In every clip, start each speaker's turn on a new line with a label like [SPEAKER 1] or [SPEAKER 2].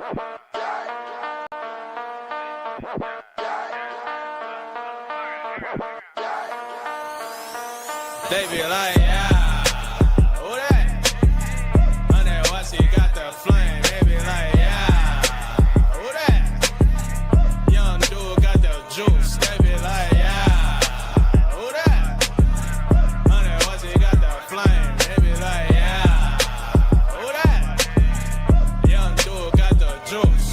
[SPEAKER 1] They be like, yeah, who that? Honey, once he got the flame, they be like, yeah, who that? Young dude got the juice, they be like, yeah, who that? Honey, once he got the flame, they be like, yeah, who that? Young dude got the juice.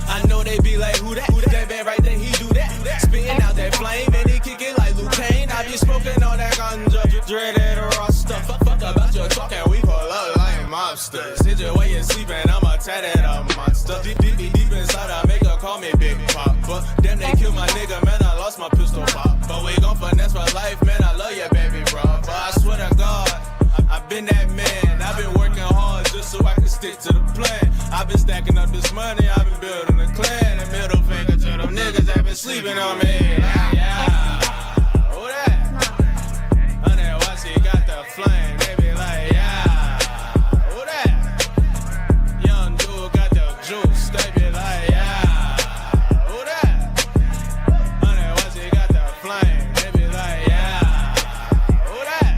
[SPEAKER 1] I know they be like, who that? That man right there, he do that. Spitting out that flame and he kick it like Luke Kane. I be smoking on that ganja. Dreaded roster. Fuck about your talk and we pull up like mobsters. Situation sleeping, I'm a tatted up monster. Deep inside, I make her call me Big Papa. Damn, they killed my nigga, man, I lost my pistol pop. But we gon' finesse for life, man, I love you, baby, bro. But I swear to God, I've been that man. I've been working hard just so I can stick to the plan. I've been stacking up this money, I've been building a clan. And middle finger to them niggas that been sleeping on me. Yeah. Who that? He got the flame, they be like, yeah, who that? Young dude got the juice, they be like, yeah, who that? Honey, once he got the flame, they be like, yeah, who that?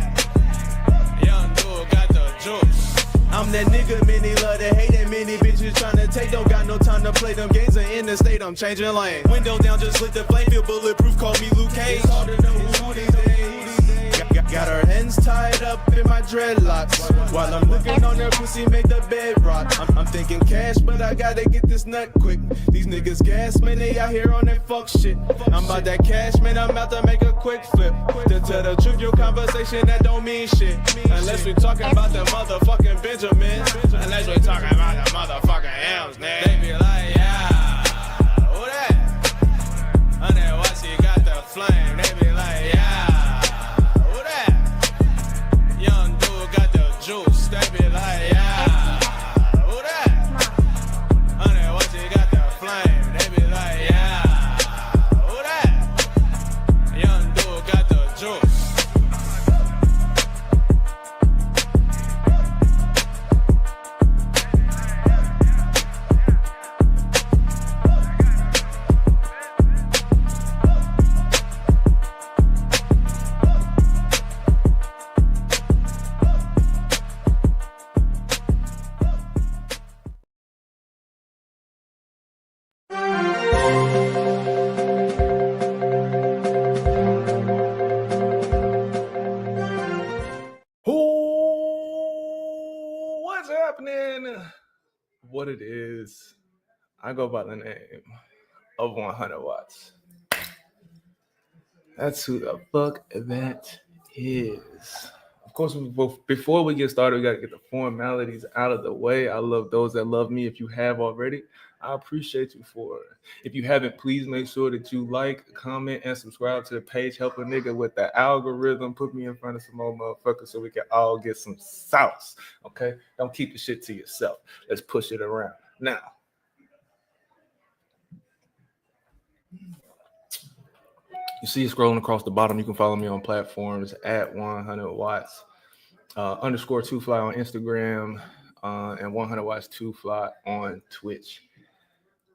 [SPEAKER 1] Young dude got the juice. I'm that nigga, many love to hate and many bitches tryna take. Don't got no time to play them games and in the state, I'm changing lane. Window down, just lit the flame, feel bulletproof, call me Luke Cage. It's hard to know who these days. Got her hands tied up in my dreadlocks. While I'm looking on her pussy, make the bed rock. I'm thinking cash, but I gotta get this nut quick. These niggas gas, man, they out here on that fuck shit. I'm about that cash, man, I'm about to make a quick flip. To tell the truth, your conversation, that don't mean shit. Unless we talking about the motherfucking Benjamins. Unless we talking about the motherfucking M's, man. They be like, yeah, who that? Honey, once he got the flame, they be like, yeah. Young dude got the juice, they be like, yeah, who that? Honey, once he got the flame, they be like, yeah, who that? Young dude got the juice. What it is, I go by the name of 100 Watts. That's who the fuck that is. Of course, before we get started, we got to get the formalities out of the way. I love those that love me. If you have already, I appreciate you for it. If you haven't, please make sure that you like, comment, and subscribe to the page. Help a nigga with the algorithm. Put me in front of some more motherfuckers so we can all get some sauce. Okay? Don't keep the shit to yourself. Let's push it around. Now, you see it scrolling across the bottom. You can follow me on platforms at 100 Watts, _ 2fly on Instagram, and 100 Watts 2fly on Twitch.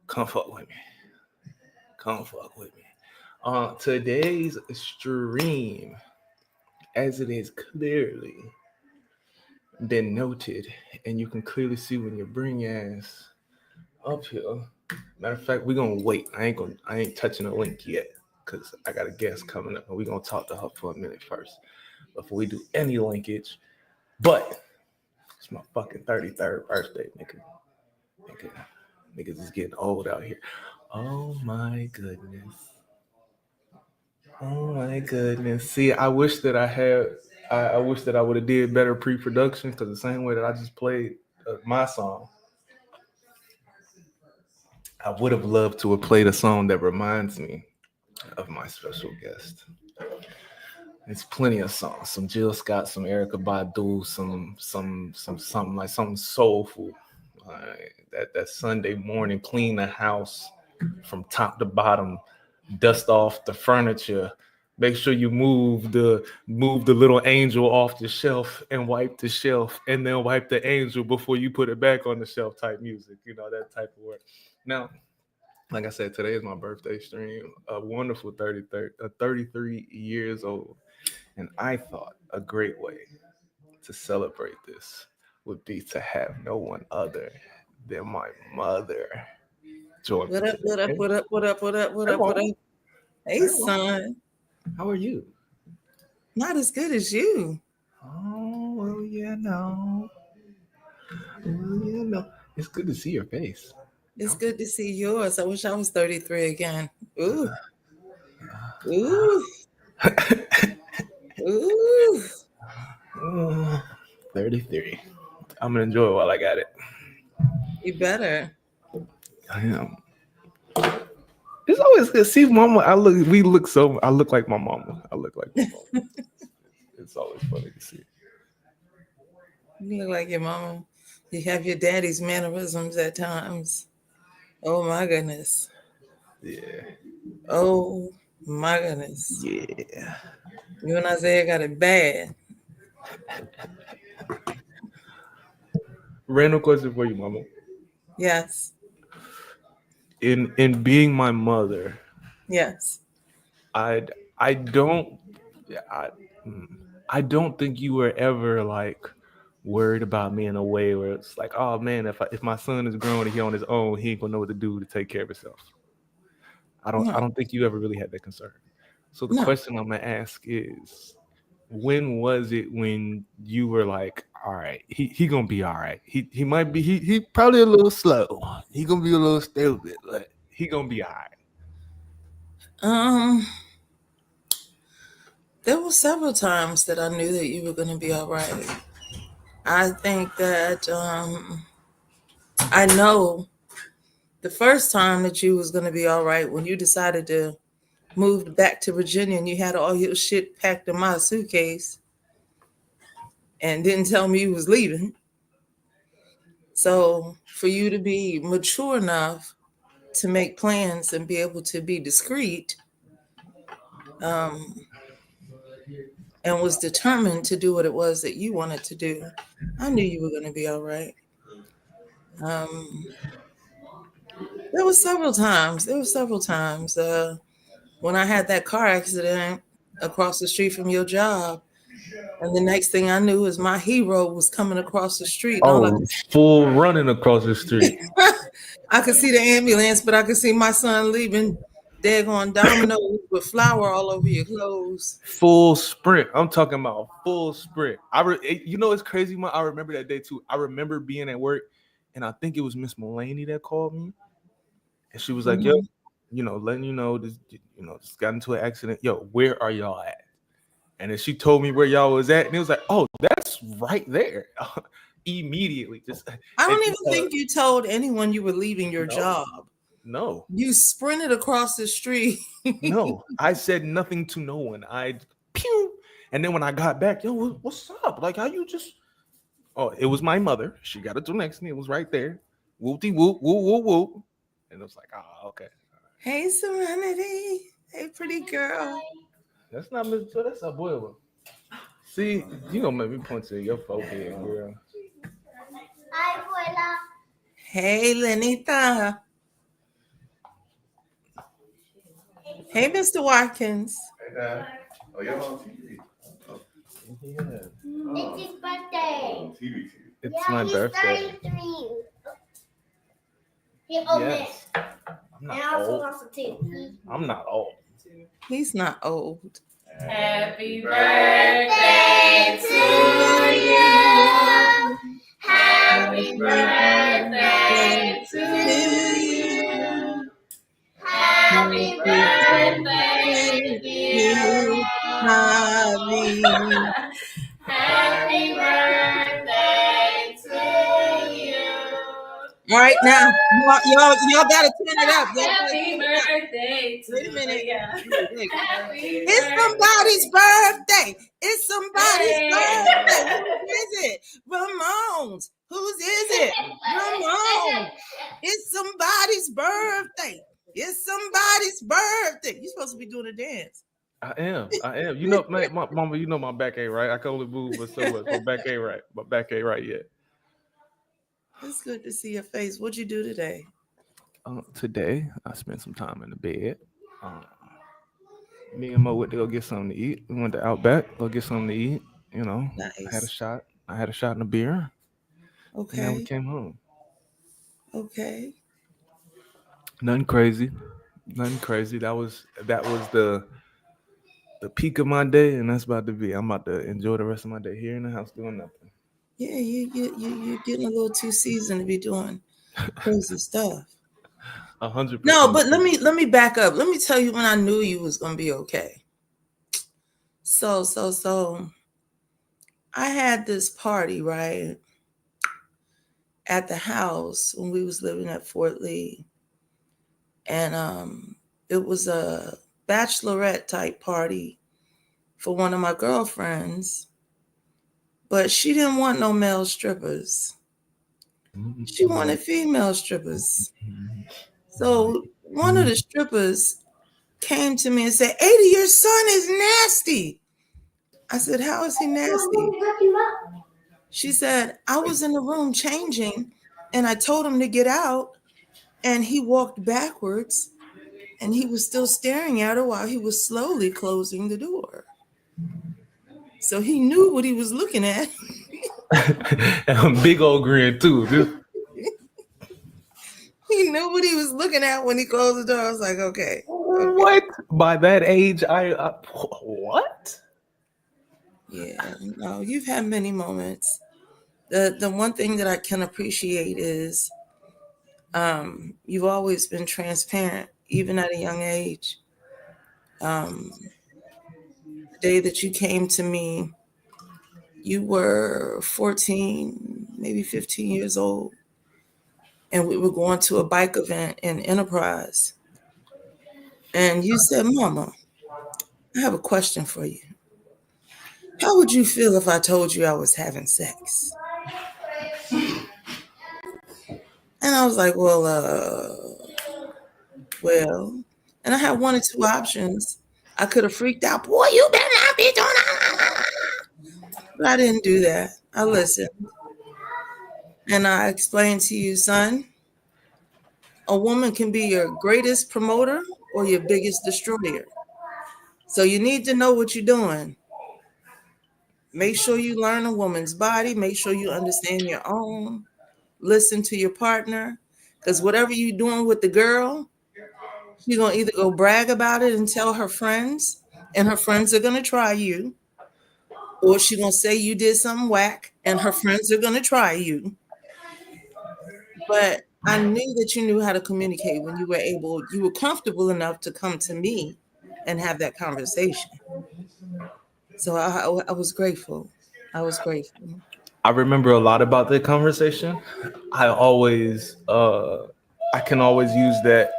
[SPEAKER 1] Come fuck with me. Come fuck with me. Today's stream, as it is clearly been noted, and you can clearly see when you bring your ass up here. Matter of fact, we're gonna wait. I ain't touching the link yet because I got a guest coming up, and we're gonna talk to her for a minute first before we do any linkage. But it's my fucking 33rd birthday, nigga. Niggas is getting old out here. Oh my goodness. Oh my goodness. See, I wish that I wish that I would have did better pre-production, because the same way that I just played my song, I would have loved to have played a song that reminds me of my special guest. It's plenty of songs. Some Jill Scott, some Erykah Badu, something like something soulful. That Sunday morning, clean the house from top to bottom, dust off the furniture,
[SPEAKER 2] Make sure you move the little angel off the shelf and wipe the shelf, and then wipe the angel before you put it back on the shelf. Type music, that type of work. Now, like I said, today is my birthday stream. A wonderful 33 years old, and I thought a great way to celebrate this would be to have no one other than my mother join
[SPEAKER 3] What
[SPEAKER 2] me
[SPEAKER 3] up, what up,
[SPEAKER 2] today.
[SPEAKER 3] what up, what up, what up, what
[SPEAKER 2] Hey,
[SPEAKER 3] up, what
[SPEAKER 2] Mom.
[SPEAKER 3] up? Hey,
[SPEAKER 2] Hey, Mom.
[SPEAKER 3] son.
[SPEAKER 2] How are you?
[SPEAKER 3] Not as good as you.
[SPEAKER 2] Oh, well, no. Well, no. It's good to see your face.
[SPEAKER 3] It's good to see yours. I wish I was 33 again. Ooh, ooh, ooh.
[SPEAKER 2] 33. I'm gonna enjoy it while I got it.
[SPEAKER 3] You better.
[SPEAKER 2] I am. It's always good. See, Mama. I look like my mama. I look like my mama. It's always funny to see.
[SPEAKER 3] You look like your mama. You have your daddy's mannerisms at times. Oh my goodness.
[SPEAKER 2] Yeah.
[SPEAKER 3] Oh my goodness.
[SPEAKER 2] Yeah.
[SPEAKER 3] You and Isaiah got it bad.
[SPEAKER 2] Random question for you, Mama.
[SPEAKER 3] Yes.
[SPEAKER 2] In being my mother,
[SPEAKER 3] Yes.
[SPEAKER 2] I I don't I I don't think you were ever like worried about me in a way where it's like, oh man, if my son is grown and he on his own, he ain't gonna know what to do to take care of himself. I
[SPEAKER 3] No.
[SPEAKER 2] don't think you ever really had that concern. So the
[SPEAKER 3] No.
[SPEAKER 2] question I'm gonna ask is, when was it when you were like, all right, he gonna be all right. He might be he probably a little slow. He gonna be a little stupid, but he gonna be all right.
[SPEAKER 3] Um, there were several times that I knew that you were going to be all right. I think that I know the first time that you was going to be all right when you decided to move back to Virginia and you had all your shit packed in my suitcase and didn't tell me you was leaving. So for you to be mature enough to make plans and be able to be discreet, um, and was determined to do what it was that you wanted to do, I knew you were going to be all right. Um, there were several times. When I had that car accident across the street from your job, and the next thing I knew is my hero was coming across the street, and all I
[SPEAKER 2] Oh, full running across the street.
[SPEAKER 3] I could see the ambulance, but I could see my son leaving daggone dominoes with flour all over your clothes.
[SPEAKER 2] Full sprint. I'm talking about full sprint. It's crazy. I remember that day too. I remember being at work, and I think it was Miss Mulaney that called me, and she was like, "Yo, letting you know this, just got into an accident. Yo, where are y'all at?" And then she told me where y'all was at, and it was like, "Oh, that's right there." Immediately,
[SPEAKER 3] I don't even think you told anyone you were leaving your
[SPEAKER 2] No.
[SPEAKER 3] job.
[SPEAKER 2] No.
[SPEAKER 3] You sprinted across the street.
[SPEAKER 2] No, I said nothing to no one. Pew. And then when I got back, yo, what's up? Like, how you just? Oh, it was my mother. She got it to next to me. It was right there. Whoopty whoop, whoop, whoop, whoop. And it was like, oh, okay.
[SPEAKER 3] Hey, Serenity. Hey, pretty girl.
[SPEAKER 2] That's not Miss. That's Abuela. See, you gonna make me point to your forehead, girl.
[SPEAKER 4] Hi, Abuela.
[SPEAKER 3] Hey, Lenita. Hey, Mr. Watkins.
[SPEAKER 2] Hey, Dad. Oh, you're on TV. Oh, yeah.
[SPEAKER 4] It's his birthday.
[SPEAKER 2] TV. It's
[SPEAKER 4] Yeah,
[SPEAKER 2] my
[SPEAKER 4] he's
[SPEAKER 2] birthday.
[SPEAKER 4] 33. He opened
[SPEAKER 2] Yes.
[SPEAKER 4] it.
[SPEAKER 2] I'm
[SPEAKER 4] And
[SPEAKER 2] not
[SPEAKER 4] also
[SPEAKER 2] old.
[SPEAKER 4] wants to too.
[SPEAKER 2] I'm not old.
[SPEAKER 3] He's not old.
[SPEAKER 5] Happy birthday to you. Happy birthday to you. Happy birthday, dear. Happy birthday to you.
[SPEAKER 3] All right, now y'all gotta turn it up.
[SPEAKER 5] Happy birthday to
[SPEAKER 3] Wait a minute.
[SPEAKER 5] you. Happy
[SPEAKER 3] It's somebody's birthday. It's somebody's
[SPEAKER 5] Hey.
[SPEAKER 3] birthday. Who is it? Ramones. Whose is it? Ramon. It's somebody's birthday. It's somebody's birthday. You're supposed to be doing a dance.
[SPEAKER 2] I am. I am. You know, my mama, you know my back ain't right. I can only move but so much. My back ain't right. My back ain't right yet.
[SPEAKER 3] It's good to see your face. What'd you do today?
[SPEAKER 2] Today, I spent some time in the bed. Me and Mo went to go get something to eat. We went to Outback, go get something to eat. You know, I had a
[SPEAKER 3] Nice.
[SPEAKER 2] shot. I had a shot in a beer, and then we
[SPEAKER 3] Okay.
[SPEAKER 2] came home.
[SPEAKER 3] Okay.
[SPEAKER 2] Nothing crazy. Nothing crazy. That was the peak of my day, and that's about to be. I'm about to enjoy the rest of my day here in the house doing nothing.
[SPEAKER 3] Yeah, you're getting a little too seasoned to be doing crazy stuff.
[SPEAKER 2] 100%.
[SPEAKER 3] No, but let me back up. Let me tell you when I knew you was gonna be okay. So I had this party, right, at the house when we was living at Fort Lee. And it was a bachelorette type party for one of my girlfriends, but she didn't want no male strippers. She wanted female strippers. So one of the strippers came to me and said, "Ada, your son is nasty." I said, "How is he nasty?" She said, "I was in the room changing and I told him to get out and he walked backwards and he was still staring at her while he was slowly closing the door. So he knew what he was looking at."
[SPEAKER 2] And a big old grin too.
[SPEAKER 3] He knew what he was looking at when he closed the door. I was like, okay.
[SPEAKER 2] What? By that age, I what?
[SPEAKER 3] Yeah, no, you've had many moments. The one thing that I can appreciate is you've always been transparent, even at a young age. The day that you came to me, you were 14, maybe 15 years old, and we were going to a bike event in Enterprise. And you said, "Mama, I have a question for you. How would you feel if I told you I was having sex?" And I was like, well, and I had one or two options. I could have freaked out. "Boy, you better not be doing that." But I didn't do that. I listened. And I explained to you, son, a woman can be your greatest promoter or your biggest destroyer. So you need to know what you're doing. Make sure you learn a woman's body. Make sure you understand your own. Listen to your partner. Because whatever you're doing with the girl, she's going to either go brag about it and tell her friends, and her friends are going to try you, or she's going to say you did something whack, and her friends are going to try you. But I knew that you knew how to communicate when you were comfortable enough to come to me and have that conversation. So I was grateful. I was grateful.
[SPEAKER 2] I remember a lot about that conversation. I can always use that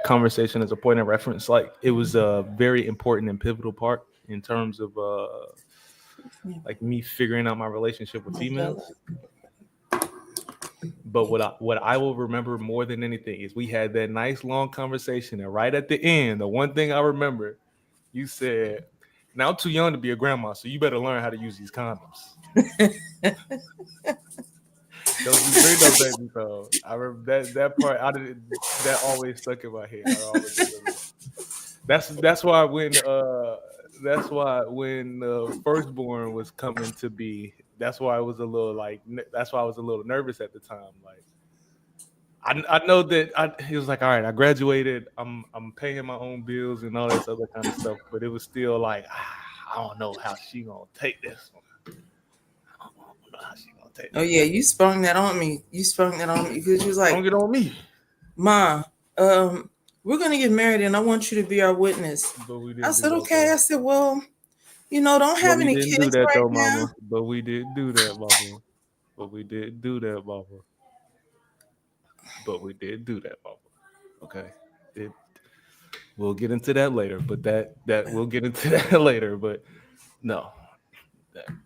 [SPEAKER 2] conversation as a point of reference. Like it was a very important and pivotal part in terms of like me figuring out my relationship with females. But what I will remember more than anything is we had that nice long conversation, and right at the end, the one thing I remember, you said, "Now I'm too young to be a grandma, so you better learn how to use these condoms." Don't you bring those babies home. I remember that part. That always stuck in my head. I always remember. That's why when the firstborn was coming to be, that's why I was a little nervous at the time. Like I know that he was like, all right, I graduated, I'm paying my own bills and all this other kind of stuff, but it was still like I don't know how she gonna take this one. I don't know how she gonna take.
[SPEAKER 3] Oh yeah, you sprung that on me. Because you was like,
[SPEAKER 2] "Don't get on me,
[SPEAKER 3] Ma, we're gonna get married and I want you to be our witness."
[SPEAKER 2] But we didn't
[SPEAKER 3] I said,
[SPEAKER 2] do that,
[SPEAKER 3] okay.
[SPEAKER 2] though.
[SPEAKER 3] I said, well, don't have
[SPEAKER 2] But
[SPEAKER 3] any
[SPEAKER 2] we didn't do
[SPEAKER 3] kids
[SPEAKER 2] that
[SPEAKER 3] right
[SPEAKER 2] though,
[SPEAKER 3] now.
[SPEAKER 2] Mama. But we didn't do that, Mama. But we did do that, Mama. Okay. We'll get into that later. But that we'll get into that later. But no.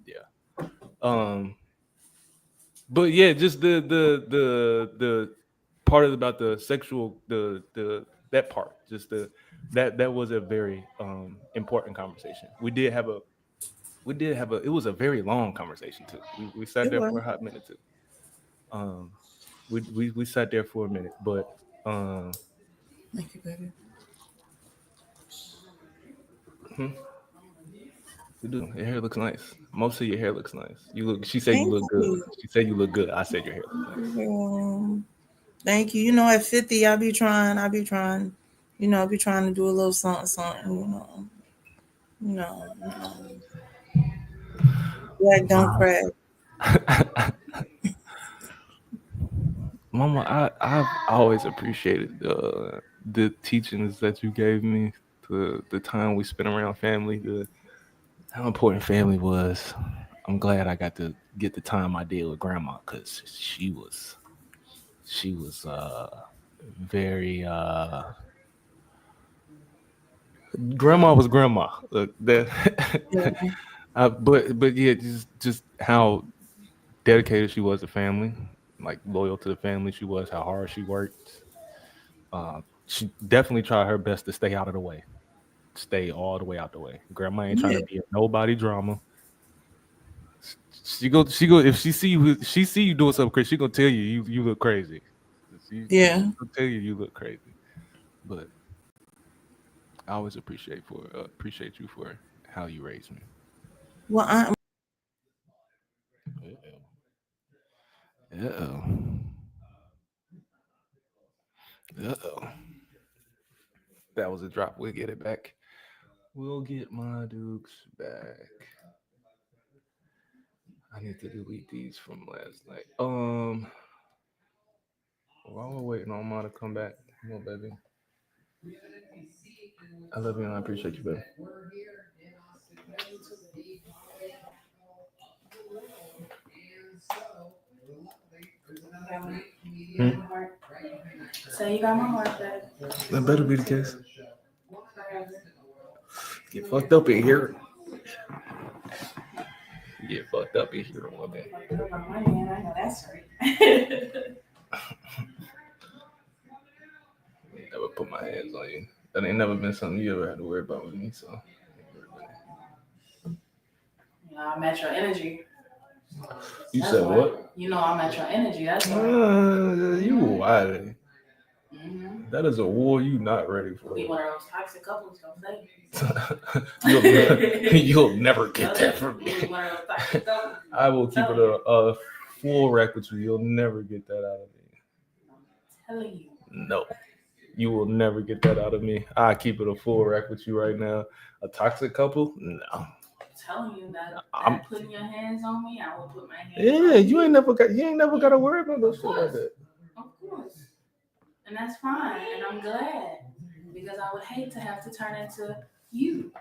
[SPEAKER 2] Yeah. But yeah, just the part about the sexual that part, just the that was a very important conversation. It was a very long conversation too. We sat
[SPEAKER 3] It
[SPEAKER 2] there
[SPEAKER 3] was.
[SPEAKER 2] for a hot minute too. Um, we sat there for a minute, but
[SPEAKER 3] Thank you, baby.
[SPEAKER 2] you do. Your hair looks nice. Most of your hair looks nice. You look. She said you
[SPEAKER 3] Thank
[SPEAKER 2] look good.
[SPEAKER 3] you.
[SPEAKER 2] She said you look good. I said your hair looks nice.
[SPEAKER 3] Thank you. You know, at 50, I be trying, you know, I be trying to do a little something, Black don't crack.
[SPEAKER 2] Mama, I've always appreciated the teachings that you gave me, the time we spent around family, how important family was. I'm glad I got to get the time I did with grandma because she was very grandma was grandma. Look, that
[SPEAKER 3] Yeah.
[SPEAKER 2] but yeah, just how dedicated she was to family, like loyal to the family she was, how hard she worked. She definitely tried her best to stay out of the way, stay all the way out the way. Grandma ain't trying
[SPEAKER 3] Yeah.
[SPEAKER 2] to be a nobody drama. She go if she see you doing something crazy, she gonna tell you look crazy. She
[SPEAKER 3] Yeah.
[SPEAKER 2] gonna tell you look crazy. But I always appreciate you for how you raised me.
[SPEAKER 3] Well, I
[SPEAKER 2] Uh oh. Uh oh. That was a drop. We'll get it back. We'll get my dukes back. I need to delete these from last night. While we're waiting on Ma to come back, come on, baby. I love you and I appreciate you, baby. Hmm?
[SPEAKER 5] So you got my heart back.
[SPEAKER 2] That better be the case. Get fucked up in here. Get fucked up in here, woman.
[SPEAKER 5] My man, I know that's right.
[SPEAKER 2] Never put my hands on you. That ain't never been something you ever had to worry about with me. So
[SPEAKER 5] You know, I match your energy.
[SPEAKER 2] you
[SPEAKER 5] That's
[SPEAKER 2] said
[SPEAKER 5] why.
[SPEAKER 2] what?
[SPEAKER 5] You know, I match your energy. That's why.
[SPEAKER 2] You wild.
[SPEAKER 5] Mm-hmm.
[SPEAKER 2] That is a war you not ready for.
[SPEAKER 5] Be one of those toxic couples, don't say.
[SPEAKER 2] You'll never get that from
[SPEAKER 5] Be
[SPEAKER 2] me.
[SPEAKER 5] one of those toxic couples.
[SPEAKER 2] I will keep it a full rack with you. You'll never get that out of me.
[SPEAKER 5] I'm telling you.
[SPEAKER 2] No. You will never get that out of me. I keep it a full rack with you right now. A toxic couple? No.
[SPEAKER 5] I'm telling you that
[SPEAKER 2] I'm-
[SPEAKER 5] putting your hands on me, I will put my hands
[SPEAKER 2] Yeah,
[SPEAKER 5] on
[SPEAKER 2] you ain't never got to worry about those shit like that.
[SPEAKER 5] Of course. And that's fine. And I'm glad. Because I would hate to have to turn into you.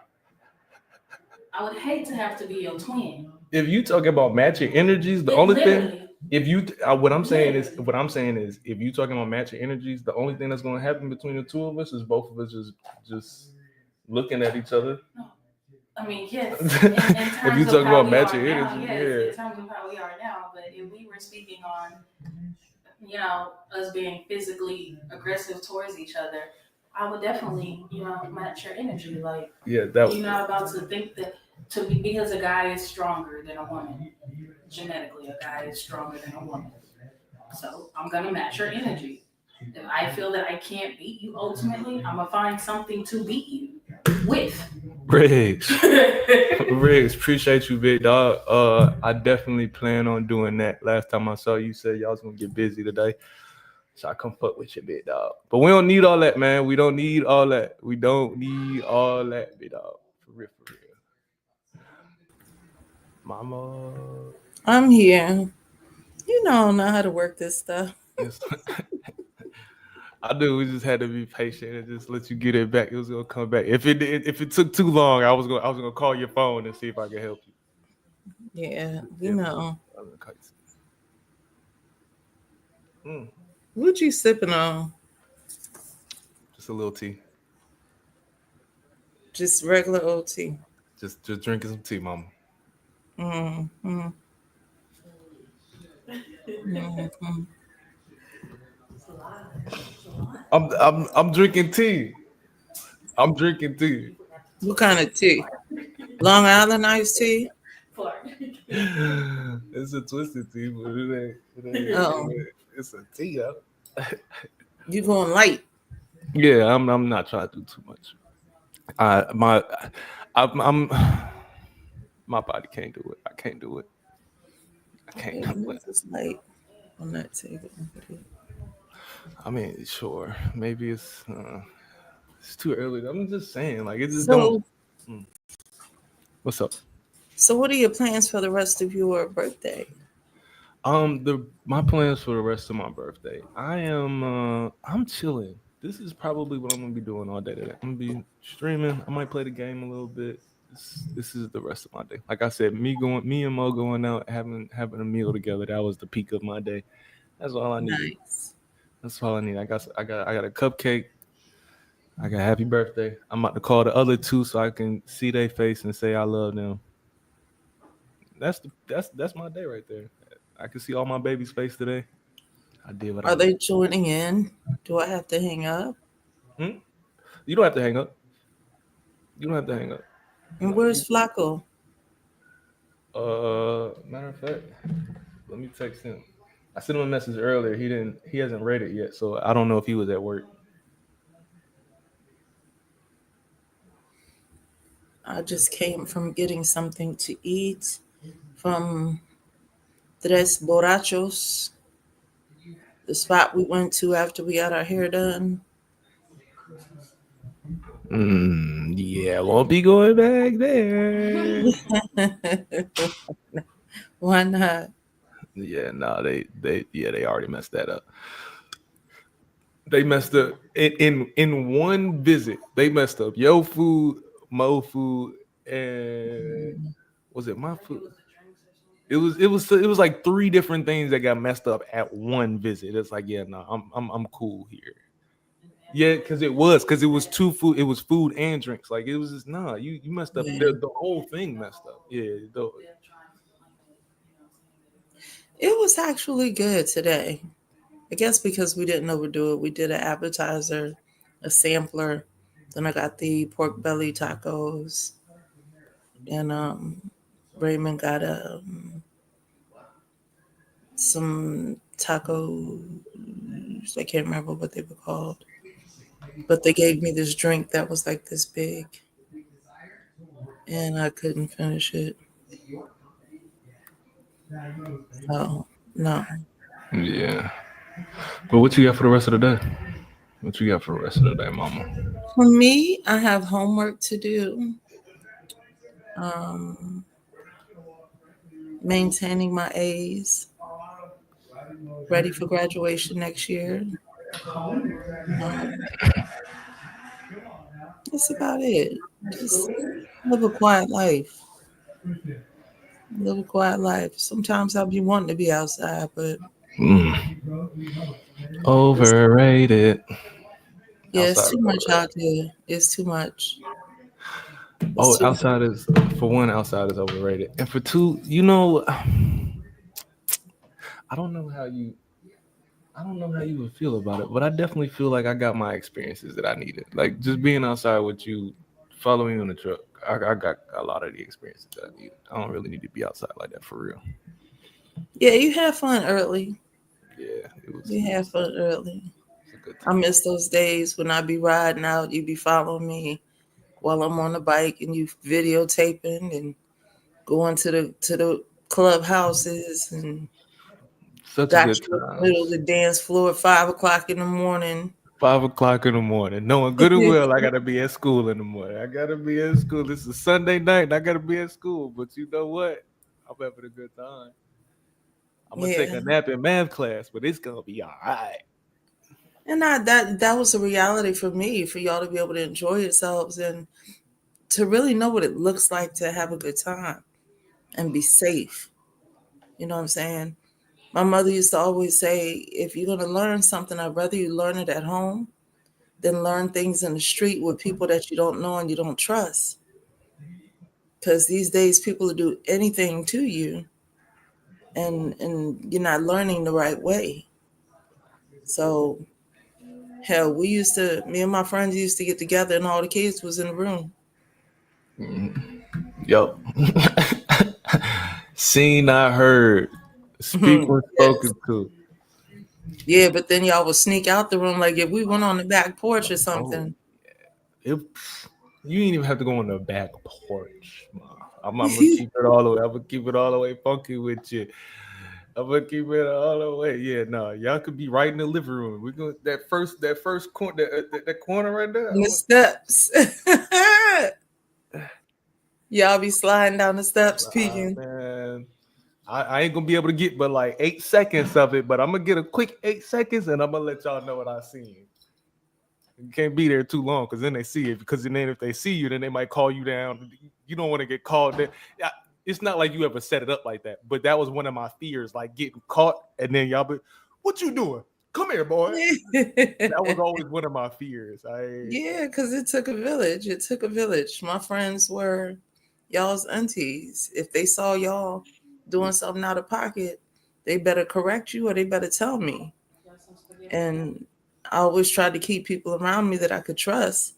[SPEAKER 5] I would hate to have to be your twin.
[SPEAKER 2] If you talking about matching energies, the only thing
[SPEAKER 5] Literally.
[SPEAKER 2] if you what I'm saying is if you talking about matching energies, the only thing that's going to happen between the two of us is both of us just looking at each other.
[SPEAKER 5] No. I mean, yes.
[SPEAKER 2] If you talking about matching energy,
[SPEAKER 5] yes, in terms of how we are now. But if we were speaking on, you know, us being physically aggressive towards each other, I would definitely, you know, match your energy. Like,
[SPEAKER 2] yeah,
[SPEAKER 5] you're not about to think that because a guy is stronger than a woman. Genetically, a guy is stronger than a woman. So I'm gonna match your energy. If I feel that I can't beat you ultimately, I'm gonna find something to beat you with.
[SPEAKER 2] Riggs, appreciate you, big dog. I definitely plan on doing that. Last time I saw you, said y'all was gonna get busy today, so I come fuck with you, big dog. But we don't need all that, man. We don't need all that. We don't need all that, big dog. For real, for real. Mama.
[SPEAKER 3] I'm here. You know, I don't know how to work this stuff.
[SPEAKER 2] Yes. I knew we just had to be patient and just let you get it back. It was gonna come back. If it took too long, I was gonna call your phone and see if I could help you.
[SPEAKER 3] Yeah, you know.
[SPEAKER 2] I was gonna call you.
[SPEAKER 3] What you sipping on?
[SPEAKER 2] Just a little tea.
[SPEAKER 3] Just regular old tea.
[SPEAKER 2] Just drinking some tea, mama.
[SPEAKER 3] Mm-hmm.
[SPEAKER 2] I'm drinking tea. I'm drinking tea.
[SPEAKER 3] What kind of tea? Long Island iced tea?
[SPEAKER 2] It's a twisted tea, but
[SPEAKER 3] Oh,
[SPEAKER 2] it's a tea. Huh?
[SPEAKER 3] you going light?
[SPEAKER 2] Yeah, I'm not trying to do too much. I'm my body can't do it. I can't do it. I can't
[SPEAKER 3] Yeah,
[SPEAKER 2] do it.
[SPEAKER 3] this is light on that table.
[SPEAKER 2] I mean, sure, maybe it's too early. I'm just saying, like, it just
[SPEAKER 3] So,
[SPEAKER 2] don't. What's up?
[SPEAKER 3] so what are your plans for the rest of your birthday?
[SPEAKER 2] My plans for the rest of my birthday. I'm chilling. This is probably what I'm gonna be doing all day today. I'm gonna be streaming. I might play the game a little bit. This is the rest of my day. Like I said, me and Mo going out having a meal together. That was the peak of my day. That's all I needed.
[SPEAKER 3] Nice.
[SPEAKER 2] That's all I need. I got a cupcake. I got happy birthday. I'm about to call the other two so I can see their face and say I love them. That's my day right there. I can see all my baby's face today. I did what I
[SPEAKER 3] Are
[SPEAKER 2] did.
[SPEAKER 3] they joining in? Do I have to hang up?
[SPEAKER 2] You don't have to hang up. You don't have to hang up.
[SPEAKER 3] And where's Flacco?
[SPEAKER 2] Matter of fact, let me text him. I sent him a message earlier. He hasn't read it yet, so I don't know if he was at work.
[SPEAKER 3] I just came from getting something to eat from Tres Borrachos, the spot we went to after we got our hair done.
[SPEAKER 2] Yeah, won't be going back there.
[SPEAKER 3] Why not?
[SPEAKER 2] Yeah, no, they already messed that up. They messed up in one visit. They messed up yo food, Mo food, and was it my food? It was like three different things that got messed up at one visit. It's like, yeah, no, I'm cool here. Yeah, because it was two food. It was food and drinks. Like it was just you messed up.
[SPEAKER 3] Yeah.
[SPEAKER 2] The whole thing messed up. Yeah,
[SPEAKER 3] It was actually good today. I guess because we didn't overdo it. We did an appetizer, a sampler. Then I got the pork belly tacos. And Raymond got some tacos. I can't remember what they were called. But they gave me this drink that was like this big. And I couldn't finish it. Oh, no.
[SPEAKER 2] yeah. But what you got for the rest of the day? What you got for the rest of the day, Mama?
[SPEAKER 3] For me, I have homework to do. Maintaining my A's. Ready for graduation next year. That's about it. Just live a quiet life. Live a quiet life. Sometimes I'll be wanting to be outside, but
[SPEAKER 2] Overrated.
[SPEAKER 3] yeah, it's
[SPEAKER 2] Outside
[SPEAKER 3] too
[SPEAKER 2] is
[SPEAKER 3] much
[SPEAKER 2] overrated.
[SPEAKER 3] out there. It's too much.
[SPEAKER 2] Oh,
[SPEAKER 3] Too-
[SPEAKER 2] outside is for one, outside is overrated, and for two, I don't know how you would feel about it, but I definitely feel like I got my experiences that I needed. Like just being outside with you, following you in the truck, I got a lot of the experiences that I need. I don't really need to be outside like that for real.
[SPEAKER 3] Yeah, you have fun early.
[SPEAKER 2] Yeah, it was.
[SPEAKER 3] You have fun early.
[SPEAKER 2] It's a good
[SPEAKER 3] I
[SPEAKER 2] time.
[SPEAKER 3] miss those days when I'd be riding out, you'd be following me while I'm on the bike and you videotaping and going to the clubhouses and
[SPEAKER 2] Such a
[SPEAKER 3] got
[SPEAKER 2] good
[SPEAKER 3] you in the middle of
[SPEAKER 2] time.
[SPEAKER 3] the dance floor at 5 o'clock in the morning.
[SPEAKER 2] 5 o'clock in the morning, knowing good and well I gotta be at school in the morning. I gotta be at school. This is Sunday night, and I gotta be at school. But you know what? I'm having a good time. I'm gonna take
[SPEAKER 3] Yeah.
[SPEAKER 2] a nap in math class, but it's gonna be all right.
[SPEAKER 3] And that was a reality for me, for y'all to be able to enjoy yourselves and to really know what it looks like to have a good time and be safe. You know what I'm saying? My mother used to always say, if you're going to learn something, I'd rather you learn it at home than learn things in the street with people that you don't know and you don't trust. Because these days people will do anything to you and you're not learning the right way. So Hell, me and my friends used to get together and all the kids was in the room.
[SPEAKER 2] Yup. Seen, not heard. Speak when spoken to.
[SPEAKER 3] Yeah, but then y'all would sneak out the room like if we went on the back porch or something.
[SPEAKER 2] You ain't even have to go on the back porch. I'm gonna keep it all the way. I'm gonna keep it all the way funky with you. I'm gonna keep it all the way. Yeah, no, y'all could be right in the living room. We're gonna that first corner, that corner right there.
[SPEAKER 3] The steps. Y'all be sliding down the steps, peeking.
[SPEAKER 2] Man, I ain't gonna be able to get but like 8 seconds of it, but I'm gonna get a quick 8 seconds and I'm gonna let y'all know what I seen. You can't be there too long because then they see it. Because then if they see you, then they might call you down. You don't want to get called there. It's not like you ever set it up like that, but that was one of my fears, like getting caught and then y'all be, what you doing? Come here, boy. That was always one of my fears.
[SPEAKER 3] Yeah, because it took a village. It took a village. My friends were y'all's aunties. If they saw y'all doing something out of pocket, they better correct you or they better tell me. And I always tried to keep people around me that I could trust,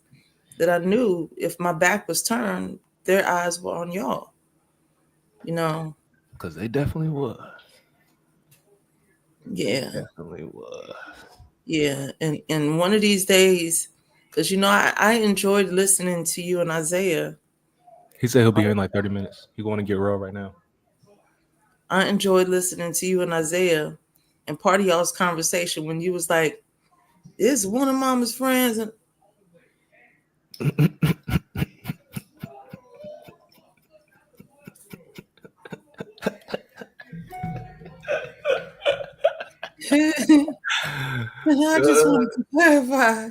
[SPEAKER 3] that I knew if my back was turned, their eyes were on y'all. You know?
[SPEAKER 2] Because they definitely was.
[SPEAKER 3] Yeah.
[SPEAKER 2] Definitely was.
[SPEAKER 3] Yeah. And one of these days, because, you know, I enjoyed listening to you and Isaiah.
[SPEAKER 2] He said he'll be here in like 30 minutes. He's going to get real right now.
[SPEAKER 3] I enjoyed listening to you and Isaiah and part of y'all's conversation when you was like, this is one of Mama's friends. And I just wanted to clarify.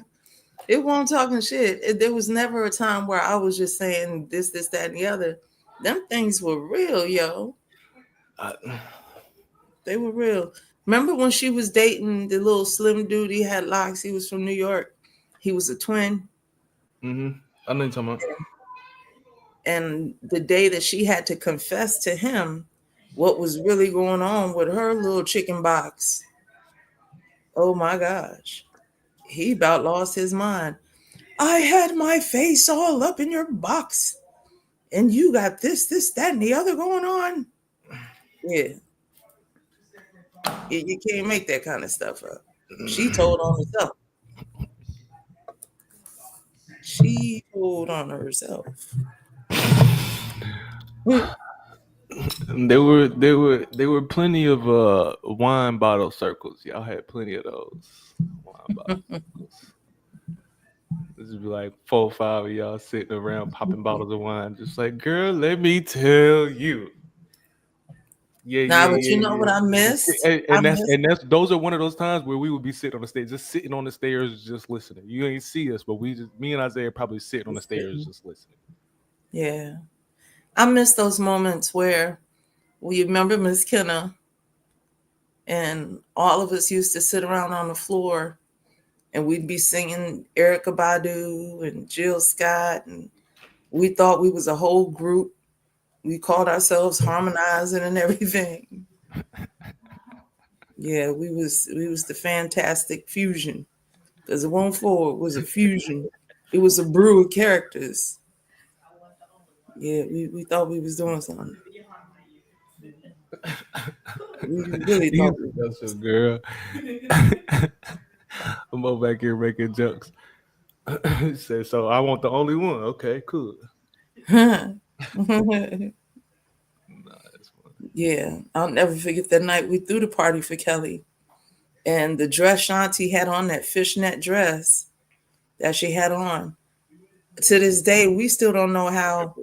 [SPEAKER 3] It wasn't talking shit. There was never a time where I was just saying this, that, and the other. Them things were real, yo. They were real. Remember when she was dating the little slim dude? He had locks. He was from New York. He was a twin.
[SPEAKER 2] Mm-hmm. I know you're talking about.
[SPEAKER 3] And the day that she had to confess to him what was really going on with her little chicken box. Oh my gosh. He about lost his mind. I had my face all up in your box. And you got this, that, and the other going on. Yeah. You can't make that kind of stuff up. She told on herself. She told on herself.
[SPEAKER 2] There were plenty of wine bottle circles. Y'all had plenty of those wine bottle circles. This would be like 4 or 5 of y'all sitting around popping bottles of wine, just like, girl, let me tell you.
[SPEAKER 3] But you know what I missed?
[SPEAKER 2] And those are one of those times where we would be sitting on the stage, just sitting on the stairs, just listening. You ain't see us, but me and Isaiah probably sitting on the stairs, just listening.
[SPEAKER 3] Yeah. I miss those moments where we remember Miss Kenna and all of us used to sit around on the floor and we'd be singing Erykah Badu and Jill Scott. And we thought we was a whole group. We called ourselves Harmonizing and everything. Yeah, we was the Fantastic Fusion. Because it wasn't four, it was a fusion. It was a brew of characters. Yeah, we thought we was doing something. We really thought we was.
[SPEAKER 2] That's a girl. I'm over back here making jokes. Said, so I want the only one. Okay, cool.
[SPEAKER 3] Yeah, I'll never forget that night we threw the party for Kelly. And the dress Shanti had on, that fishnet dress that she had on. To this day, we still don't know how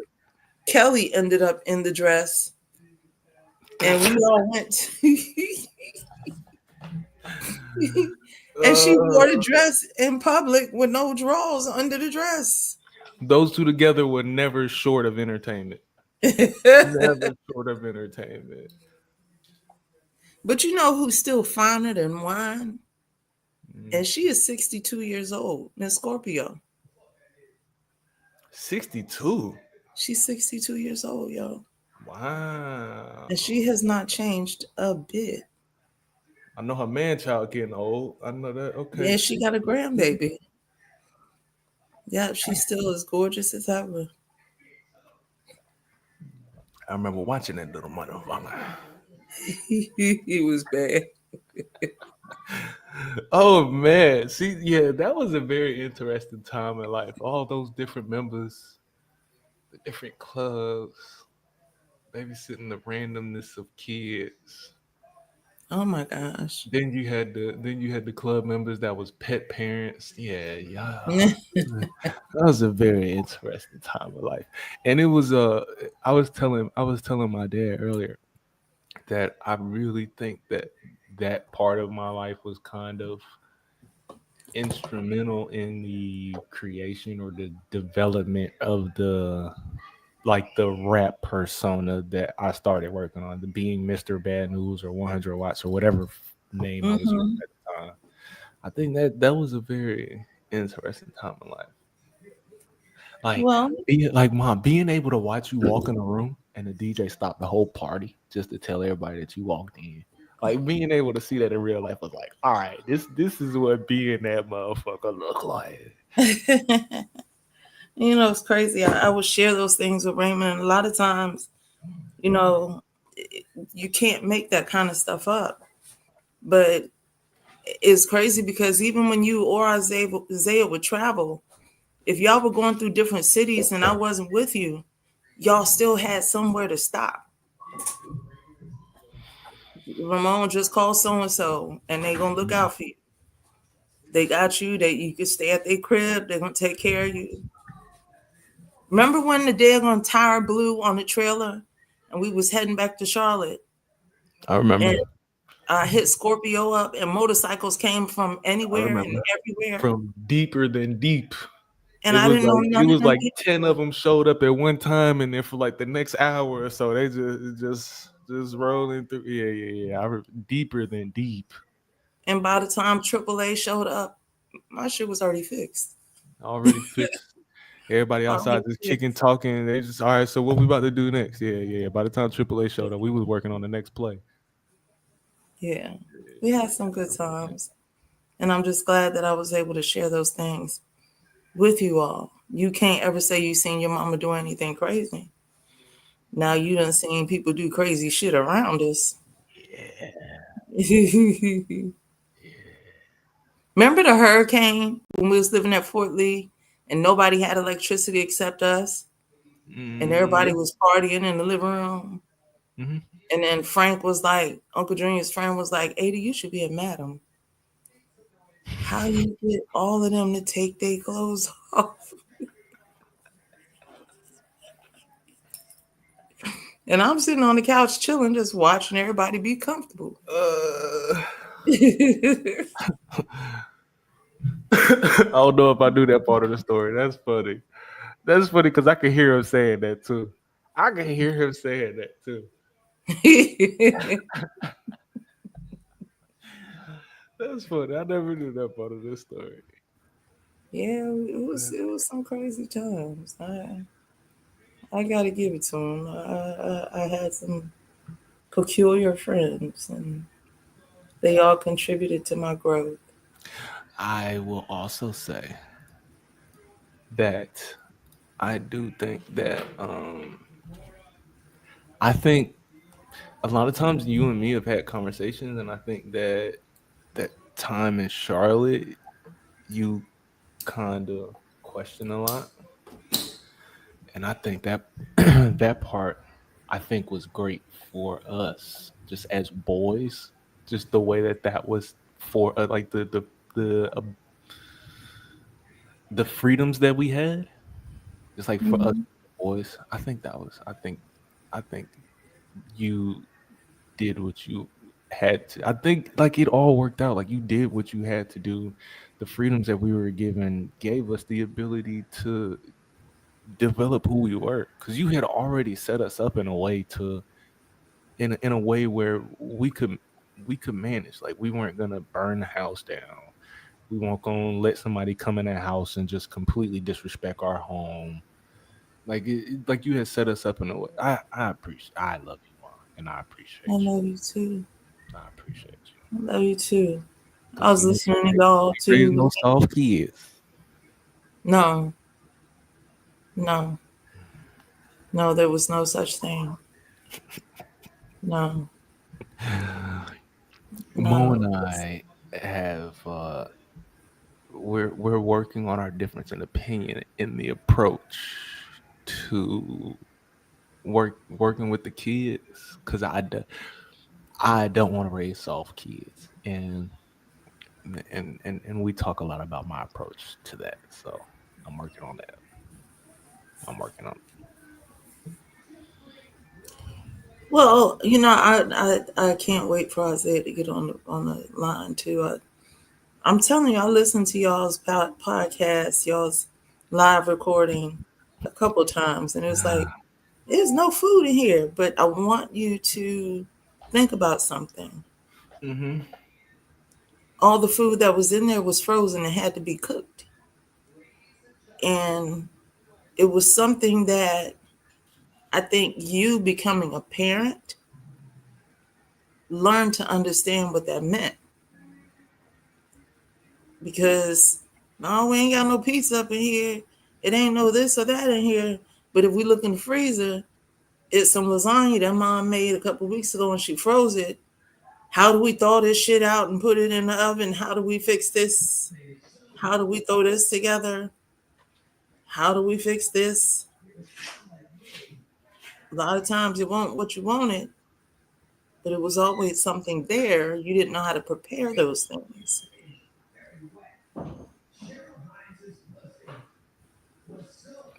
[SPEAKER 3] Kelly ended up in the dress. And we all went and she wore the dress in public with no drawers under the dress.
[SPEAKER 2] Those two together were never short of entertainment. Never short of entertainment.
[SPEAKER 3] But you know who's still finer than wine? And she is 62 years old, Miss Scorpio.
[SPEAKER 2] 62?
[SPEAKER 3] She's 62 years old, yo.
[SPEAKER 2] Wow.
[SPEAKER 3] And she has not changed a bit.
[SPEAKER 2] I know her man child getting old. I know that. Okay.
[SPEAKER 3] Yeah, she got a grandbaby. Yeah, she's still as gorgeous as ever.
[SPEAKER 2] I remember watching that little motherfucker.
[SPEAKER 3] He was bad.
[SPEAKER 2] Oh man, see, yeah, that was a very interesting time in life. All those different members, the different clubs, babysitting the randomness of kids.
[SPEAKER 3] Oh my gosh.
[SPEAKER 2] Then you had the club members that was pet parents. Yeah, yeah. That was a very interesting time of life. And it was I was telling my dad earlier that I really think that part of my life was kind of instrumental in the creation or the development of the rap persona that I started working on, the being Mr. Bad News or 100 Watts or whatever name I was using
[SPEAKER 3] Hmm.
[SPEAKER 2] at the time. I think that was a very interesting time in life. Like
[SPEAKER 3] Well,
[SPEAKER 2] being able to watch you walk in a room and the DJ stop the whole party just to tell everybody that you walked in. Like being able to see that in real life was like, all right, this is what being that motherfucker look like.
[SPEAKER 3] it's crazy. I would share those things with Raymond, and a lot of times, you know, you can't make that kind of stuff up. But it's crazy because even when you or Isaiah would travel, if y'all were going through different cities and I wasn't with you, y'all still had somewhere to stop. Ramon, just call so and so, and they gonna look out for you. They got you. You can stay at their crib. They're gonna take care of you. Remember when the daggone tire blew on the trailer, and we was heading back to Charlotte,
[SPEAKER 2] I remember.
[SPEAKER 3] and I hit Scorpio up, and motorcycles came from
[SPEAKER 2] I
[SPEAKER 3] anywhere and
[SPEAKER 2] remember.
[SPEAKER 3] everywhere,
[SPEAKER 2] From deeper than deep.
[SPEAKER 3] and
[SPEAKER 2] It
[SPEAKER 3] I
[SPEAKER 2] was
[SPEAKER 3] didn't know
[SPEAKER 2] like it
[SPEAKER 3] none of
[SPEAKER 2] was
[SPEAKER 3] them
[SPEAKER 2] like
[SPEAKER 3] people.
[SPEAKER 2] 10 of them showed up at one time, and then for like the next hour or so, they just rolling through. Yeah, yeah, yeah. Deeper than deep.
[SPEAKER 3] And by the time AAA showed up, my shit was already fixed.
[SPEAKER 2] Already fixed. Everybody outside
[SPEAKER 3] Already
[SPEAKER 2] just kicking,
[SPEAKER 3] fixed.
[SPEAKER 2] talking. They just all right. So what we about to do next? Yeah, yeah. By the time AAA showed up, we was working on the next play.
[SPEAKER 3] Yeah, we had some good times, and I'm just glad that I was able to share those things with you all. You can't ever say you seen your mama do anything crazy. Now you done seen people do crazy shit around us. Remember the hurricane when we was living at Fort Lee and nobody had electricity except us, and everybody
[SPEAKER 2] Yeah.
[SPEAKER 3] was partying in the living room.
[SPEAKER 2] Hmm.
[SPEAKER 3] And then Frank was like, Uncle Junior's friend was like, Ada, you should be a madam. How you get all of them to take their clothes off? And I'm sitting on the couch chilling, just watching everybody be comfortable.
[SPEAKER 2] I don't know if I knew that part of the story. That's funny. That's funny because I can hear him saying that too. I can hear him saying that too. That's funny. I never knew that part of this story.
[SPEAKER 3] Yeah, it was some crazy times. I gotta give it to him. I had some peculiar friends, and they all contributed to my growth.
[SPEAKER 2] I will also say that I do think that I think a lot of times you and me have had conversations, and I think that time in Charlotte you kind of question a lot, and I think that that part I think was great for us just as boys, just the way that was for like the freedoms that we had, just like for us
[SPEAKER 3] Mhm.
[SPEAKER 2] boys. I think you did what you had to. I think like it all worked out. Like you did what you had to do. The freedoms that we were given gave us the ability to develop who we were because you had already set us up in a way in a way where we could manage. Like we weren't gonna burn the house down. We weren't gonna let somebody come in that house and just completely disrespect our home. Like you had set us up in a way. I love you, Mom, and I
[SPEAKER 3] I
[SPEAKER 2] appreciate you.
[SPEAKER 3] love you too.
[SPEAKER 2] I appreciate you.
[SPEAKER 3] I love you too. I was
[SPEAKER 2] We
[SPEAKER 3] listening to y'all
[SPEAKER 2] raise
[SPEAKER 3] too.
[SPEAKER 2] no soft kids.
[SPEAKER 3] No, no, no, there was no such thing. No,
[SPEAKER 2] Mo
[SPEAKER 3] no.
[SPEAKER 2] and I have we're working on our difference in opinion in the approach to working with the kids because I don't want to raise soft kids and we talk a lot about my approach to that. So I'm working on that. I'm working on it.
[SPEAKER 3] Well, I can't wait for Isaiah to get on the line too. I'm telling you, I listened to y'all's podcast, y'all's live recording a couple times, and it was like, there's no food in here, but I want you to think about something.
[SPEAKER 2] Mm-hmm.
[SPEAKER 3] All the food that was in there was frozen and had to be cooked. And it was something that I think you becoming a parent learned to understand what that meant. Because no, we ain't got no pizza up in here. It ain't no this or that in here. But if we look in the freezer, it's some lasagna that mom made a couple weeks ago and she froze it. How do we thaw this shit out and put it in the oven? How do we fix this? How do we throw this together? How do we fix this? A lot of times it won't what you wanted, but it was always something there. You didn't know how to prepare those things.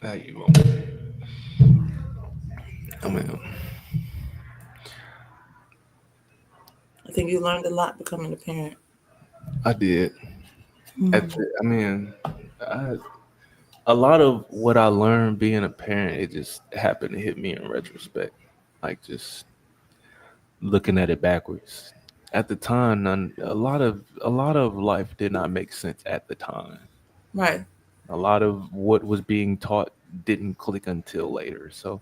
[SPEAKER 2] How you going? I mean,
[SPEAKER 3] I think you learned a lot becoming a parent.
[SPEAKER 2] I did.
[SPEAKER 3] Mm.
[SPEAKER 2] I mean, a lot of what I learned being a parent, it just happened to hit me in retrospect. Like just looking at it backwards. At the time, a lot of life did not make sense at the time.
[SPEAKER 3] Right.
[SPEAKER 2] A lot of what was being taught didn't click until later. So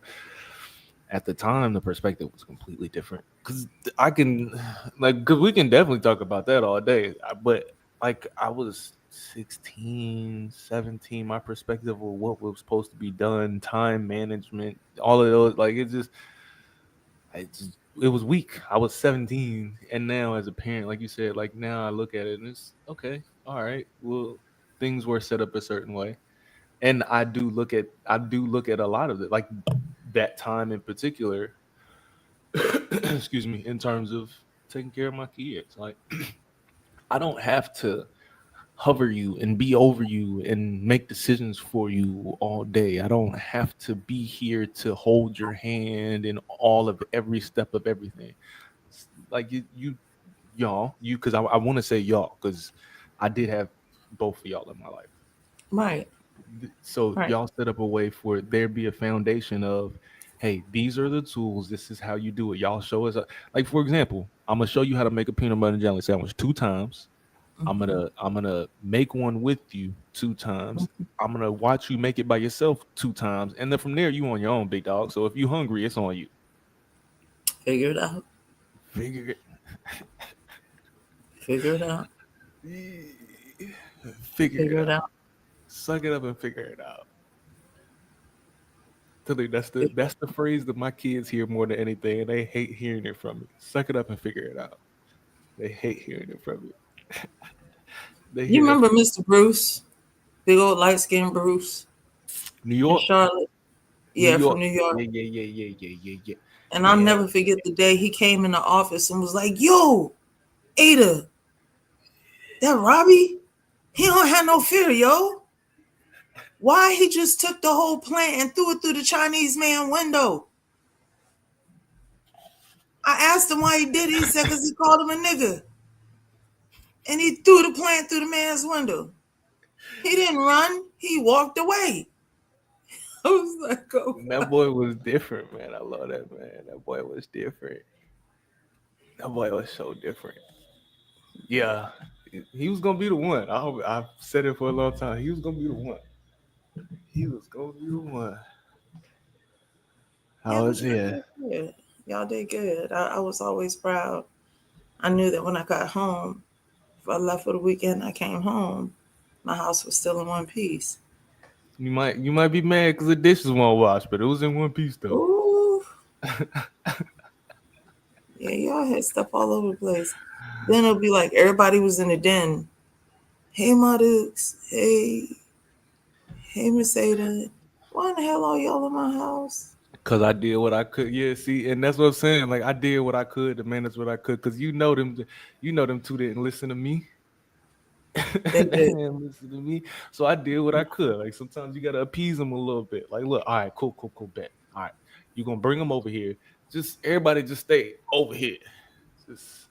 [SPEAKER 2] at the time, the perspective was completely different. Because I can, like, because we can definitely talk about that all day. But like, I was 16, 17. My perspective of what was supposed to be done, time management, all of those, like, it was weak. I was 17, and now as a parent, like you said, like now I look at it and it's okay. All right, well, things were set up a certain way, and I do look at a lot of it, like that time in particular. Excuse me, in terms of taking care of my kids, like I don't have to hover you and be over you and make decisions for you all day. I don't have to be here to hold your hand in all of every step of everything. Like y'all, because I want to say y'all because I did have both of y'all in my life.
[SPEAKER 3] Right.
[SPEAKER 2] So
[SPEAKER 3] Right.
[SPEAKER 2] y'all set up a way for there be a foundation of, hey, these are the tools. This is how you do it. Y'all show us. Like for example, I'm gonna show you how to make a peanut butter and jelly sandwich 2 times. I'm gonna make one with you 2 times. I'm gonna watch you make it by yourself 2 times, and then from there you on your own, big dog. So if you hungry, it's on you.
[SPEAKER 3] Figure it out.
[SPEAKER 2] Figure
[SPEAKER 3] Figure it out.
[SPEAKER 2] it, figure it
[SPEAKER 3] Figure it
[SPEAKER 2] out.
[SPEAKER 3] out.
[SPEAKER 2] Suck it up and figure it out. Tell you that's the
[SPEAKER 3] Figure-
[SPEAKER 2] that's the phrase that my kids hear more than anything, and they hate hearing it from me. Suck it up and figure it out. They hate hearing it from me. They
[SPEAKER 3] You
[SPEAKER 2] hear that
[SPEAKER 3] remember
[SPEAKER 2] from
[SPEAKER 3] Mr. Bruce, big old light skinned Bruce
[SPEAKER 2] New
[SPEAKER 3] in
[SPEAKER 2] York,
[SPEAKER 3] Charlotte?
[SPEAKER 2] New
[SPEAKER 3] Yeah, from
[SPEAKER 2] York.
[SPEAKER 3] New York.
[SPEAKER 2] Yeah, yeah, yeah, yeah, yeah, yeah, yeah.
[SPEAKER 3] And I'll
[SPEAKER 2] Yeah,
[SPEAKER 3] never forget the day he came in the office and was like, "Yo, Ada, that Robbie, he don't have no fear, yo. Why he just took the whole plant and threw it through the Chinese man window?" I asked him why he did it. He said because he called him a nigga. And he threw the plant through the man's window. He didn't run. He walked away. I was like, oh,
[SPEAKER 2] that boy was different, man. I love that man. That boy was different. That boy was so different. Yeah, he was gonna be the one. I've said it for a long time. He was gonna be the one. He was gonna be the one. I
[SPEAKER 3] yeah,
[SPEAKER 2] was
[SPEAKER 3] but y'all
[SPEAKER 2] here.
[SPEAKER 3] did good. Y'all did good. I was always proud. I knew that when I got home, if I left for the weekend, I came home, my house was still in one piece.
[SPEAKER 2] You might be mad because the dishes won't wash, but it was in one piece though.
[SPEAKER 3] Ooh. Yeah, y'all had stuff all over the place. Then it'll be like everybody was in the den. Hey, my Dukes. Hey, Miss Ada. Why in the hell are y'all in my house?
[SPEAKER 2] Cause I did what I could. Yeah, see, and that's what I'm saying. Like I did what I could to manage what I could. Cause you know them two didn't listen to me.
[SPEAKER 3] They
[SPEAKER 2] They
[SPEAKER 3] did.
[SPEAKER 2] didn't listen to me. So I did what I could. Like sometimes you gotta appease them a little bit. Like, look, all right, cool, bet. All right, you gonna bring them over here. Just everybody just stay over here. Just,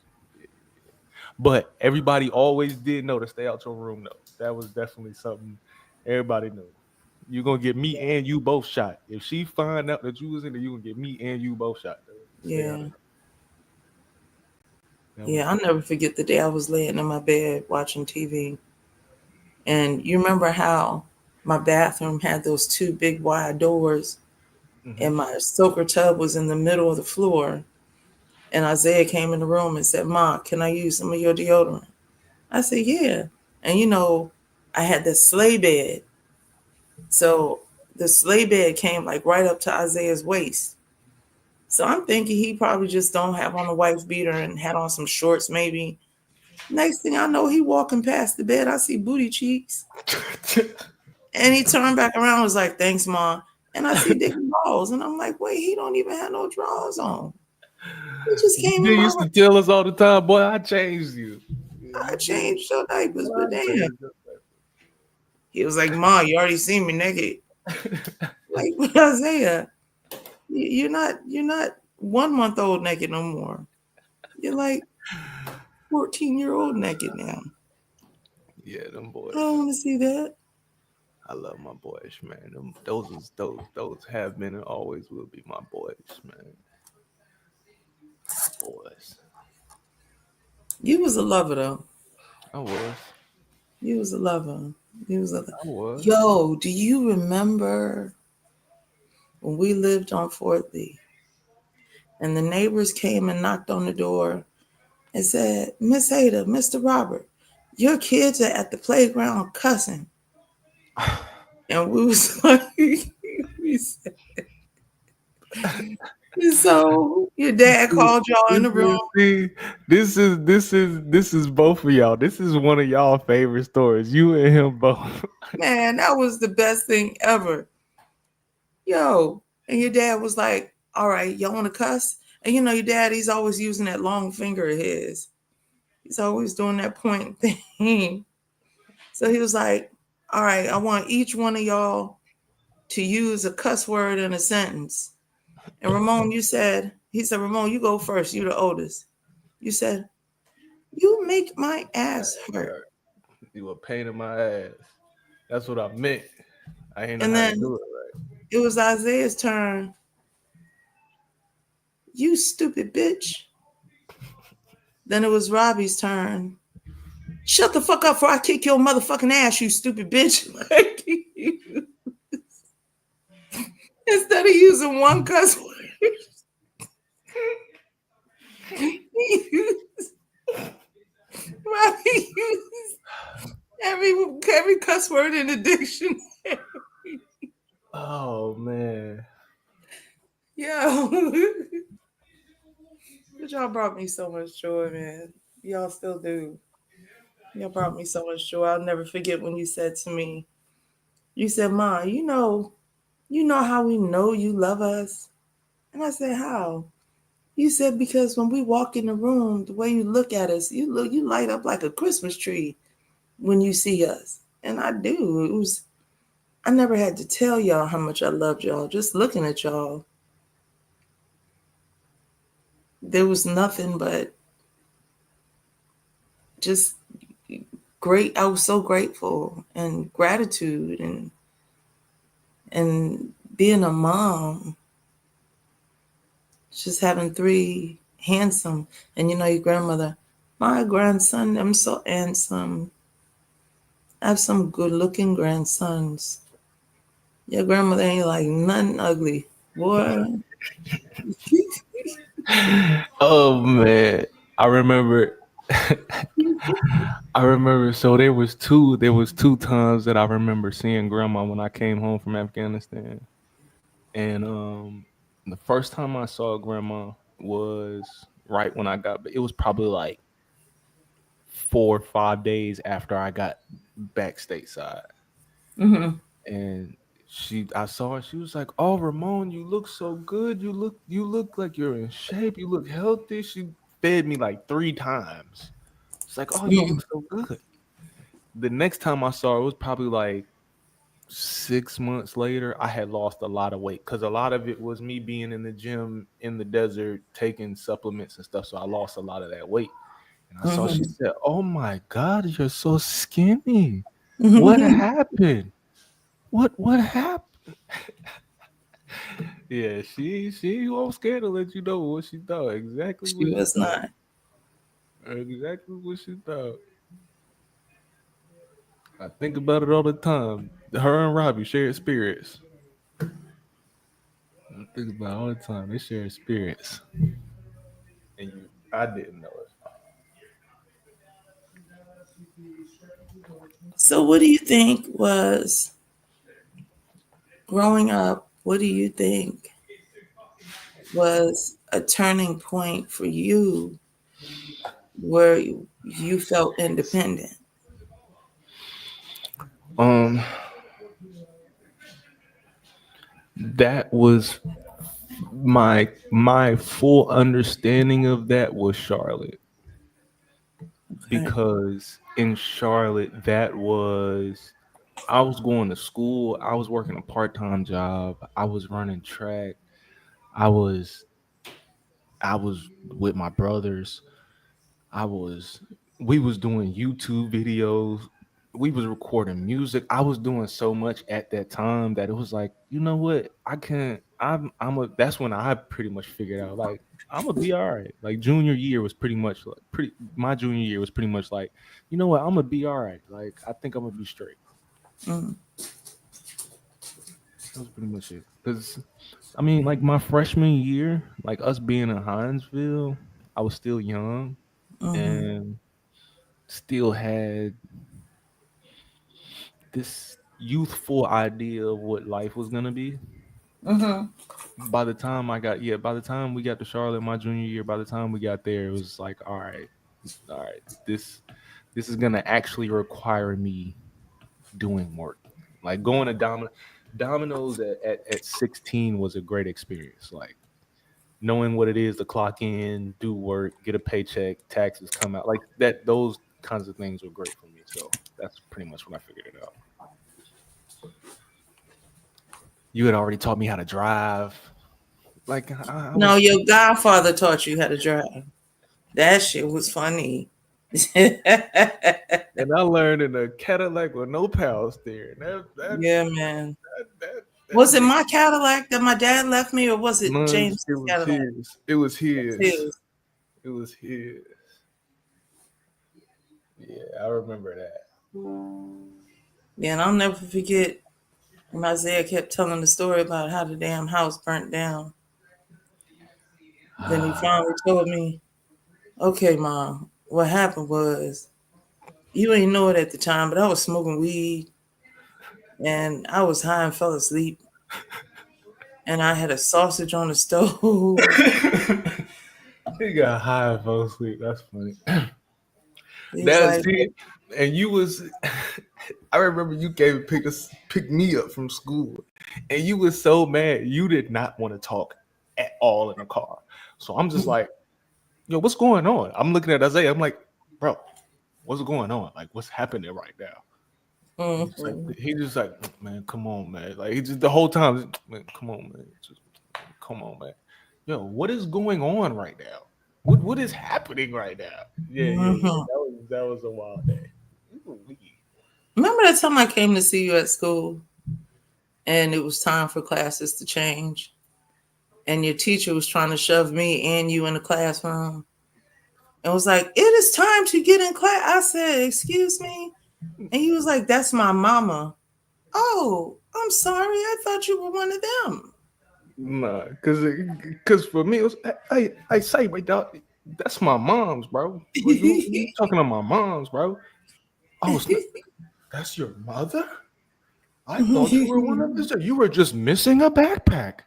[SPEAKER 2] but everybody always did know to stay out your room though. That was definitely something everybody knew. You're gonna get me and you both shot. If she find out that you was in there, you gonna get me and you both shot.
[SPEAKER 3] Yeah. Yeah, I'll never forget the day I was laying in my bed watching TV. And you remember how my bathroom had those two big wide doors, and my soaker tub was in the middle of the floor. And Isaiah came in the room and said, "Ma, can I use some of your deodorant?" I said, "Yeah." And I had this sleigh bed. So the sleigh bed came like right up to Isaiah's waist. So I'm thinking he probably just don't have on a wife beater and had on some shorts maybe. Next thing I know, he walking past the bed. I see booty cheeks. And he turned back around and was like, "Thanks, Mom." And I see dick and balls. And I'm like, wait, he don't even have no drawers on. He just came
[SPEAKER 2] You
[SPEAKER 3] in
[SPEAKER 2] used
[SPEAKER 3] my
[SPEAKER 2] to tell us all the time, boy, I changed you.
[SPEAKER 3] I changed your diapers,
[SPEAKER 2] I
[SPEAKER 3] but damn.
[SPEAKER 2] changed your
[SPEAKER 3] He was like, "Ma, you already seen me naked." Like, Isaiah, you're not 1 month old naked no more. You're like 14-year-old naked now.
[SPEAKER 2] Yeah, them boys.
[SPEAKER 3] I don't want to see that.
[SPEAKER 2] I love my boys, man. Those have been and always will be my boys, man. Boys.
[SPEAKER 3] You was a lover though.
[SPEAKER 2] I was.
[SPEAKER 3] You was a lover. You was a
[SPEAKER 2] I was.
[SPEAKER 3] Yo, do you remember when we lived on Fort Lee and the neighbors came and knocked on the door and said, "Miss Ada, Mr. Robert, your kids are at the playground cussing." And we was like, we said, so your dad called y'all in the room.
[SPEAKER 2] See, this is both of y'all. This is one of y'all favorite stories. You and him both.
[SPEAKER 3] Man, that was the best thing ever. Yo, and your dad was like, "All right, y'all want to cuss?" And your dad, he's always using that long finger of his. He's always doing that point thing. So he was like, "All right, I want each one of y'all to use a cuss word in a sentence." And Ramon, he said, "Ramon, you go first. You're the oldest." You said, "You make my ass hurt."
[SPEAKER 2] You were a pain in my ass. That's what I meant. I ain't know
[SPEAKER 3] And
[SPEAKER 2] how
[SPEAKER 3] then
[SPEAKER 2] to do it right.
[SPEAKER 3] it was Isaiah's turn. "You stupid bitch." Then it was Robbie's turn. "Shut the fuck up before I kick your motherfucking ass, you stupid bitch." Like, instead of using one cuss word, Robbie used every cuss word in the dictionary.
[SPEAKER 2] Oh man.
[SPEAKER 3] Yo. But y'all brought me so much joy, man. Y'all still do. Y'all brought me so much joy. I'll never forget when you said to me, you said, "Ma, you know how we know you love us?" And I said, "How?" You said, "Because when we walk in the room, the way you look at us, you light up like a Christmas tree when you see us." And I do. I never had to tell y'all how much I loved y'all. Just looking at y'all, there was nothing but just great. I was so grateful and gratitude and being a mom, just having 3 handsome, and your grandmother, "My grandson, I'm so handsome. I have some good looking grandsons." Your grandmother ain't like nothing ugly, boy.
[SPEAKER 2] Oh man. I remember. I remember. So there was two. There was two times that I remember seeing grandma when I came home from Afghanistan, and the first time I saw grandma was right when I got. It was probably like 4 or 5 days after I got back stateside,
[SPEAKER 3] Mm-hmm.
[SPEAKER 2] and I saw her. She was like, "Oh, Ramon, you look so good. You look like you're in shape. You look healthy." She fed me like 3 times. It's like, "Oh, you look so good." The next time I saw her, it was probably like 6 months later. I had lost a lot of weight because a lot of it was me being in the gym in the desert, taking supplements and stuff. So I lost a lot of that weight. And I saw she said, "Oh my God, you're so skinny. What happened? What happened?" Yeah, she won't scared to let you know what she thought. Exactly
[SPEAKER 3] She
[SPEAKER 2] what she
[SPEAKER 3] was
[SPEAKER 2] thought.
[SPEAKER 3] not.
[SPEAKER 2] Exactly what she thought. I think about it all the time. Her and Robbie shared spirits. I think about it all the time. They shared spirits. I didn't know it.
[SPEAKER 3] So, what do you think was growing up? What do you think was a turning point for you where you felt independent?
[SPEAKER 2] Um, that was my full understanding of that was Charlotte.
[SPEAKER 3] Okay.
[SPEAKER 2] Because in Charlotte, I was going to school, I was working a part-time job, I was running track, I was I was with my brothers, I was we was doing YouTube videos, we was recording music. I was doing so much at that time that it was like, you know what? I can't I'm a that's when I pretty much figured out like I'm gonna be all right. Like junior year was pretty much like pretty my junior year was pretty much like, you know what, I'm gonna be all right. Like I think I'm gonna be straight.
[SPEAKER 3] Mm-hmm.
[SPEAKER 2] That was pretty much it. Cause I mean, like my freshman year, like us being in Hinesville, I was still young and still had this youthful idea of what life was gonna be.
[SPEAKER 3] Mm-hmm.
[SPEAKER 2] By the time we got to Charlotte my junior year, by the time we got there, it was like, all right, this is gonna actually require me doing work. Like going to Domino's at 16 was a great experience. Like knowing what it is to clock in, do work, get a paycheck, taxes come out, like that. Those kinds of things were great for me. So that's pretty much when I figured it out. You had already taught me how to drive. Like I
[SPEAKER 3] No,
[SPEAKER 2] was,
[SPEAKER 3] your godfather taught you how to drive. That shit was funny. Yeah,
[SPEAKER 2] and I learned in a Cadillac with no power steering.
[SPEAKER 3] man.
[SPEAKER 2] That
[SPEAKER 3] Was it
[SPEAKER 2] nigga,
[SPEAKER 3] my Cadillac that my dad left me, or was it
[SPEAKER 2] no,
[SPEAKER 3] James's
[SPEAKER 2] it was
[SPEAKER 3] Cadillac?
[SPEAKER 2] his. It was his.
[SPEAKER 3] His.
[SPEAKER 2] It was his. Yeah, I remember that.
[SPEAKER 3] Yeah, and I'll never forget when Isaiah kept telling the story about how the damn house burnt down. Then he finally told me, "Okay, Mom, what happened was you ain't know it at the time, but I was smoking weed and I was high and fell asleep, and I had a sausage on the stove."
[SPEAKER 2] He got high and fell asleep. That's funny.
[SPEAKER 3] He's
[SPEAKER 2] That's
[SPEAKER 3] like,
[SPEAKER 2] it. And you was, I remember you came and pick me up from school, and you was so mad. You did not want to talk at all in the car. So I'm just like, yo, what's going on? I'm looking at Isaiah. I'm like, bro, what's going on? Like, what's happening right now? He just like, man, come on, man. Like he just the whole time, man, come on, man. Just come on, man. Yo, what is going on right now? What is happening right now? Yeah.
[SPEAKER 3] Mhm.
[SPEAKER 2] That was a wild day.
[SPEAKER 3] Remember that time I came to see you at school and it was time for classes to change, and your teacher was trying to shove me and you in the classroom and was like, "It is time to get in class." I said, "Excuse me?" And he was like, "That's my mama." "Oh, I'm sorry. I thought you were one of them."
[SPEAKER 2] Nah, cause for me it was I say my dog. That's my mom's, bro. You talking to my mom's, bro? Oh, that's your mother? I thought you were one of the. You were just missing a backpack.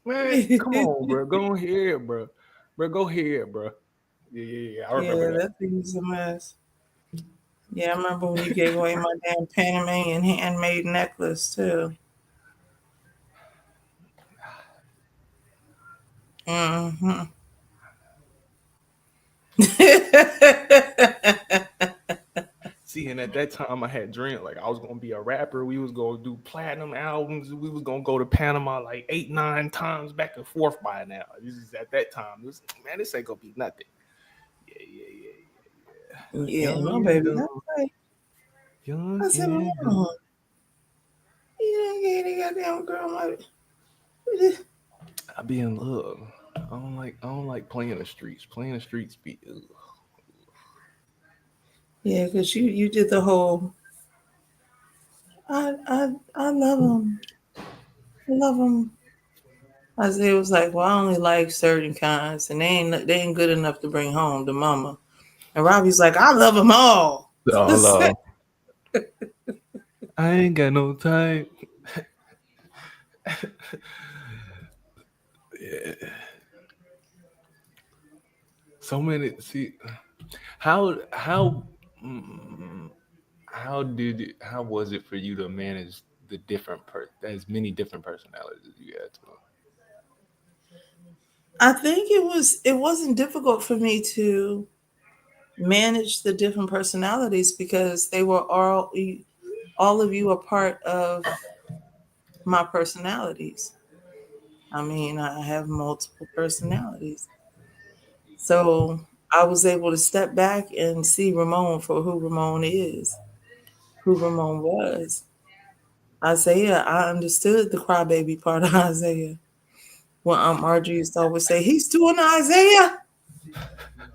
[SPEAKER 2] Man, come on, bro. Go ahead, bro. Bro, go ahead, bro. Yeah. I remember that.
[SPEAKER 3] That thing's a mess. Yeah, I remember when you gave away my damn Panamanian handmade necklace too. Mm-hmm.
[SPEAKER 2] See, and at that time I had dreamed like I was gonna be a rapper. We was gonna do platinum albums. We was gonna go to Panama like 8, 9 times back and forth by now. This is at that time. Man, this ain't gonna be nothing.
[SPEAKER 3] Yeah, my baby.
[SPEAKER 2] Young
[SPEAKER 3] I said,
[SPEAKER 2] kid.
[SPEAKER 3] Mom, you didn't get any goddamn girl like
[SPEAKER 2] I be in love. I don't like playing the streets. Playing the streets be ugh.
[SPEAKER 3] Yeah, because you did the whole I love him. I love him. Isaiah was like, well, I only like certain kinds, and they ain't good enough to bring home to mama. And Robbie's like, I love them all.
[SPEAKER 2] Oh, love. I ain't got no time. Yeah. So many. See, how was it for you to manage the different as many different personalities as you had to?
[SPEAKER 3] I think it wasn't difficult for me to manage the different personalities because they were all of you are part of my personalities. I mean, I have multiple personalities. So I was able to step back and see Ramon for who Ramon is, who Ramon was. Isaiah, I understood the crybaby part of Isaiah. When Aunt Margie used to always say, he's doing Isaiah.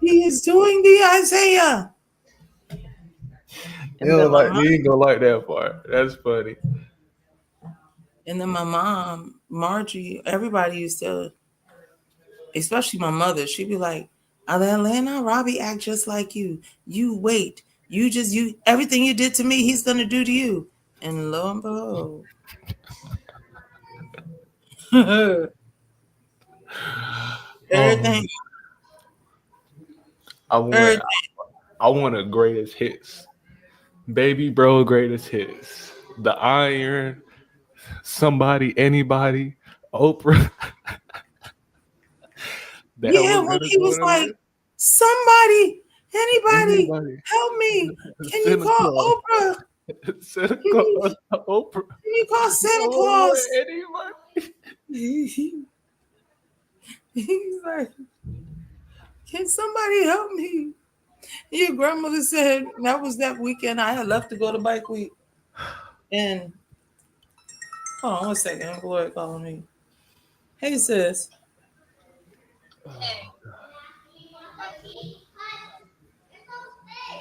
[SPEAKER 3] He is doing the Isaiah.
[SPEAKER 2] You ain't gonna like that part. That's funny.
[SPEAKER 3] And then my mom, Margie, everybody used to, especially my mother, she'd be like, Atlanta, Robbie act just like you. You wait. You everything you did to me, he's gonna do to you. And lo and behold. Everything.
[SPEAKER 2] I want a greatest hits. Baby bro, greatest hits. The Iron, somebody, anybody, Oprah.
[SPEAKER 3] Yeah, when he was like, somebody, anybody, help me. Can you call Oprah?
[SPEAKER 2] Santa Claus, Oprah.
[SPEAKER 3] Can you call Santa Claus?
[SPEAKER 2] Anybody?
[SPEAKER 3] He's like, can somebody help me? Your grandmother said that was that weekend I had left to go to Bike Week. And hold on 1 second, Gloria calling me. Hey sis.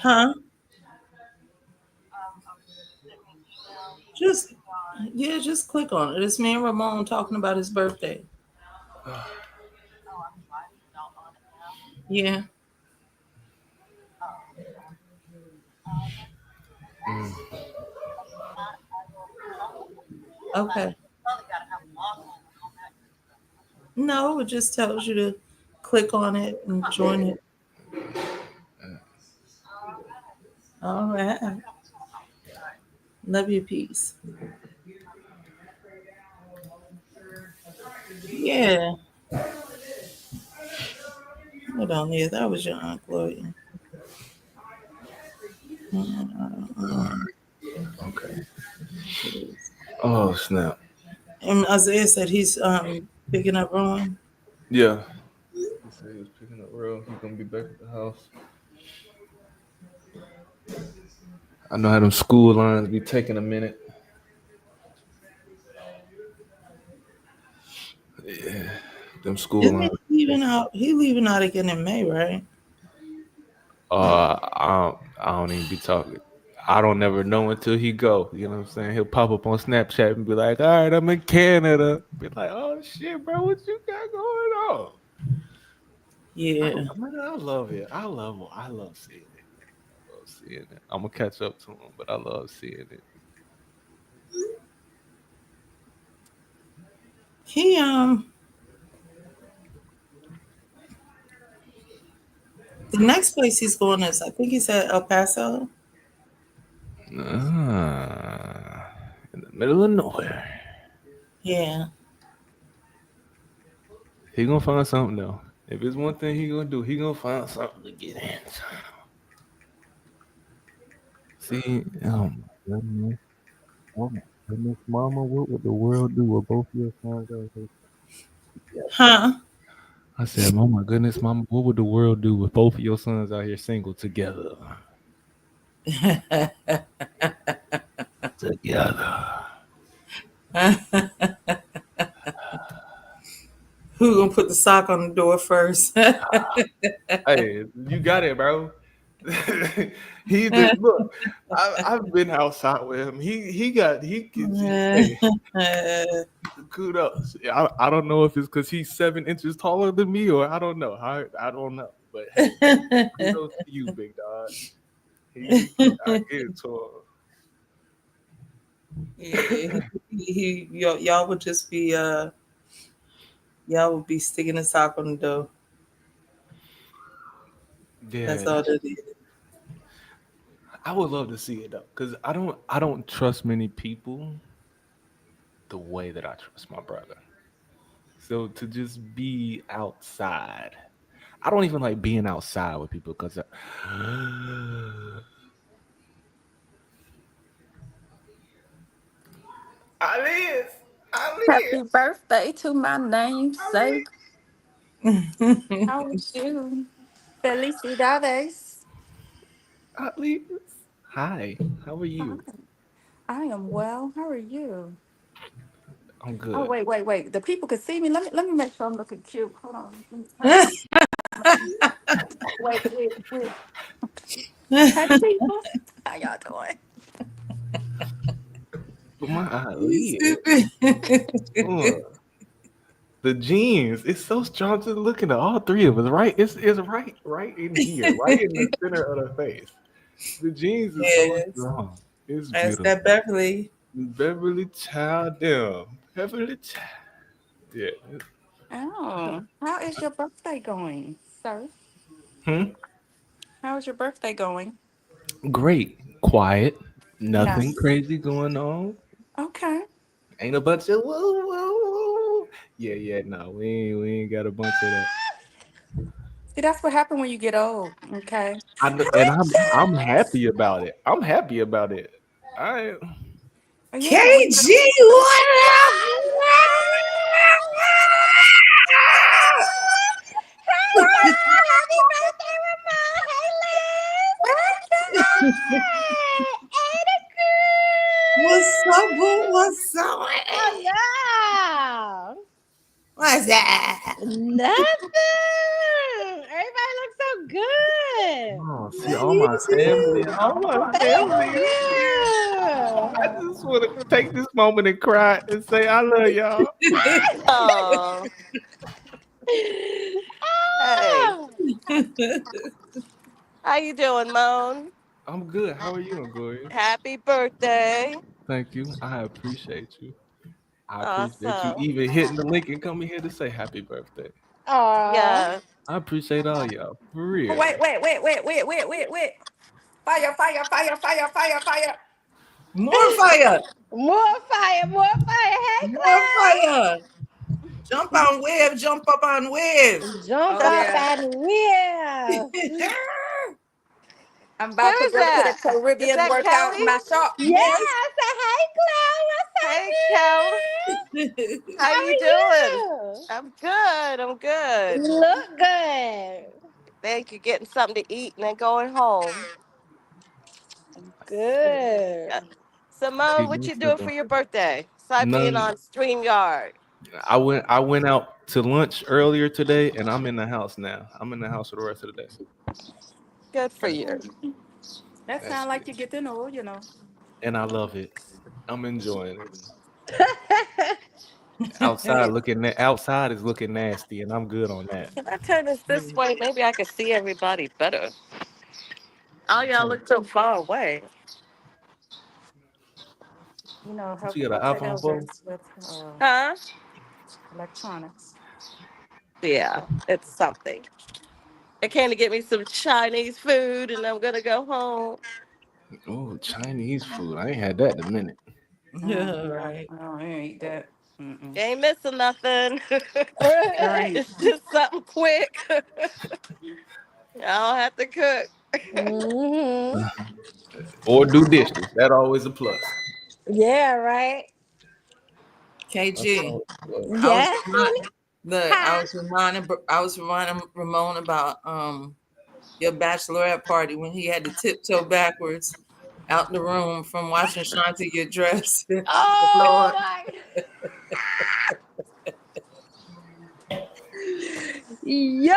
[SPEAKER 3] Huh? Just click on it. It's me and Ramon talking about his birthday. Yeah. Okay. No, it just tells you to click on it and join it. All right. Love you, peace. Yeah. Hold on here. That was your Aunt Gloria.
[SPEAKER 2] Okay. Oh snap!
[SPEAKER 3] And Isaiah said he's picking up Rowan.
[SPEAKER 2] Yeah. He said he was picking up Rowan. He's gonna be back at the house. I know how them school lines be taking a minute. Yeah, them school
[SPEAKER 3] Isn't
[SPEAKER 2] lines.
[SPEAKER 3] he leaving out? He leaving out again in May, right?
[SPEAKER 2] I don't even be talking. I don't never know until he go. You know what I'm saying? He'll pop up on Snapchat and be like, all right, I'm in Canada. Be like, oh shit, bro, what you got going on?
[SPEAKER 3] Yeah.
[SPEAKER 2] I love it. I love seeing it. I love seeing it. I'm gonna catch up to him, but I love seeing it.
[SPEAKER 3] He the next place he's going is, I think he said El Paso.
[SPEAKER 2] In the middle of nowhere.
[SPEAKER 3] Yeah.
[SPEAKER 2] He gonna find something though. If it's one thing he gonna do, he gonna find something to get in. See, goodness, oh my goodness, Mama, what would the world do with both your sons out here?
[SPEAKER 3] Huh?
[SPEAKER 2] I said, oh my goodness, Mama, what would the world do with both of your sons out here single together? Together.
[SPEAKER 3] Who gonna put the sock on the door first?
[SPEAKER 2] Hey, you got it, bro. He did look. I've been outside with him. He hey, kudos. I don't know if it's because he's 7 inches taller than me or I don't know. I don't know. But hey, kudos to you, big dog. I get it to him.
[SPEAKER 3] Yeah, y'all would just be y'all would be sticking a sock on the door.
[SPEAKER 2] Yeah,
[SPEAKER 3] That's all that is.
[SPEAKER 2] I would love to see it though, because I don't trust many people the way that I trust my brother. So to just be outside, I don't even like being outside with people because
[SPEAKER 6] Happy birthday to my namesake. How was you? Felicidades.
[SPEAKER 2] Hi, how are you?
[SPEAKER 6] I am well. How are you?
[SPEAKER 2] I'm
[SPEAKER 6] Oh,
[SPEAKER 2] good.
[SPEAKER 6] wait. The people can see me. Let me make sure I'm looking cute. Hold on. Wait. Hey, people. How y'all doing?
[SPEAKER 2] But my the jeans, it's so strong to look at all three of us, right? It's right in here, right in the center of the face. The jeans is so
[SPEAKER 3] Yes.
[SPEAKER 2] strong. It's
[SPEAKER 3] That's
[SPEAKER 2] beautiful.
[SPEAKER 3] that Beverly.
[SPEAKER 2] Beverly Child, damn. Beverly Child. Yeah.
[SPEAKER 6] Oh, how is your birthday going, sir?
[SPEAKER 2] Hmm?
[SPEAKER 6] How is your birthday going?
[SPEAKER 2] Great. Quiet. Nothing
[SPEAKER 6] Nice.
[SPEAKER 2] crazy going on.
[SPEAKER 6] Okay.
[SPEAKER 2] Ain't a bunch of woo woo. Yeah, no. We ain't got a bunch of that.
[SPEAKER 6] See, that's what happened when you get old. Okay.
[SPEAKER 2] I'm happy about it. I'm happy about it. I
[SPEAKER 6] Oh, yeah.
[SPEAKER 3] KG, what What's up, boo? What's up?
[SPEAKER 7] Oh,
[SPEAKER 3] What's that?
[SPEAKER 7] no. Nothing. Everybody looks so good.
[SPEAKER 2] oh, see all my family. All my family is here. I just want to take this moment and cry and say I love y'all.
[SPEAKER 7] Oh.
[SPEAKER 8] Hey, how you doing, Moan?
[SPEAKER 2] I'm good. How are you, Gloria?
[SPEAKER 8] Happy birthday.
[SPEAKER 2] Thank you. I appreciate you. I appreciate you
[SPEAKER 8] Awesome.
[SPEAKER 2] even hitting the link and coming here to say happy birthday.
[SPEAKER 8] Yeah.
[SPEAKER 2] I appreciate all y'all. For real.
[SPEAKER 6] Wait. Fire.
[SPEAKER 3] More fire.
[SPEAKER 7] More fire. Hey,
[SPEAKER 3] More
[SPEAKER 7] Cloud.
[SPEAKER 3] fire. Jump on wave. Jump up on wave.
[SPEAKER 7] Jump
[SPEAKER 6] Oh,
[SPEAKER 7] up
[SPEAKER 6] yeah.
[SPEAKER 7] and wheel.
[SPEAKER 6] I'm about
[SPEAKER 8] Who
[SPEAKER 6] to
[SPEAKER 8] is
[SPEAKER 6] go to
[SPEAKER 8] that?
[SPEAKER 6] the
[SPEAKER 8] Is
[SPEAKER 6] Caribbean
[SPEAKER 8] that
[SPEAKER 6] workout in
[SPEAKER 8] Kelly?
[SPEAKER 6] my shop.
[SPEAKER 7] Yeah, I said, hey, Cloud. What's
[SPEAKER 8] Hey,
[SPEAKER 7] up?
[SPEAKER 8] Kel. How you doing? I'm good. I'm good.
[SPEAKER 7] Look good.
[SPEAKER 8] Thank you. Getting something to eat and then going home.
[SPEAKER 7] Good.
[SPEAKER 8] Yeah.
[SPEAKER 2] See,
[SPEAKER 8] Simone, what you doing for your birthday? Besides being
[SPEAKER 2] none.
[SPEAKER 8] on StreamYard.
[SPEAKER 2] I went out to lunch earlier today, and I'm in the house now. I'm in the house for the rest of the day.
[SPEAKER 8] Good for you.
[SPEAKER 6] That
[SPEAKER 2] That's
[SPEAKER 6] sounds like
[SPEAKER 2] it.
[SPEAKER 6] you're getting old,
[SPEAKER 2] And I love it. I'm enjoying it. Outside is looking nasty, and I'm good on that.
[SPEAKER 8] Can I turn this way? Maybe I can see everybody better. All y'all look so far away.
[SPEAKER 6] You know, her
[SPEAKER 2] You got an iPhone 4?
[SPEAKER 6] elders with
[SPEAKER 8] Huh?
[SPEAKER 6] electronics.
[SPEAKER 8] Yeah, it's something. I came to get me some Chinese food, and I'm gonna go home.
[SPEAKER 2] Oh, Chinese food. I ain't had that in a minute.
[SPEAKER 3] Yeah, right.
[SPEAKER 6] Oh, I ain't eat that. Mm-mm.
[SPEAKER 8] You ain't missing nothing.
[SPEAKER 6] Right.
[SPEAKER 8] It's just something quick. Y'all have to cook.
[SPEAKER 7] Mhm.
[SPEAKER 2] Or do dishes. That always a plus.
[SPEAKER 7] Yeah, right.
[SPEAKER 3] KG.
[SPEAKER 7] Yes, honey.
[SPEAKER 3] I was reminding Ramon about your bachelorette party when he had to tiptoe backwards out the room from watching Shanti get dressed.
[SPEAKER 7] Oh my. Yo,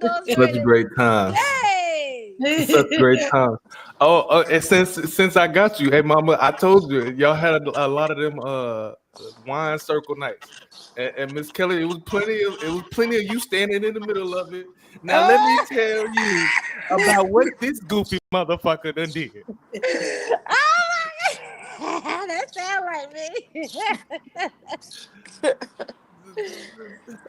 [SPEAKER 7] those
[SPEAKER 2] Such a great time.
[SPEAKER 7] days.
[SPEAKER 2] Such a great time. Oh, and since I got you, hey mama, I told you y'all had a lot of them wine circle nights. And Miss Kelly, it was plenty of you standing in the middle of it. Now let me tell you about what this goofy motherfucker done did.
[SPEAKER 7] Oh my God. That sound like me.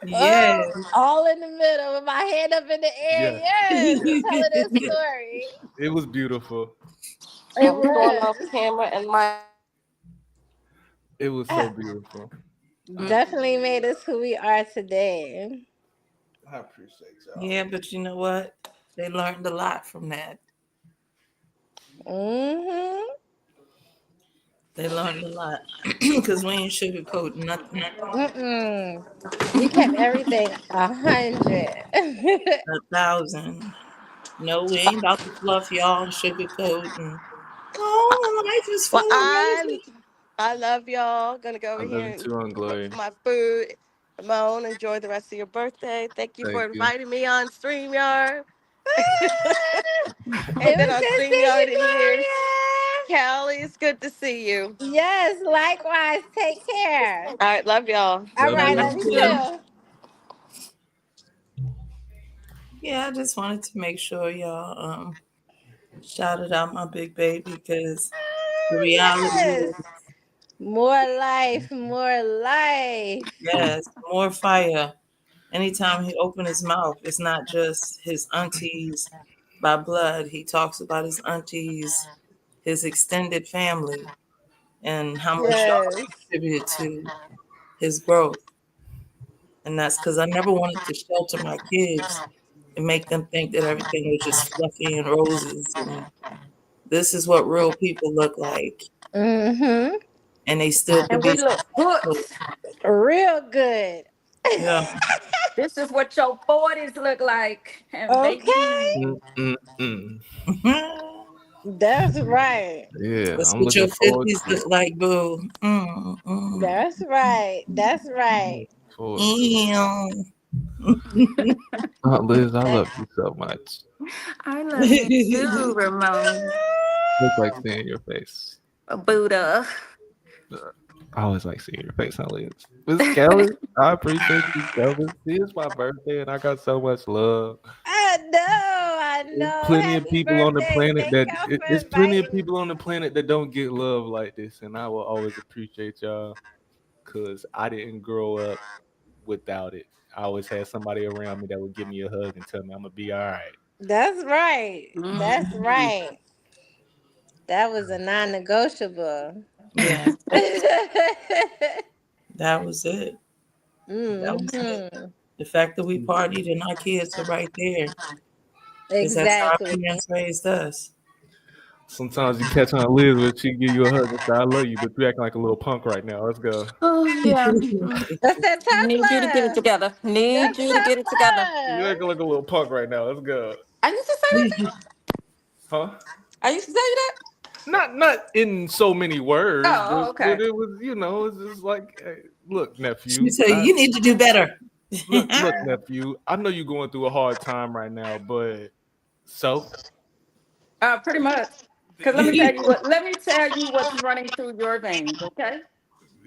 [SPEAKER 3] Yeah.
[SPEAKER 7] All in the middle with my hand up in the air.
[SPEAKER 2] Yeah.
[SPEAKER 7] Yes,
[SPEAKER 2] Yeah.
[SPEAKER 7] telling this story.
[SPEAKER 2] It was beautiful.
[SPEAKER 7] It
[SPEAKER 8] I'm going off
[SPEAKER 7] was.
[SPEAKER 8] camera and my.
[SPEAKER 2] It was so beautiful.
[SPEAKER 7] Definitely made us who we are today.
[SPEAKER 2] I appreciate y'all.
[SPEAKER 3] Yeah, but you know what? They learned a lot from that.
[SPEAKER 7] Mm-hmm.
[SPEAKER 3] They learned a lot because we ain't sugarcoating nothing.
[SPEAKER 7] Mm-mm. We kept everything 100.
[SPEAKER 3] 1,000. No, we ain't about to fluff y'all and sugarcoat and life is full
[SPEAKER 8] Well,
[SPEAKER 3] of roses.
[SPEAKER 8] I love y'all. Gonna go
[SPEAKER 2] I
[SPEAKER 8] over
[SPEAKER 2] love
[SPEAKER 8] here
[SPEAKER 2] you
[SPEAKER 8] and
[SPEAKER 2] too, Aunt Gloria.
[SPEAKER 8] cook my food. Ramon, enjoy the rest of your birthday. Thank you for
[SPEAKER 2] Thank you.
[SPEAKER 8] inviting me on StreamYard.
[SPEAKER 7] It
[SPEAKER 8] Ain't been
[SPEAKER 7] was
[SPEAKER 8] on
[SPEAKER 7] good seeing
[SPEAKER 8] StreamYard
[SPEAKER 7] you,
[SPEAKER 8] in years.
[SPEAKER 7] Gloria.
[SPEAKER 8] Callie, it's good to see you.
[SPEAKER 7] Yes, likewise. Take care.
[SPEAKER 8] All right, love y'all.
[SPEAKER 7] All
[SPEAKER 2] Love
[SPEAKER 7] right,
[SPEAKER 2] you.
[SPEAKER 7] love you
[SPEAKER 3] too.
[SPEAKER 7] too.
[SPEAKER 3] Yeah, I just wanted to make sure y'all shouted out my big baby because the reality
[SPEAKER 7] Yes.
[SPEAKER 3] is,
[SPEAKER 7] More life, more life.
[SPEAKER 3] yes, more fire. Anytime he opens his mouth, it's not just his aunties by blood. He talks about his aunties, his extended family, and how much y'all
[SPEAKER 7] Yes.
[SPEAKER 3] contributed to his growth. And that's because I never wanted to shelter my kids and make them think that everything was just fluffy and roses. And this is what real people look like.
[SPEAKER 7] Mm-hmm.
[SPEAKER 3] And they still could
[SPEAKER 5] And
[SPEAKER 3] be
[SPEAKER 5] we look good.
[SPEAKER 3] successful.
[SPEAKER 7] Real good.
[SPEAKER 3] Yeah.
[SPEAKER 5] This is what your 40s look like. And
[SPEAKER 7] Okay.
[SPEAKER 5] baby,
[SPEAKER 7] That's right.
[SPEAKER 2] Yeah,
[SPEAKER 3] That's
[SPEAKER 2] I'm
[SPEAKER 3] what your
[SPEAKER 2] looking forward
[SPEAKER 3] 50s
[SPEAKER 2] to it.
[SPEAKER 3] look like, boo.
[SPEAKER 7] That's right. That's right.
[SPEAKER 2] Forward to it.
[SPEAKER 3] Ew.
[SPEAKER 2] Aunt Liz, I love you so much.
[SPEAKER 5] I love you too, Ramon.
[SPEAKER 2] Look like seeing your face.
[SPEAKER 5] Buddha.
[SPEAKER 2] I always like seeing your face, Aunt Liz. Miss Kelly, I appreciate you, Kelly. See, it's my birthday and I got so much love.
[SPEAKER 7] I
[SPEAKER 2] There's
[SPEAKER 7] know.
[SPEAKER 2] plenty of
[SPEAKER 7] Happy
[SPEAKER 2] people on the
[SPEAKER 7] birthday.
[SPEAKER 2] planet
[SPEAKER 7] Thank
[SPEAKER 2] that
[SPEAKER 7] y'all for
[SPEAKER 2] it's plenty of
[SPEAKER 7] inviting me.
[SPEAKER 2] people on the planet that don't get love like this, and I will always appreciate y'all because I didn't grow up without it. I always had somebody around me that would give me a hug and tell me I'm gonna be all right.
[SPEAKER 7] That's right. That's
[SPEAKER 5] Mhm.
[SPEAKER 7] right. That was a non-negotiable.
[SPEAKER 3] Yeah, that was it. That was it.
[SPEAKER 7] Mhm.
[SPEAKER 3] The fact that we partied and our kids are right there is that's how our
[SPEAKER 7] Exactly.
[SPEAKER 3] parents raised us.
[SPEAKER 2] Sometimes you catch Aunt Liz where she give you a hug and say I love you, but you acting like a little punk right now. Let's go.
[SPEAKER 5] Oh, yeah.
[SPEAKER 7] That's that tough
[SPEAKER 5] Need you to get it
[SPEAKER 7] love.
[SPEAKER 5] together. Need
[SPEAKER 7] That's
[SPEAKER 5] you to get it together.
[SPEAKER 2] You
[SPEAKER 7] tough
[SPEAKER 2] acting like a little punk right now. Let's go.
[SPEAKER 5] I used to say that to you.
[SPEAKER 2] Huh?
[SPEAKER 5] I used to tell you that.
[SPEAKER 2] Not in so many words,
[SPEAKER 5] Oh,
[SPEAKER 2] but
[SPEAKER 5] okay.
[SPEAKER 2] it was, it's just like, hey, look, nephew.
[SPEAKER 3] She said, "You need to do better."
[SPEAKER 2] Look, nephew. I know you're going through a hard time right now, but so
[SPEAKER 5] Pretty much. Because let me tell you what's running through your veins, okay?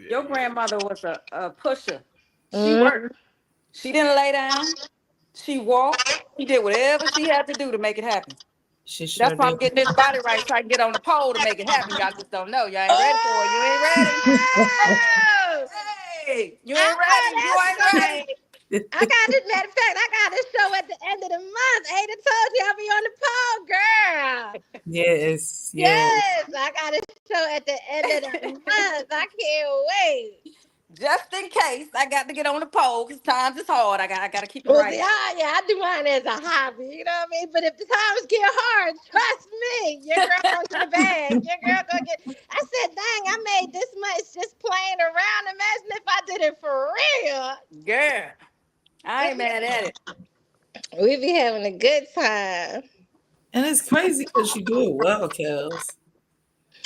[SPEAKER 6] Your grandmother was a pusher. She
[SPEAKER 3] Mhm.
[SPEAKER 6] worked. She didn't lay down. She walked. She did whatever she had to do to make it happen.
[SPEAKER 3] She sure
[SPEAKER 6] That's why I'm
[SPEAKER 3] did.
[SPEAKER 6] getting this body right so I can get on the pole to make it happen. Y'all just don't know. Y'all ain't ready for it. You ain't ready.
[SPEAKER 7] Oh,
[SPEAKER 6] Hey, you
[SPEAKER 7] I
[SPEAKER 6] ain't
[SPEAKER 7] know
[SPEAKER 6] ready. You
[SPEAKER 7] that's
[SPEAKER 6] ain't
[SPEAKER 7] right.
[SPEAKER 6] ready.
[SPEAKER 7] I got this. Matter of fact, I got a show at the end of the month. Ada told you I'll be on the pole, girl.
[SPEAKER 3] Yes, yes.
[SPEAKER 7] Yes, I got a show at the end of the month. I can't wait.
[SPEAKER 6] Just in case I got to get on the pole because times is hard. I got to keep it
[SPEAKER 7] Well,
[SPEAKER 6] right.
[SPEAKER 7] see, I do mine as a hobby, you know what I mean? But if the times get hard, trust me, your girl gonna get a bag. Your girl gonna get. I said, dang, I made this much just playing around. Imagine if I did it for real.
[SPEAKER 6] Girl, I ain't mad at it.
[SPEAKER 7] We be having a good time.
[SPEAKER 3] And it's crazy because you do it well, Kels.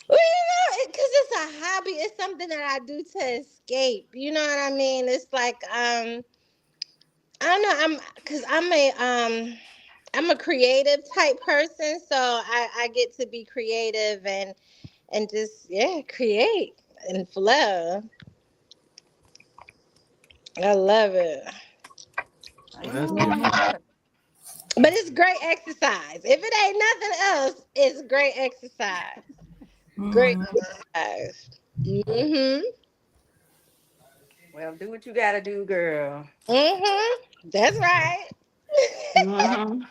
[SPEAKER 7] Well, because it's a hobby. It's something that I do to escape. You know what I mean? It's like I don't know. I'm a creative type person, so I get to be creative and just create and flow. I love it.
[SPEAKER 2] That's
[SPEAKER 6] Oh,
[SPEAKER 2] beautiful.
[SPEAKER 7] But it's great exercise. If it ain't nothing else, it's great exercise. Great
[SPEAKER 3] Mhm.
[SPEAKER 7] exercise. Mm-hmm.
[SPEAKER 6] well, do what you got to do, girl.
[SPEAKER 7] Mm-hmm. That's right.
[SPEAKER 6] Mhm.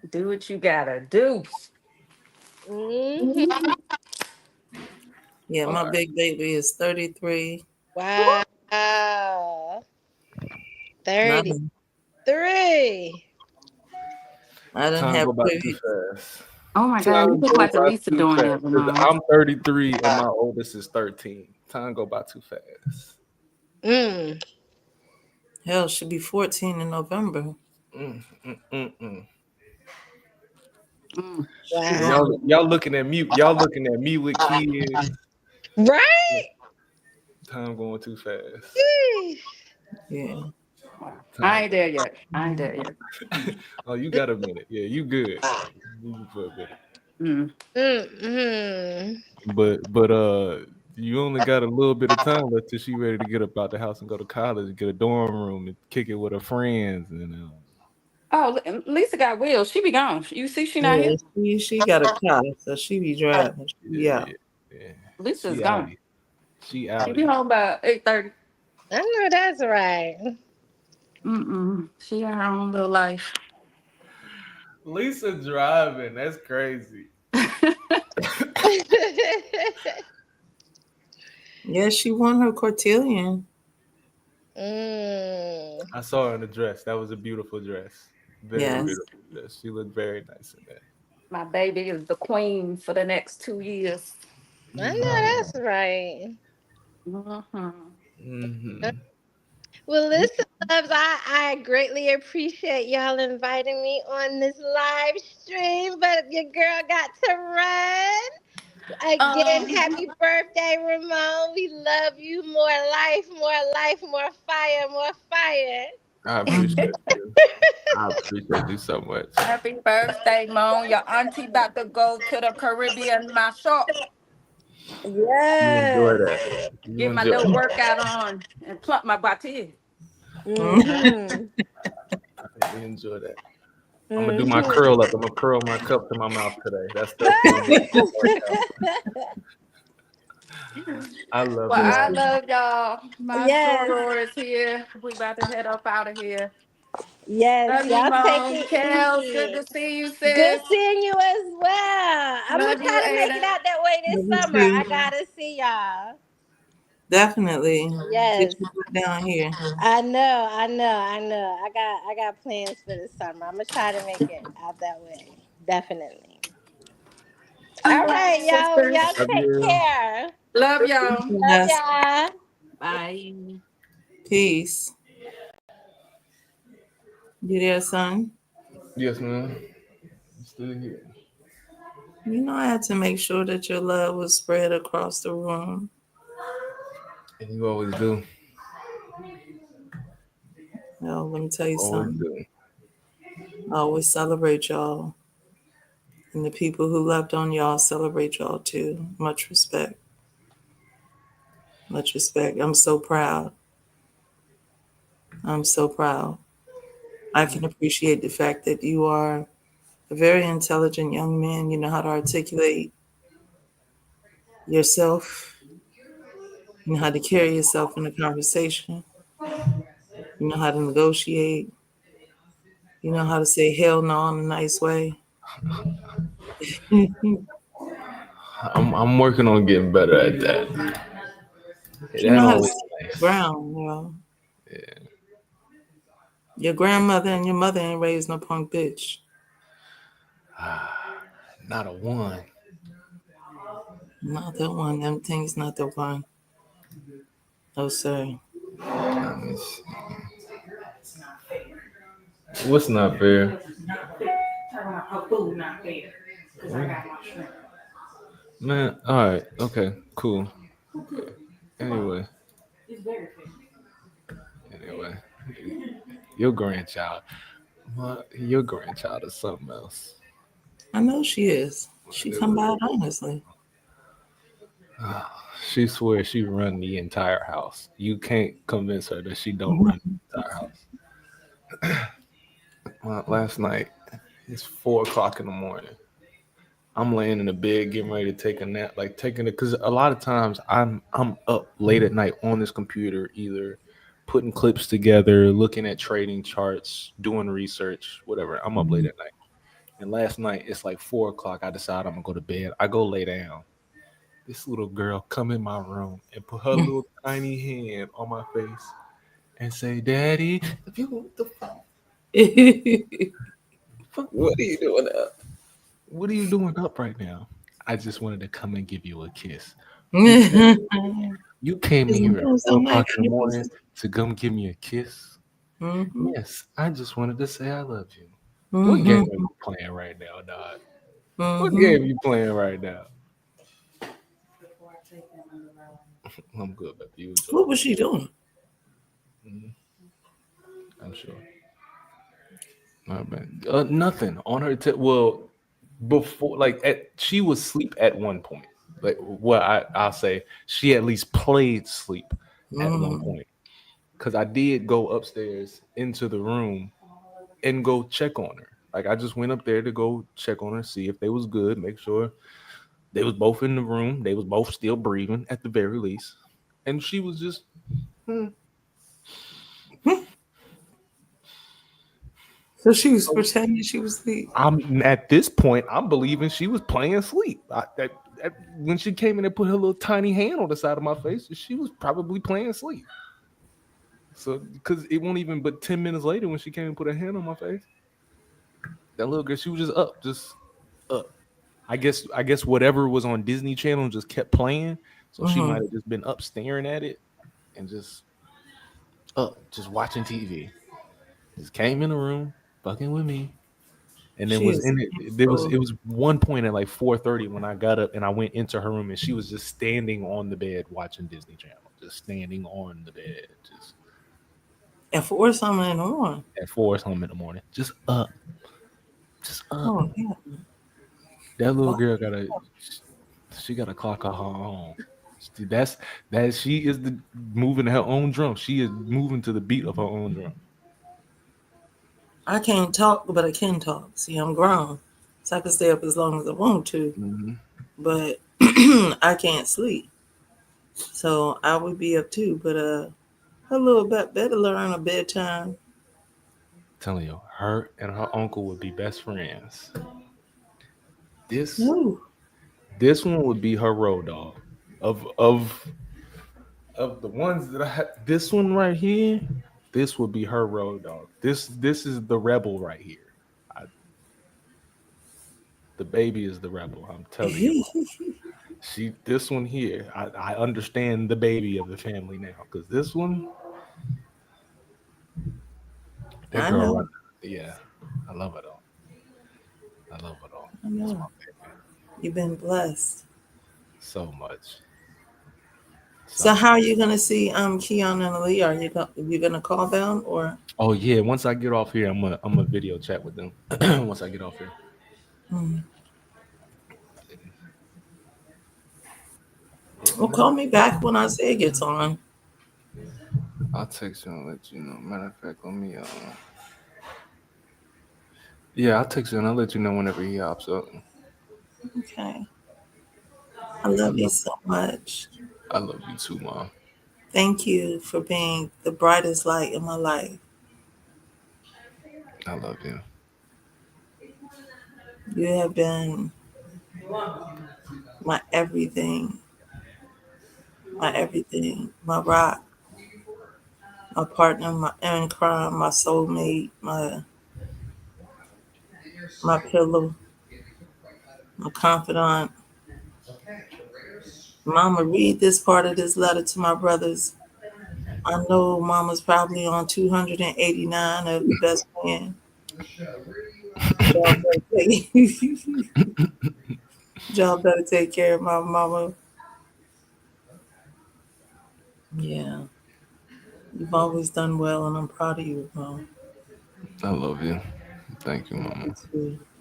[SPEAKER 6] Do what you got to do.
[SPEAKER 7] Mm-hmm.
[SPEAKER 3] Yeah,
[SPEAKER 2] All
[SPEAKER 3] my
[SPEAKER 2] right.
[SPEAKER 3] big baby is 33.
[SPEAKER 7] Wow.
[SPEAKER 3] And
[SPEAKER 7] 33.
[SPEAKER 3] I done
[SPEAKER 2] Time
[SPEAKER 3] have
[SPEAKER 2] go by too
[SPEAKER 3] pretty.
[SPEAKER 2] fast.
[SPEAKER 6] Oh my God, you
[SPEAKER 2] Time
[SPEAKER 6] look
[SPEAKER 2] go
[SPEAKER 6] like
[SPEAKER 2] by
[SPEAKER 6] Elisa
[SPEAKER 2] too
[SPEAKER 6] doing
[SPEAKER 2] fast.
[SPEAKER 6] that,
[SPEAKER 2] 'Cause
[SPEAKER 6] Ramon.
[SPEAKER 2] I'm 33 and my oldest is 13. Time go by too fast.
[SPEAKER 7] Mm.
[SPEAKER 3] Hell, she'll be 14 in November.
[SPEAKER 2] Mm, mm, mm, mm.
[SPEAKER 6] Mm.
[SPEAKER 2] Yeah,
[SPEAKER 7] Wow.
[SPEAKER 2] y'all looking at me. Y'all looking at me with kids.
[SPEAKER 7] Right?
[SPEAKER 2] Time going too fast.
[SPEAKER 7] Sheesh.
[SPEAKER 3] Yeah.
[SPEAKER 6] I
[SPEAKER 2] Time.
[SPEAKER 6] ain't there yet. I ain't there yet.
[SPEAKER 2] Oh, you got a minute. Yeah, you good. You for a minute.
[SPEAKER 6] Mm.
[SPEAKER 7] Mm-hmm.
[SPEAKER 2] But you only got a little bit of time left till she ready to get up out the house and go to college and get a dorm room and kick it with her friends and
[SPEAKER 6] Oh, Lisa got wheels. She be gone. You see, she not
[SPEAKER 3] Yeah,
[SPEAKER 6] here.
[SPEAKER 3] she got a car, so she be driving. She be
[SPEAKER 2] yeah,
[SPEAKER 3] out.
[SPEAKER 2] yeah.
[SPEAKER 6] Lisa's
[SPEAKER 2] She out of
[SPEAKER 6] gone.
[SPEAKER 2] here. She
[SPEAKER 6] She
[SPEAKER 2] out of
[SPEAKER 6] be
[SPEAKER 2] here.
[SPEAKER 6] home by 8:30.
[SPEAKER 7] I know that's right.
[SPEAKER 6] She got her own little life.
[SPEAKER 2] Lisa driving. That's crazy.
[SPEAKER 3] Yeah, she won her cotillion.
[SPEAKER 7] Mm.
[SPEAKER 2] I saw her in the dress. That was a beautiful dress. Very
[SPEAKER 3] Yes.
[SPEAKER 2] beautiful dress. She looked very nice in that.
[SPEAKER 6] My baby is the queen for the next 2 years.
[SPEAKER 7] I know that's right.
[SPEAKER 2] Mm-hmm.
[SPEAKER 7] Well, listen, loves, I greatly appreciate y'all inviting me on this live stream, but your girl got to run. Again, happy birthday, Ramon. We love you. More life, more fire, more fire.
[SPEAKER 2] I appreciate you. I appreciate you so much.
[SPEAKER 6] Happy birthday, Mom. Your auntie about to go to the Caribbean, my shop.
[SPEAKER 2] You enjoy
[SPEAKER 7] Yes.
[SPEAKER 2] that. You
[SPEAKER 6] Get my
[SPEAKER 2] enjoy
[SPEAKER 6] little
[SPEAKER 2] that.
[SPEAKER 6] workout on and plump my body.
[SPEAKER 7] Mm-hmm.
[SPEAKER 2] You enjoy that. I'm gonna do my
[SPEAKER 7] Mm-hmm.
[SPEAKER 2] curl up. I'm gonna curl my cup to my mouth today. That's one way to work out. I love
[SPEAKER 6] Well, I
[SPEAKER 2] y'all.
[SPEAKER 6] love y'all. My
[SPEAKER 7] Yes.
[SPEAKER 6] soror is here. We about to head up out of here.
[SPEAKER 7] Yes.
[SPEAKER 6] Love you,
[SPEAKER 7] Y'all take
[SPEAKER 6] Mom.
[SPEAKER 7] it
[SPEAKER 6] Kels, good
[SPEAKER 7] easy.
[SPEAKER 6] to see you,
[SPEAKER 7] Good
[SPEAKER 6] sis.
[SPEAKER 7] seeing you as well. I'm gonna
[SPEAKER 6] Love you,
[SPEAKER 7] try to make it
[SPEAKER 6] Ada.
[SPEAKER 7] out that way this
[SPEAKER 3] Love you
[SPEAKER 7] summer. I
[SPEAKER 3] too.
[SPEAKER 7] gotta see y'all.
[SPEAKER 3] Definitely.
[SPEAKER 7] Yes.
[SPEAKER 3] Get you down here.
[SPEAKER 7] I know. I got plans for this summer. I'm gonna try to make it out that way. Definitely. All right, y'all.
[SPEAKER 6] Sisters.
[SPEAKER 7] Y'all
[SPEAKER 2] Love
[SPEAKER 7] take
[SPEAKER 2] you.
[SPEAKER 7] care.
[SPEAKER 6] Love y'all.
[SPEAKER 7] Love
[SPEAKER 3] Yes.
[SPEAKER 7] y'all.
[SPEAKER 6] Bye.
[SPEAKER 3] Peace. You there, son?
[SPEAKER 2] Yes, ma'am. I'm still here.
[SPEAKER 3] You know I had to make sure that your love was spread across the room.
[SPEAKER 2] And you always do.
[SPEAKER 3] Now, let me tell you
[SPEAKER 2] Always
[SPEAKER 3] something.
[SPEAKER 2] do.
[SPEAKER 3] I always celebrate y'all. And the people who loved on y'all celebrate y'all too. Much respect. Much respect. I'm so proud. I'm so proud. I can appreciate the fact that you are a very intelligent young man. You know how to articulate yourself. You know how to carry yourself in a conversation. You know how to negotiate. You know how to say hell no in a nice way.
[SPEAKER 2] I'm working on getting better at that.
[SPEAKER 3] You
[SPEAKER 2] That
[SPEAKER 3] know how to
[SPEAKER 2] always
[SPEAKER 3] stand your
[SPEAKER 2] nice.
[SPEAKER 3] ground, you know.
[SPEAKER 2] Yeah.
[SPEAKER 3] Your grandmother and your mother ain't raised no punk bitch.
[SPEAKER 2] Not a one.
[SPEAKER 3] Not the one. Them things not the one. No, sir.
[SPEAKER 2] Let me see.
[SPEAKER 5] It's not fair.
[SPEAKER 2] What's not fair?
[SPEAKER 5] It's not fair. Talking about her food not fair. Because I got my shrimp.
[SPEAKER 2] Man, all right. Okay, cool. Anyway,
[SPEAKER 5] It's very fair.
[SPEAKER 2] your grandchild. Your grandchild is something else.
[SPEAKER 3] I know she is. She come by it honestly.
[SPEAKER 2] She swears she run the entire house. You can't convince her that she don't run the entire house. Last night, it's 4:00 in the morning. I'm laying in the bed getting ready to take a nap, like taking it because a lot of times I'm up late at night on this computer, either putting clips together, looking at trading charts, doing research, whatever. I'm up late at night. And last night it's like 4:00. I decide I'm gonna go to bed. I go lay down. This little girl come in my room and put her little tiny hand on my face and say, "Daddy, what the fuck? What are you doing up? What are you doing up right now?" I just wanted to come and give you a kiss. You came in here at 4:00 in the morning to come give me a kiss.
[SPEAKER 3] Mm-hmm.
[SPEAKER 2] Yes, I just wanted to say I love you.
[SPEAKER 3] Mm-hmm.
[SPEAKER 2] What game are you playing right now, dog? What game are you playing right now? I'm good, baby.
[SPEAKER 3] What was she doing?
[SPEAKER 2] I'm sure. Oh, man. Nothing on her. Well, before, she was asleep at one point. Like, I'll say she at least played sleep at one point. Because I did go upstairs into the room and go check on her. Like, I just went up there to go check on her, see if they was good, make sure they was both in the room. They was both still breathing at the very least. And she was just,
[SPEAKER 3] So she was pretending she was asleep.
[SPEAKER 2] At this point, I'm believing she was playing sleep. When she came in and put her little tiny hand on the side of my face, she was probably playing sleep. So, because it won't even but 10 minutes later when she came and put her hand on my face, that little girl, she was just up. I guess whatever was on Disney Channel just kept playing. So she might have just been up staring at it and just just watching TV. Just came in the room, fucking with me. And then it was one point at like 4:30 when I got up and I went into her room and she was just standing on the bed watching Disney Channel. Just standing on the bed. Just
[SPEAKER 3] at 4 something in the morning.
[SPEAKER 2] At 4 something in the morning. Just up.
[SPEAKER 3] Oh, yeah.
[SPEAKER 2] That little girl she got a clock of her own. She is moving her own drum. She is moving to the beat of her own drum.
[SPEAKER 3] I can't talk, but I can talk. See, I'm grown, so I can stay up as long as I want to. But I can't sleep, so I would be up too. But a little bit better learn a bedtime.
[SPEAKER 2] I'm telling you, her and her uncle would be best friends. This one would be her road dog. Of the ones that I had, this one right here. This would be her road dog. This is the rebel right here. The baby is the rebel. I'm telling you. This one here. I understand the baby of the family now because this one. That girl. Right, yeah, I love it all. I know.
[SPEAKER 3] You've been blessed
[SPEAKER 2] so much.
[SPEAKER 3] So how are you gonna see Keon and Ali? Are you gonna call them or?
[SPEAKER 2] Oh yeah, once I get off here, I'm a video chat with them. Once I get off here.
[SPEAKER 3] Well, call me back when I say it gets on.
[SPEAKER 2] I'll text you and let you know. Matter of fact, let me yeah, I'll text you and I'll let you know whenever he hops up.
[SPEAKER 3] Okay. I love you so much.
[SPEAKER 2] I love you too, Mom.
[SPEAKER 3] Thank you for being the brightest light in my life.
[SPEAKER 2] I love you.
[SPEAKER 3] You have been my everything, my rock, my partner, my in crime, my soulmate, my pillow, my confidant. Mama, read this part of this letter to my brothers. I know Mama's probably on 289 of the best man. Y'all better take care of my mama. Yeah. You've always done well, and I'm proud of you, Mom.
[SPEAKER 2] I love you. Thank you, Mama.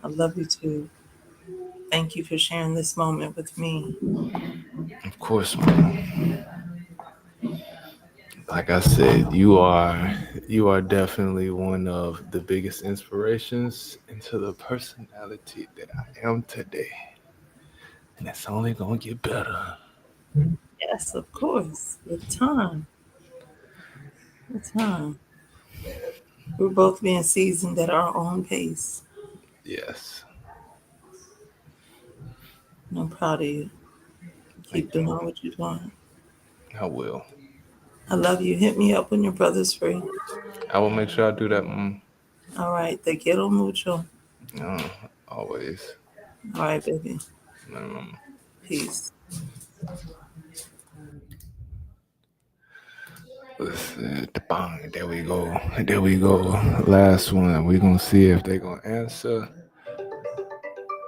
[SPEAKER 3] I love you too. Thank you for sharing this moment with me.
[SPEAKER 2] Of course, Mama. Like I said, you are definitely one of the biggest inspirations into the personality that I am today. And it's only gonna get better.
[SPEAKER 3] Yes, of course. With time. With time. We're both being seasoned at our own pace.
[SPEAKER 2] Yes.
[SPEAKER 3] And I'm proud of you. Keep doing what you're doing.
[SPEAKER 2] I will.
[SPEAKER 3] I love you. Hit me up when your brother's free.
[SPEAKER 2] I will make sure I do that, Mom.
[SPEAKER 3] All right. Te quiero mucho.
[SPEAKER 2] Always.
[SPEAKER 3] All right, baby.
[SPEAKER 2] Mama.
[SPEAKER 3] Peace.
[SPEAKER 2] Listen, bang, there we go. There we go. Last one. We're gonna see if they're gonna answer.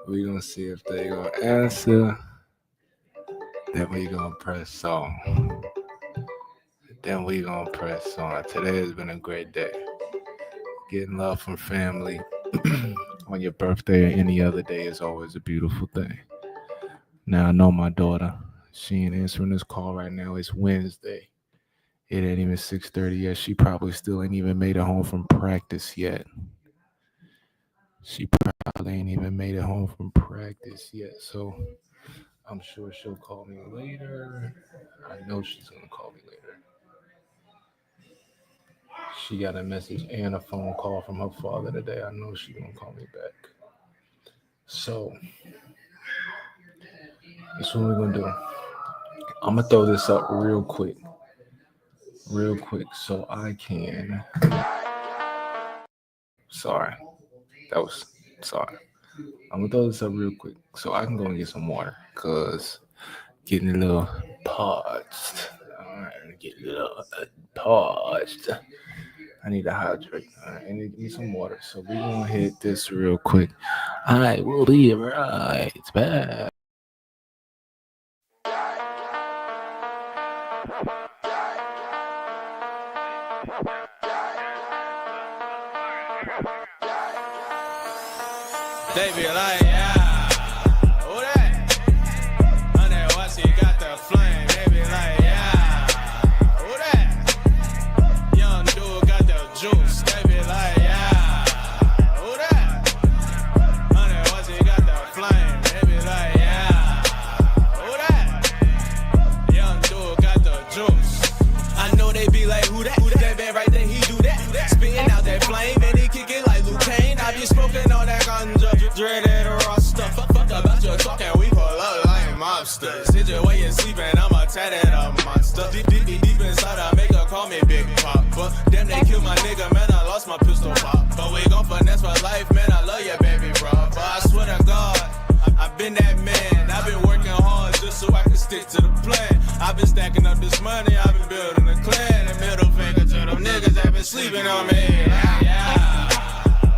[SPEAKER 2] We're gonna see if they're gonna answer. Then we gonna press song. Then we gonna press on. Today has been a great day. Getting love from family on your birthday or any other day is always a beautiful thing. Now I know my daughter. She ain't answering this call right now. It's Wednesday. It ain't even 6:30 yet. She probably still ain't even made it home from practice yet. She probably ain't even made it home from practice yet. So I'm sure she'll call me later. I know she's gonna call me later. She got a message and a phone call from her father today. I know she's gonna call me back. So that's what we're gonna do. I'm gonna throw this up real quick, so I can. Sorry. I'm gonna throw this up real quick so I can go and get some water, cause getting a little parched. Alright, getting a little parched. I need to hydrate. Alright, I need to get some water. So we're gonna hit this real quick. Alright, we'll be right back.
[SPEAKER 1] They be like, yeah, who that? Honey, once he got the flame, they be like, yeah, who that? Young dude got the juice, they be like, yeah, who that? Honey, once he got the flame, they be like, yeah, who that? Young dude got the juice. I know they be like, who that? That man right there, he do that. Spitting out that flame, and he kick it like Luke Kane. I be smoking all that ganja. Dreaded roster. Fuck about your talking, we pull up like mobsters. Hit your way and sleeping, I'm a tatted up monster. Deep inside, I make her call me Big Papa. Damn, they killed my nigga, man, I lost my pistol pop. But we gon' finesse for life, man, I love you, baby, bro. But I swear to God, I've been that man. I've been working hard just so I can stick to the plan. I've been stacking up this money, I've been building a clan. And middle finger to them niggas that been sleeping on me. Yeah.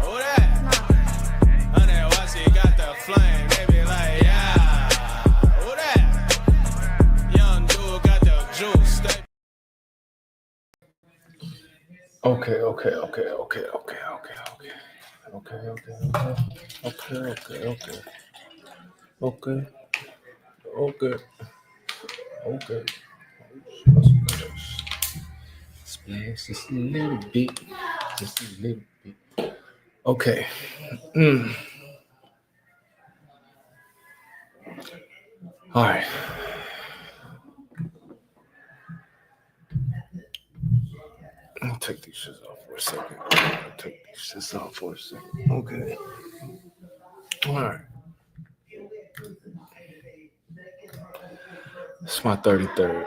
[SPEAKER 1] Who that? Flame, they be like, yeah, who that? Young dude got the juice.
[SPEAKER 2] Okay. Okay. Splash just a little bit. Just a little bit. Okay. All right. Let me take these shits off for a second. Okay. All right. It's my 33rd.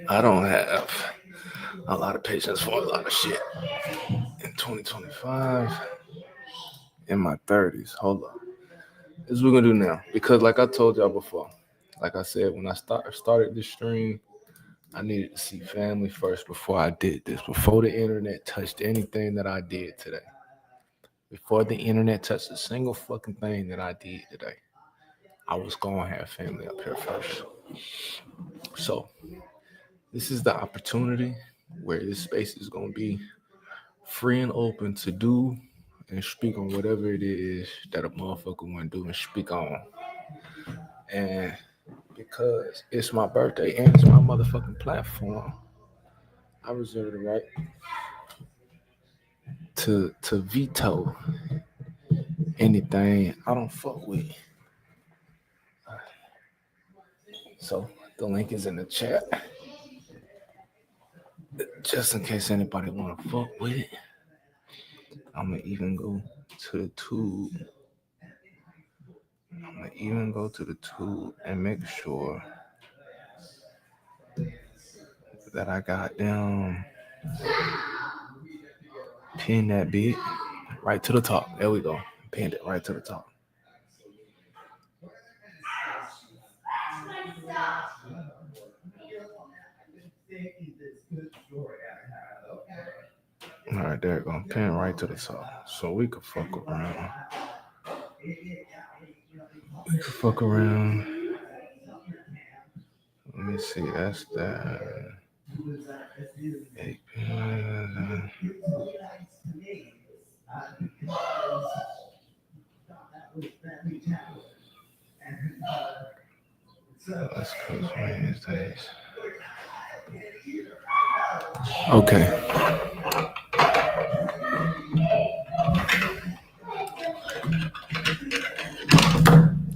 [SPEAKER 2] I don't have a lot of patience for a lot of shit. In 2025, in my 30s. Hold up. This is what we're gonna do now. Because like I told y'all before, like I said, when I started this stream, I needed to see family first before I did this. Before the internet touched anything that I did today. Before the internet touched a single fucking thing that I did today, I was gonna have family up here first. So this is the opportunity where this space is gonna be free and open to do and speak on whatever it is that a motherfucker want to do and speak on. And because it's my birthday and it's my motherfucking platform, I reserve the right to veto anything I don't fuck with. So the link is in the chat. Just in case anybody want to fuck with it. I'm gonna even go to the tube. And make sure that I got them pin that bit right to the top. There we go. Pinned it right to the top. All right, there you go. Pin right to the top. So we could fuck around. Let me see. That's that. 8 pin. Let's close Wednesdays. Okay.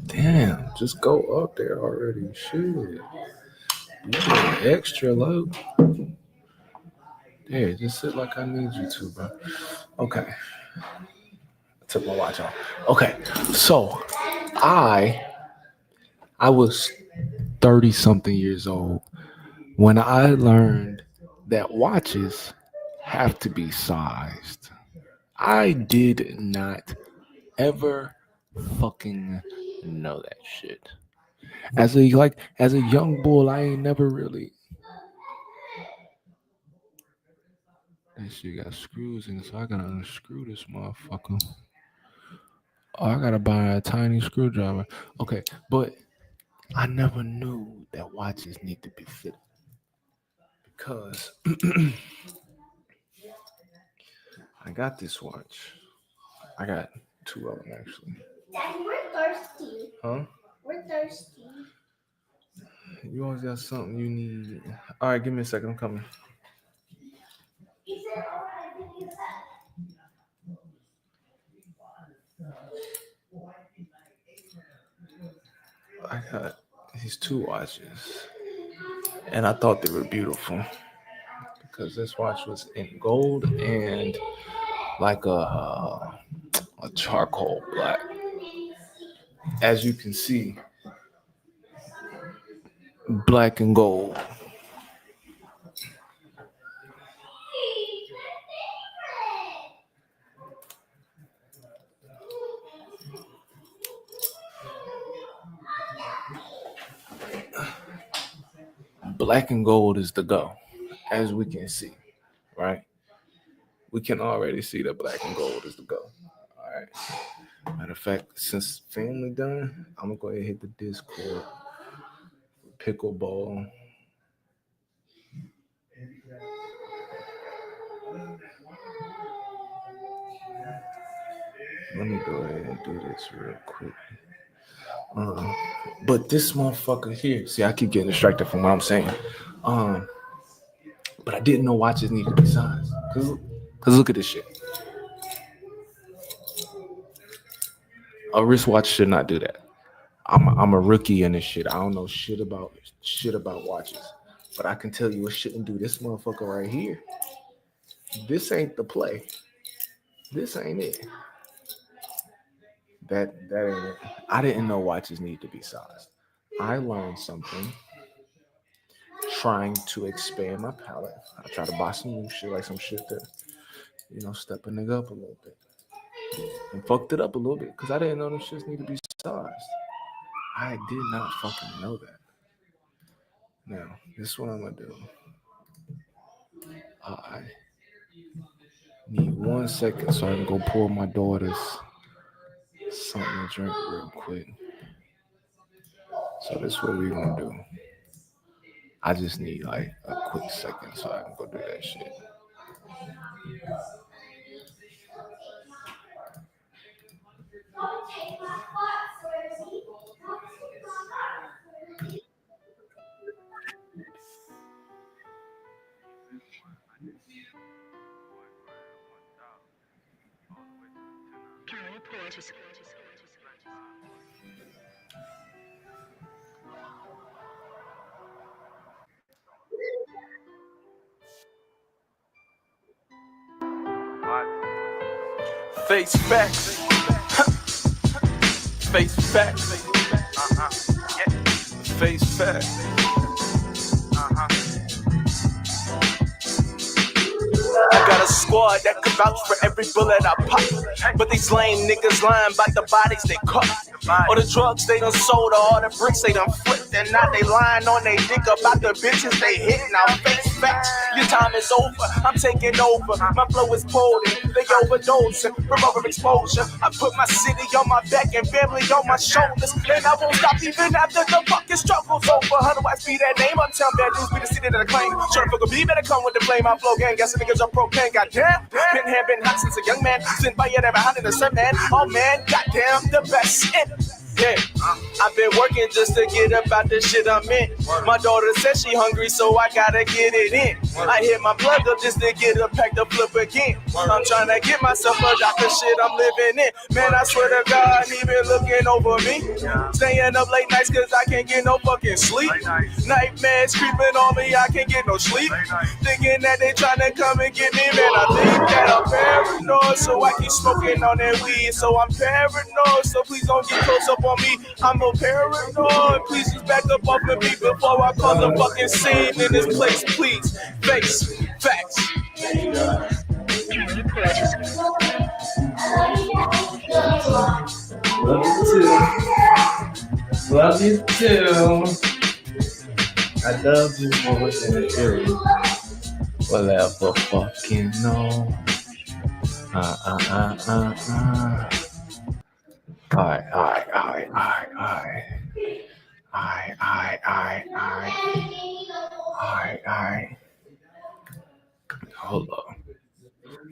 [SPEAKER 2] Damn, just go up there already. Shit. You doing extra low. Hey, just sit like I need you to, bro. Okay. I took my watch off. Okay. So I was 30 something years old when I learned that watches have to be sized. I did not ever fucking know that shit. As a young bull, I ain't never really. That shit got screws in it, so I gotta unscrew this motherfucker. Oh, I gotta buy a tiny screwdriver. Okay, but I never knew that watches need to be fitted because I got this watch. I got two of them actually.
[SPEAKER 4] Daddy, we're thirsty.
[SPEAKER 2] Huh?
[SPEAKER 4] We're thirsty.
[SPEAKER 2] You always got something you need. All right, give me a second. I'm coming.
[SPEAKER 4] He said, all right, I think you said.
[SPEAKER 2] I got these two watches, and I thought they were beautiful because this watch was in gold and like a charcoal black. As you can see, black and gold. Black and gold is the go, as we can see, right? We can already see that black and gold is the go. All right. Matter of fact, since family done, I'm gonna go ahead and hit the Discord. Pickleball. Let me go ahead and do this real quick. But this motherfucker here, see, I keep getting distracted from what I'm saying. But I didn't know watches needed to be sized. Cause look at this shit. A wristwatch should not do that. I'm a rookie in this shit. I don't know shit about watches, but I can tell you it shouldn't do. This motherfucker right here. This ain't the play. This ain't it. That ain't it. I didn't know watches need to be sized. I learned something trying to expand my palette. I try to buy some new shit, like some shit that, step a nigga up a little bit. And fucked it up a little bit because I didn't know them shits need to be sized. I did not fucking know that. Now, this is what I'm gonna do. I need 1 second so I can go pour my daughter's something to drink real quick. So this is what we're gonna do. I just need like a quick second so I can go do that shit.
[SPEAKER 1] Face facts. Face facts. Face facts. I got a squad that can vouch for every bullet I pop. But these lame niggas lying about the bodies they caught. Or the drugs they done sold, or all the bricks they done flipped. And now they lying on they dick about the bitches they hit. Now face facts, your time is over, I'm taking over. My flow is potent, they overdosing from over exposure. I put my city on my back and family on my shoulders. And I won't stop even after the fucking struggle's over. How do I speak that name? I'm telling bad news, be the city that I claim. Sure the fuck be better come with the flame. I flow gang, got some niggas on propane. Goddamn, been hot since a young man. Since by you never hot in the sun, man. Oh man, goddamn, the best. Yeah, I've been working just to get about the shit I'm in. My daughter says she hungry, so I gotta get it in. I hit my plug up just to get a pack to flip again. I'm trying to get myself a doctor shit I'm living in. Man, I swear to God, he been looking over me. Staying up late nights cause I can't get no fucking sleep. Nightmares creeping on me, I can't get no sleep. Thinking that they trying to come and get me, man. I think that I'm paranoid, so I keep smoking on that weed. So I'm paranoid, so please don't get close up on me. I'm a paranoid, please just back up off of me before I cause a fucking scene in this place, please. Face facts.
[SPEAKER 2] Love you too. I love you more than a jury will ever fucking know. I.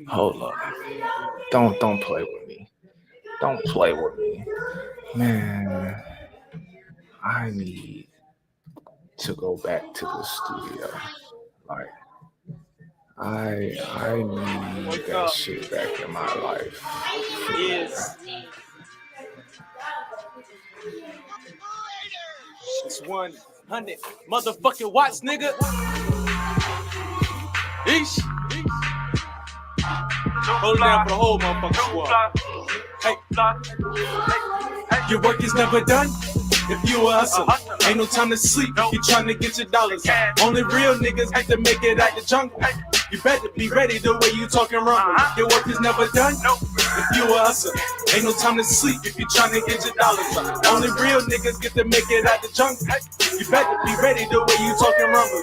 [SPEAKER 2] Hold up. Don't play with me. Don't play with me. Man, I need to go back to the studio. Like, I need that shit back in my life.
[SPEAKER 1] Yes. It's 100 motherfucking watts, nigga. Eesh. Hold it down for the whole motherfucking squad. Hey, your work is never done. If you a hustler, ain't no time to sleep. You trying to get your dollars up. Only real niggas get to make it out the jungle. You better be ready the way you talking rumble. Your work is never done. If you a hustler, ain't no time to sleep. If you trying to get your dollars up. Only real niggas get to make it out the jungle. You better be ready the way you talking rumble.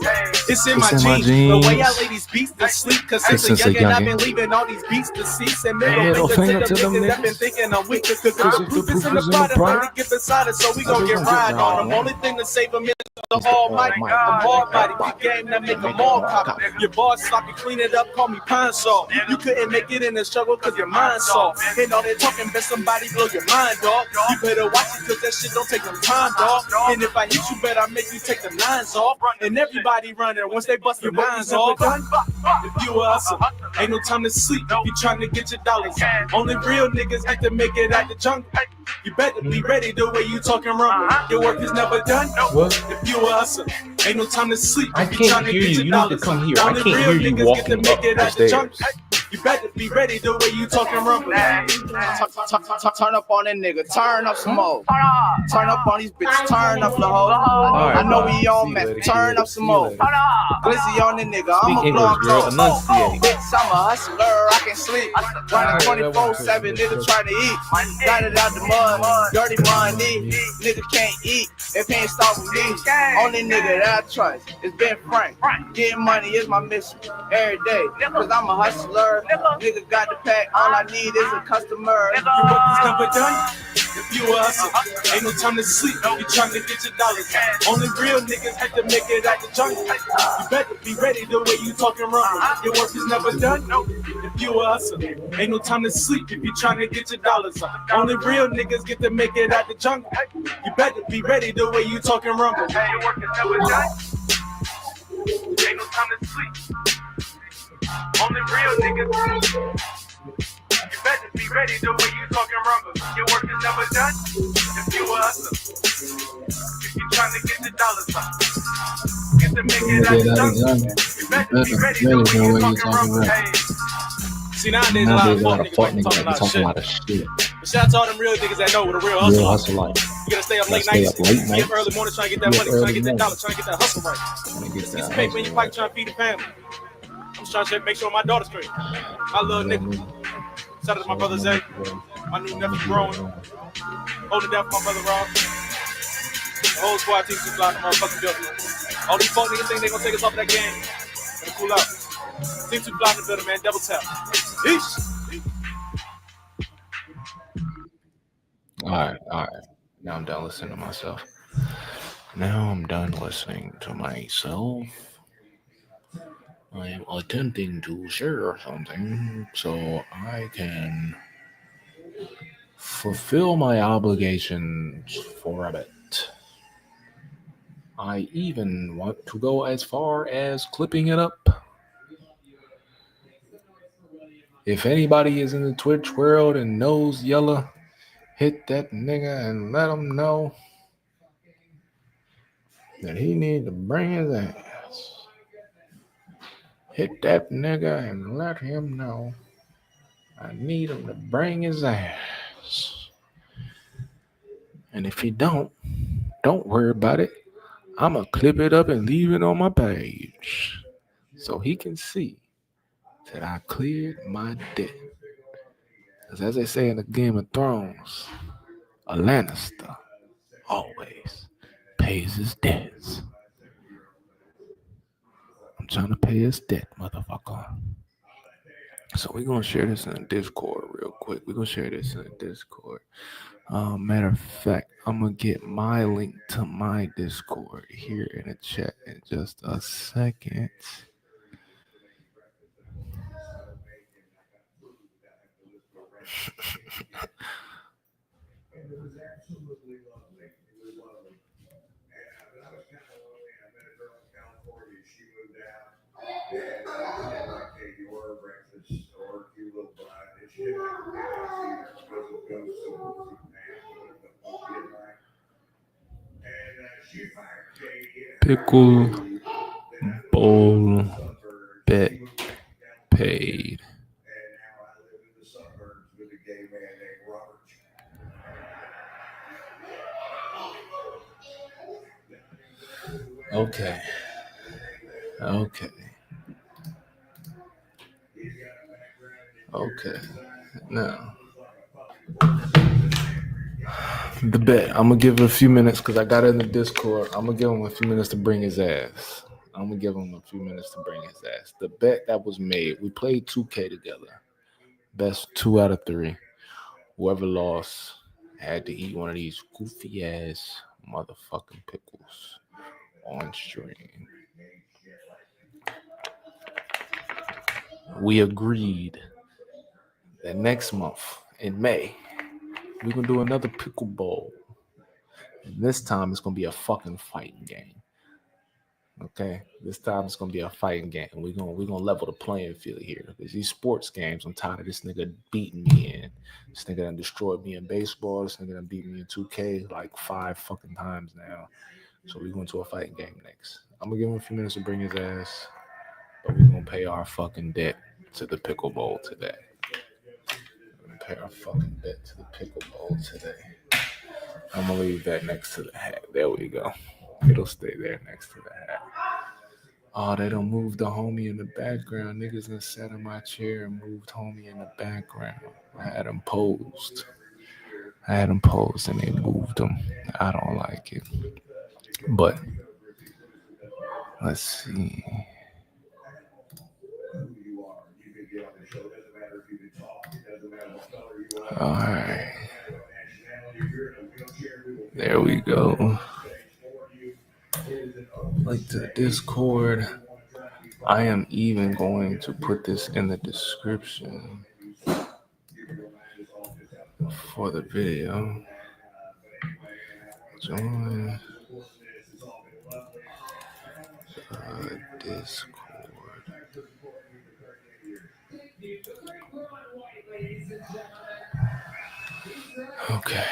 [SPEAKER 1] It's in my jeans. The way I lay these beats to sleep. Cause since a youngin' I've been leaving all these beats to cease. And middle finger to them niggas that been thinking I'm weak. Cause the proof is in the product. Only get beside us, so we gon' get ride on them. Only thing to save them is The almighty, I'm almighty, big game that make them all copy. Your bars sloppy, clean it up, call me Pine Sol. You couldn't make it in the struggle cause your mind's soft. And all they talking, bet somebody blow your mind, dog. You better watch it cause that shit don't take no time, dog. And if I hit you, bet I make you take the lines off. And everybody running once they bust your minds off. If you a hustle, ain't no time to sleep. You trying to get your dollars. Only real niggas get to make it out the jungle. You better be ready the way you talking rumble. Your work is never done.
[SPEAKER 2] What?
[SPEAKER 1] If you a hustle, ain't no time to sleep.
[SPEAKER 2] I can't hear you. You need to come here. I can't hear you walking up the stairs.
[SPEAKER 1] You better be ready the way you talking rumble.
[SPEAKER 9] Turn up on that nigga, turn up some more. Turn up on these bitches, turn up the hoe.
[SPEAKER 2] Right,
[SPEAKER 9] I know
[SPEAKER 2] bro.
[SPEAKER 9] we on
[SPEAKER 2] See
[SPEAKER 9] mess,
[SPEAKER 2] you later.
[SPEAKER 9] turn up some more. Glizzy on the nigga, I'm
[SPEAKER 2] Speak
[SPEAKER 9] a blow
[SPEAKER 2] English, girl. Enunciate.
[SPEAKER 9] Bitch, I'm a hustler, I can sleep. Running 24/7, nigga try to eat. Got it out the mud, dirty money. Nigga can't eat if he ain't start with me. Only nigga that I trust is Ben Frank. Getting money is my mission every day. Cause I'm a hustler. Nigga got the pack, all I need is a customer.
[SPEAKER 1] Your work is never done. If you a hustle, ain't no time to sleep. You trying to get your dollars. Only real niggas have to make it out the jungle. You better be ready the way you talking rumble. Your work is never done. If you a hustle, ain't no time to sleep. If you trying to get your dollars. Only real niggas get to make it out the jungle. You better be ready the way you talking rumble. Your work is never done. Ain't no time to sleep. Only real niggas. You better be ready the way you talking rumble. Your work is never done. If you a hustler, if you trying to get the dollars up, get to make it out the jungle. You better be ready the way you talking rumble. Hey. See, nowadays a lot of fuck niggas like talking a lot of shit. But shout out to all them real niggas that know what a real hustle like. You gotta stay up late nights, stay up early morning trying to get that money, trying to get that dollar, trying to get that hustle right. Get some paper in your pocket trying to feed the family. I'm just trying to make sure my daughter's straight. My little nigga. Shout out to my brother Zay, my new nephew growing, holding down for my brother Rob. The whole squad team just locked the motherfucking building. All these fuck niggas think they gonna take us off that game. Gonna cool out. Team 2 block in the building, man. Double tap. Peace.
[SPEAKER 2] All right. Now I'm done listening to myself. I am attempting to share something so I can fulfill my obligations for a bit. I even want to go as far as clipping it up. If anybody is in the Twitch world and knows Yella, hit that nigga and let him know that he need to bring his ass. Hit that nigga and let him know I need him to bring his ass. And if he don't worry about it. I'ma clip it up and leave it on my page so he can see that I cleared my debt. Because as they say in the Game of Thrones, a Lannister always pays his debts. I'm trying to pay his debt, motherfucker. So we're going to share this in the Discord real quick. Matter of fact, I'm going to get my link to my Discord here in the chat in just a second. Pickle bowl bet paid. Okay. Now, the bet. I'm gonna give it a few minutes because I got it in the Discord. I'm gonna give him a few minutes to bring his ass. The bet that was made. We played 2K together. Best 2 out of 3. Whoever lost had to eat one of these goofy ass motherfucking pickles. on stream. We agreed that next month in May, we're going to do another Pickle Bowl. And this time it's going to be a fucking fighting game. Okay? This time it's going to be a fighting game. We're gonna level the playing field here. Because these sports games, I'm tired of this nigga beating me in. This nigga done destroyed me in baseball. This nigga done beat me in 2K like 5 fucking times now. So we're going to a fighting game next. I'm going to give him a few minutes to bring his ass. But we're going to pay our fucking debt to the Pickle Bowl today. We're going to pay our fucking debt to the Pickle Bowl today. I'm going to leave that next to the hat. There we go. It'll stay there next to the hat. Oh, they done moved the homie in the background. Niggas done sat in my chair and moved homie in the background. I had him posed and they moved him. I don't like it. But let's see. All right. There we go. Like the Discord. I am even going to put this in the description for the video. Join Discord. Okay.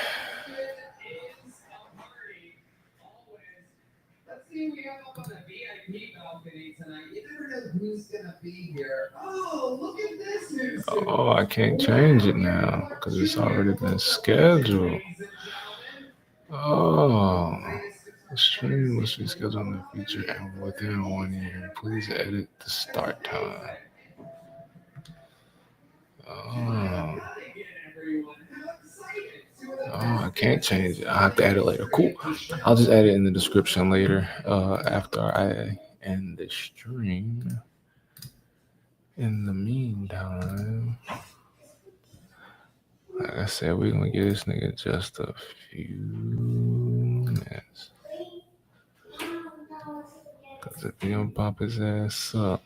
[SPEAKER 10] We have up on the VIP balcony tonight. You never know who's gonna be here. Oh, look at this news.
[SPEAKER 2] Oh, I can't change it now because it's already been scheduled. Oh, the stream must be scheduled in the future and within 1 year. Please edit the start time. Oh, I can't change it. I have to add it later. Cool. I'll just add it in the description later after I end the stream. In the meantime, like I said, we're going to give this nigga just a few minutes. Because if he don't pop his ass up.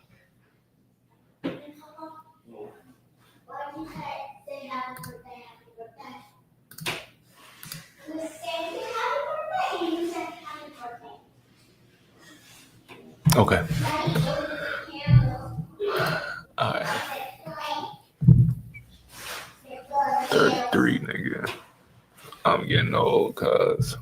[SPEAKER 2] Okay. All right. 33, nigga. I'm getting old, cuz.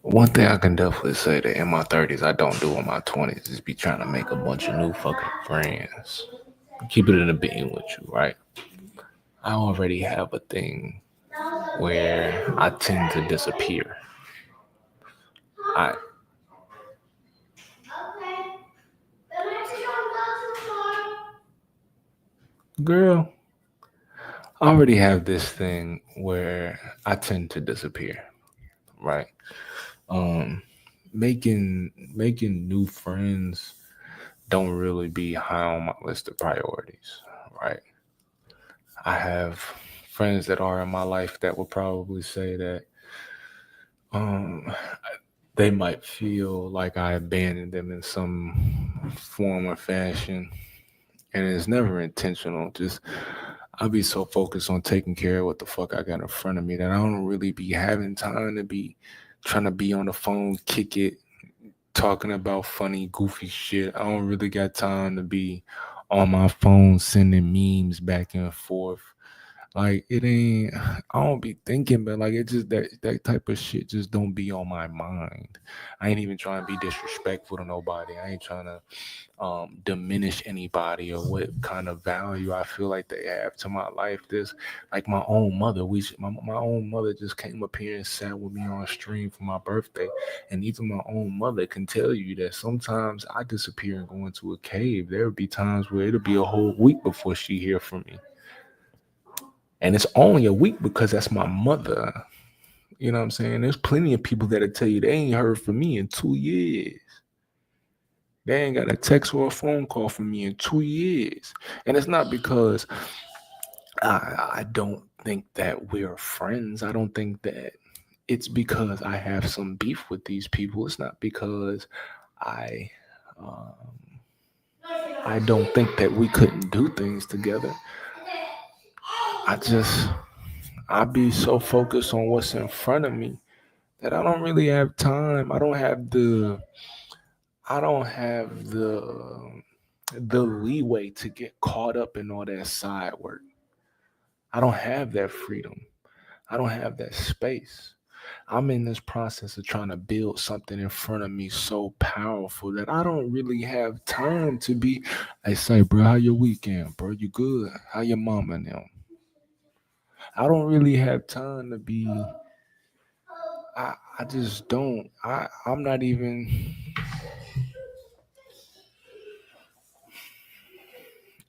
[SPEAKER 2] One thing I can definitely say that in my 30s I don't do in my 20s is be trying to make a bunch of new fucking friends. Keep it in a being with you, right? I already have a thing where I tend to disappear. Girl, I already have this thing where I tend to disappear, right? Making new friends don't really be high on my list of priorities, right? I have friends that are in my life that would probably say that they might feel like I abandoned them in some form or fashion. And it's never intentional. Just I'll be so focused on taking care of what the fuck I got in front of me that I don't really be having time to be trying to be on the phone, kick it, talking about funny, goofy shit. I don't really got time to be on my phone sending memes back and forth. Like it ain't, I don't be thinking, but like it just that type of shit just don't be on my mind. I ain't even trying to be disrespectful to nobody. I ain't trying to diminish anybody or what kind of value I feel like they have to my life. This like my own mother. My own mother just came up here and sat with me on stream for my birthday, and even my own mother can tell you that sometimes I disappear and go into a cave. There would be times where it'll be a whole week before she hear from me. And it's only a week because that's my mother. You know what I'm saying? There's plenty of people that'll tell you they ain't heard from me in 2 years. They ain't got a text or a phone call from me in 2 years. And it's not because I don't think that we're friends. I don't think that it's because I have some beef with these people. It's not because I um, I don't think that we couldn't do things together. I be so focused on what's in front of me that I don't really have time. I don't have the leeway to get caught up in all that side work. I don't have that freedom. I don't have that space. I'm in this process of trying to build something in front of me so powerful that I don't really have time to be. Hey, say, bro, how your weekend, bro? You good? How your mama now? I don't really have time to be. I just don't. I'm not even.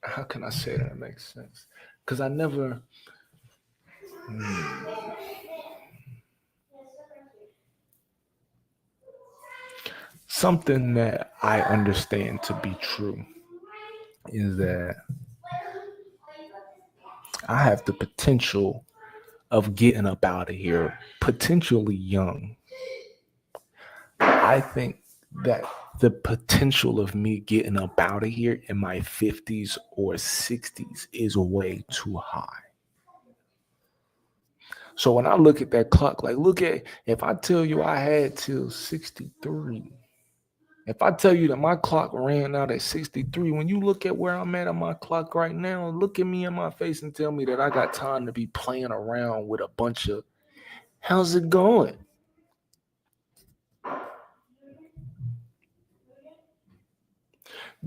[SPEAKER 2] How can I say that makes sense? Because I never. Something that I understand to be true is that I have the potential of getting up out of here potentially young. I think that the potential of me getting up out of here in my 50s or 60s is way too high. So when I look at that clock, like, look at, if I tell you I had till 63, if I tell you that my clock ran out at 63, when you look at where I'm at on my clock right now, look at me in my face and tell me that I got time to be playing around with a bunch of, how's it going?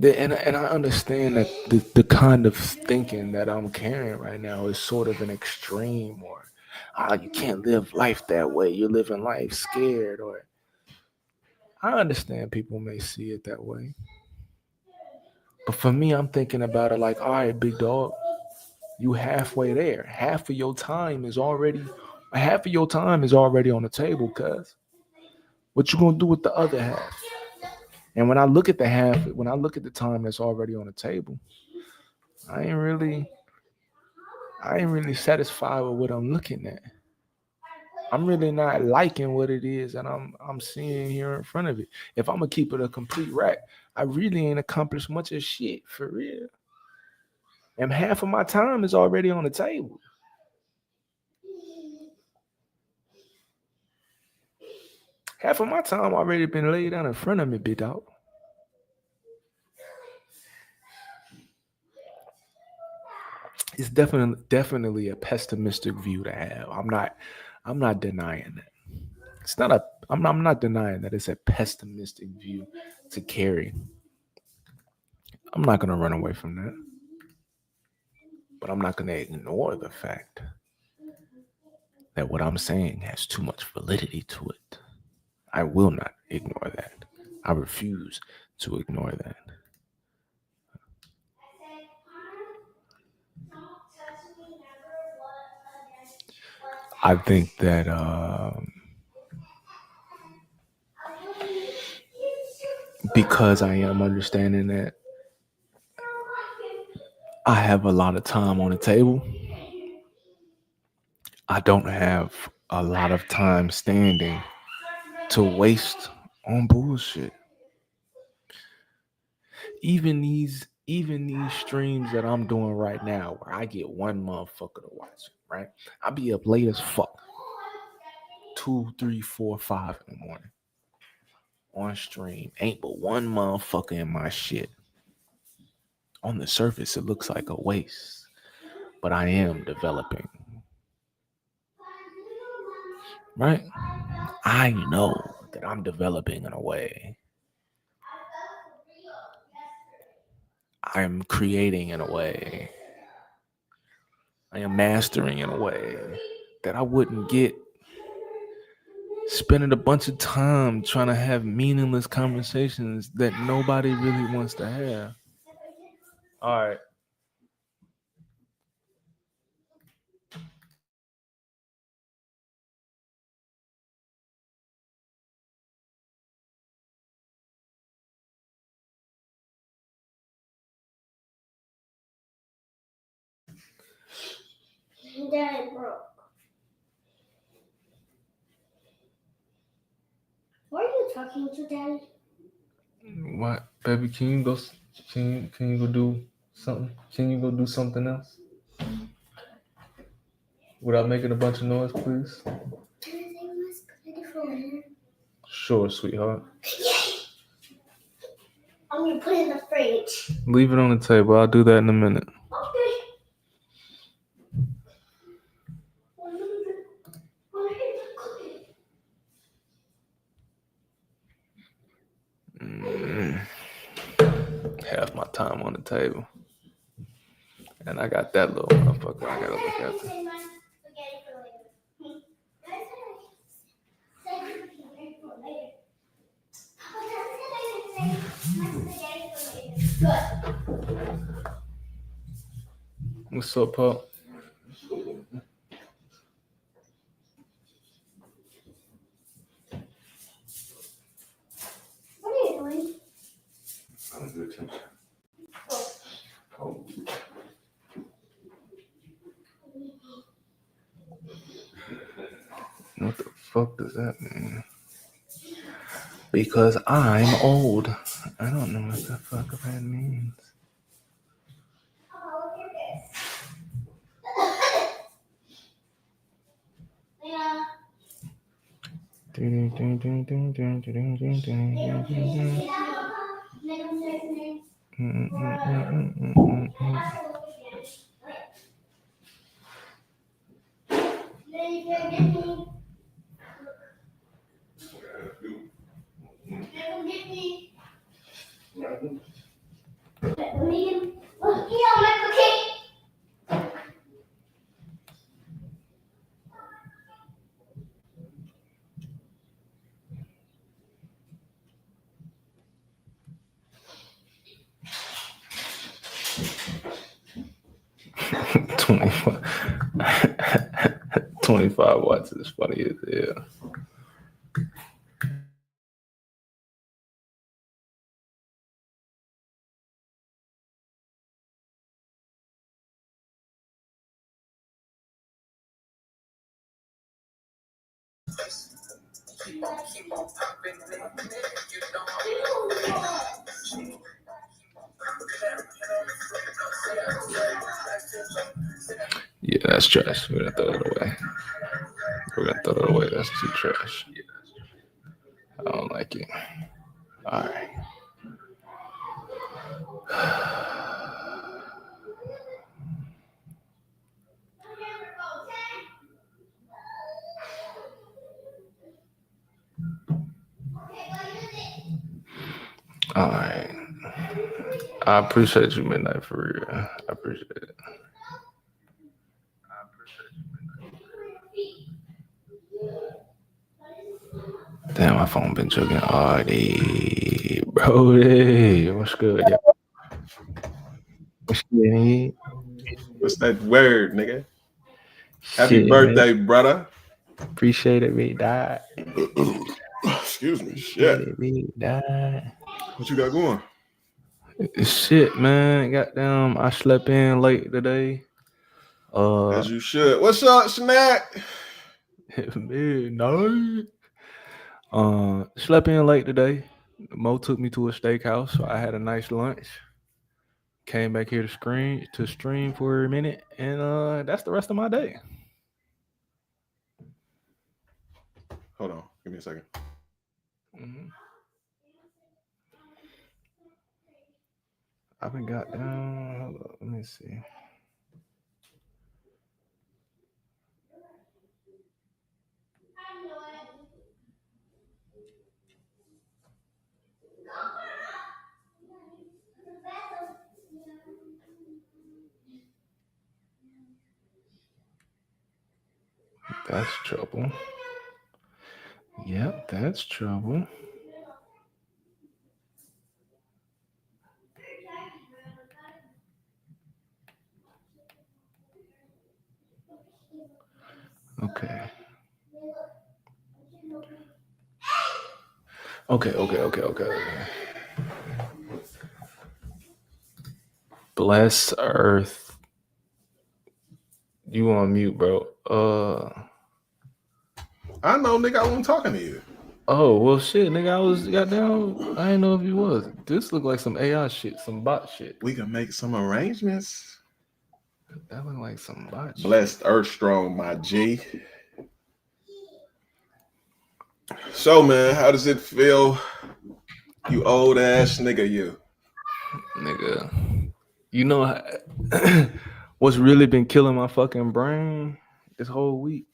[SPEAKER 2] And I understand that the kind of thinking that I'm carrying right now is sort of an extreme, or you can't live life that way. You're living life scared, or I understand people may see it that way. But for me, I'm thinking about it like, all right, big dog, you halfway there. Half of your time is already on the table, cuz. What you gonna do with the other half? And when I look at the time that's already on the table, I ain't really satisfied with what I'm looking at. I'm really not liking what it is that I'm seeing here in front of it. If I'm gonna keep it a complete rack, I really ain't accomplished much of shit for real. And half of my time is already on the table. Half of my time already been laid out in front of me, big dog. It's definitely a pessimistic view to have. I'm not denying that. I'm not denying that it's a pessimistic view to carry. I'm not gonna run away from that. But I'm not gonna ignore the fact that what I'm saying has too much validity to it. I will not ignore that. I refuse to ignore that. I think that because I am understanding that I have a lot of time on the table, I don't have a lot of time standing to waste on bullshit. Even these streams that I'm doing right now, where I get one motherfucker to watch it, right? I be up late as fuck, 2, 3, 4, 5 in the morning on stream. Ain't but one motherfucker in my shit. On the surface, it looks like a waste, but I am developing, right? I know that I'm developing in a way. I'm creating in a way. I am mastering in a way that I wouldn't get spending a bunch of time trying to have meaningless conversations that nobody really wants to have. All right.
[SPEAKER 4] and then it broke. What are you talking to, Daddy?
[SPEAKER 2] What, baby? Can you go? Can you go do something? Can you go do something else? Without making a bunch of noise, please.
[SPEAKER 4] Anything was good for him.
[SPEAKER 2] Sure, sweetheart.
[SPEAKER 4] I'm gonna put it in the fridge.
[SPEAKER 2] Leave it on the table. I'll do that in a minute.
[SPEAKER 4] Okay.
[SPEAKER 2] Half my time on the table. And I got that little motherfucker I gotta look at.
[SPEAKER 4] Save my spaghetti for later. Save my spaghetti for later. Papa, that's good. I can save my spaghetti for later. Good.
[SPEAKER 2] What's up, Pop?
[SPEAKER 4] What are you doing?
[SPEAKER 2] I'm good, Tim. What the fuck does that mean? Because I'm old. I don't know what the fuck that means.
[SPEAKER 4] Oh, look at this. Yeah.
[SPEAKER 2] $25 watts is funny as hell. Yeah, that's trash. We're gonna throw it away. That's too trash. I don't like it. All right. All right. I appreciate you, Midnight, for real. I appreciate it. Damn, my phone been choking all day. Brody, what's good? Yeah. What's good, nigga?
[SPEAKER 11] What's that word, nigga? Happy
[SPEAKER 2] Shit,
[SPEAKER 11] birthday,
[SPEAKER 2] man.
[SPEAKER 11] brother.
[SPEAKER 2] Appreciate it, me, die.
[SPEAKER 11] Excuse me. Shit.
[SPEAKER 2] Me, die.
[SPEAKER 11] What you got going?
[SPEAKER 2] Shit, man. Goddamn, I slept in late today.
[SPEAKER 11] As you should. What's up, Snack?
[SPEAKER 2] Midnight. Slept in late today. Mo took me to a steakhouse, so I had a nice lunch. Came back here to stream for a minute, and that's the rest of my day.
[SPEAKER 11] Hold on, give me a second.
[SPEAKER 2] Mm-hmm. I've been got down. Hold up, let me see. That's trouble. Yep, that's trouble. Okay. Bless Earth You on mute, bro.
[SPEAKER 11] I know, nigga. I wasn't talking to you.
[SPEAKER 2] Oh, well, shit, nigga. I was goddamn. I didn't know if you was. This look like some AI shit, some bot shit.
[SPEAKER 11] We can make some arrangements.
[SPEAKER 2] That look like some bot shit.
[SPEAKER 11] Blessed Earth Strong, my G. So, man, how does it feel? You old ass nigga, you.
[SPEAKER 2] Nigga. You know what's really been killing my fucking brain this whole week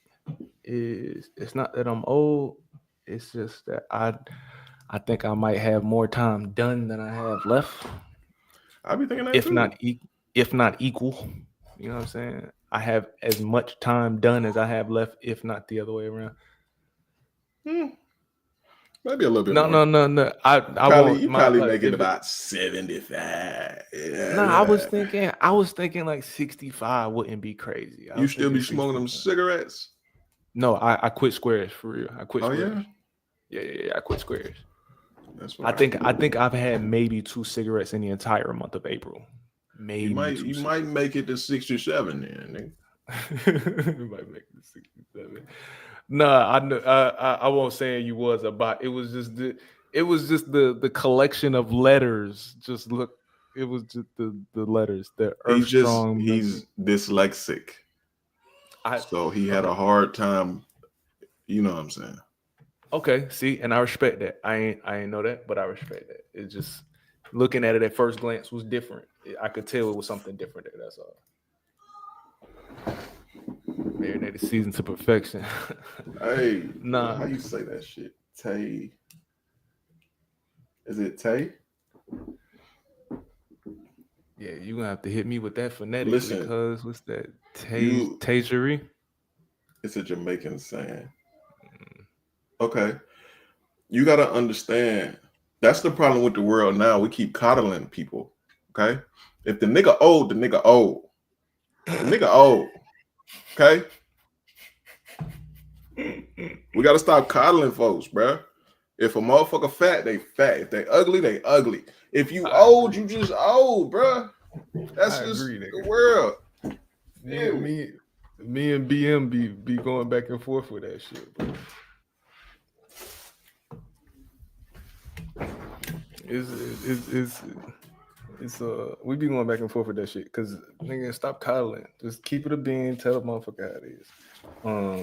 [SPEAKER 2] is it's not that I'm old. It's just that I think I might have more time done than I have left.
[SPEAKER 11] I be thinking that
[SPEAKER 2] if
[SPEAKER 11] too.
[SPEAKER 2] not equal. You know what I'm saying? I have as much time done as I have left, if not the other way around.
[SPEAKER 11] Maybe a little bit
[SPEAKER 2] No. I
[SPEAKER 11] probably,
[SPEAKER 2] won't.
[SPEAKER 11] making about 75. Yeah,
[SPEAKER 2] I was thinking like 65 wouldn't be crazy.
[SPEAKER 11] You still be smoking them cigarettes?
[SPEAKER 2] No, I quit Squares for real. I quit Squares.
[SPEAKER 11] Yeah?
[SPEAKER 2] Yeah. I quit Squares.
[SPEAKER 11] That's
[SPEAKER 2] I think I've had maybe 2 cigarettes in the entire month of April. Maybe
[SPEAKER 11] you might make it to 67 then.
[SPEAKER 2] You might make it to 67. No, I won't say you was a bot. It was just the collection of letters. Just look, it was just the letters.
[SPEAKER 11] He's dyslexic. So he had a hard time. You know what I'm saying?
[SPEAKER 2] Okay, see, and I respect that. I ain't know that, but I respect that. It's just looking at it at first glance was different. I could tell it was something different there. That's all. Marinated seasoned to perfection.
[SPEAKER 11] Hey,
[SPEAKER 2] nah.
[SPEAKER 11] How you say that shit? Tay. Is it Tay?
[SPEAKER 2] Yeah, you're gonna have to hit me with that phonetic.
[SPEAKER 11] Listen,
[SPEAKER 2] because what's that? Tasery?
[SPEAKER 11] It's a Jamaican saying. Okay. You gotta understand. That's the problem with the world now. We keep coddling people. Okay. If the nigga old, the nigga old. The nigga old. Okay. We gotta stop coddling folks, bro. If a motherfucker fat, they fat. If they ugly, they ugly. If you old, you just old, bro. That's just the world.
[SPEAKER 2] Yeah, me and BM be going back and forth with that shit, bro. It's we be going back and forth with that shit because nigga, stop coddling. Just keep it a bean. Tell the motherfucker how it is.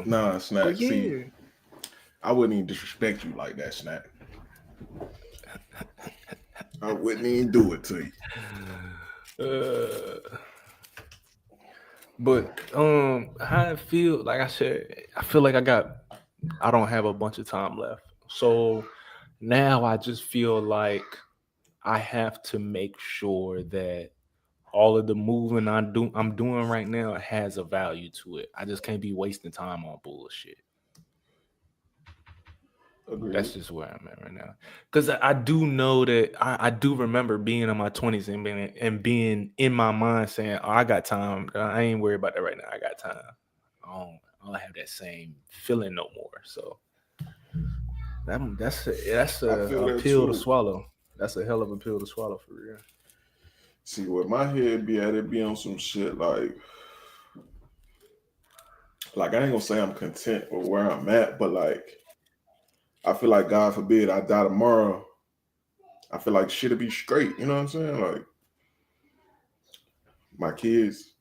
[SPEAKER 11] Nah, Snack.
[SPEAKER 2] Yeah.
[SPEAKER 11] See, I wouldn't even disrespect you like that, Snack. I wouldn't even do it to you.
[SPEAKER 2] But how I feel, like I said, I feel like I don't have a bunch of time left. So now I just feel like I have to make sure that all of the moving I'm doing right now has a value to it. I just can't be wasting time on bullshit.
[SPEAKER 11] Agreed.
[SPEAKER 2] That's just where I'm at right now. Because I do know that I do remember being in my 20s and being in my mind saying, "Oh, I got time. I ain't worried about that right now. I got time." I don't have that same feeling no more. So that's a pill to swallow. That's a hell of a pill to swallow for real.
[SPEAKER 11] See, where my head be at, it be on some shit like I ain't gonna say I'm content with where I'm at, but like I feel like, God forbid, I die tomorrow, I feel like shit'll be straight. You know what I'm saying? Like my kids,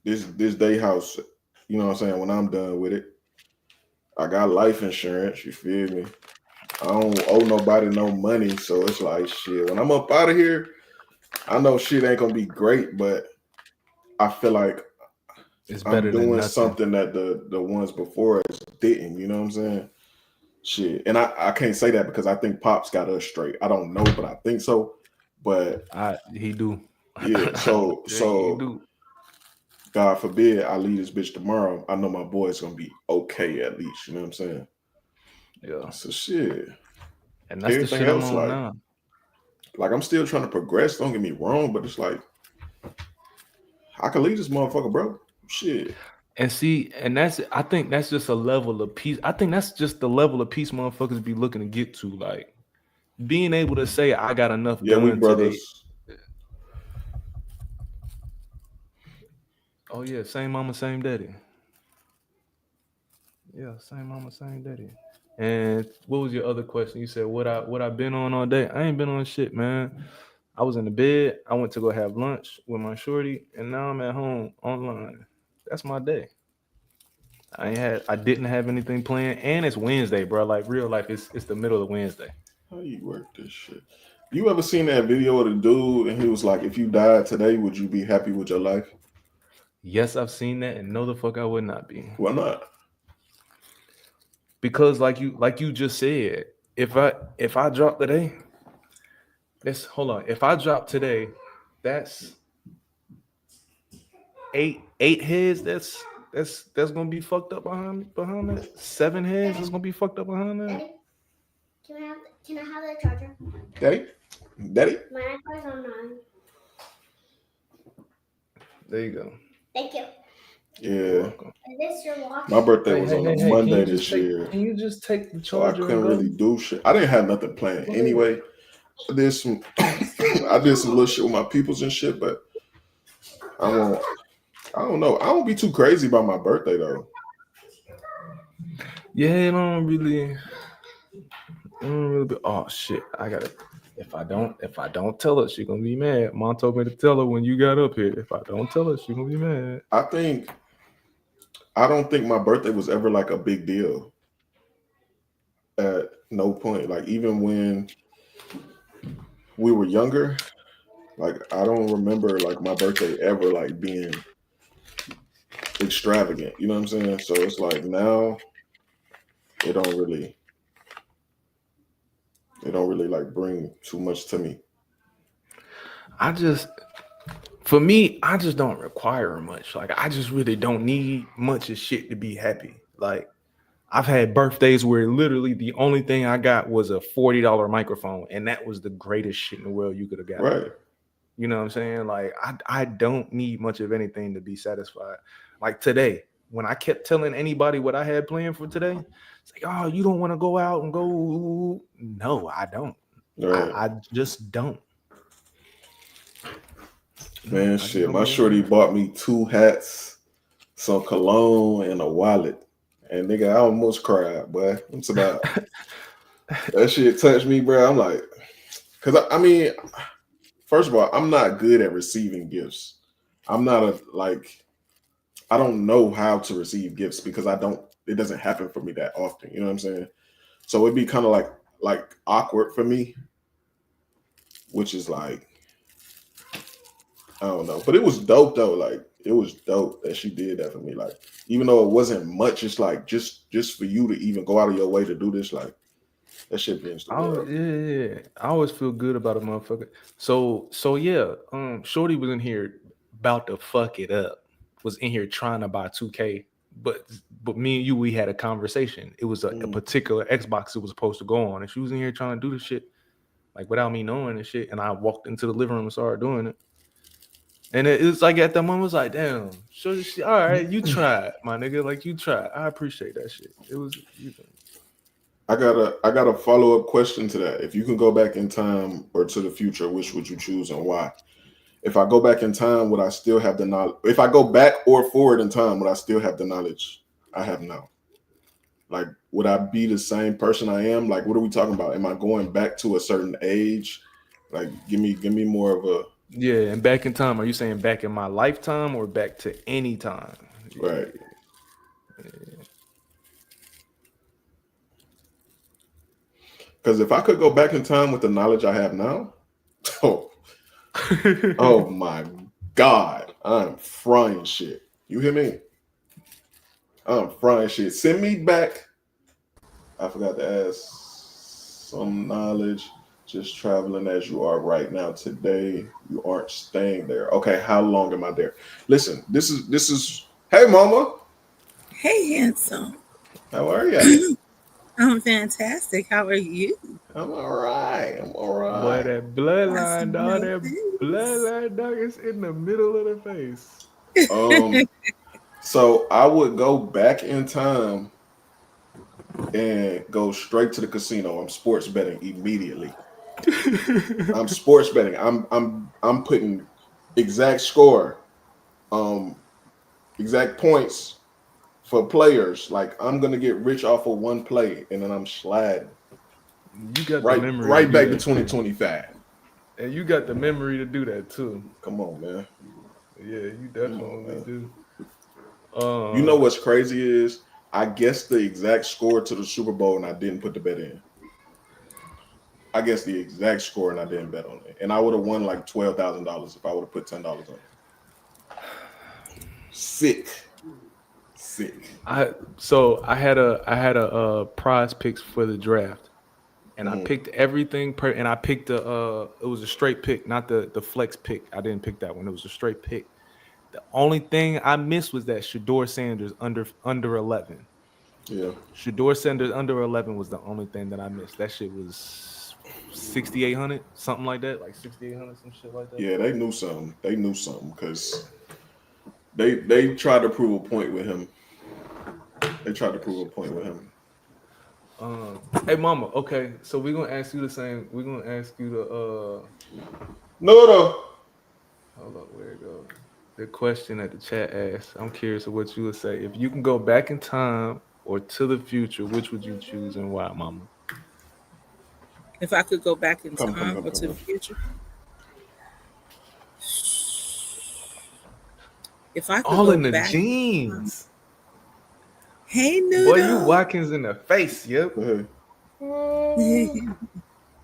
[SPEAKER 11] this day house, you know what I'm saying? When I'm done with it, I got life insurance. You feel me? I don't owe nobody no money, so it's like shit. When I'm up out of here, I know shit ain't gonna be great, but I feel like
[SPEAKER 2] it's better
[SPEAKER 11] I'm doing
[SPEAKER 2] than
[SPEAKER 11] something that the ones before us didn't. You know what I'm saying? Shit, and I can't say that because I think Pops got us straight. I don't know, but I think so. But
[SPEAKER 2] he do.
[SPEAKER 11] Yeah. So
[SPEAKER 2] he do.
[SPEAKER 11] God forbid I leave this bitch tomorrow. I know my boy's gonna be okay at least. You know what I'm saying?
[SPEAKER 2] Yeah.
[SPEAKER 11] So shit.
[SPEAKER 2] And that's
[SPEAKER 11] everything
[SPEAKER 2] the shit
[SPEAKER 11] else,
[SPEAKER 2] I'm on
[SPEAKER 11] like,
[SPEAKER 2] now.
[SPEAKER 11] Like I'm still trying to progress. Don't get me wrong, but it's like I can leave this motherfucker, bro. Shit.
[SPEAKER 2] And see, and I think that's just a level of peace. I think that's just the level of peace motherfuckers be looking to get to, like being able to say I got enough done
[SPEAKER 11] we
[SPEAKER 2] today.
[SPEAKER 11] brothers.
[SPEAKER 2] Oh yeah, same mama, same daddy. Yeah, same mama, same daddy. And what was your other question? You said what I been on all day? I ain't been on shit, man. I was in the bed. I went to go have lunch with my shorty, and now I'm at home online. That's my day. I didn't have anything planned, and it's Wednesday, bro. Like real life, it's the middle of Wednesday.
[SPEAKER 11] How you work this shit? You ever seen that video of the dude and he was like, if you died today, would you be happy with your life?
[SPEAKER 2] Yes, I've seen that, and no, the fuck I would not be.
[SPEAKER 11] Why not?
[SPEAKER 2] Because like you just said, if I drop today, hold on. If I drop today, that's eight heads. That's gonna be fucked up behind that. 7 heads is gonna be fucked up behind that.
[SPEAKER 4] Daddy, can I have the charger?
[SPEAKER 11] Daddy?
[SPEAKER 4] My iPad's on 9.
[SPEAKER 2] There you go.
[SPEAKER 4] Thank you.
[SPEAKER 11] Yeah.
[SPEAKER 4] Is this your watch?
[SPEAKER 11] My birthday was on a Monday this
[SPEAKER 2] Can
[SPEAKER 11] year.
[SPEAKER 2] you just take the
[SPEAKER 11] So I
[SPEAKER 2] charger?
[SPEAKER 11] couldn't really do shit. I didn't have nothing planned anyway. I did some little shit with my peoples and shit, but I don't know. I don't be too crazy about my birthday though.
[SPEAKER 2] Yeah, it don't really be, oh shit. I gotta if I don't tell her, she gonna be mad. Mom told me to tell her when you got up here. If I don't tell her, she gonna be mad.
[SPEAKER 11] I don't think my birthday was ever like a big deal. At no point. Like even when we were younger, like I don't remember like my birthday ever like being extravagant. You know what I'm saying? So it's like now it don't really like bring too much to me.
[SPEAKER 2] For me, I just don't require much. Like I just really don't need much of shit to be happy. Like I've had birthdays where literally the only thing I got was a $40 microphone, and that was the greatest shit in the world you could have got.
[SPEAKER 11] Right.
[SPEAKER 2] You know what I'm saying? Like I don't need much of anything to be satisfied. Like today, when I kept telling anybody what I had planned for today, it's like, oh, you don't want to go out and go. No, I don't.
[SPEAKER 11] Right.
[SPEAKER 2] I just don't.
[SPEAKER 11] Man, shit. My shorty bought me 2 hats, some cologne, and a wallet. And nigga, I almost cried, boy. It's about that shit touched me, bro. I'm like, because I mean, first of all, I'm not good at receiving gifts. I'm not I don't know how to receive gifts because it doesn't happen for me that often. You know what I'm saying? So it'd be kind of like awkward for me, which is like, I don't know. But it was dope though. Like it was dope that she did that for me. Like, even though it wasn't much, it's like just for you to even go out of your way to do this, like that shit means the world.
[SPEAKER 2] Yeah. I always feel good about a motherfucker. So yeah, Shorty was in here about to fuck it up. Was in here trying to buy 2K, but me and you, we had a conversation. It was a particular Xbox it was supposed to go on, and she was in here trying to do the shit like without me knowing and shit. And I walked into the living room and started doing it. And it was like at that moment, it was like, damn, all right, you tried, my nigga. Like you tried. I appreciate that shit. It was.
[SPEAKER 11] I got a follow-up question to that. If you can go back in time or to the future, which would you choose and why? If I go back in time, would I still have the knowledge? If I go back or forward in time, would I still have the knowledge I have now? Like, would I be the same person I am? Like, what are we talking about? Am I going back to a certain age? Like, give me more of a.
[SPEAKER 2] Yeah, and back in time, are you saying back in my lifetime or back to any time?
[SPEAKER 11] Right. Because if I could go back in time with the knowledge I have now, oh my God, I'm frying shit. You hear me? I'm frying shit. Send me back. I forgot to ask some knowledge. Just traveling as you are right now today. You aren't staying there. Okay, how long am I there? Listen, this is. Hey, mama.
[SPEAKER 3] Hey, handsome.
[SPEAKER 11] How are you?
[SPEAKER 3] I'm fantastic. How are you?
[SPEAKER 11] I'm all right.
[SPEAKER 2] Boy, that bloodline, dog. That bloodline, dog, is in the middle of the face.
[SPEAKER 11] So I would go back in time and go straight to the casino. I'm sports betting immediately. I'm sports betting. I'm putting exact score. exact points for players. Like I'm gonna get rich off of one play, and then I'm sliding
[SPEAKER 2] You got the memory to
[SPEAKER 11] right
[SPEAKER 2] do
[SPEAKER 11] back to
[SPEAKER 2] that, too.
[SPEAKER 11] 2025.
[SPEAKER 2] And you got the memory to do that too.
[SPEAKER 11] Come on, man.
[SPEAKER 2] Yeah, you
[SPEAKER 11] Come on,
[SPEAKER 2] definitely
[SPEAKER 11] man.
[SPEAKER 2] do.
[SPEAKER 11] You know what's crazy is I guessed the exact score to the Super Bowl and I didn't put the bet in. I guessed the exact score and I didn't bet on it, and I would have won like $12,000 if I would have put $10 on it. Sick.
[SPEAKER 2] I had a prize picks for the draft, and I picked everything and I picked it was a straight pick, not the flex pick. I didn't pick that one. It was a straight pick. The only thing I missed was that Shedeur Sanders under 11.
[SPEAKER 11] Yeah.
[SPEAKER 2] Shedeur Sanders under 11 was the only thing that I missed. That shit was 6,800, something like that, like 6,800, some shit like that.
[SPEAKER 11] Yeah, they knew something. Because they tried to prove a point with him.
[SPEAKER 2] Hey, mama. Okay, so we're gonna ask you the same. We're gonna ask you the
[SPEAKER 11] No.
[SPEAKER 2] Hold up, where it goes? The question that the chat asked. I'm curious of what you would say. If you can go back in time or to the future, which would you choose and why, mama?
[SPEAKER 3] If I could go back in time or to the future. If I could
[SPEAKER 2] all
[SPEAKER 3] go
[SPEAKER 2] in the
[SPEAKER 3] back
[SPEAKER 2] jeans.
[SPEAKER 3] Hey, Noodle.
[SPEAKER 2] Boy, you Watkins in the face, yep.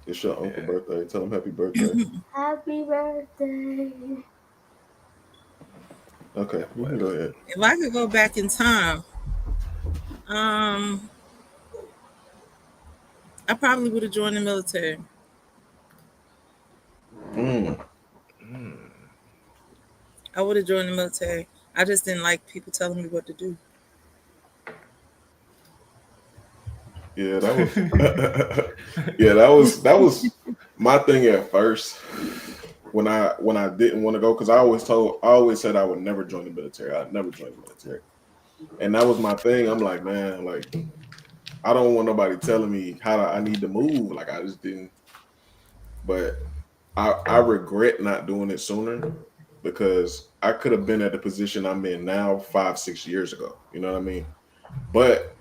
[SPEAKER 11] It's your uncle birthday. Tell him happy birthday.
[SPEAKER 4] Happy birthday.
[SPEAKER 11] Okay, you can go ahead.
[SPEAKER 3] If I could go back in time, I probably would have joined the military. I would have joined the military. I just didn't like people telling me what to do.
[SPEAKER 11] Yeah, that was my thing at first when I didn't want to go, because I always said I would never join the military. I'd never join the military. And that was my thing. I'm like, man, like I don't want nobody telling me how I need to move. Like I just didn't. But I regret not doing it sooner, because I could have been at the position I'm in now 5-6 years ago. You know what I mean? But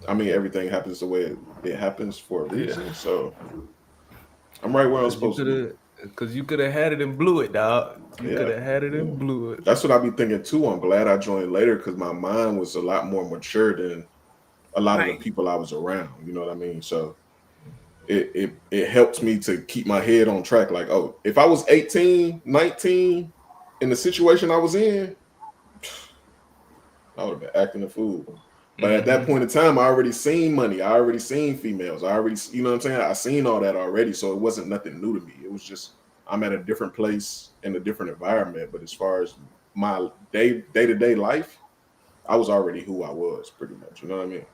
[SPEAKER 11] I mean, everything happens the way it happens for a reason. Yeah. So I'm right where I'm supposed to be.
[SPEAKER 2] Because you could have had it and blew it, dog. You could have had it and blew it.
[SPEAKER 11] That's what I be thinking too. I'm glad I joined later, because my mind was a lot more mature than a lot of the people I was around. You know what I mean? So it helped me to keep my head on track. Like, oh, if I was 18, 19 in the situation I was in, I would have been acting a fool. But at that point in time, I already seen money. I already seen females. I already, you know what I'm saying? I seen all that already. So it wasn't nothing new to me. It was just, I'm at a different place in a different environment. But as far as my day-to-day life, I was already who I was, pretty much. You know what I mean?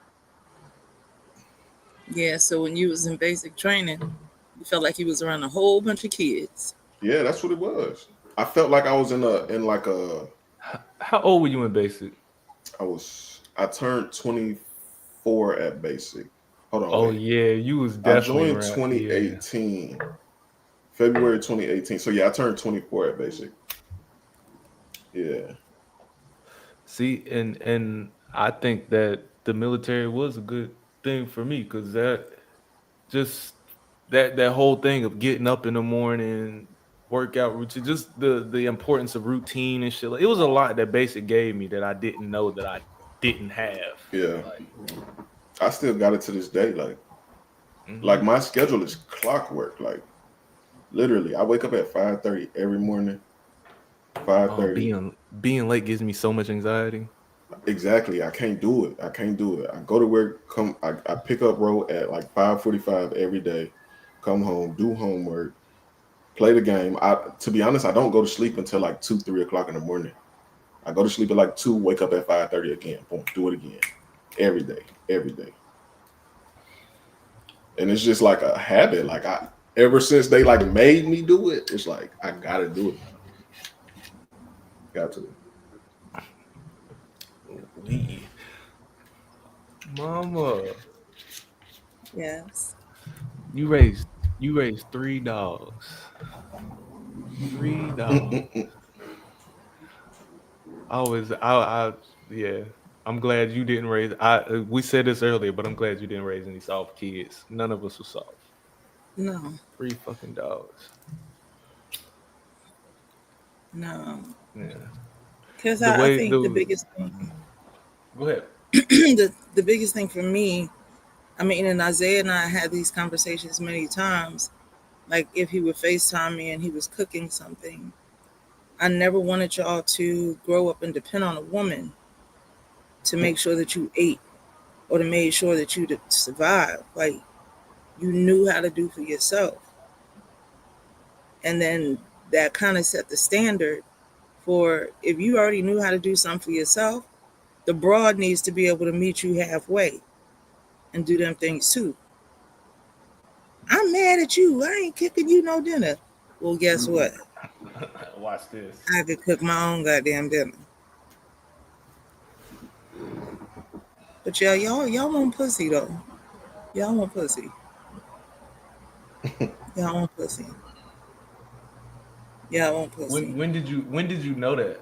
[SPEAKER 3] Yeah, so when you was in basic training, you felt like you was around a whole bunch of kids.
[SPEAKER 11] Yeah, that's what it was. I felt like I was in like a.
[SPEAKER 2] How old were you in basic?
[SPEAKER 11] I turned 24 at basic. Hold on.
[SPEAKER 2] Oh yeah, you was definitely.
[SPEAKER 11] I joined 2018, February 2018. So yeah, I turned 24 at basic. Yeah.
[SPEAKER 2] See, and I think that the military was a good thing for me, because that whole thing of getting up in the morning, workout routine, just the importance of routine and shit. It was a lot that basic gave me that I didn't know that I didn't have.
[SPEAKER 11] Yeah. I still got it to this day. Like my schedule is clockwork. Like literally, I wake up at 5:30 every morning. 5:30.
[SPEAKER 2] Being late gives me so much anxiety.
[SPEAKER 11] Exactly. I can't do it. I go to work, I pick up Ro at like 5:45 every day, come home, do homework, play the game. To be honest, I don't go to sleep until like 2-3 o'clock in the morning. I go to sleep at like 2, wake up at 5:30 again. Boom, do it again. Every day. And it's just like a habit. Like ever since they like made me do it, it's like I gotta do it. Got to.
[SPEAKER 2] Mama.
[SPEAKER 3] Yes.
[SPEAKER 2] You raised 3 dogs. 3 dogs. Yeah. I'm glad you didn't raise. We said this earlier, but I'm glad you didn't raise any soft kids. None of us were soft.
[SPEAKER 3] No,
[SPEAKER 2] 3 fucking dogs.
[SPEAKER 3] no.
[SPEAKER 2] Yeah.
[SPEAKER 3] Because
[SPEAKER 2] The
[SPEAKER 3] I
[SPEAKER 2] way
[SPEAKER 3] think the biggest thing,
[SPEAKER 2] Go ahead.
[SPEAKER 3] the biggest thing for me, I mean, and Isaiah and I had these conversations many times. Like if he would FaceTime me and he was cooking something, I never wanted y'all to grow up and depend on a woman to make sure that you ate or to make sure that you survive. Like you knew how to do for yourself. And then that kind of set the standard for if you already knew how to do something for yourself, the broad needs to be able to meet you halfway and do them things too. I'm mad at you. I ain't cooking you no dinner. Well, guess what?
[SPEAKER 2] Watch this.
[SPEAKER 3] I could cook my own goddamn dinner. But y'all want pussy though. Y'all want pussy. Y'all want pussy. Y'all want pussy.
[SPEAKER 2] When did you know that?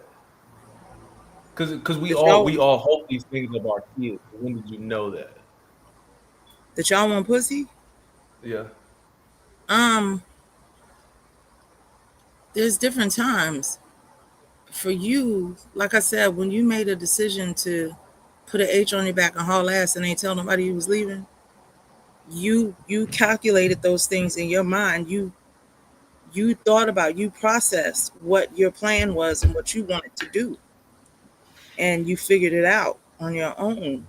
[SPEAKER 2] Because we
[SPEAKER 3] That
[SPEAKER 2] all hope these things of our kids. When did you know that?
[SPEAKER 3] That y'all want pussy?
[SPEAKER 2] Yeah.
[SPEAKER 3] There's different times. For you, like I said, when you made a decision to put an H on your back and haul ass and ain't tell nobody you was leaving, you calculated those things in your mind. You thought about, you processed what your plan was and what you wanted to do. And you figured it out on your own.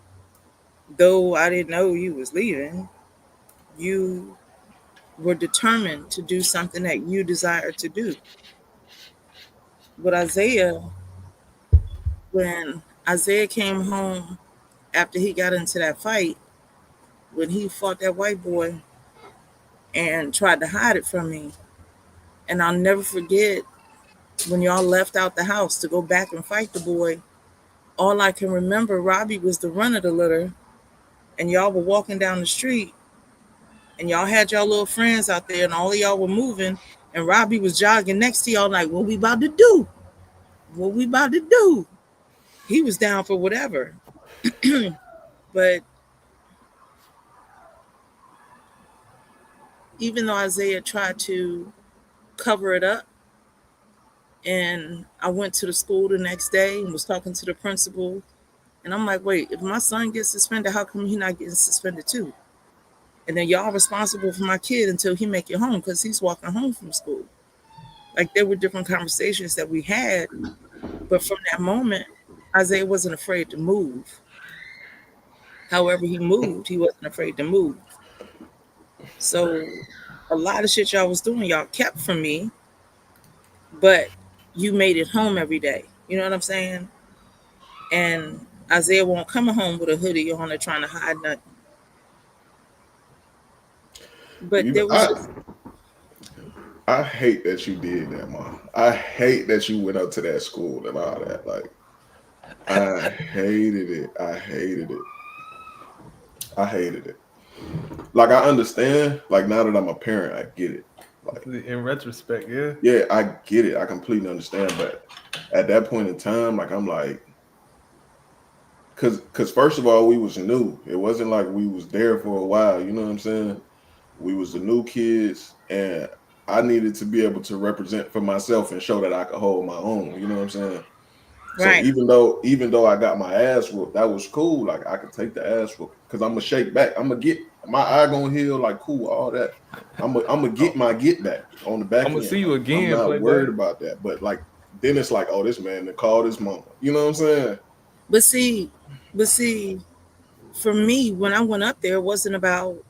[SPEAKER 3] Though I didn't know you was leaving, you were determined to do something that you desired to do. With Isaiah, when Isaiah came home after he got into that fight, when he fought that white boy and tried to hide it from me, and I'll never forget when y'all left out the house to go back and fight the boy. All I can remember, Robbie was the run of the litter, and y'all were walking down the street, and y'all had y'all little friends out there, and all of y'all were moving, and Robbie was jogging next to y'all like, what we about to do? What we about to do? He was down for whatever. But even though Isaiah tried to cover it up, and I went to the school the next day and was talking to the principal, and I'm like, wait, if my son gets suspended, how come he not getting suspended too? And then y'all responsible for my kid until he make it home because he's walking home from school. Like there were different conversations that we had, but from that moment, Isaiah wasn't afraid to move. However he moved, he wasn't afraid to move. So a lot of shit y'all was doing, y'all kept from me, but you made it home every day. You know what I'm saying? And Isaiah won't come home with a hoodie on or trying to hide nothing. But there was
[SPEAKER 11] I hate that you did that, Mom. I hate that you went up to that school and all that. Like, I hated it. I hated it. Like, I understand. Like, now that I'm a parent, I get it. Like,
[SPEAKER 2] in retrospect, yeah.
[SPEAKER 11] Yeah, I get it. I completely understand. But at that point in time, like, I'm like, because first of all, we was new. It wasn't like we was there for a while. You know what I'm saying? We was the new kids, and I needed to be able to represent for myself and show that I could hold my own. You know what I'm saying?
[SPEAKER 3] right.
[SPEAKER 11] So even though I got my ass whooped, that was cool. Like I could take the ass whoop because I'm gonna shake back. I'm gonna get my eye gonna heal. Like cool, all that. I'm gonna get my get back on the back.
[SPEAKER 2] I'm gonna
[SPEAKER 11] end.
[SPEAKER 2] see you again.
[SPEAKER 11] I'm not
[SPEAKER 2] play
[SPEAKER 11] worried
[SPEAKER 2] back.
[SPEAKER 11] about that. But like then it's like, oh, this man that called his mama. You know what I'm saying?
[SPEAKER 3] But see, for me, when I went up there, it wasn't about,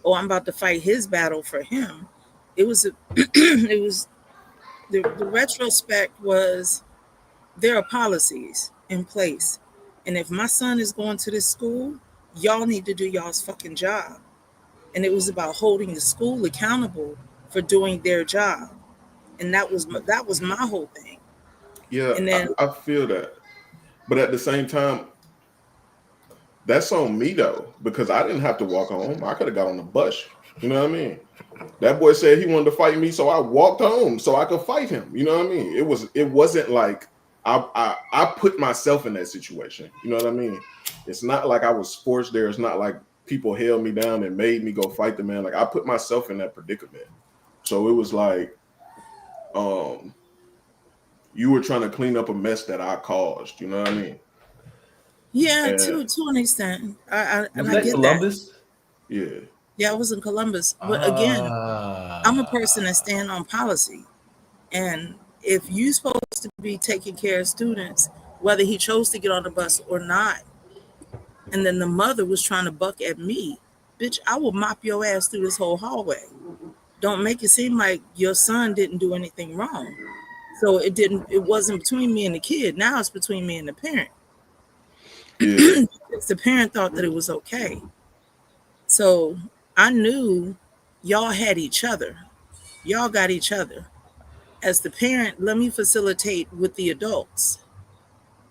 [SPEAKER 3] oh, I'm about to fight his battle for him. It was it was the retrospect was there are policies in place. And if my son is going to this school, y'all need to do y'all's fucking job. And it was about holding the school accountable for doing their job. And that was my whole thing.
[SPEAKER 11] Yeah,
[SPEAKER 3] And then
[SPEAKER 11] I feel that. But at the same time, that's on me though, because I didn't have to walk home. I could have got on the bus. You know what I mean? That boy said he wanted to fight me, so I walked home so I could fight him. You know what I mean? It wasn't like I put myself in that situation. You know what I mean? It's not like I was forced there. It's not like people held me down and made me go fight the man. Like I put myself in that predicament. So it was like, you were trying to clean up a mess that I caused. You know what I mean?
[SPEAKER 3] Yeah,
[SPEAKER 11] And,
[SPEAKER 3] to an extent. I
[SPEAKER 2] Was
[SPEAKER 3] I
[SPEAKER 2] that
[SPEAKER 3] get
[SPEAKER 2] Columbus?
[SPEAKER 11] yeah.
[SPEAKER 3] Yeah, I was in Columbus. But again, I'm a person that stand on policy. And if you supposed to be taking care of students, whether he chose to get on the bus or not, and then the mother was trying to buck at me, bitch, I will mop your ass through this whole hallway. Don't make it seem like your son didn't do anything wrong. So it wasn't between me and the kid. Now it's between me and the parent.
[SPEAKER 11] Yeah.
[SPEAKER 3] The parent thought that it was okay. So I knew y'all had each other. Y'all got each other. As the parent, let me facilitate with the adults.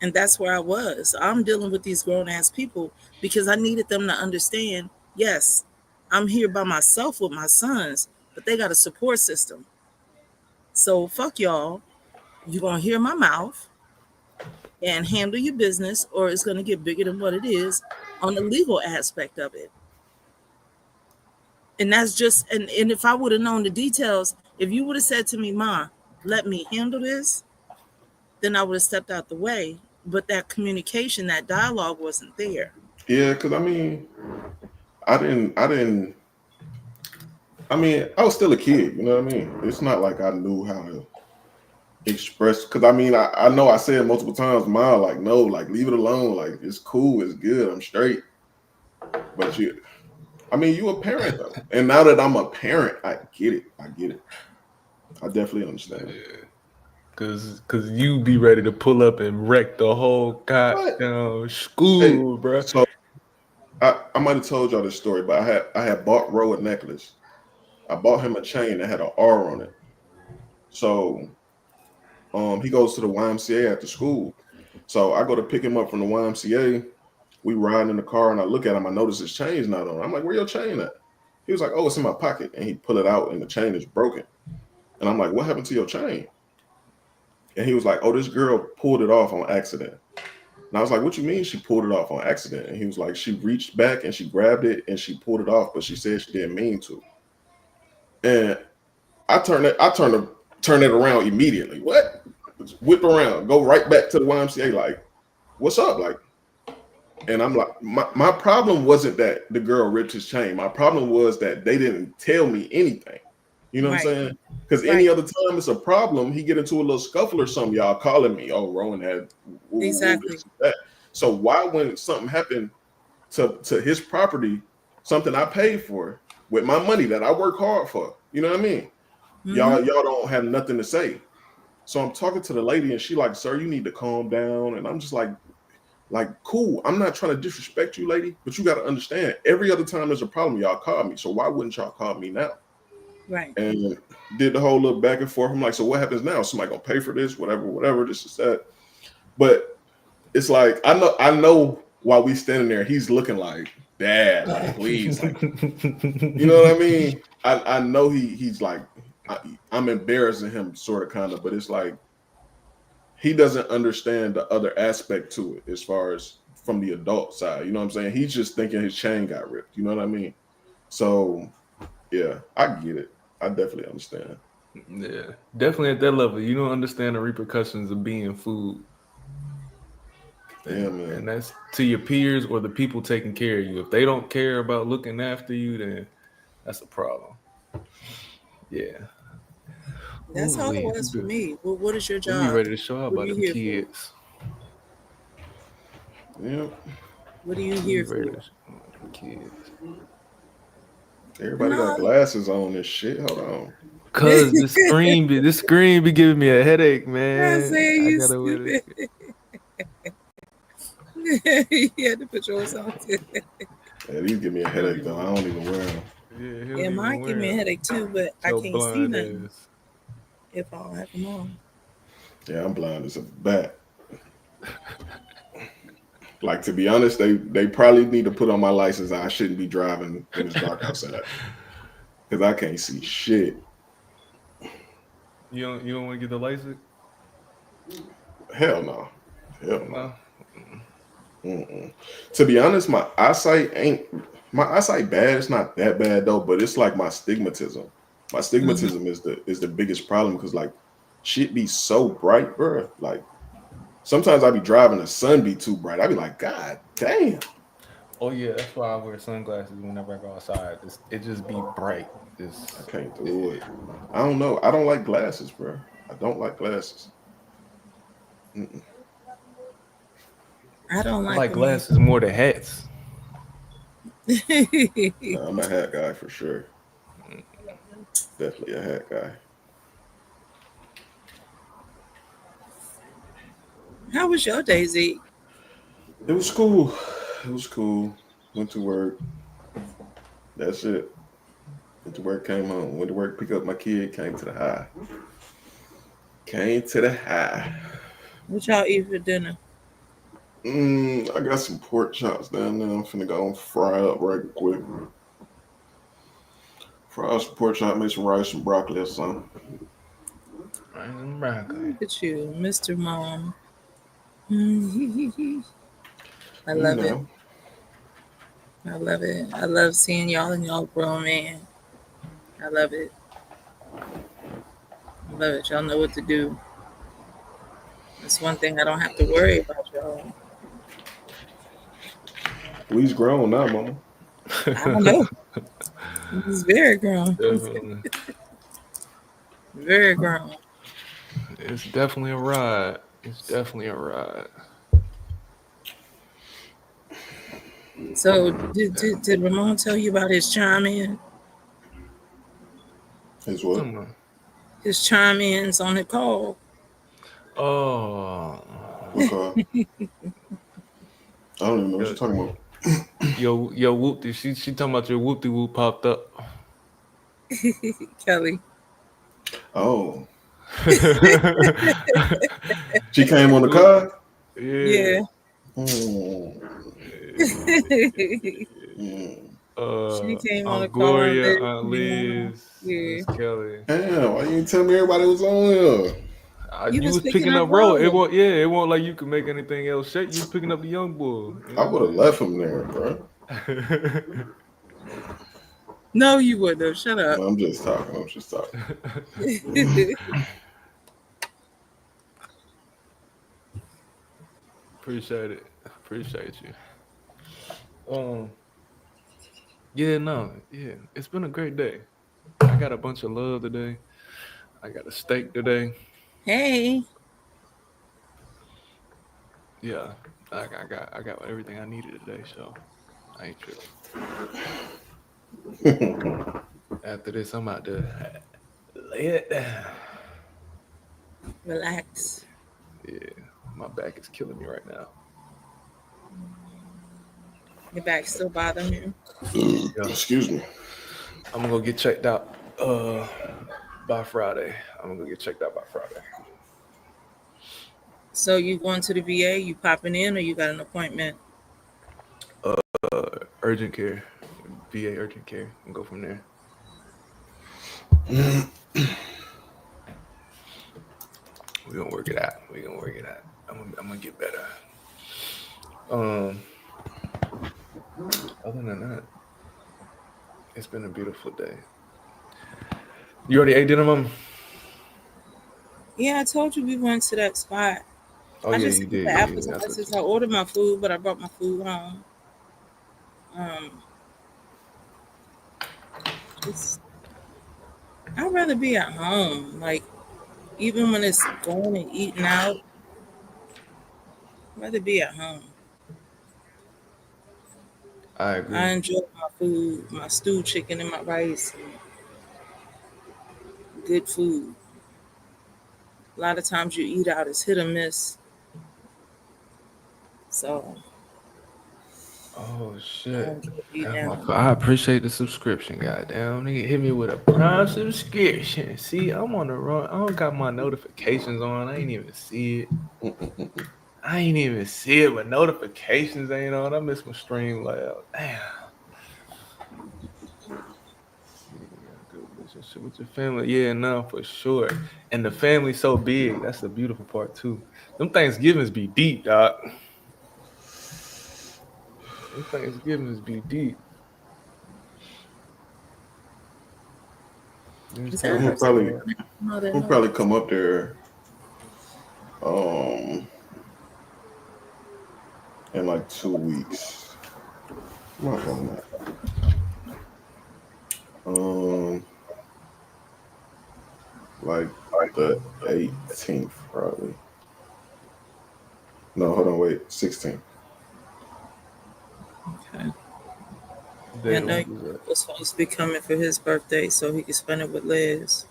[SPEAKER 3] And that's where I was. I'm dealing with these grown ass people because I needed them to understand, yes, I'm here by myself with my sons, but they got a support system. So fuck y'all. You're going to hear my mouth and handle your business, or it's going to get bigger than what it is on the legal aspect of it. And that's just, and if I would have known the details, if you would have said to me, Ma, let me handle this, then I would have stepped out the way. But that communication, that dialogue wasn't there.
[SPEAKER 11] Yeah, because I mean, I was still a kid, you know what I mean? It's not like I knew how to express, because I mean, I know I said multiple times, Ma, like, no, like, leave it alone. Like, it's cool, it's good, I'm straight. But you a parent, though. And now that I'm a parent, I get it. I definitely understand.
[SPEAKER 2] Yeah. Cause you be ready to pull up and wreck the whole goddamn school, bro.
[SPEAKER 11] So I might have told y'all this story, but I had bought Ro a necklace. I bought him a chain that had an R on it. So he goes to the YMCA after school. So I go to pick him up from the YMCA. We ride in the car and I look at him. I notice his chain's not on. I'm like, where your chain at? He was like, oh, it's in my pocket. And he pull it out and the chain is broken. And I'm like, what happened to your chain? And he was like, oh, this girl pulled it off on accident. And I was like, what you mean she pulled it off on accident? And he was like, she reached back and she grabbed it and she pulled it off, but she said she didn't mean to. And I turned it around immediately. What? Whip around, go right back to the YMCA, like, what's up? Like, and I'm like, my problem wasn't that the girl ripped his chain. My problem was that they didn't tell me anything. You know what I'm saying? Because any other time it's a problem, he get into a little scuffle or something, y'all calling me, oh, Rowan had
[SPEAKER 3] Exactly.
[SPEAKER 11] that. So why, when something happened to his property, something I paid for with my money that I work hard for, you know what I mean?
[SPEAKER 3] Mm-hmm.
[SPEAKER 11] Y'all don't have nothing to say. So I'm talking to the lady and she like, sir, you need to calm down. And I'm just like, cool. I'm not trying to disrespect you, lady, but you got to understand, every other time there's a problem, y'all call me. So why wouldn't y'all call me now?
[SPEAKER 3] Right.
[SPEAKER 11] And did the whole little back and forth. I'm like, so what happens now? Somebody gonna pay for this? Whatever. This is that. But it's like, I know while we standing there, he's looking like, Dad, like, please, like, you know what I mean? I know he's like, I'm embarrassing him, sort of, kind of, but it's like he doesn't understand the other aspect to it as far as from the adult side. You know what I'm saying? He's just thinking his chain got ripped. You know what I mean? So yeah, I get it. I definitely understand.
[SPEAKER 2] Yeah, definitely at that level, you don't understand the repercussions of being food.
[SPEAKER 11] Yeah, man.
[SPEAKER 2] And that's to your peers or the people taking care of you. If they don't care about looking after you, then that's a problem. Yeah.
[SPEAKER 3] That's how it was for me. Well, what is your job?
[SPEAKER 2] You ready to show out about the kids?
[SPEAKER 11] Yeah.
[SPEAKER 3] What are you here for?
[SPEAKER 2] Kids.
[SPEAKER 11] Everybody got glasses on and shit. Hold on.
[SPEAKER 2] Cause the screen be giving me a headache, man.
[SPEAKER 3] I say you stupid. You had to put yours on too.
[SPEAKER 11] Yeah, these give me a headache though. I don't even wear them.
[SPEAKER 3] Yeah, mine give me a headache too, but I can't see nothing if I don't have them on.
[SPEAKER 11] Yeah, I'm blind as a bat. Like, to be honest, they probably need to put on my license. I shouldn't be driving when it's dark outside because I can't see shit.
[SPEAKER 2] You don't want to get the license?
[SPEAKER 11] Hell no. Hell no.
[SPEAKER 2] No.
[SPEAKER 11] Mm-mm. To be honest, my eyesight bad. It's not that bad though, but it's like my stigmatism. My stigmatism is the biggest problem because like shit be so bright, bro. Like sometimes I be driving, the sun be too bright. I be like, God damn.
[SPEAKER 2] Oh yeah, that's why I wear sunglasses whenever I go outside. It just be bright.
[SPEAKER 11] I can't do it. I don't know. I don't like glasses, bro. I don't like glasses. Mm-mm.
[SPEAKER 3] I don't
[SPEAKER 2] I
[SPEAKER 3] like
[SPEAKER 2] like
[SPEAKER 3] them.
[SPEAKER 2] glasses more than hats.
[SPEAKER 11] Nah, I'm a hat guy for sure. Definitely a hat guy.
[SPEAKER 3] How was your day, Zeke?
[SPEAKER 11] It was cool. It was cool. Went to work. That's it. Went to work, came home. Went to work, pick up my kid, came to the high. Came to the high.
[SPEAKER 3] What y'all eat for dinner?
[SPEAKER 11] I got some pork chops down there. I'm finna go and fry up right quick. Fry up some pork chop, make some rice and broccoli or something.
[SPEAKER 2] Rice and broccoli.
[SPEAKER 3] Look at you, Mr. Mom. I love it. I love it. I love seeing y'all and y'all grown man. I love it. I love it. Y'all know what to do. That's one thing I don't have to worry about, y'all.
[SPEAKER 11] We's grown now, mama.
[SPEAKER 3] I don't know. He's very grown.
[SPEAKER 2] Definitely.
[SPEAKER 3] Very grown.
[SPEAKER 2] It's definitely a ride. It's definitely a ride.
[SPEAKER 3] So did Ramon tell you about his chime in?
[SPEAKER 11] His what?
[SPEAKER 3] His chime ins on the call.
[SPEAKER 2] Oh.
[SPEAKER 11] What call? I don't even know what you're talking about.
[SPEAKER 2] Yo whoop, she talking about your whoop de whoop popped up.
[SPEAKER 3] Kelly.
[SPEAKER 11] Oh. She came on the car?
[SPEAKER 3] Yeah. She came on the car.
[SPEAKER 2] Gloria, Aunt Liz, Miss Kelly.
[SPEAKER 11] Damn, why you didn't tell me everybody was on here?
[SPEAKER 2] You was picking up roll. It won't like you could make anything else shake. You was picking up the young boy.
[SPEAKER 11] I would have left him there, bro.
[SPEAKER 3] No, you wouldn't have. Shut up.
[SPEAKER 11] No, I'm just talking.
[SPEAKER 2] Appreciate it. Appreciate you. Yeah, it's been a great day. I got a bunch of love today. I got a steak today.
[SPEAKER 3] Hey.
[SPEAKER 2] Yeah, I got everything I needed today, so I ain't tripping. After this, I'm about to lay it down.
[SPEAKER 3] Relax.
[SPEAKER 2] Yeah, my back is killing me right now.
[SPEAKER 3] Your back still bothering you?
[SPEAKER 11] Yeah. Excuse me.
[SPEAKER 2] I'm gonna go get checked out by Friday.
[SPEAKER 3] So you going to the VA? You popping in, or you got an appointment?
[SPEAKER 2] Urgent care, VA urgent care, and go from there. We're gonna work it out. I'm gonna get better. Other than that, it's been a beautiful day. You already ate dinner, Mom?
[SPEAKER 3] Yeah, I told you we went to that spot.
[SPEAKER 2] Oh,
[SPEAKER 3] I
[SPEAKER 2] yeah,
[SPEAKER 3] just
[SPEAKER 2] you did.
[SPEAKER 3] The appetizers. I ordered my food, but I brought my food home. I'd rather be at home. Like, even when it's going and eating out, I'd rather be at home.
[SPEAKER 2] I agree.
[SPEAKER 3] I enjoy my food, my stewed chicken and my rice. And good food. A lot of times you eat out, it's hit or miss. So.
[SPEAKER 2] Oh shit! I appreciate the subscription. Goddamn, nigga hit me with a prime subscription. See, I'm on the run. I don't got my notifications on. I ain't even see it. But notifications ain't on. I miss my stream layout. Damn. Good business Shit with your family, yeah, no, for sure. And the family's so big. That's the beautiful part too. Them Thanksgivings be deep, dog. Them Thanksgivings be deep.
[SPEAKER 3] Is
[SPEAKER 11] I'm
[SPEAKER 3] that
[SPEAKER 11] gonna
[SPEAKER 3] her? No, they're
[SPEAKER 11] we'll
[SPEAKER 3] not.
[SPEAKER 11] probably come up there in like 2 weeks. I'm not on that. Like the 18th probably. No, hold on, wait, 16th.
[SPEAKER 3] Okay.
[SPEAKER 2] They
[SPEAKER 3] I know
[SPEAKER 2] don't do
[SPEAKER 3] you
[SPEAKER 2] that.
[SPEAKER 3] was supposed to be coming for his birthday so he could spend it with Liz.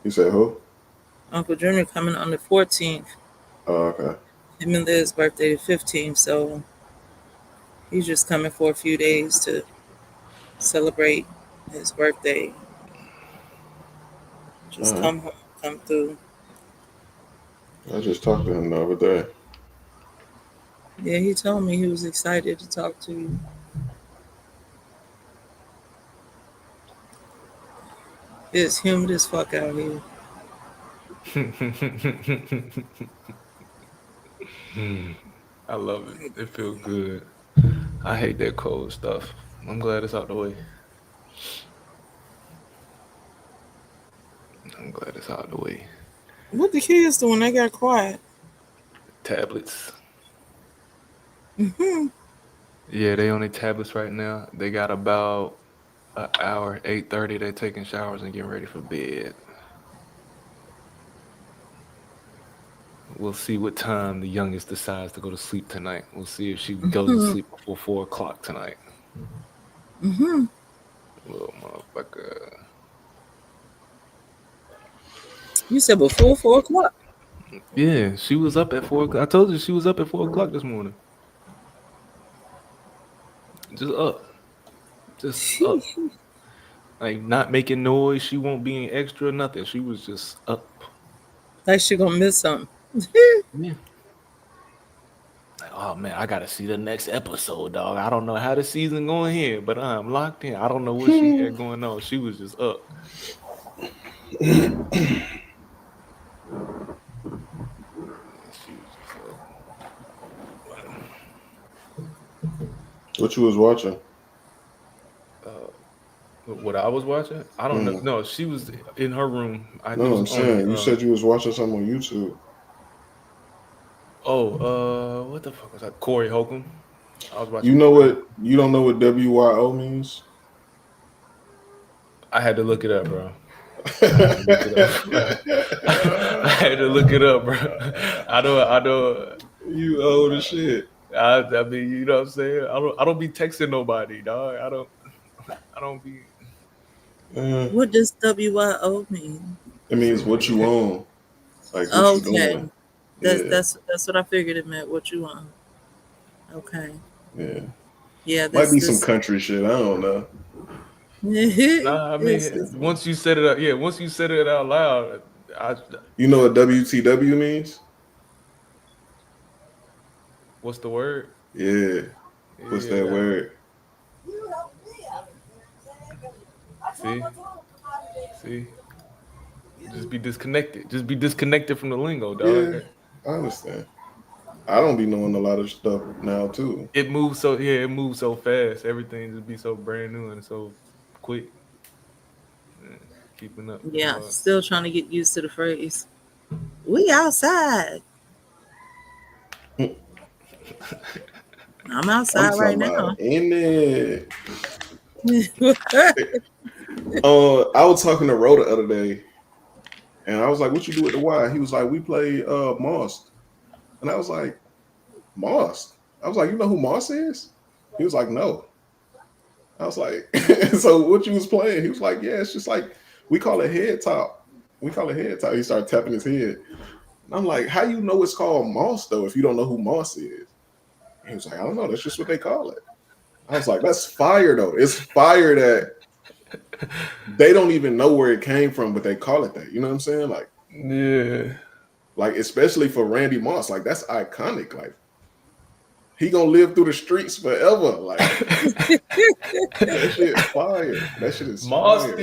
[SPEAKER 11] You said who?
[SPEAKER 3] Uncle Junior coming on the 14th.
[SPEAKER 11] Oh, okay.
[SPEAKER 3] Him and Liz's birthday the 15th, so he's just coming for a few days to celebrate his birthday. Just
[SPEAKER 11] Alright.
[SPEAKER 3] come home, come through.
[SPEAKER 11] I just talked to him the other day.
[SPEAKER 3] Yeah, he told me he was excited to talk to you. It's humid as fuck out here.
[SPEAKER 2] I love it. It feels good. I hate that cold stuff. I'm glad it's out the way. I'm glad it's out the way.
[SPEAKER 3] What the kids doing? They got quiet.
[SPEAKER 2] Tablets.
[SPEAKER 3] Mm-hmm.
[SPEAKER 2] Yeah, they on their tablets right now. They got about an hour, 8:30. They taking showers and getting ready for bed. We'll see what time the youngest decides to go to sleep tonight. We'll see if she goes to sleep before 4 o'clock tonight.
[SPEAKER 3] Mm-hmm.
[SPEAKER 2] Little motherfucker.
[SPEAKER 3] You said before 4 o'clock.
[SPEAKER 2] Yeah, she was up at 4 o'clock. I told you she was up at 4 o'clock this morning. Just up. Just up. Like not making noise. She won't be in extra, nothing. She was just up.
[SPEAKER 3] Like she gonna miss something.
[SPEAKER 2] Yeah. Like, oh man, I gotta see the next episode, dog. I don't know how the season going here, but I'm locked in. I don't know what she had going on. She was just up.
[SPEAKER 11] What you was watching?
[SPEAKER 2] What I was watching? I don't know. No, she was in her room.
[SPEAKER 11] No, I'm saying you said you was watching something on YouTube.
[SPEAKER 2] Oh, what the fuck was that? Corey Holcomb. I was watching.
[SPEAKER 11] You know what? You don't know what WYO means?
[SPEAKER 2] I had to look it up, bro. I had to look it up, bro. I know.
[SPEAKER 11] You old as shit.
[SPEAKER 2] I mean, you know what I'm saying? I don't be texting nobody, dog. I don't be.
[SPEAKER 3] What does WYO mean?
[SPEAKER 11] It means what you own. Like what you doing.
[SPEAKER 3] That's what I figured it meant. What you want? Okay.
[SPEAKER 11] Yeah.
[SPEAKER 3] Yeah.
[SPEAKER 11] Might be some country shit. I don't know.
[SPEAKER 2] Nah, I mean, once you said it out, once you said it out loud,
[SPEAKER 11] you know what WTW means?
[SPEAKER 2] What's the word?
[SPEAKER 11] Yeah. What's that word?
[SPEAKER 2] See? Just be disconnected. Just be disconnected from the lingo, dog.
[SPEAKER 11] Yeah, I understand. I don't be knowing a lot of stuff now too.
[SPEAKER 2] It moves so fast. Everything just be so brand new and so quick. Keeping up.
[SPEAKER 3] Yeah, still trying to get used to the phrase. We outside. I'm outside right now.
[SPEAKER 11] In it. I was talking to Ro the other day, and I was like, "What you do with the Y?" He was like, "We play Moss," and I was like, "Moss?" I was like, "You know who Moss is?" He was like, "No." I was like, "So what you was playing?" He was like, "Yeah, it's just like we call it head top. We call it head top." He started tapping his head. And I'm like, "How you know it's called Moss though if you don't know who Moss is?" He was like, "I don't know. That's just what they call it." I was like, "That's fire though. It's fire that they don't even know where it came from, but they call it that." You know what I'm saying? Like,
[SPEAKER 2] yeah.
[SPEAKER 11] Like, especially for Randy Moss, like that's iconic. Like, he gonna live through the streets forever. Like, that shit fire. That shit is
[SPEAKER 2] Moss
[SPEAKER 11] fire.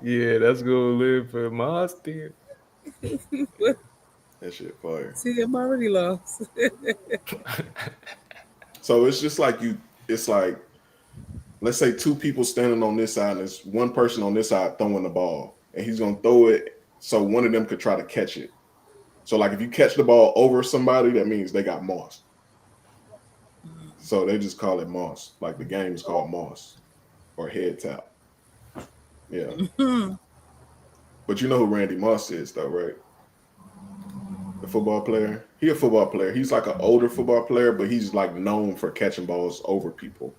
[SPEAKER 2] Yeah, that's gonna live for Austin.
[SPEAKER 11] That shit fire.
[SPEAKER 3] See, I'm already lost.
[SPEAKER 11] So it's just like it's like, let's say two people standing on this side and there's one person on this side throwing the ball, and he's gonna throw it so one of them could try to catch it. So like if you catch the ball over somebody, that means they got moss. So they just call it moss. Like the game is called moss or head tap. Yeah. But you know who Randy Moss is though, right? The football player. He a football player. He's like an older football player, but he's like known for catching balls over people.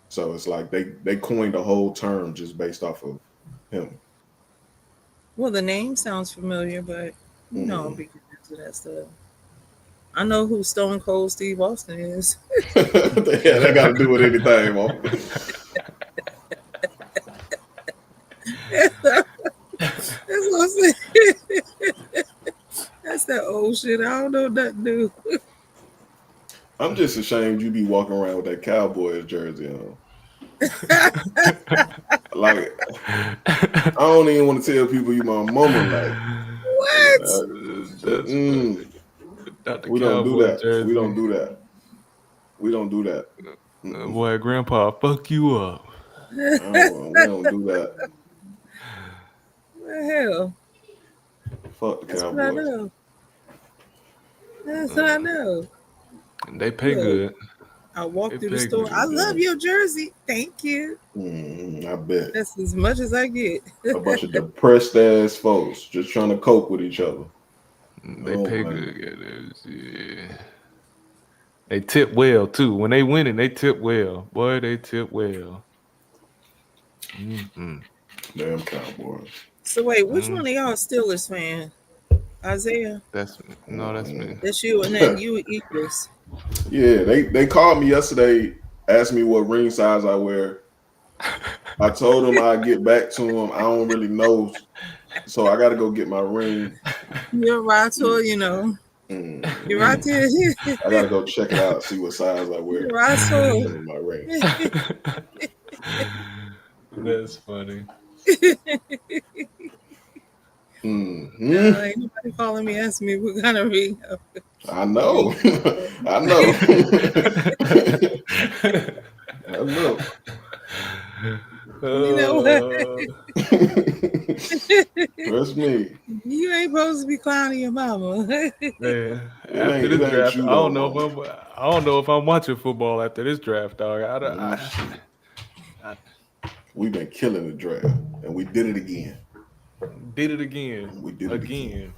[SPEAKER 11] So it's like they coined a whole term just based off of him.
[SPEAKER 3] Well, the name sounds familiar, but you know, I'm big into that stuff. I know who Stone Cold Steve Austin is.
[SPEAKER 11] Yeah, that got to do with anything, man.
[SPEAKER 3] That's what I'm saying. That's that old shit. I don't know nothing new.
[SPEAKER 11] I'm just ashamed you be walking around with that Cowboys jersey on. Like, I don't even want to tell people you my mama. Like,
[SPEAKER 3] what?
[SPEAKER 11] We don't do that. Jersey. We don't do that. We don't do that.
[SPEAKER 2] Boy, Grandpa, fuck you up.
[SPEAKER 11] We don't do that.
[SPEAKER 3] What the hell?
[SPEAKER 11] Fuck the
[SPEAKER 3] That's
[SPEAKER 11] Cowboys.
[SPEAKER 3] what I know. That's what I know.
[SPEAKER 2] They pay good.
[SPEAKER 3] I walked through the store. I love your jersey. Thank you.
[SPEAKER 11] I bet.
[SPEAKER 3] That's as much as I get.
[SPEAKER 11] A bunch of depressed ass folks just trying to cope with each other.
[SPEAKER 2] They pay good. Yeah. They tip well too. When they winning, they tip well. Boy, they tip well.
[SPEAKER 11] Damn Cowboys.
[SPEAKER 3] So wait, which one of y'all Steelers fan? Isaiah?
[SPEAKER 2] That's me.
[SPEAKER 3] That's you, and then you Eagles.
[SPEAKER 11] Yeah, they called me yesterday, asked me what ring size I wear. I told them I'd get back to them. I don't really know, so I got to go get my ring.
[SPEAKER 3] You're right, so you know. You're right there.
[SPEAKER 11] I got to go check it out, see what size I wear.
[SPEAKER 3] You're right, so.
[SPEAKER 11] My ring.
[SPEAKER 2] That's funny.
[SPEAKER 3] Ain't nobody calling me, asking me what kind of ring.
[SPEAKER 11] I know. I know. I know.
[SPEAKER 3] You know what?
[SPEAKER 11] Trust me.
[SPEAKER 3] You ain't supposed to be clowning your mama.
[SPEAKER 2] Man, after this draft, I don't know if I'm watching football after this draft, dog.
[SPEAKER 11] We've been killing the draft, and we did it again.
[SPEAKER 2] We did it again.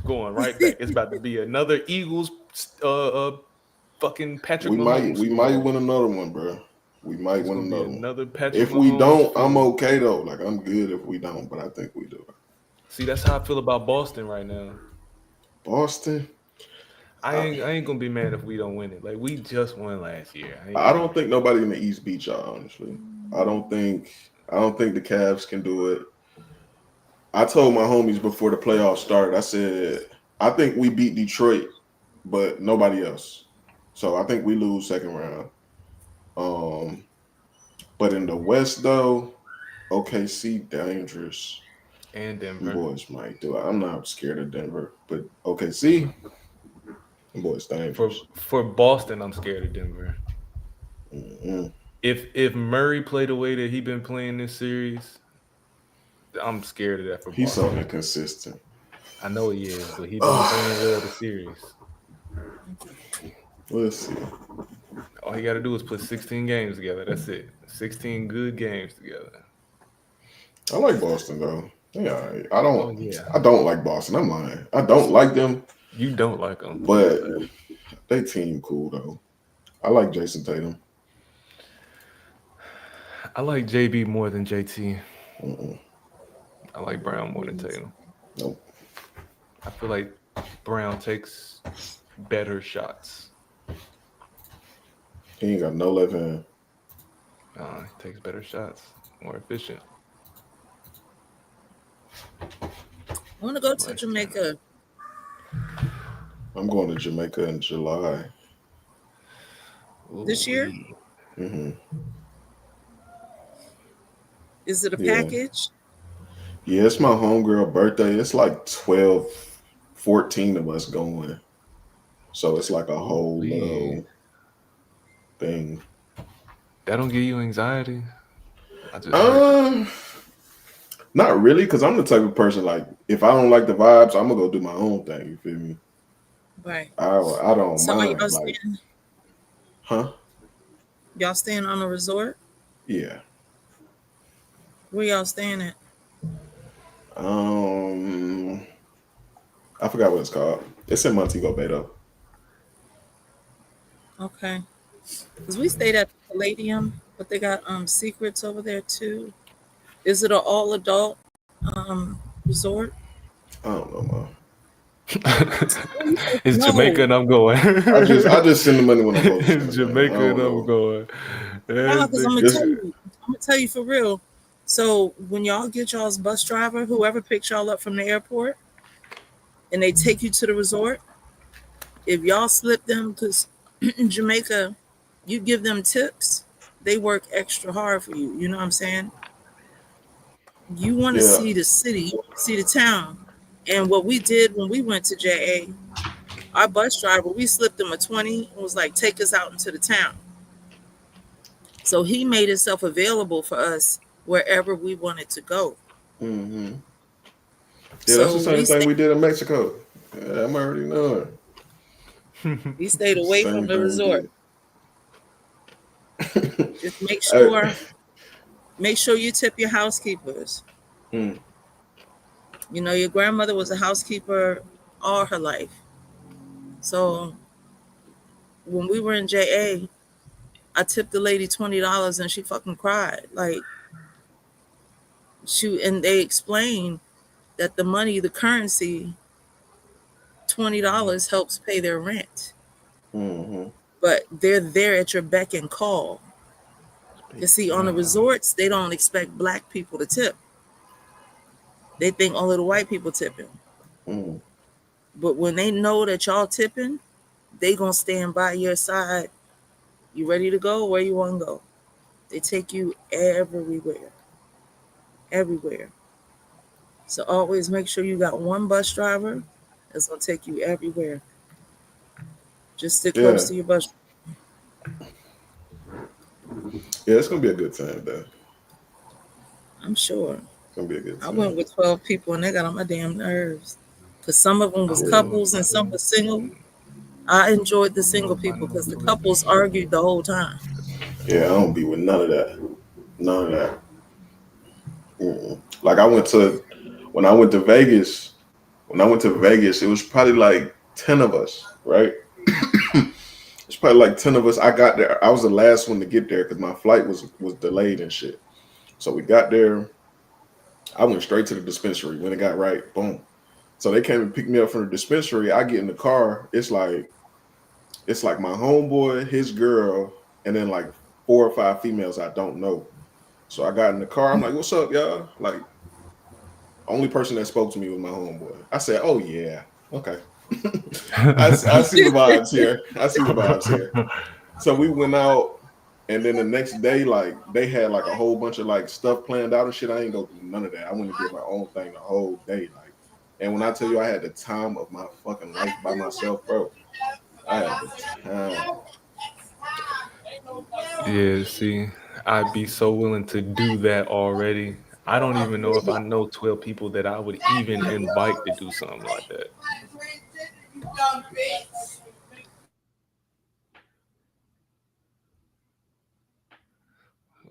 [SPEAKER 2] Going right back. It's about to be another Eagles fucking Patrick Mahomes.
[SPEAKER 11] We might win another one, bro. We might win another one.
[SPEAKER 2] Another Patrick
[SPEAKER 11] If we
[SPEAKER 2] Mahomes
[SPEAKER 11] don't, I'm okay though. Like I'm good if we don't, but I think we do.
[SPEAKER 2] See, that's how I feel about Boston right now.
[SPEAKER 11] Boston?
[SPEAKER 2] I ain't gonna be mad if we don't win it. Like we just won last year.
[SPEAKER 11] I don't think nobody in the East beat y'all, honestly. I don't think the Cavs can do it. I told my homies before the playoffs started, I said, I think we beat Detroit, but nobody else. So I think we lose second round. But in the West, though, OKC dangerous.
[SPEAKER 2] And Denver.
[SPEAKER 11] Them boys might do it. I'm not scared of Denver, but OKC, them boys dangerous.
[SPEAKER 2] For Boston, I'm scared of Denver.
[SPEAKER 11] Mm-hmm.
[SPEAKER 2] If Murray played the way that he been playing this series, I'm scared of that for Boston.
[SPEAKER 11] He's so inconsistent.
[SPEAKER 2] I know he is, but he's been playing well the series.
[SPEAKER 11] Let's see.
[SPEAKER 2] All he got to do is put 16 games together. That's it. 16 good games together.
[SPEAKER 11] I like Boston though. Yeah, I don't like Boston. I'm lying. I don't like them.
[SPEAKER 2] You don't like them,
[SPEAKER 11] but they team cool though. I like Jason Tatum.
[SPEAKER 2] I like JB more than JT.
[SPEAKER 11] Mm-mm.
[SPEAKER 2] I like Brown more than Tatum.
[SPEAKER 11] Nope.
[SPEAKER 2] I feel like Brown takes better shots.
[SPEAKER 11] He ain't got no left hand.
[SPEAKER 2] He takes better shots, more efficient.
[SPEAKER 3] I want to go to Jamaica.
[SPEAKER 11] I'm going to Jamaica in July.
[SPEAKER 3] This year?
[SPEAKER 11] Mm-hmm.
[SPEAKER 3] Is it a
[SPEAKER 11] Yeah.
[SPEAKER 3] package?
[SPEAKER 11] Yeah, it's my homegirl birthday. It's like 12, 14 of us going. So it's like a whole little thing.
[SPEAKER 2] That don't give you anxiety? I just heard.
[SPEAKER 11] Not really, because I'm the type of person, like, if I don't like the vibes, I'm gonna go do my own thing. You feel me?
[SPEAKER 3] Right.
[SPEAKER 11] I don't
[SPEAKER 3] So are
[SPEAKER 11] mind.
[SPEAKER 3] y'all
[SPEAKER 11] Like,
[SPEAKER 3] staying?
[SPEAKER 11] huh?
[SPEAKER 3] Y'all staying on a resort?
[SPEAKER 11] Yeah.
[SPEAKER 3] Where y'all staying at?
[SPEAKER 11] I forgot what it's called. It's in Montego Bay though.
[SPEAKER 3] Okay. Because we stayed at the Palladium, but they got secrets over there too. Is it an all adult resort?
[SPEAKER 11] I don't know, man.
[SPEAKER 2] It's
[SPEAKER 3] No.
[SPEAKER 2] Jamaica and I'm going.
[SPEAKER 11] I just send the money when I'm supposed to.
[SPEAKER 2] It's Jamaica and I'm going.
[SPEAKER 3] No, because I'm gonna tell you for real. So when y'all get y'all's bus driver, whoever picks y'all up from the airport, and they take you to the resort, if y'all slip them, because in Jamaica, you give them tips, they work extra hard for you. You know what I'm saying? You want to see the city, see the town. And what we did when we went to JA, our bus driver, we slipped him a 20 and was like, take us out into the town. So he made himself available for us wherever we wanted to go.
[SPEAKER 11] Mm-hmm. Yeah, that's the same thing we did in Mexico. Yeah, I'm already knowing.
[SPEAKER 3] We stayed away
[SPEAKER 11] Same
[SPEAKER 3] from the
[SPEAKER 11] thing we
[SPEAKER 3] resort.
[SPEAKER 11] did.
[SPEAKER 3] Just make sure you tip your housekeepers.
[SPEAKER 11] Hmm.
[SPEAKER 3] You know, your grandmother was a housekeeper all her life. So when we were in JA, I tipped the lady $20 and she fucking cried. Like, and they explained that the money, the currency, $20 helps pay their rent.
[SPEAKER 11] Mm-hmm.
[SPEAKER 3] But they're there at your beck and call. You see, on the resorts, they don't expect black people to tip. They think only the white people tipping.
[SPEAKER 11] Mm-hmm.
[SPEAKER 3] But when they know that y'all tipping, they gonna stand by your side. You ready to go? Where you want to go? They take you everywhere. Everywhere. So always make sure you got one bus driver that's gonna take you everywhere. Just stick close to your bus.
[SPEAKER 11] Yeah, it's gonna be a good time though.
[SPEAKER 3] I'm sure.
[SPEAKER 11] It's gonna be a good time.
[SPEAKER 3] I went with 12 people and they got on my damn nerves. Because some of them was couples and some was single. I enjoyed the single people because the couples argued the whole time.
[SPEAKER 11] Yeah, I don't be with none of that. None of that. Mm-mm. Like when I went to Vegas, it was probably like 10 of us, right? It's probably like 10 of us. I got there. I was the last one to get there because my flight was delayed and shit. So we got there. I went straight to the dispensary. When it got right, boom. So they came and picked me up from the dispensary. I get in the car. It's like my homeboy, his girl, and then like 4 or 5 females I don't know. So I got in the car. I'm like, "What's up, y'all?" Like, only person that spoke to me was my homeboy. I said, "Oh yeah, okay." I see the vibes here. So we went out, and then the next day, like they had like a whole bunch of like stuff planned out and shit. I ain't go through none of that. I went and did my own thing the whole day, like. And when I tell you I had the time of my fucking life by myself, bro, I had the time.
[SPEAKER 2] Yeah, see, I'd be so willing to do that already. I don't even know if I know 12 people that I would even invite to do something like that.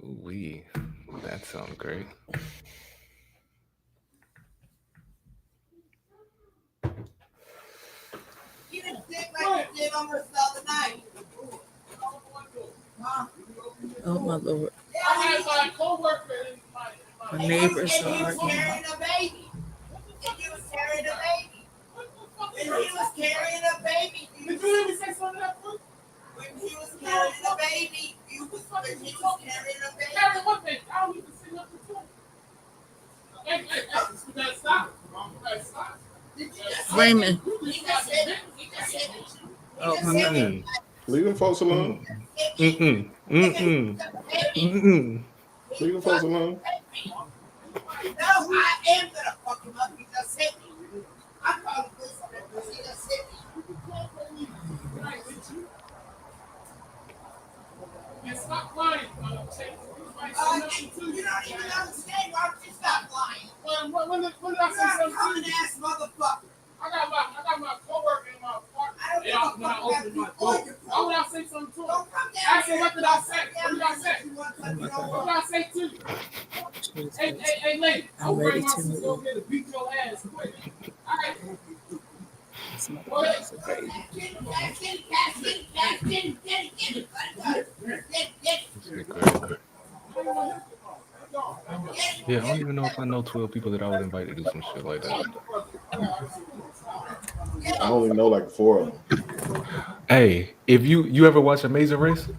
[SPEAKER 2] Ooh-wee, that sounds great.
[SPEAKER 3] Oh my Lord. My neighbors are arguing.
[SPEAKER 12] When he was carrying a baby. Did you even say something else? When he was carrying a baby. Carrying what baby? I don't even see nothing to it. Hey, you gotta stop.
[SPEAKER 3] Raymond.
[SPEAKER 11] Oh, leave them folks alone.
[SPEAKER 2] Mm-mm.
[SPEAKER 11] Leave them folks alone.
[SPEAKER 12] I am gonna fuck him up. He just hit me. I call him this on that pussy. He just hit me.
[SPEAKER 10] And stop lying.
[SPEAKER 12] You don't even understand. Why don't you stop lying?
[SPEAKER 10] When did
[SPEAKER 12] You're
[SPEAKER 10] I say
[SPEAKER 12] a
[SPEAKER 10] something?
[SPEAKER 12] common ass motherfucker.
[SPEAKER 10] I got my coworker in my apartment.
[SPEAKER 12] I don't give a
[SPEAKER 10] When I
[SPEAKER 12] fuck
[SPEAKER 10] opened my
[SPEAKER 12] about
[SPEAKER 10] door,
[SPEAKER 12] you.
[SPEAKER 10] why would I say something to him?
[SPEAKER 12] Don't come down
[SPEAKER 10] Ask him
[SPEAKER 12] here.
[SPEAKER 10] what did I say? What did I say? What did I say to you? Hey, lady,
[SPEAKER 3] I'm
[SPEAKER 10] I'll bring
[SPEAKER 3] ready
[SPEAKER 10] my
[SPEAKER 3] to
[SPEAKER 10] sister
[SPEAKER 3] move.
[SPEAKER 10] over here to beat your ass quick. All right.
[SPEAKER 3] This
[SPEAKER 10] Go
[SPEAKER 3] motherfucker's
[SPEAKER 10] ahead.
[SPEAKER 3] so crazy.
[SPEAKER 2] This shit crazy. Yeah, I don't even know if I know 12 people that I would invite to do some shit like that.
[SPEAKER 11] I only know like 4 of them.
[SPEAKER 2] Hey, if you ever watch Amazing Race? You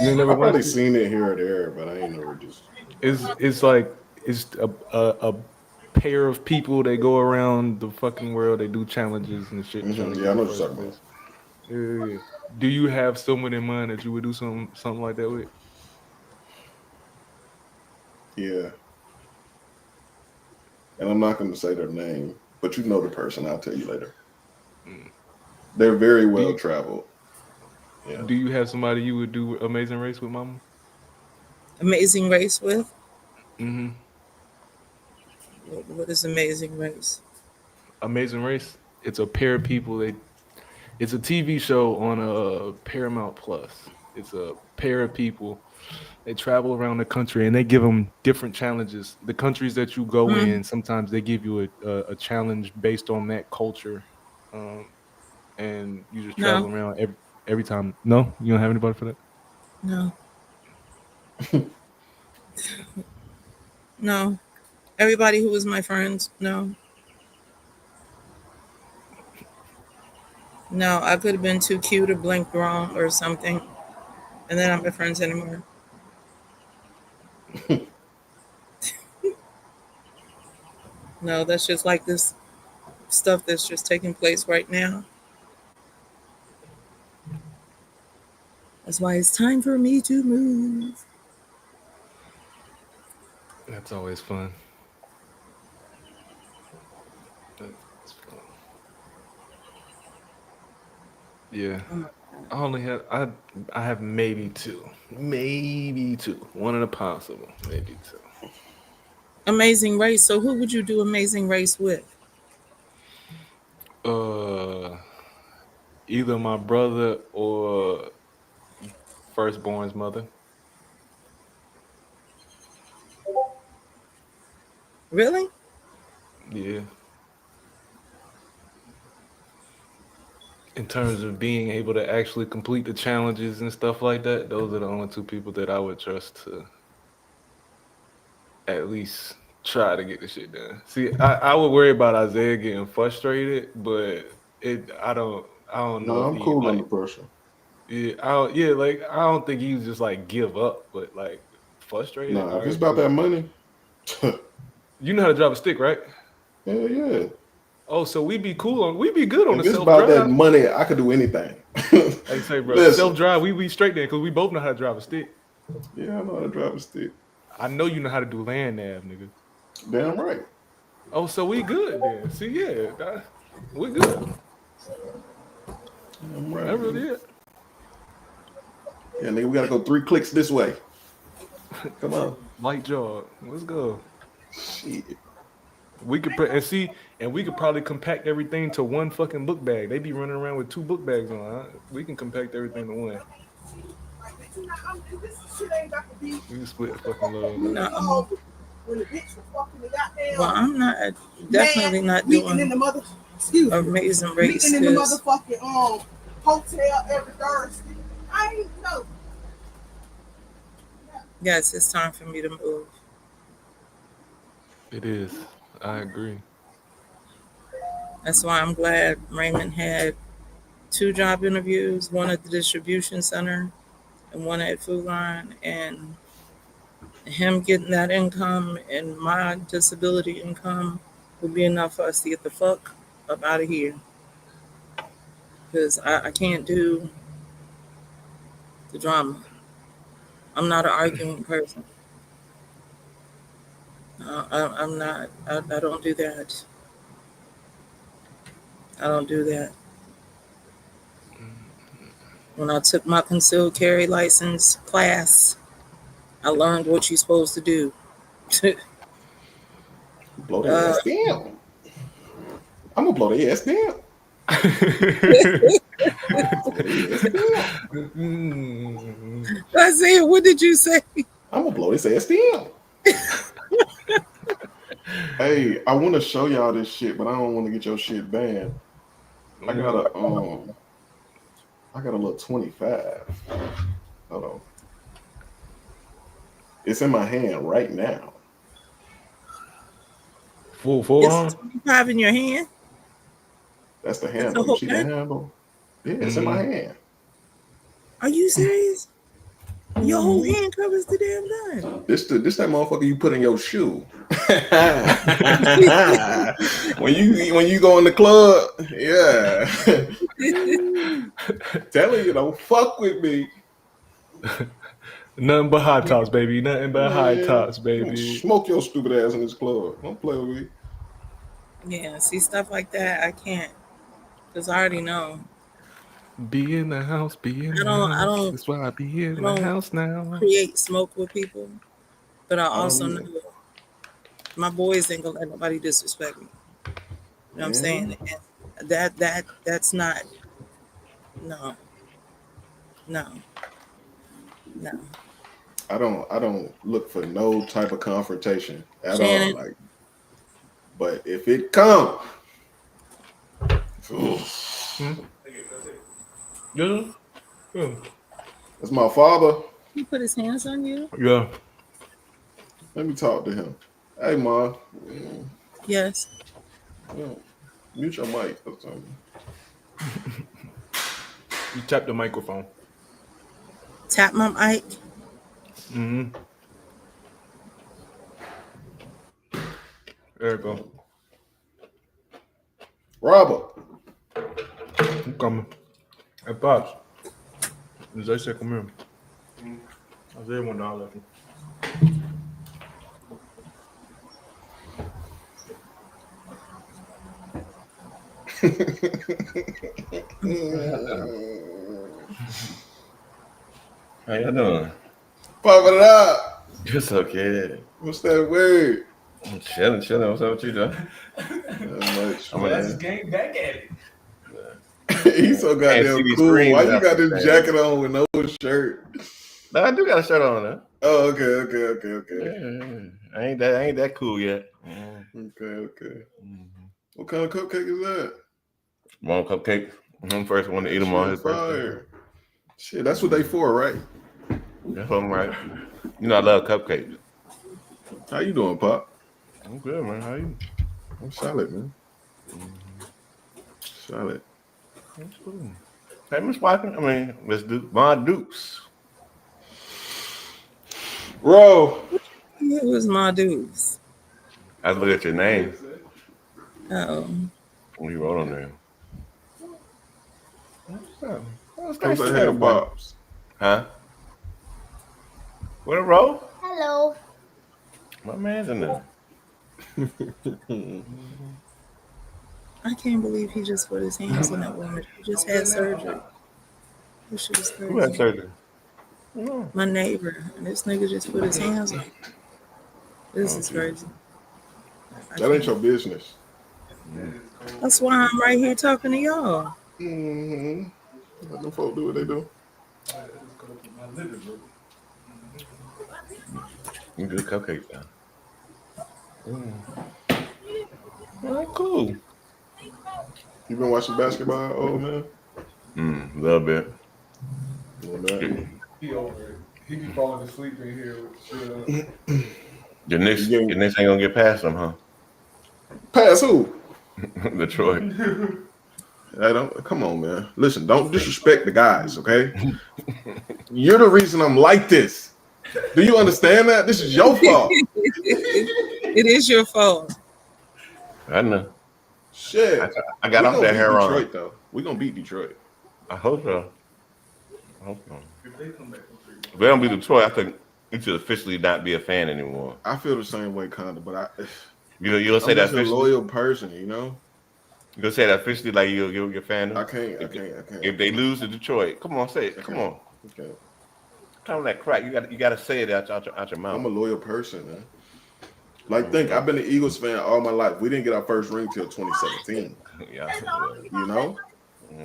[SPEAKER 2] ain't never
[SPEAKER 11] I probably
[SPEAKER 2] watched it?
[SPEAKER 11] seen it here or there, but I ain't never just.
[SPEAKER 2] It's like it's a pair of people. They go around the fucking world. They do challenges and shit. Trying to
[SPEAKER 11] Yeah, I
[SPEAKER 2] get
[SPEAKER 11] know
[SPEAKER 2] the
[SPEAKER 11] what you're
[SPEAKER 2] first
[SPEAKER 11] talking
[SPEAKER 2] place. Yeah. Do you have someone in mind that you would do something like that with?
[SPEAKER 11] Yeah, and I'm not going to say their name, but you know the person. I'll tell you later. They're very well traveled. Yeah.
[SPEAKER 2] Do you have somebody you would do Amazing Race with, Mama?
[SPEAKER 3] Amazing Race with?
[SPEAKER 2] Mm-hmm.
[SPEAKER 3] What is Amazing Race?
[SPEAKER 2] Amazing Race. It's a pair of people. It's a TV show on Paramount Plus. It's a pair of people. They travel around the country and they give them different challenges. The countries that you go in, sometimes they give you a challenge based on that culture, and you just travel
[SPEAKER 3] No,
[SPEAKER 2] around every time. No, you don't have anybody for that.
[SPEAKER 3] no, no. Everybody who was my friends, no. No, I could have been too cute or blinked wrong or something, and then I'm not friends anymore. No, that's just like this stuff that's just taking place right now. That's why it's time for me to move.
[SPEAKER 2] That's always fun. That's fun. Yeah. I only have I have maybe two. One in a possible. Maybe two.
[SPEAKER 3] Amazing Race. So who would you do Amazing Race with?
[SPEAKER 2] Either my brother or firstborn's mother.
[SPEAKER 3] Really?
[SPEAKER 2] Yeah. In terms of being able to actually complete the challenges and stuff like that, those are the only two people that I would trust to at least try to get the shit done. See, I would worry about Isaiah getting frustrated, but I don't know
[SPEAKER 11] No,
[SPEAKER 2] if
[SPEAKER 11] I'm
[SPEAKER 2] he
[SPEAKER 11] cool
[SPEAKER 2] like
[SPEAKER 11] under pressure.
[SPEAKER 2] like I don't think he was just like give up, but like frustrated.
[SPEAKER 11] Nah,
[SPEAKER 2] All
[SPEAKER 11] if it's
[SPEAKER 2] right,
[SPEAKER 11] about
[SPEAKER 2] cool.
[SPEAKER 11] that money,
[SPEAKER 2] You know how to drive a stick, right?
[SPEAKER 11] hell yeah.
[SPEAKER 2] Oh, so we be good on
[SPEAKER 11] If
[SPEAKER 2] the
[SPEAKER 11] it's
[SPEAKER 2] self
[SPEAKER 11] about that
[SPEAKER 2] drive.
[SPEAKER 11] money, I could do anything.
[SPEAKER 2] Like say, bro,
[SPEAKER 11] Listen.
[SPEAKER 2] self drive, we be straight there because we both know how to drive a stick.
[SPEAKER 11] Yeah, I know how to drive a stick.
[SPEAKER 2] I know you know how to do land nav, nigga.
[SPEAKER 11] Damn right.
[SPEAKER 2] Oh, so we good then. See, we good.
[SPEAKER 11] Damn right.
[SPEAKER 2] That really it.
[SPEAKER 11] Yeah, nigga, we gotta go 3 clicks this way. Come on.
[SPEAKER 2] Light jog. Let's go.
[SPEAKER 11] Shit.
[SPEAKER 2] We could we could probably compact everything to one fucking book bag. They be running around with 2 book bags on. Huh? We can compact everything to one. We can split the fucking load.
[SPEAKER 3] No.
[SPEAKER 12] When the bitch was fucking the goddamn
[SPEAKER 3] Well, I'm not definitely not
[SPEAKER 12] meeting in
[SPEAKER 3] doing
[SPEAKER 12] the
[SPEAKER 3] Amazing Race.
[SPEAKER 12] meeting in the
[SPEAKER 3] 'cause
[SPEAKER 12] motherfucking hotel every Thursday. I ain't know.
[SPEAKER 3] yes, it's time for me to move.
[SPEAKER 2] It is. I agree.
[SPEAKER 3] That's why I'm glad Raymond had 2 job interviews, one at the distribution center and one at Food Line, and him getting that income and my disability income would be enough for us to get the fuck up out of here. Because I can't do the drama. I'm not an arguing person. I'm not. I don't do that. I don't do that. When I took my concealed carry license class, I learned what you're supposed to do.
[SPEAKER 11] Blow their ass down. I'm gonna blow their ass down.
[SPEAKER 3] I said, what did you say?
[SPEAKER 11] I'm gonna blow this ass down. Hey, I want to show y'all this shit, but I don't want to get your shit banned. I got a little 25. Hold on. It's in my hand right now.
[SPEAKER 2] Full on.
[SPEAKER 3] It's 25 in your hand.
[SPEAKER 11] That's the handle. You see the handle? Yeah, it's in my hand.
[SPEAKER 3] Are you serious? Your whole hand covers the damn gun.
[SPEAKER 11] This that motherfucker you put in your shoe. when you go in the club, yeah. Telling you, don't fuck with me.
[SPEAKER 2] Nothing but high tops, baby. Nothing but high tops, baby.
[SPEAKER 11] Smoke your stupid ass in this club. Don't play with me.
[SPEAKER 3] Yeah, see stuff like that, I can't, because I already know.
[SPEAKER 2] Be in the house, be in the house.
[SPEAKER 3] I don't.
[SPEAKER 2] That's why I be in the house now.
[SPEAKER 3] Create smoke with people, but I also know my boys ain't gonna let nobody disrespect me. You know what I'm saying? And that's not. No.
[SPEAKER 11] I don't look for no type of confrontation at
[SPEAKER 3] Shannon.
[SPEAKER 11] all. Like, but if it comes, that's my father.
[SPEAKER 3] He put his hands on you?
[SPEAKER 2] Yeah.
[SPEAKER 11] Let me talk to him. Hey, Ma.
[SPEAKER 3] Yes.
[SPEAKER 11] Mute your mic or something.
[SPEAKER 2] You tap the microphone.
[SPEAKER 3] Tap my mic.
[SPEAKER 2] Mm-hmm. There you go.
[SPEAKER 11] Robert.
[SPEAKER 2] I'm coming. Hey, Pops. Zay said, come here. I said $1.
[SPEAKER 13] How y'all doing?
[SPEAKER 11] Pop it up.
[SPEAKER 13] It's okay.
[SPEAKER 11] What's that word?
[SPEAKER 13] I'm chilling. What's up with you, though?
[SPEAKER 2] That's gang back at it.
[SPEAKER 11] He's so goddamn cool. Why you got this jacket on with no shirt?
[SPEAKER 13] No, I do got a shirt on now.
[SPEAKER 11] Oh, okay.
[SPEAKER 13] Yeah. I ain't that cool yet.
[SPEAKER 11] Okay. What kind of cupcake is that?
[SPEAKER 13] One cupcake. I'm the first one to eat them on his birthday.
[SPEAKER 11] Shit, that's what they for, right?
[SPEAKER 13] That's what I'm right. You know I love cupcakes.
[SPEAKER 11] How you doing, Pop?
[SPEAKER 13] I'm good, man. How you?
[SPEAKER 11] I'm solid, man. Solid.
[SPEAKER 13] That's cool. Hey, Miss Wyken. Let's do Von Dukes.
[SPEAKER 11] Bro.
[SPEAKER 3] It was my dudes.
[SPEAKER 13] I look at your name.
[SPEAKER 3] Oh.
[SPEAKER 13] What you wrote on there?
[SPEAKER 11] What's that head Bobs?
[SPEAKER 13] Huh? What a roll?
[SPEAKER 4] Hello.
[SPEAKER 13] My man's in there.
[SPEAKER 3] I can't believe he just put his hands on that woman. She just had surgery. This shit is crazy.
[SPEAKER 13] Who had surgery?
[SPEAKER 3] My neighbor. And this nigga just put his hands on her. This is crazy.
[SPEAKER 11] That ain't your business.
[SPEAKER 3] That's why I'm right here talking to y'all.
[SPEAKER 11] Mm-hmm. Let them folk do what they do.
[SPEAKER 13] You good cupcakes now. All right, cool.
[SPEAKER 11] You been watching basketball, old man?
[SPEAKER 13] A little bit.
[SPEAKER 2] He over it. He be falling asleep in here with shit.
[SPEAKER 13] Your Knicks ain't gonna get past them, huh?
[SPEAKER 11] Pass who?
[SPEAKER 13] Detroit.
[SPEAKER 11] Come on, man. Listen, don't disrespect the guys, okay? You're the reason I'm like this. Do you understand that? This is your fault.
[SPEAKER 3] It is your fault.
[SPEAKER 13] I know.
[SPEAKER 11] Shit.
[SPEAKER 13] I got off that hair on.
[SPEAKER 11] Detroit, though. We're gonna beat Detroit.
[SPEAKER 13] I hope so. If they don't beat Detroit, I think You should officially not be a fan anymore.
[SPEAKER 11] I feel the same way, kinda, but
[SPEAKER 13] you'll say
[SPEAKER 11] I'm
[SPEAKER 13] that
[SPEAKER 11] just a
[SPEAKER 13] officially.
[SPEAKER 11] loyal person, you know.
[SPEAKER 13] You'll say that officially, like you're a fan of.
[SPEAKER 11] I can't.
[SPEAKER 13] If they lose to Detroit, come on, say it. Come on.
[SPEAKER 11] Okay.
[SPEAKER 13] Kind of that crack. You got to say it out your mouth.
[SPEAKER 11] I'm a loyal person, man. Like, I've been an Eagles fan all my life. We didn't get our first ring till 2017.
[SPEAKER 13] Yeah.
[SPEAKER 11] You know,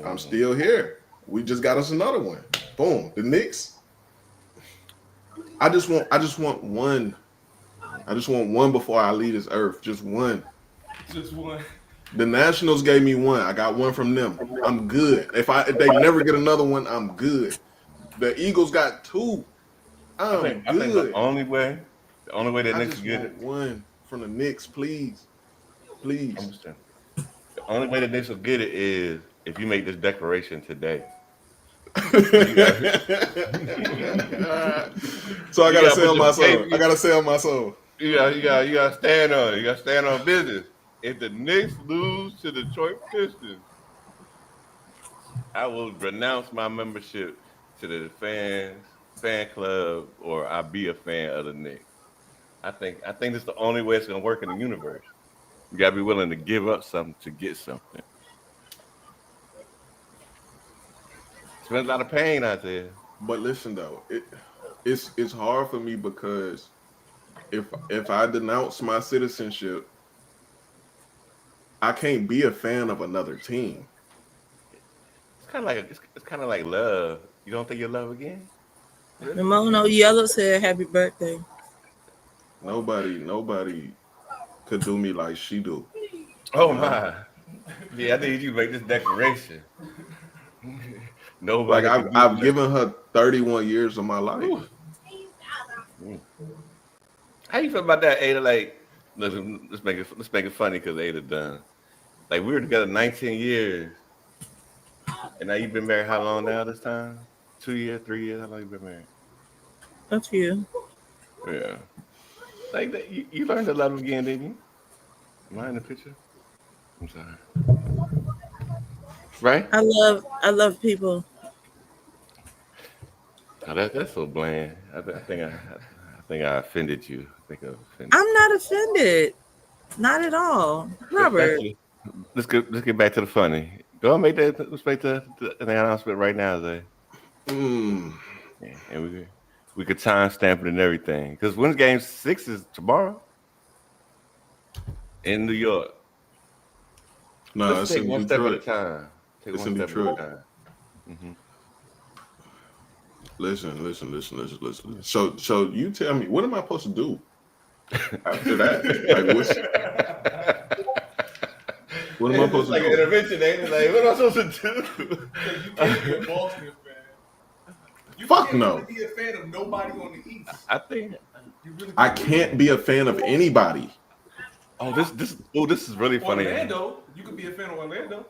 [SPEAKER 11] I'm still here. We just got us another one. Boom. The Knicks. I just want one. I just want one before I leave this earth. Just one.
[SPEAKER 2] Just one.
[SPEAKER 11] The Nationals gave me one. I got one from them. I'm good. If they never get another one, I'm good. The Eagles got two. I think
[SPEAKER 13] the only way the
[SPEAKER 11] I
[SPEAKER 13] Knicks
[SPEAKER 11] just
[SPEAKER 13] get
[SPEAKER 11] want
[SPEAKER 13] it.
[SPEAKER 11] one from the Knicks, please. Please.
[SPEAKER 13] Understand. The only way the Knicks will get it is if you make this declaration today.
[SPEAKER 11] So I gotta sell my soul. I gotta sell my soul.
[SPEAKER 13] You gotta stand on it. You gotta stand on business. If the Knicks lose to the Detroit Pistons, I will renounce my membership to the fan club, or I'll be a fan of the Knicks. I think it's the only way it's gonna work in the universe. You gotta be willing to give up something to get something. There's a lot of pain out there.
[SPEAKER 11] But listen though, it's hard for me because if I denounce my citizenship, I can't be a fan of another team.
[SPEAKER 13] It's kind of like love. You don't think you'll love again?
[SPEAKER 3] Ramona Yellow said happy birthday.
[SPEAKER 11] Nobody could do me like she do.
[SPEAKER 13] Oh my. Yeah, I need you to make this declaration. Nobody.
[SPEAKER 11] Like I've given her 31 years of my life.
[SPEAKER 13] How you feel about that, Ada? Like, listen, let's make it funny because Ada done. Like, we were together 19 years, and now you've been married how long now? This time, 2 years, 3 years? How long you been married?
[SPEAKER 3] A few.
[SPEAKER 13] Yeah. Like that, you learned to love him again, didn't you? Am I in the picture? I'm sorry. Right?
[SPEAKER 3] I love people.
[SPEAKER 13] Oh, that's so bland. I think I offended you.
[SPEAKER 3] I'm not offended. Not at all. Robert.
[SPEAKER 13] Let's get back to the funny. Go and make that. Let's make the announcement right now, Zay. Yeah, and we could timestamp it and everything. Because when's Game 6 is tomorrow in New York.
[SPEAKER 11] No,
[SPEAKER 13] let's take one step at a time.
[SPEAKER 11] It's in Detroit.
[SPEAKER 13] Mm-hmm.
[SPEAKER 11] Listen. So you tell me, what am I supposed to do after that? Like, what am I supposed to do?
[SPEAKER 13] Like an intervention, ain't it? Like, what am I supposed to do?
[SPEAKER 2] You can't be a Boston fan. You
[SPEAKER 11] Fuck
[SPEAKER 2] can't
[SPEAKER 11] no.
[SPEAKER 2] really be a fan of nobody on the East.
[SPEAKER 13] I think
[SPEAKER 11] I can't be a fan of anybody.
[SPEAKER 13] Oh, this is really funny.
[SPEAKER 2] Orlando, you could be a fan of Orlando.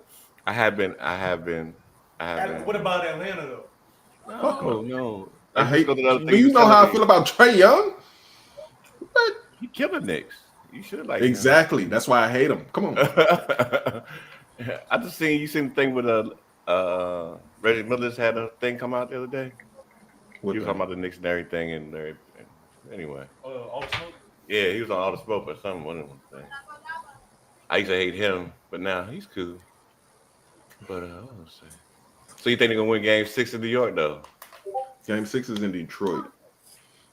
[SPEAKER 13] I have been.
[SPEAKER 2] What about Atlanta though?
[SPEAKER 11] Fuck
[SPEAKER 13] no.
[SPEAKER 11] I hate. Do you know how I feel about Trae Young?
[SPEAKER 13] What? He killed the Knicks. You should like
[SPEAKER 11] exactly. Him. That's why I hate him. Come on.
[SPEAKER 13] I just seen the thing with Reggie Miller's had a thing come out the other day. He was talking about the Knicks and everything, and anyway.
[SPEAKER 2] All the smoke.
[SPEAKER 13] Yeah, he was on All the Smoke or something. One of them things. I used to hate him, but now he's cool. But I want to say. So you think they're gonna win Game 6 in New York though?
[SPEAKER 11] Game 6 is in Detroit.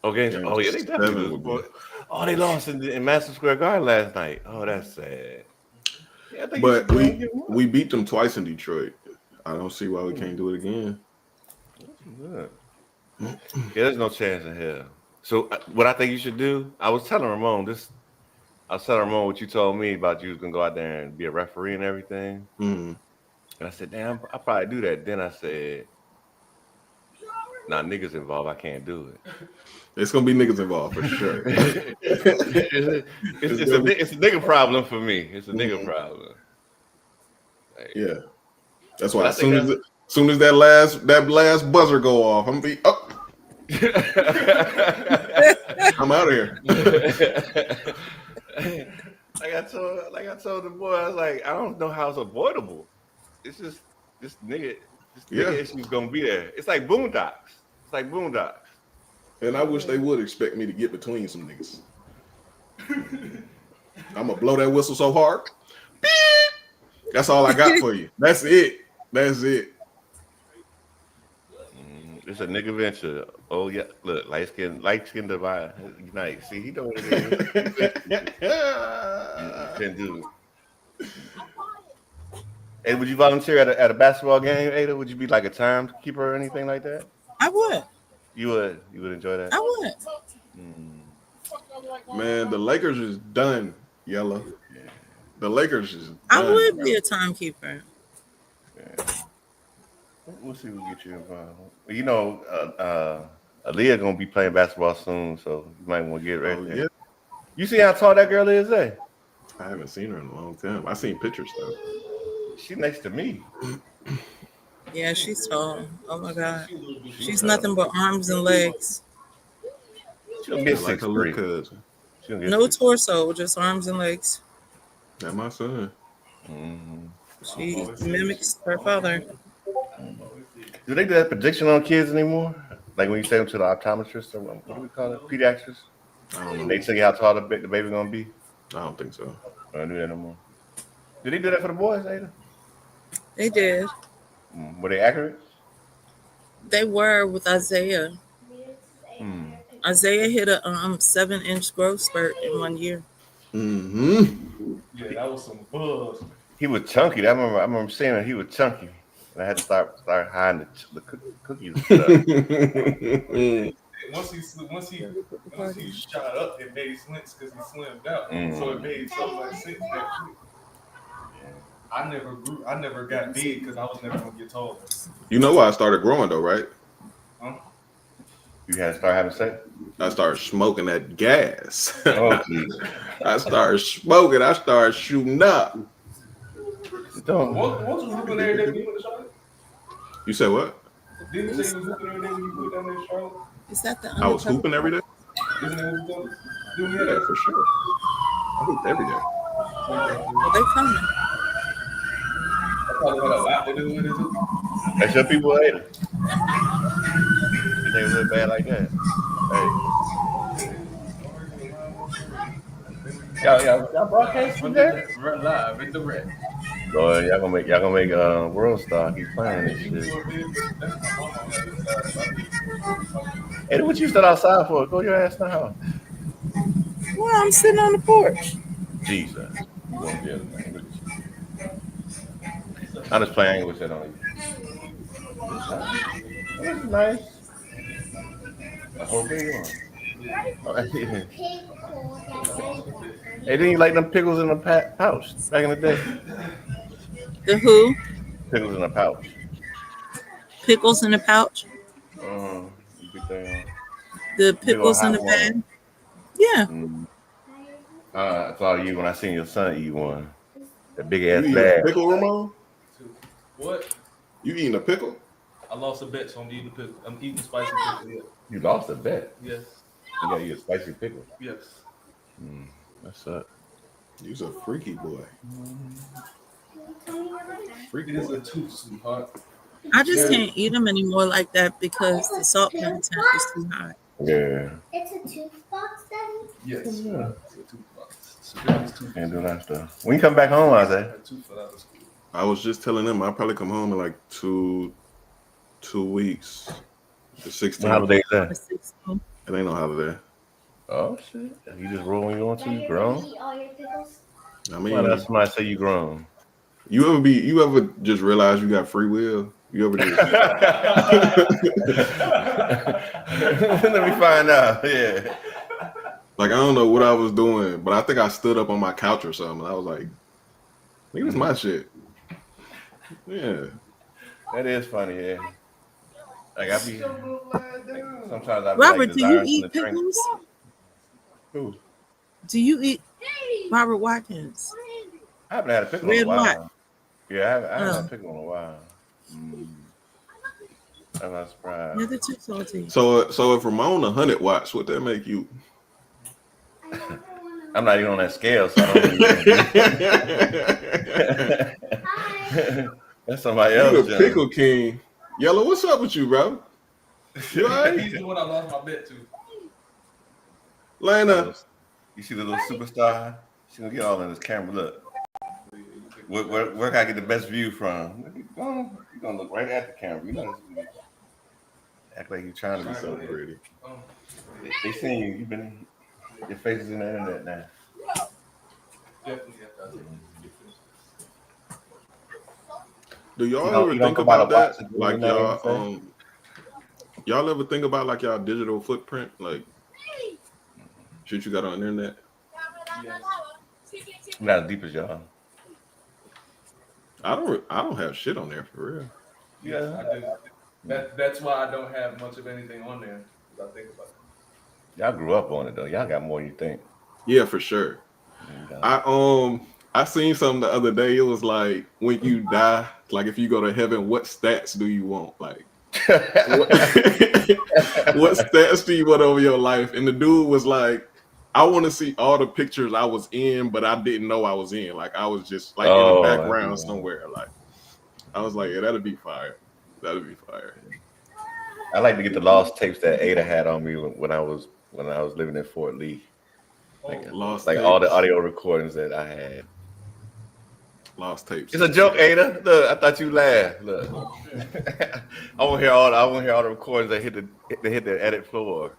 [SPEAKER 13] Okay. Oh yeah, they definitely lose. Oh, they lost in Madison Square Garden last night. Oh, that's sad. Yeah,
[SPEAKER 11] but we beat them twice in Detroit. I don't see why we can't do it again.
[SPEAKER 13] Yeah, there's no chance in hell. So what I think you should do, I was telling Ramon what you told me about you was gonna go out there and be a referee and everything.
[SPEAKER 11] Mm-hmm.
[SPEAKER 13] And I said, damn, I'll probably do that. Then I said, nah, niggas involved, I can't do it.
[SPEAKER 11] It's gonna be niggas involved for sure.
[SPEAKER 13] it's a nigga problem for me. It's a nigga problem. Like,
[SPEAKER 11] yeah. That's why as soon as that last buzzer go off, I'm gonna be up. I'm out of here.
[SPEAKER 13] Like I told the boy, I was like, I don't know how it's avoidable. It's just this nigga issue's gonna be there. It's like Boondocks.
[SPEAKER 11] And I wish they would expect me to get between some niggas. I'm gonna blow that whistle so hard. Beep. That's all I got for you. That's it. That's it.
[SPEAKER 13] It's a nigga venture. Oh yeah, look, light skin divide unite. See, he know what it is. You can do it. Hey, would you volunteer at a basketball game, Ada? Would you be like a timekeeper or anything like that?
[SPEAKER 3] I would.
[SPEAKER 13] You would enjoy that.
[SPEAKER 3] I would.
[SPEAKER 11] Man, the Lakers is done, Yellow. Yeah. The Lakers is done.
[SPEAKER 3] I would be a timekeeper.
[SPEAKER 13] Yeah. We'll see who get you involved. You know, Aaliyah gonna be playing basketball soon, so you might want to get ready.
[SPEAKER 11] Yeah.
[SPEAKER 13] You see how tall that girl is, eh?
[SPEAKER 11] I haven't seen her in a long time. I've seen pictures though.
[SPEAKER 13] She's next to me.
[SPEAKER 3] Yeah, she's tall. Oh my God. She's nothing but arms and legs.
[SPEAKER 13] She'll get
[SPEAKER 11] like her little cousin.
[SPEAKER 3] No torso, just arms and legs.
[SPEAKER 11] That's my son.
[SPEAKER 3] She mimics her father.
[SPEAKER 13] Do they do that prediction on kids anymore? Like when you take them to the optometrist or what do we call it? Pediatrics?
[SPEAKER 11] I don't know.
[SPEAKER 13] They tell you how tall the baby gonna be?
[SPEAKER 11] I don't think so.
[SPEAKER 13] I don't do that no more. Did they do that for the boys, Ada?
[SPEAKER 3] They did.
[SPEAKER 13] Were they accurate?
[SPEAKER 3] They were with Isaiah. Isaiah hit a 7-inch growth spurt in 1 year.
[SPEAKER 2] Yeah, that was some buzz.
[SPEAKER 13] He was chunky. I remember saying that he was chunky. And I had to start hiding the cookies.
[SPEAKER 2] Once he shot up, it made sense because he slimmed out. So it made so much sense that quick. I never got big because I was never gonna get taller.
[SPEAKER 11] You know why I started growing though, right?
[SPEAKER 2] Huh?
[SPEAKER 13] You had to start having sex?
[SPEAKER 11] I started smoking that gas.
[SPEAKER 13] Oh, geez.
[SPEAKER 11] I started smoking. I started shooting up.
[SPEAKER 13] Don't.
[SPEAKER 2] What was hooping every day when you went to Charlotte?
[SPEAKER 11] You said what?
[SPEAKER 2] Didn't you say you was hooping every day when you went down there in Charlotte?
[SPEAKER 3] Is that the
[SPEAKER 11] I was hooping every day?
[SPEAKER 2] Isn't that what you told us? Doing
[SPEAKER 11] Yeah,
[SPEAKER 2] that?
[SPEAKER 11] for sure. I hooped every day.
[SPEAKER 3] Well, they coming.
[SPEAKER 2] That probably had a lot to do with it too.
[SPEAKER 13] That's your people later. They look bad like that. Hey. Y'all broadcast from there?
[SPEAKER 2] Live in the red.
[SPEAKER 13] Boy, y'all gonna make World Star keep playing this shit. Hey, what you stood outside for? Go your ass now.
[SPEAKER 3] Well, I'm sitting on the porch.
[SPEAKER 13] Jesus. You gonna get it, man. Look at you. I'm just playing. I ain't gonna sit on you. This is nice. I hope they are. Hey, didn't you like them pickles in the pouch back in the day?
[SPEAKER 3] The who?
[SPEAKER 13] Pickles in a pouch.
[SPEAKER 3] Pickles in the pouch?
[SPEAKER 13] You get that,
[SPEAKER 3] The pickles in the bag? Yeah.
[SPEAKER 13] I thought you when I seen your son eat one. The big ass
[SPEAKER 11] You eating
[SPEAKER 13] bag.
[SPEAKER 11] a pickle, Ramon?
[SPEAKER 2] What?
[SPEAKER 11] You eating a pickle?
[SPEAKER 2] I lost a bet, so I'm eating pickle. I'm eating spicy pickle. Yeah.
[SPEAKER 13] You lost a bet.
[SPEAKER 2] Yes.
[SPEAKER 13] You gotta eat a spicy pickle.
[SPEAKER 2] Yes.
[SPEAKER 13] That's up.
[SPEAKER 11] You's a freaky boy.
[SPEAKER 2] Freaky is a tooth, sweetheart.
[SPEAKER 3] I just can't eat them anymore like that because the salt content is too high.
[SPEAKER 13] Yeah.
[SPEAKER 4] It's a tooth box, Daddy?
[SPEAKER 2] Yes.
[SPEAKER 13] Yeah.
[SPEAKER 2] It's a tooth box.
[SPEAKER 13] Can't do that stuff. When you come back home, Isaiah?
[SPEAKER 11] I was just telling them I'll probably come home in like two weeks. The 16th.
[SPEAKER 13] What holiday is that?
[SPEAKER 11] It ain't no holiday.
[SPEAKER 13] Oh shit! You just roll when you want to. You grown.
[SPEAKER 4] Eat all your pickles?
[SPEAKER 11] I mean,
[SPEAKER 13] Why does somebody say you grown?
[SPEAKER 11] You ever just realize you got free will? You ever just
[SPEAKER 13] Let me find out. Yeah.
[SPEAKER 11] like I don't know what I was doing, but I think I stood up on my couch or something. I was like, "This is my shit." Yeah.
[SPEAKER 13] That is funny, yeah. Like I be sometimes I be
[SPEAKER 3] Robert,
[SPEAKER 13] like
[SPEAKER 3] do you eat pickles?
[SPEAKER 13] Who?
[SPEAKER 3] Do you eat Robert Watkins?
[SPEAKER 13] I haven't had a pickle in a while. Yeah, I haven't had a pickle in a while. I'm not surprised.
[SPEAKER 3] Yeah, they're too salty.
[SPEAKER 11] So if Ramon 100 watts, what that make you?
[SPEAKER 13] I'm not even on that scale, so I don't. That's somebody else.
[SPEAKER 11] You a pickle king. Yellow, what's up with you, bro? You all right?
[SPEAKER 2] He's the one I lost my bet to.
[SPEAKER 11] Lena.
[SPEAKER 13] You see the little superstar? She's gonna get all in this camera. Look. Where can I get the best view from? You're gonna look right at the camera. You know, act like you're trying to be so pretty. They seen you. You've been. Your face is in the internet now.
[SPEAKER 11] Do y'all
[SPEAKER 13] You
[SPEAKER 11] ever
[SPEAKER 13] don't
[SPEAKER 11] think
[SPEAKER 13] come out
[SPEAKER 11] about
[SPEAKER 13] of
[SPEAKER 11] that?
[SPEAKER 13] boxes,
[SPEAKER 11] Like
[SPEAKER 13] you know what I'm
[SPEAKER 11] y'all ever think about like y'all digital footprint, like shit you got on the internet?
[SPEAKER 13] I'm not as deep as y'all.
[SPEAKER 11] I don't have shit on there for real.
[SPEAKER 2] Yeah, I do. That's why I don't have much of anything on there. Because I think about it.
[SPEAKER 13] Y'all grew up on it though. Y'all got more than you think.
[SPEAKER 11] Yeah, for sure. I seen something the other day. It was like when you die, like if you go to heaven, what stats do you want? Like what stats do you want over your life? And the dude was like, I want to see all the pictures I was in, but I didn't know I was in. Like I was just like in the background somewhere. Like I was like, yeah, that'd be fire. That'd be fire.
[SPEAKER 13] I like to get the lost tapes that Ada had on me when I was living in Fort Lee. Like,
[SPEAKER 11] lost
[SPEAKER 13] like
[SPEAKER 11] tapes.
[SPEAKER 13] all the audio recordings that I had.
[SPEAKER 11] Lost tapes.
[SPEAKER 13] It's a joke, Ada. Look, I thought you laughed. Look, I want to hear all the recordings that hit the edit floor.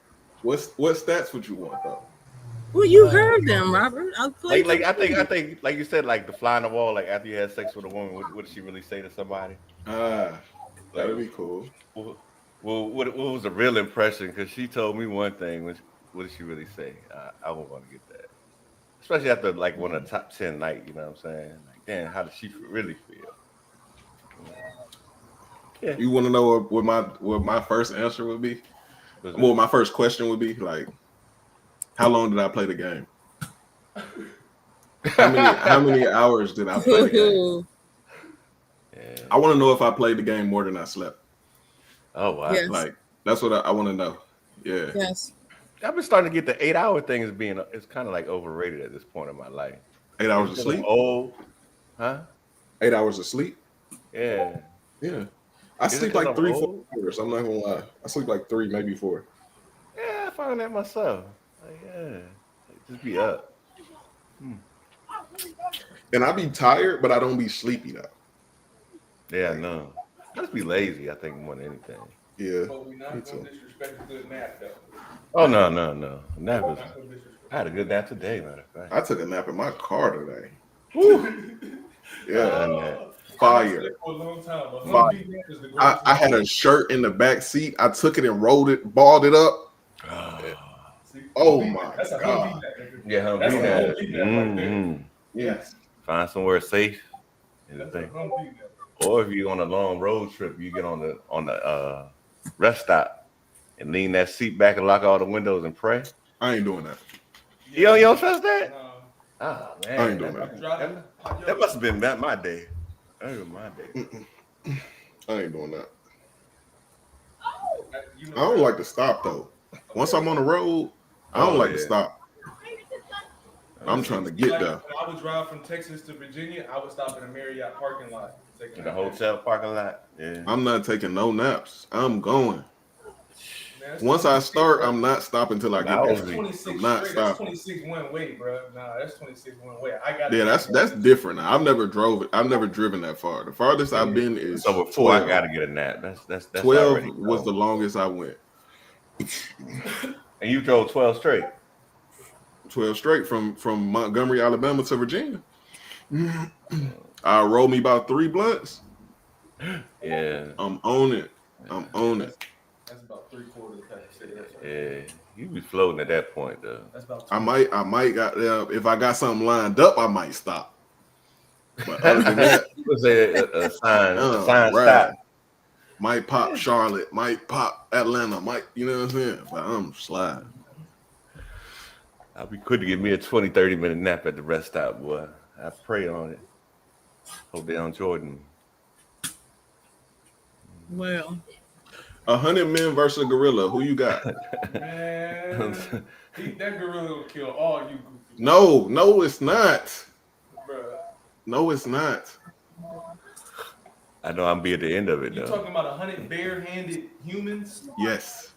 [SPEAKER 11] What stats would you want though?
[SPEAKER 3] Well, you heard them, Robert. I
[SPEAKER 13] think like you said, like the fly on the wall. Like after you had sex with a woman, what did she really say to somebody?
[SPEAKER 11] That'd be cool.
[SPEAKER 13] Well, what was the real impression? Because she told me one thing. What did she really say? I won't want to get that. Especially after like one of the top 10 night, you know what I'm saying? Like, damn, how does she really feel?
[SPEAKER 11] Yeah. You want to know what my first answer would be? Well, my first question would be like, how long did I play the game? How many hours did I play the game?
[SPEAKER 13] Yeah.
[SPEAKER 11] I want to know if I played the game more than I slept.
[SPEAKER 13] Oh wow!
[SPEAKER 3] Yes.
[SPEAKER 11] Like that's what I want to know. Yeah.
[SPEAKER 3] Yes.
[SPEAKER 13] I've been starting to get the 8-hour thing as being it's kind of like overrated at this point in my life.
[SPEAKER 11] 8 hours of sleep?
[SPEAKER 13] Old, huh?
[SPEAKER 11] 8 hours of sleep?
[SPEAKER 13] Yeah.
[SPEAKER 11] Yeah. I sleep like 3-4 hours. I'm not gonna lie. I sleep like 3, maybe 4.
[SPEAKER 13] Yeah, I found that myself. Like, yeah, just be up.
[SPEAKER 11] And I be tired, but I don't be sleepy though.
[SPEAKER 13] Yeah, no. I just be lazy, I think, more than anything.
[SPEAKER 11] Yeah.
[SPEAKER 2] But we're not going to disrespect a good nap though.
[SPEAKER 13] Oh no. Nap was, I had a good nap today, matter of fact.
[SPEAKER 11] I took a nap in my car today.
[SPEAKER 13] Woo.
[SPEAKER 11] Yeah. Fire. I had a shirt in the back seat. I took it and balled it up. Oh my God.
[SPEAKER 13] Yeah,
[SPEAKER 11] Yes.
[SPEAKER 13] Find somewhere safe. Or if you're on a long road trip, you get on the rest stop and lean that seat back and lock all the windows and pray.
[SPEAKER 11] I ain't doing that.
[SPEAKER 13] You don't trust that? Oh man,
[SPEAKER 11] I ain't doing that.
[SPEAKER 13] That must have been my day. That was my day.
[SPEAKER 11] I ain't doing that. I don't like to stop though. Once I'm on the road, I don't like to stop. I'm trying to get there.
[SPEAKER 2] When I would drive from Texas to Virginia, I would stop in a Marriott parking lot.
[SPEAKER 13] In the hotel parking lot. Yeah.
[SPEAKER 11] I'm not taking no naps. I'm going. Once I start, I'm not stopping till I get there.
[SPEAKER 2] That's 26
[SPEAKER 11] I'm not
[SPEAKER 2] That's
[SPEAKER 11] stopping.
[SPEAKER 2] 26 one way, bro. Nah, that's 26 one way. I got.
[SPEAKER 11] Yeah, that's different. I've never driven that far. The farthest I've been is
[SPEAKER 13] So before
[SPEAKER 11] 12.
[SPEAKER 13] I gotta get a nap. That's
[SPEAKER 11] 12 was the longest I went.
[SPEAKER 13] And you drove 12 straight.
[SPEAKER 11] 12 straight from Montgomery, Alabama to Virginia. I rolled me about 3 blunts.
[SPEAKER 13] Yeah.
[SPEAKER 11] I'm on it. I'm on it.
[SPEAKER 2] That's about 3/4 of the package.
[SPEAKER 13] Yeah. You be floating at that point though.
[SPEAKER 2] That's about.
[SPEAKER 11] I might got if I got something lined up, I might stop. But other than that,
[SPEAKER 13] was a sign
[SPEAKER 11] right.
[SPEAKER 13] stop.
[SPEAKER 11] Might pop Charlotte, might pop Atlanta, you know what I'm saying? But I'm sliding.
[SPEAKER 13] I'll be quick to give me a 20-30 minute nap at the rest stop, boy. I pray on it. Hope down Jordan.
[SPEAKER 3] Well,
[SPEAKER 11] 100 men versus a gorilla. Who you got?
[SPEAKER 2] Man, that gorilla will kill all you.
[SPEAKER 11] No, it's not.
[SPEAKER 2] Bruh.
[SPEAKER 11] No, it's not.
[SPEAKER 13] I know I'm be at the end of it
[SPEAKER 2] You
[SPEAKER 13] though.
[SPEAKER 2] talking about 100 bare-handed humans?
[SPEAKER 11] Yes.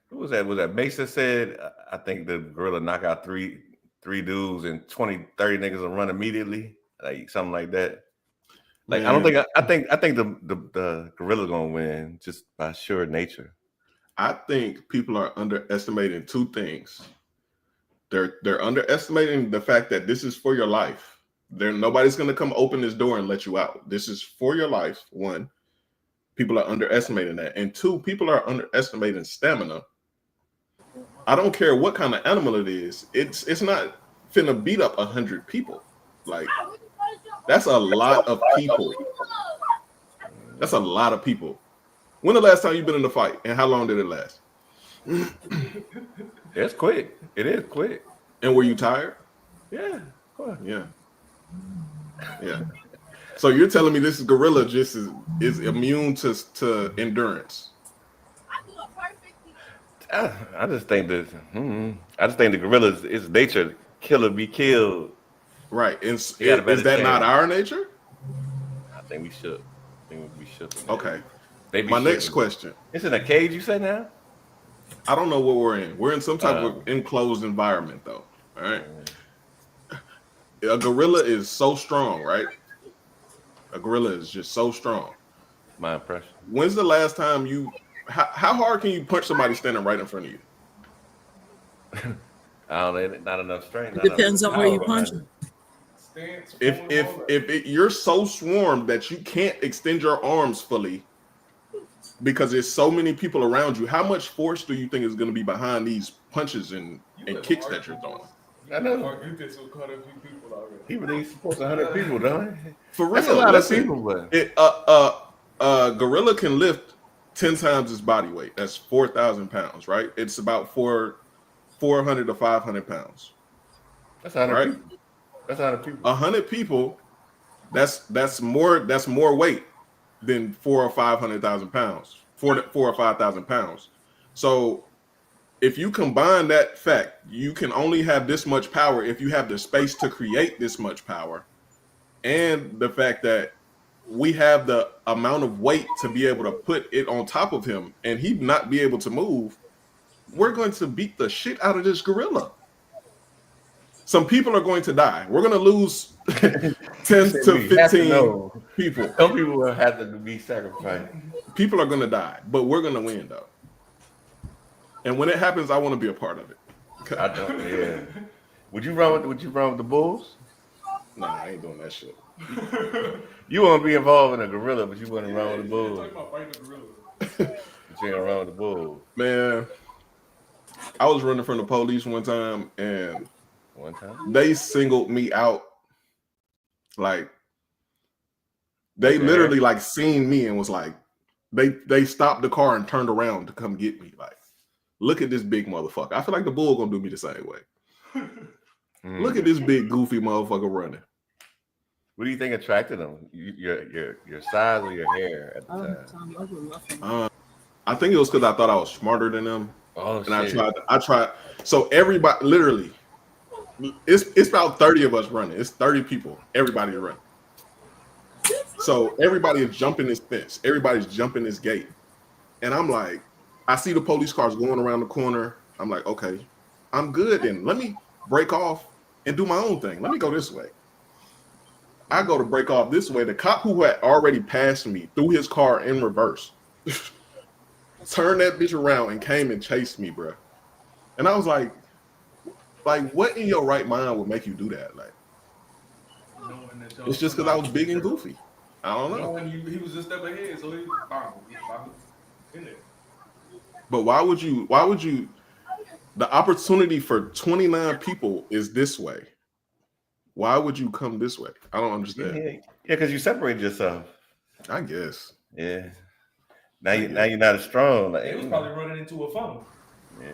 [SPEAKER 13] Who was that? Was that Mesa said? I think the gorilla knock out three dudes and 20, 30 niggas will run immediately, like something like that. Like
[SPEAKER 11] Man.
[SPEAKER 13] I don't think I think the gorilla's gonna win just by sheer nature.
[SPEAKER 11] I think people are underestimating two things. They're underestimating the fact that this is for your life. Nobody's gonna come open this door and let you out. This is for your life. One, people are underestimating that, and two, people are underestimating stamina. I don't care what kind of animal it is. It's not finna beat up 100 people. Like that's a lot of people. That's a lot of people. When the last time you've been in a fight, and how long did it last?
[SPEAKER 13] It's quick. It is quick.
[SPEAKER 11] And were you tired?
[SPEAKER 13] Yeah, of course.
[SPEAKER 11] Yeah. So you're telling me this gorilla just is immune to endurance?
[SPEAKER 13] I just think that the gorilla is nature. Kill or be killed.
[SPEAKER 11] Right. And is that not our nature?
[SPEAKER 13] I think we should.
[SPEAKER 11] Okay.
[SPEAKER 13] My
[SPEAKER 11] next question.
[SPEAKER 13] It's in a cage, you say now?
[SPEAKER 11] I don't know what we're in. We're in some type of enclosed environment, though. All right. A gorilla is so strong, right? A gorilla is just so strong.
[SPEAKER 13] My impression.
[SPEAKER 11] When's the last time you? How hard can you punch somebody standing right in front of you?
[SPEAKER 13] I don't know. Not enough strength.
[SPEAKER 3] It depends on where you punch them.
[SPEAKER 11] If you're so swarmed that you can't extend your arms fully because there's so many people around you, how much force do you think is going to be behind these punches and kicks that you're throwing?
[SPEAKER 13] I know. He really supports 100 people, don't he?
[SPEAKER 11] For real,
[SPEAKER 13] that's a lot of people. But
[SPEAKER 11] gorilla can lift 10 times its body weight. That's 4,000 pounds, right? It's about 400 to 500 pounds.
[SPEAKER 13] That's 100
[SPEAKER 11] right?
[SPEAKER 13] people. That's 100 people.
[SPEAKER 11] 100 people. That's more weight than 400,000 or 500,000 pounds. 4 or 5,000 pounds. So if you combine that fact, you can only have this much power if you have the space to create this much power, and the fact that we have the amount of weight to be able to put it on top of him and he not be able to move, we're going to beat the shit out of this gorilla. Some people are going to die. We're going to lose 10 to 15 people.
[SPEAKER 13] Some people will have to be sacrificed.
[SPEAKER 11] People are going to die, but we're going to win, though. And when it happens, I want to be a part of it.
[SPEAKER 13] I don't. Yeah. Would you run with the bulls?
[SPEAKER 11] Nah, I ain't doing that shit.
[SPEAKER 13] You want to be involved in a gorilla, but you want to run with the bulls. But you ain't run with the bulls.
[SPEAKER 11] Man, I was running from the police one time, and they singled me out. Like they literally like seen me and was like, they stopped the car and turned around to come get me. Like, look at this big motherfucker. I feel like the bull gonna do me the same way. Look at this big goofy motherfucker running.
[SPEAKER 13] What do you think attracted them? Your size or your hair at the time?
[SPEAKER 11] I think it was because I thought I was smarter than them.
[SPEAKER 13] Oh,
[SPEAKER 11] and
[SPEAKER 13] shit.
[SPEAKER 11] I tried. So everybody, literally, it's about 30 of us running. It's 30 people. Everybody's running. So everybody is jumping this fence. Everybody's jumping this gate. And I'm like, I see the police cars going around the corner. I'm like, okay, I'm good then. Let me break off and do my own thing. Let me go this way. I go to break off this way. The cop who had already passed me threw his car in reverse, turned that bitch around and came and chased me, bro. And I was like, what in your right mind would make you do that? Like, it's just because I was big and goofy. I don't know.
[SPEAKER 2] He was just step ahead, so he in there.
[SPEAKER 11] But why would you? The opportunity for 29 people is this way. Why would you come this way? I don't understand.
[SPEAKER 13] Yeah, because you separate yourself.
[SPEAKER 11] I guess.
[SPEAKER 13] Yeah. Now you're not as strong. Like,
[SPEAKER 2] He was probably running into a funnel.
[SPEAKER 13] Yeah,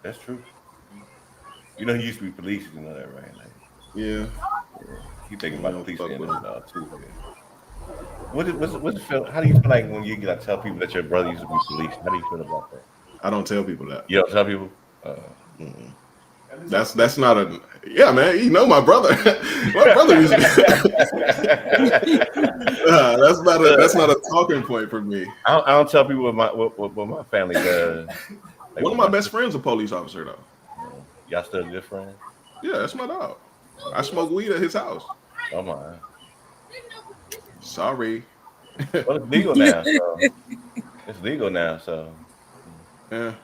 [SPEAKER 13] that's true. You know, he used to be police. You know that, right? Like,
[SPEAKER 11] yeah.
[SPEAKER 13] You thinking about the police being involved too. Yeah. What's it feel? How do you feel like when you gotta tell people that your brother used to be police? How do you feel about that?
[SPEAKER 11] I don't tell people that.
[SPEAKER 13] You don't tell people.
[SPEAKER 2] And
[SPEAKER 11] That's not a yeah, man. You know my brother. My brother is. That's not a talking point for me.
[SPEAKER 13] I don't tell people what my family does. Like,
[SPEAKER 11] One of my best friends, a police officer, though.
[SPEAKER 13] Y'all still good friends?
[SPEAKER 11] Yeah, that's my dog. I smoke weed at his house.
[SPEAKER 13] Oh my.
[SPEAKER 11] Sorry.
[SPEAKER 13] Well, it's legal now. So. It's legal now, so.
[SPEAKER 11] Yeah.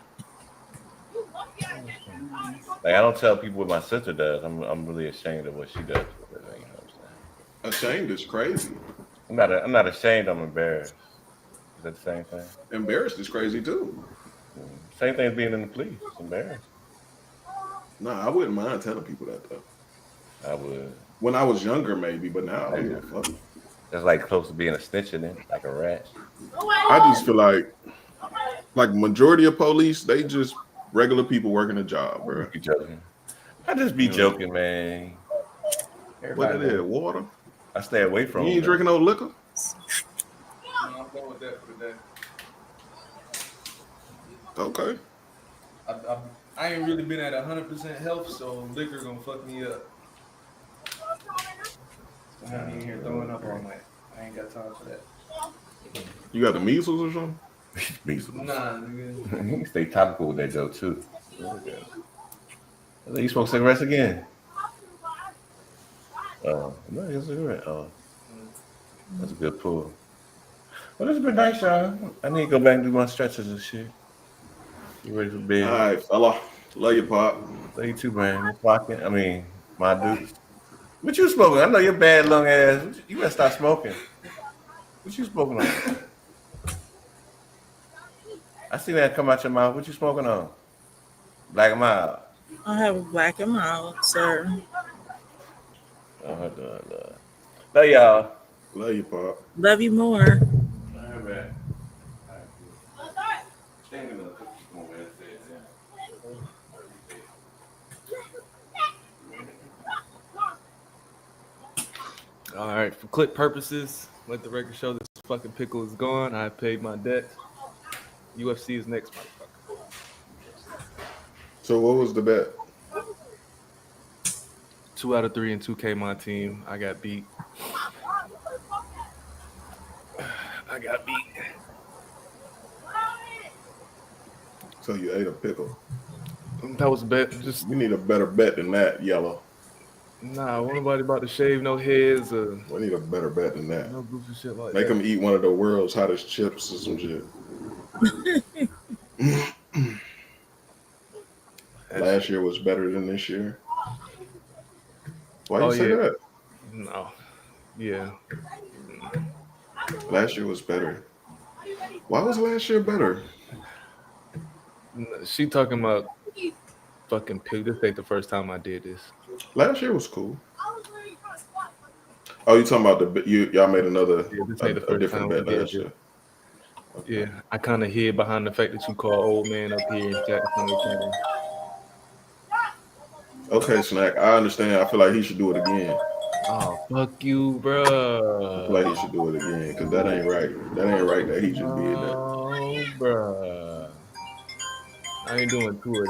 [SPEAKER 13] Like I don't tell people what my sister does. I'm really ashamed of what she does. You know what I'm saying?
[SPEAKER 11] Ashamed is crazy.
[SPEAKER 13] I'm not ashamed. I'm embarrassed. Is that the same thing?
[SPEAKER 11] Embarrassed is crazy too.
[SPEAKER 13] Same thing as being in the police. It's embarrassed.
[SPEAKER 11] Nah, I wouldn't mind telling people that though.
[SPEAKER 13] I would.
[SPEAKER 11] When I was younger, maybe, but now I don't give a fuck.
[SPEAKER 13] That's like close to being a snitch in it, like a rat.
[SPEAKER 11] I just feel like majority of police, they just regular people working a job, bro.
[SPEAKER 13] You joking? I just be joking, man.
[SPEAKER 11] What is it? Water?
[SPEAKER 13] I stay away from.
[SPEAKER 11] You ain't drinking no liquor?
[SPEAKER 2] I'm going with that for the day.
[SPEAKER 11] Okay.
[SPEAKER 2] I ain't really been at 100% health, so liquor gonna fuck me up. I have me in here throwing up all night. I ain't got time for that.
[SPEAKER 11] You got the measles or something?
[SPEAKER 13] Measles.
[SPEAKER 2] Nah, nigga.
[SPEAKER 13] You stay topical with that joke too. You smoke cigarettes again? Oh, no, it's a cigarette. Oh, that's a good pull. Well, it's been nice, y'all. I need to go back and do my stretches and shit. You ready for bed?
[SPEAKER 11] All right, fella. Love you, Pop.
[SPEAKER 13] Love you too, man. My dude. What you smoking? I know you're bad lung ass. You better stop smoking. What you smoking on? I see that come out your mouth. What you smoking on? Black and mild.
[SPEAKER 3] I have a black and mild, sir.
[SPEAKER 13] Oh, love y'all.
[SPEAKER 11] Love you, Pop.
[SPEAKER 3] Love you more.
[SPEAKER 13] All right, man.
[SPEAKER 2] All right, for clip purposes, let the record show this fucking pickle is gone. I paid my debt. UFC is next, motherfucker.
[SPEAKER 11] So what was the bet?
[SPEAKER 2] 2 out of 3 in 2K, my team. I got beat.
[SPEAKER 11] So you ate a pickle.
[SPEAKER 2] That was a bet.
[SPEAKER 11] You need a better bet than that, Yellow.
[SPEAKER 2] Nah, wasn't nobody about to shave no heads or
[SPEAKER 11] We need a better bet than that.
[SPEAKER 2] no goofy shit like
[SPEAKER 11] Make
[SPEAKER 2] that.
[SPEAKER 11] them eat one of the world's hottest chips or some shit. Last year was better than this year. Why you say that?
[SPEAKER 2] No. Yeah.
[SPEAKER 11] Last year was better. Why was last year better?
[SPEAKER 2] She talking about fucking pig. This ain't the first time I did this.
[SPEAKER 11] Last year was cool. Oh, you talking about y'all made another
[SPEAKER 2] This ain't the
[SPEAKER 11] a
[SPEAKER 2] first
[SPEAKER 11] different
[SPEAKER 2] time we
[SPEAKER 11] bet
[SPEAKER 2] did
[SPEAKER 11] last
[SPEAKER 2] it.
[SPEAKER 11] year.
[SPEAKER 2] Yeah, I kind of hid behind the fact that you call old man up here in Jackson.
[SPEAKER 11] Okay, Snack. I understand. I feel like he should do it again.
[SPEAKER 2] Oh, fuck you, bro.
[SPEAKER 11] I feel like he should do it again because that ain't right. That ain't right that he just did that.
[SPEAKER 2] Oh, bro. I ain't doing 2 of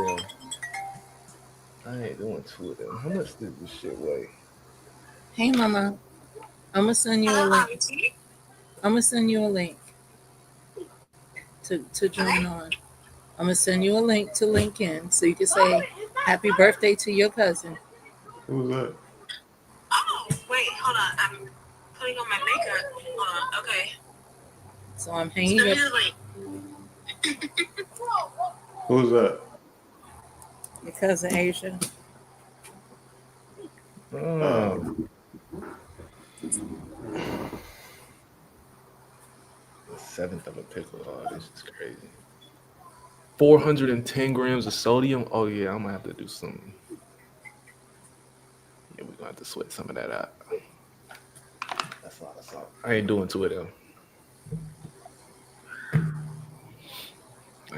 [SPEAKER 2] them. How much did this shit weigh?
[SPEAKER 3] Hey, Mama. I'm gonna send you a link. I'm gonna send you a link to join on. I'm gonna send you a link to LinkedIn so you can say happy birthday to your cousin.
[SPEAKER 11] Who was that?
[SPEAKER 14] Oh, wait, hold on. I'm putting on my makeup. Hold on. Okay.
[SPEAKER 3] So I'm hanging
[SPEAKER 14] Send
[SPEAKER 3] up.
[SPEAKER 14] me the link.
[SPEAKER 11] Who was that?
[SPEAKER 3] Your cousin Asia.
[SPEAKER 2] The 7th of a pickle. Oh, this is crazy. 410 grams of sodium. Oh yeah, I'm gonna have to do some. Yeah, we're gonna have to sweat some of that out.
[SPEAKER 13] That's a lot of salt.
[SPEAKER 2] I ain't doing 2 of them. I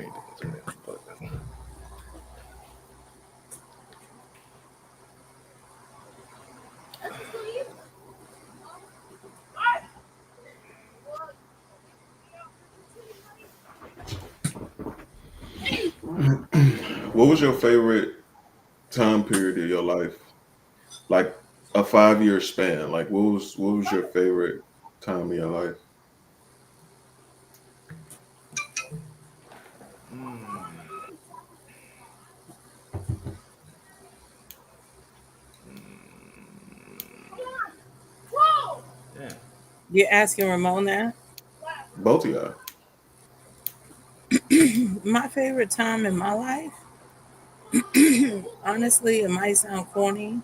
[SPEAKER 2] ain't doing 2 of them. But
[SPEAKER 11] What was your favorite time period of your life, like a 5-year span, like what was your favorite time of your life?
[SPEAKER 2] Yeah.
[SPEAKER 3] You're asking Ramon that?
[SPEAKER 11] Both of y'all.
[SPEAKER 3] My favorite time in my life, honestly, it might sound corny,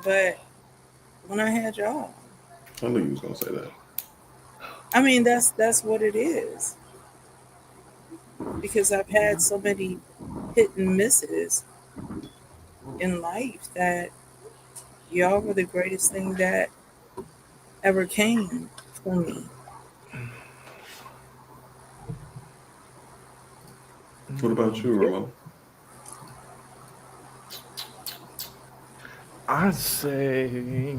[SPEAKER 3] but when I had y'all,
[SPEAKER 11] I knew you was gonna say that.
[SPEAKER 3] I mean, that's what it is. Because I've had so many hit and misses in life that y'all were the greatest thing that ever came for me.
[SPEAKER 11] What about you, Ramon?
[SPEAKER 2] I'd say,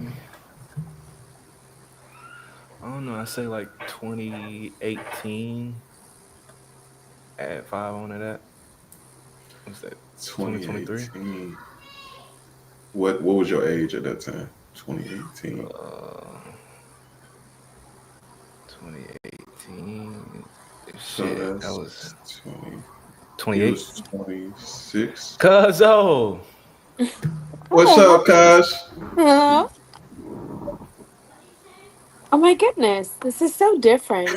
[SPEAKER 2] I don't know, I'd say like 2018. Add 5 on to that. What's that? 2023?
[SPEAKER 11] 2018. What was your age at that time? 2018.
[SPEAKER 2] 2018.
[SPEAKER 11] So
[SPEAKER 2] Shit, that
[SPEAKER 11] that's
[SPEAKER 2] was
[SPEAKER 11] 20. You
[SPEAKER 2] 28.
[SPEAKER 11] was 26.
[SPEAKER 2] Cuzzo.
[SPEAKER 11] What's up, Cuz?
[SPEAKER 15] Hello. Oh my goodness, this is so different.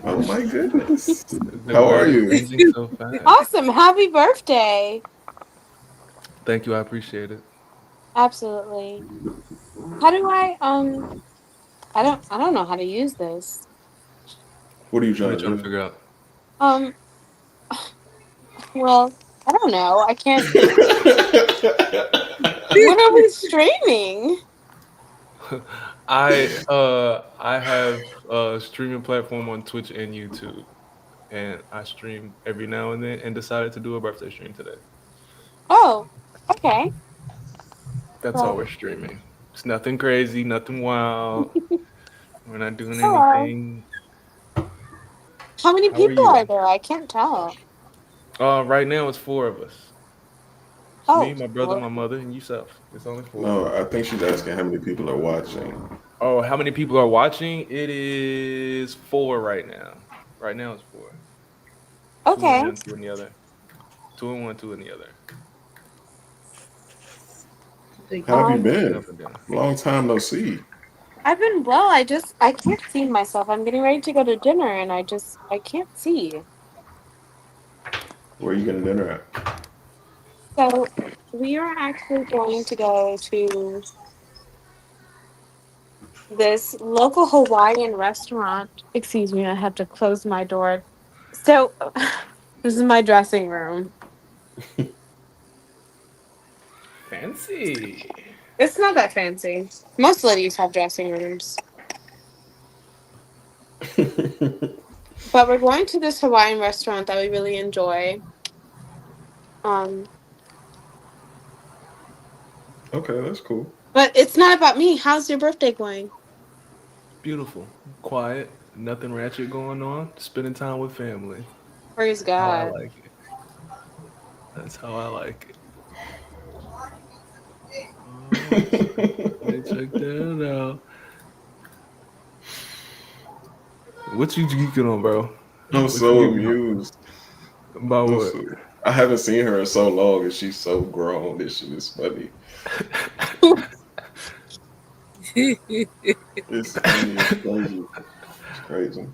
[SPEAKER 11] Oh my goodness.
[SPEAKER 2] The
[SPEAKER 11] How are
[SPEAKER 2] world is
[SPEAKER 11] you?
[SPEAKER 2] changing so fast.
[SPEAKER 15] Awesome. Happy birthday.
[SPEAKER 2] Thank you, I appreciate it.
[SPEAKER 15] Absolutely. How do I don't know how to use this.
[SPEAKER 11] What are you
[SPEAKER 2] What are
[SPEAKER 11] trying
[SPEAKER 2] you trying
[SPEAKER 11] to
[SPEAKER 2] to
[SPEAKER 11] do?
[SPEAKER 2] figure out?
[SPEAKER 15] Well, I don't know. I can't. What are we streaming?
[SPEAKER 2] I have a streaming platform on Twitch and YouTube, and I stream every now and then, and decided to do a birthday stream today.
[SPEAKER 15] Oh, okay.
[SPEAKER 2] That's all
[SPEAKER 15] Well,
[SPEAKER 2] we're streaming. It's nothing crazy, nothing wild. We're not doing
[SPEAKER 15] hello.
[SPEAKER 2] anything.
[SPEAKER 15] How many
[SPEAKER 2] How are
[SPEAKER 15] people are
[SPEAKER 2] you?
[SPEAKER 15] there? I can't tell.
[SPEAKER 2] Right now it's 4 of us. It's me,
[SPEAKER 15] Oh,
[SPEAKER 2] my brother,
[SPEAKER 15] well,
[SPEAKER 2] my mother, and yourself. It's only 4.
[SPEAKER 11] No, I think she's asking how many people are watching.
[SPEAKER 2] Oh, how many people are watching? It is 4 right now. Right now it's 4. 2 in
[SPEAKER 15] okay.
[SPEAKER 2] one, 2 in the other. 2 in one, 2 in the other.
[SPEAKER 11] How have you
[SPEAKER 2] Switching
[SPEAKER 11] been?
[SPEAKER 2] up and down.
[SPEAKER 11] Long time no see.
[SPEAKER 15] I've been well. I can't see myself. I'm getting ready to go to dinner and I can't see.
[SPEAKER 11] Where are you getting dinner at?
[SPEAKER 15] So we are actually going to go to this local Hawaiian restaurant. Excuse me, I have to close my door. So this is my dressing room.
[SPEAKER 2] Fancy.
[SPEAKER 15] It's not that fancy. Most ladies have dressing rooms. But we're going to this Hawaiian restaurant that we really enjoy.
[SPEAKER 11] Okay, that's cool.
[SPEAKER 15] But it's not about me. How's your birthday going?
[SPEAKER 2] Beautiful. Quiet. Nothing ratchet going on. Spending time with family.
[SPEAKER 15] Praise
[SPEAKER 2] How I
[SPEAKER 15] God.
[SPEAKER 2] like it. That's how I like it. Check that out. What you geeking on, bro?
[SPEAKER 11] I'm
[SPEAKER 2] What
[SPEAKER 11] so
[SPEAKER 2] you geeking on?
[SPEAKER 11] amused.
[SPEAKER 2] About what?
[SPEAKER 11] I haven't seen her in so long, and she's so grown. This shit is funny. It's funny. It's crazy. It's crazy.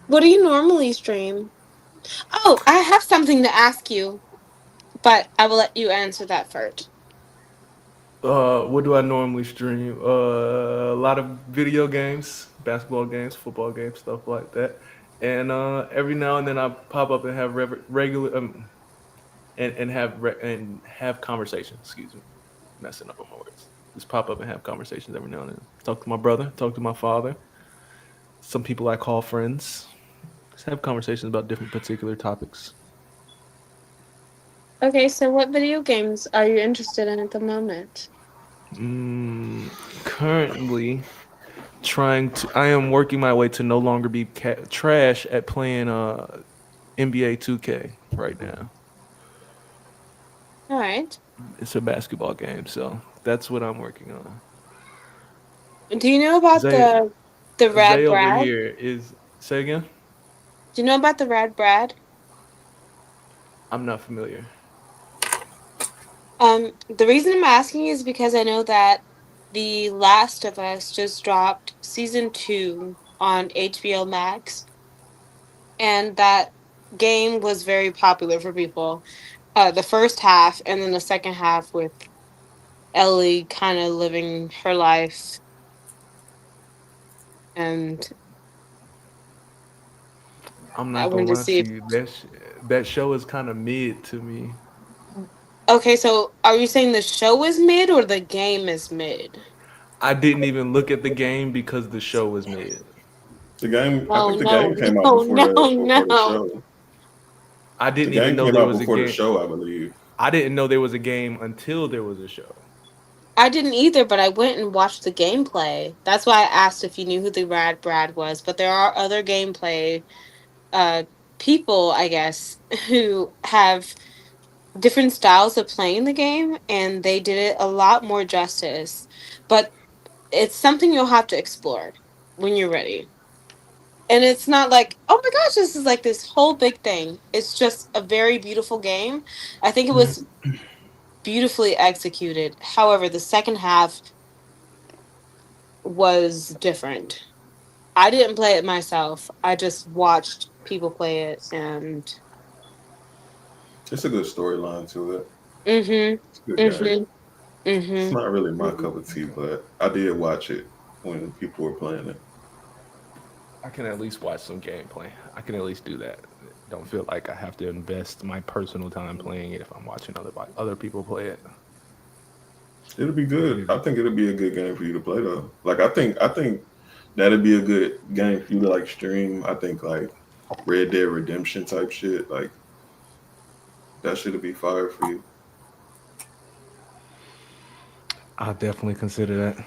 [SPEAKER 15] What do you normally stream? Oh, I have something to ask you, but I will let you answer that first.
[SPEAKER 2] What do I normally stream? A lot of video games, basketball games, football games, stuff like that. And every now and then I pop up and have regular and have conversations. Excuse me, messing up on my words. Just pop up and have conversations every now and then. Talk to my brother. Talk to my father. Some people I call friends. Just have conversations about different particular topics.
[SPEAKER 15] Okay, so what video games are you interested in at the moment?
[SPEAKER 2] Currently I am working my way to no longer be trash at playing NBA 2K right now.
[SPEAKER 15] All right.
[SPEAKER 2] It's a basketball game, so that's what I'm working on.
[SPEAKER 15] Do you know about
[SPEAKER 2] Zay,
[SPEAKER 15] the Rad
[SPEAKER 2] Zay over
[SPEAKER 15] Brad?
[SPEAKER 2] here is say again.
[SPEAKER 15] Do you know about the Rad Brad?
[SPEAKER 2] I'm not familiar.
[SPEAKER 15] The reason I'm asking is because I know that The Last of Us just dropped season 2 on HBO Max, and that game was very popular for people. The first half, and then the second half with Ellie kind of living her life, and
[SPEAKER 2] I'm
[SPEAKER 15] I
[SPEAKER 2] not gonna
[SPEAKER 15] wanted to
[SPEAKER 2] lie
[SPEAKER 15] see
[SPEAKER 2] to
[SPEAKER 15] if.
[SPEAKER 2] you. That show is kind of mid to me.
[SPEAKER 15] Okay, so are you saying the show is mid or the game is mid?
[SPEAKER 2] I didn't even look at the game because the show was mid.
[SPEAKER 11] The game, I
[SPEAKER 15] No,
[SPEAKER 11] think the
[SPEAKER 15] no,
[SPEAKER 11] game came out
[SPEAKER 15] no, no,
[SPEAKER 11] before the
[SPEAKER 15] no.
[SPEAKER 11] show.
[SPEAKER 2] I
[SPEAKER 11] The
[SPEAKER 2] didn't even
[SPEAKER 11] game
[SPEAKER 2] know
[SPEAKER 11] came
[SPEAKER 2] there
[SPEAKER 11] out
[SPEAKER 2] was a
[SPEAKER 11] before the
[SPEAKER 2] game.
[SPEAKER 11] show, I believe.
[SPEAKER 2] I didn't know there was a game until there was a show.
[SPEAKER 15] I didn't either, but I went and watched the gameplay. That's why I asked if you knew who the Rad Brad was. But there are other gameplay uh, people, I guess, who have different styles of playing the game, and they did it a lot more justice. But it's something you'll have to explore when you're ready. And it's not like, oh my gosh, this is like this whole big thing. It's just a very beautiful game. I think it was beautifully executed. However, the second half was different. I didn't play it myself. I just watched people play it, and
[SPEAKER 11] It's a good storyline to it.
[SPEAKER 15] mhm,
[SPEAKER 11] It's a good game.
[SPEAKER 15] mhm,
[SPEAKER 11] It's
[SPEAKER 15] mhm.
[SPEAKER 11] not really my cup of tea, but I did watch it when people were playing it.
[SPEAKER 2] I can at least watch some gameplay. I can at least do that. Don't feel like I have to invest my personal time playing it if I'm watching other people play it.
[SPEAKER 11] It'll be good. I think it'll be a good game for you to play though. Like I think that'd be a good game for you to like stream. I think like Red Dead Redemption type shit. Like that shit'll be fire for you.
[SPEAKER 2] I'll definitely consider that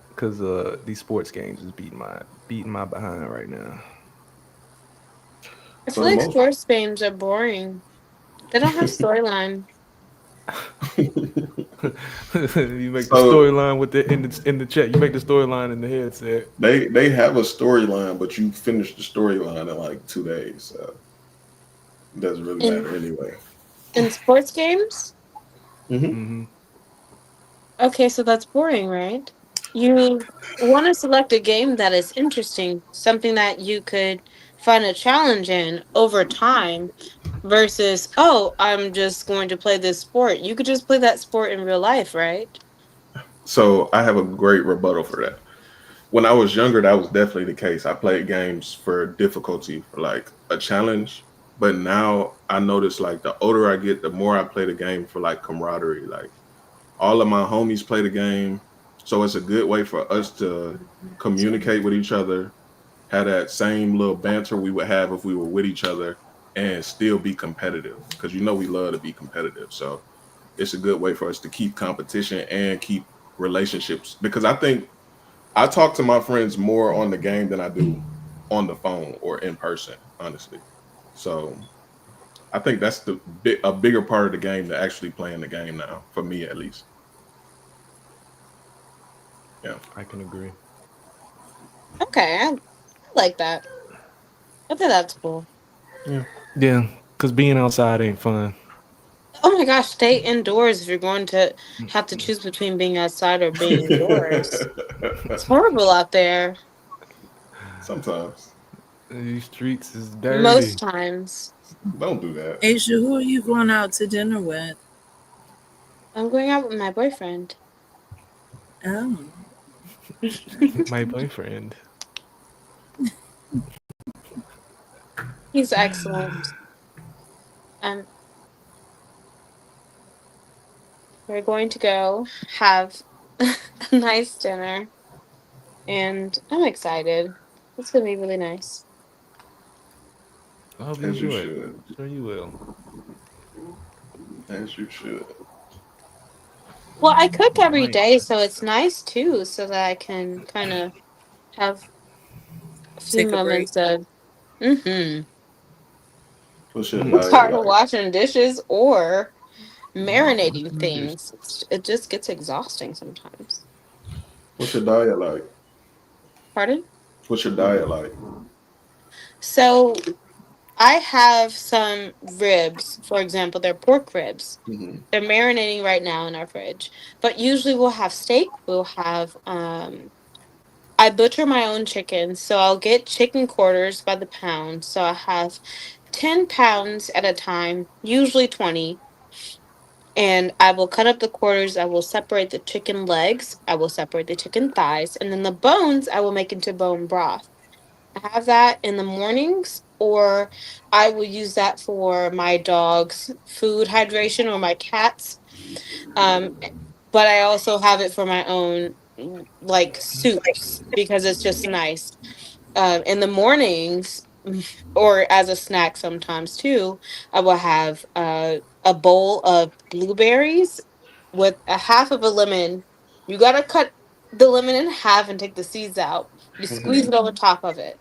[SPEAKER 2] because these sports games is beating my behind right now.
[SPEAKER 15] I
[SPEAKER 11] For
[SPEAKER 15] feel
[SPEAKER 11] the
[SPEAKER 15] like
[SPEAKER 11] most
[SPEAKER 15] sports games are boring. They don't have storyline.
[SPEAKER 2] You make the
[SPEAKER 11] So
[SPEAKER 2] storyline with the in the chat. You make the storyline in the headset.
[SPEAKER 11] they have a storyline, but you finish the storyline in like 2 days. So it doesn't really
[SPEAKER 15] In
[SPEAKER 11] matter anyway.
[SPEAKER 15] in sports games?
[SPEAKER 2] Mm-hmm.
[SPEAKER 15] Okay, so that's boring, right? You want to select a game that is interesting, something that you could find a challenge in over time versus, oh, I'm just going to play this sport. You could just play that sport in real life, right?
[SPEAKER 11] So I have a great rebuttal for that. When I was younger, that was definitely the case. I played games for difficulty, for like a challenge. But now I notice like the older I get, the more I play the game for like camaraderie. Like all of my homies play the game. So it's a good way for us to communicate with each other, have that same little banter we would have if we were with each other and still be competitive. Because you know we love to be competitive. So it's a good way for us to keep competition and keep relationships. Because I think I talk to my friends more on the game than I do on the phone or in person, honestly. So I think that's a bigger part of the game than actually playing the game now, for me at least. Yeah.
[SPEAKER 2] I can agree.
[SPEAKER 15] Okay, I like that. I think that's cool.
[SPEAKER 2] Yeah, because being outside ain't fun.
[SPEAKER 15] Oh my gosh, stay indoors if you're going to have to choose between being outside or being indoors. It's horrible out there.
[SPEAKER 11] Sometimes.
[SPEAKER 2] These streets is dirty.
[SPEAKER 15] Most times.
[SPEAKER 11] Don't do that.
[SPEAKER 3] Asia, who are you going out to dinner with?
[SPEAKER 15] I'm going out with my boyfriend.
[SPEAKER 3] Oh.
[SPEAKER 2] My boyfriend.
[SPEAKER 15] He's excellent. We're going to go have a nice dinner, and I'm excited. It's gonna be really nice.
[SPEAKER 2] I hope you
[SPEAKER 11] As you
[SPEAKER 2] enjoy it.
[SPEAKER 11] should.
[SPEAKER 2] Sure you will.
[SPEAKER 11] As you should.
[SPEAKER 15] Well, I cook every
[SPEAKER 2] Right.
[SPEAKER 15] day, so it's nice too, so that I can kind of have a few
[SPEAKER 3] Take a break.
[SPEAKER 15] moments of
[SPEAKER 11] What's your
[SPEAKER 2] Mm.
[SPEAKER 11] diet
[SPEAKER 15] tired of
[SPEAKER 11] like?
[SPEAKER 15] washing dishes or marinating things. It just gets exhausting sometimes.
[SPEAKER 11] What's your diet like?
[SPEAKER 15] Pardon?
[SPEAKER 11] What's your diet like?
[SPEAKER 15] So I have some ribs, for example, they're pork ribs.
[SPEAKER 11] Mm-hmm.
[SPEAKER 15] They're marinating right now in our fridge. But usually we'll have steak. We'll have I butcher my own chicken, so I'll get chicken quarters by the pound. So I have 10 pounds at a time, usually 20. And I will cut up the quarters. I will separate the chicken legs. I will separate the chicken thighs. And then the bones I will make into bone broth. I have that in the mornings, or I will use that for my dog's food hydration or my cat's. Um, but I also have it for my own, like soups, because it's just nice. In the mornings, or as a snack sometimes too, I will have a bowl of blueberries with a half of a lemon. You gotta cut the lemon in half and take the seeds out. You squeeze it over top of it.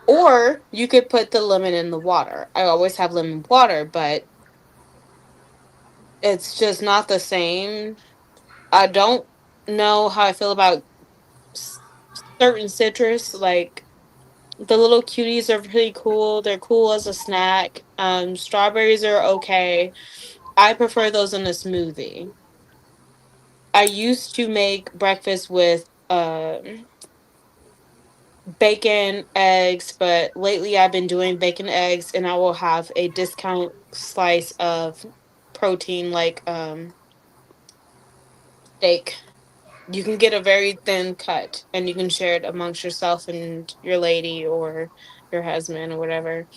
[SPEAKER 15] Or you could put the lemon in the water. I always have lemon water, but it's just not the same. I don't know how I feel about certain citrus. Like the little cuties are pretty cool. They're cool as a snack. Strawberries are okay. I prefer those in a smoothie. I used to make breakfast with bacon, eggs, but lately I've been doing bacon, eggs, and I will have a discount slice of protein like steak. You can get a very thin cut and you can share it amongst yourself and your lady or your husband or whatever.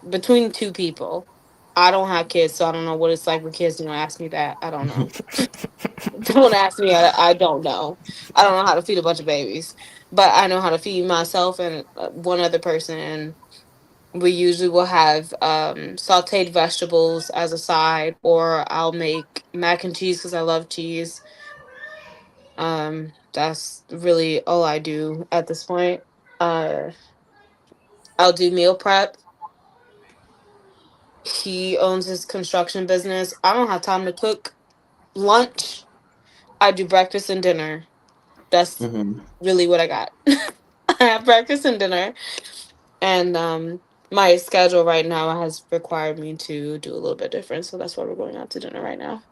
[SPEAKER 15] Between two people. I don't have kids, so I don't know what it's like with kids. Don't ask me that. I don't know. Don't ask me. I don't know. I don't know how to feed a bunch of babies, but I know how to feed myself and one other person. And we usually will have sautéed vegetables as a side, or I'll make mac and cheese because I love cheese. That's really all I do at this point. Uh, I'll do meal prep. He owns his construction business. I don't have time to cook lunch. I do breakfast and dinner. That's
[SPEAKER 11] Mm-hmm.
[SPEAKER 15] really what I got. I have breakfast and dinner, and my schedule right now has required me to do a little bit different. So that's why we're going out to dinner right now.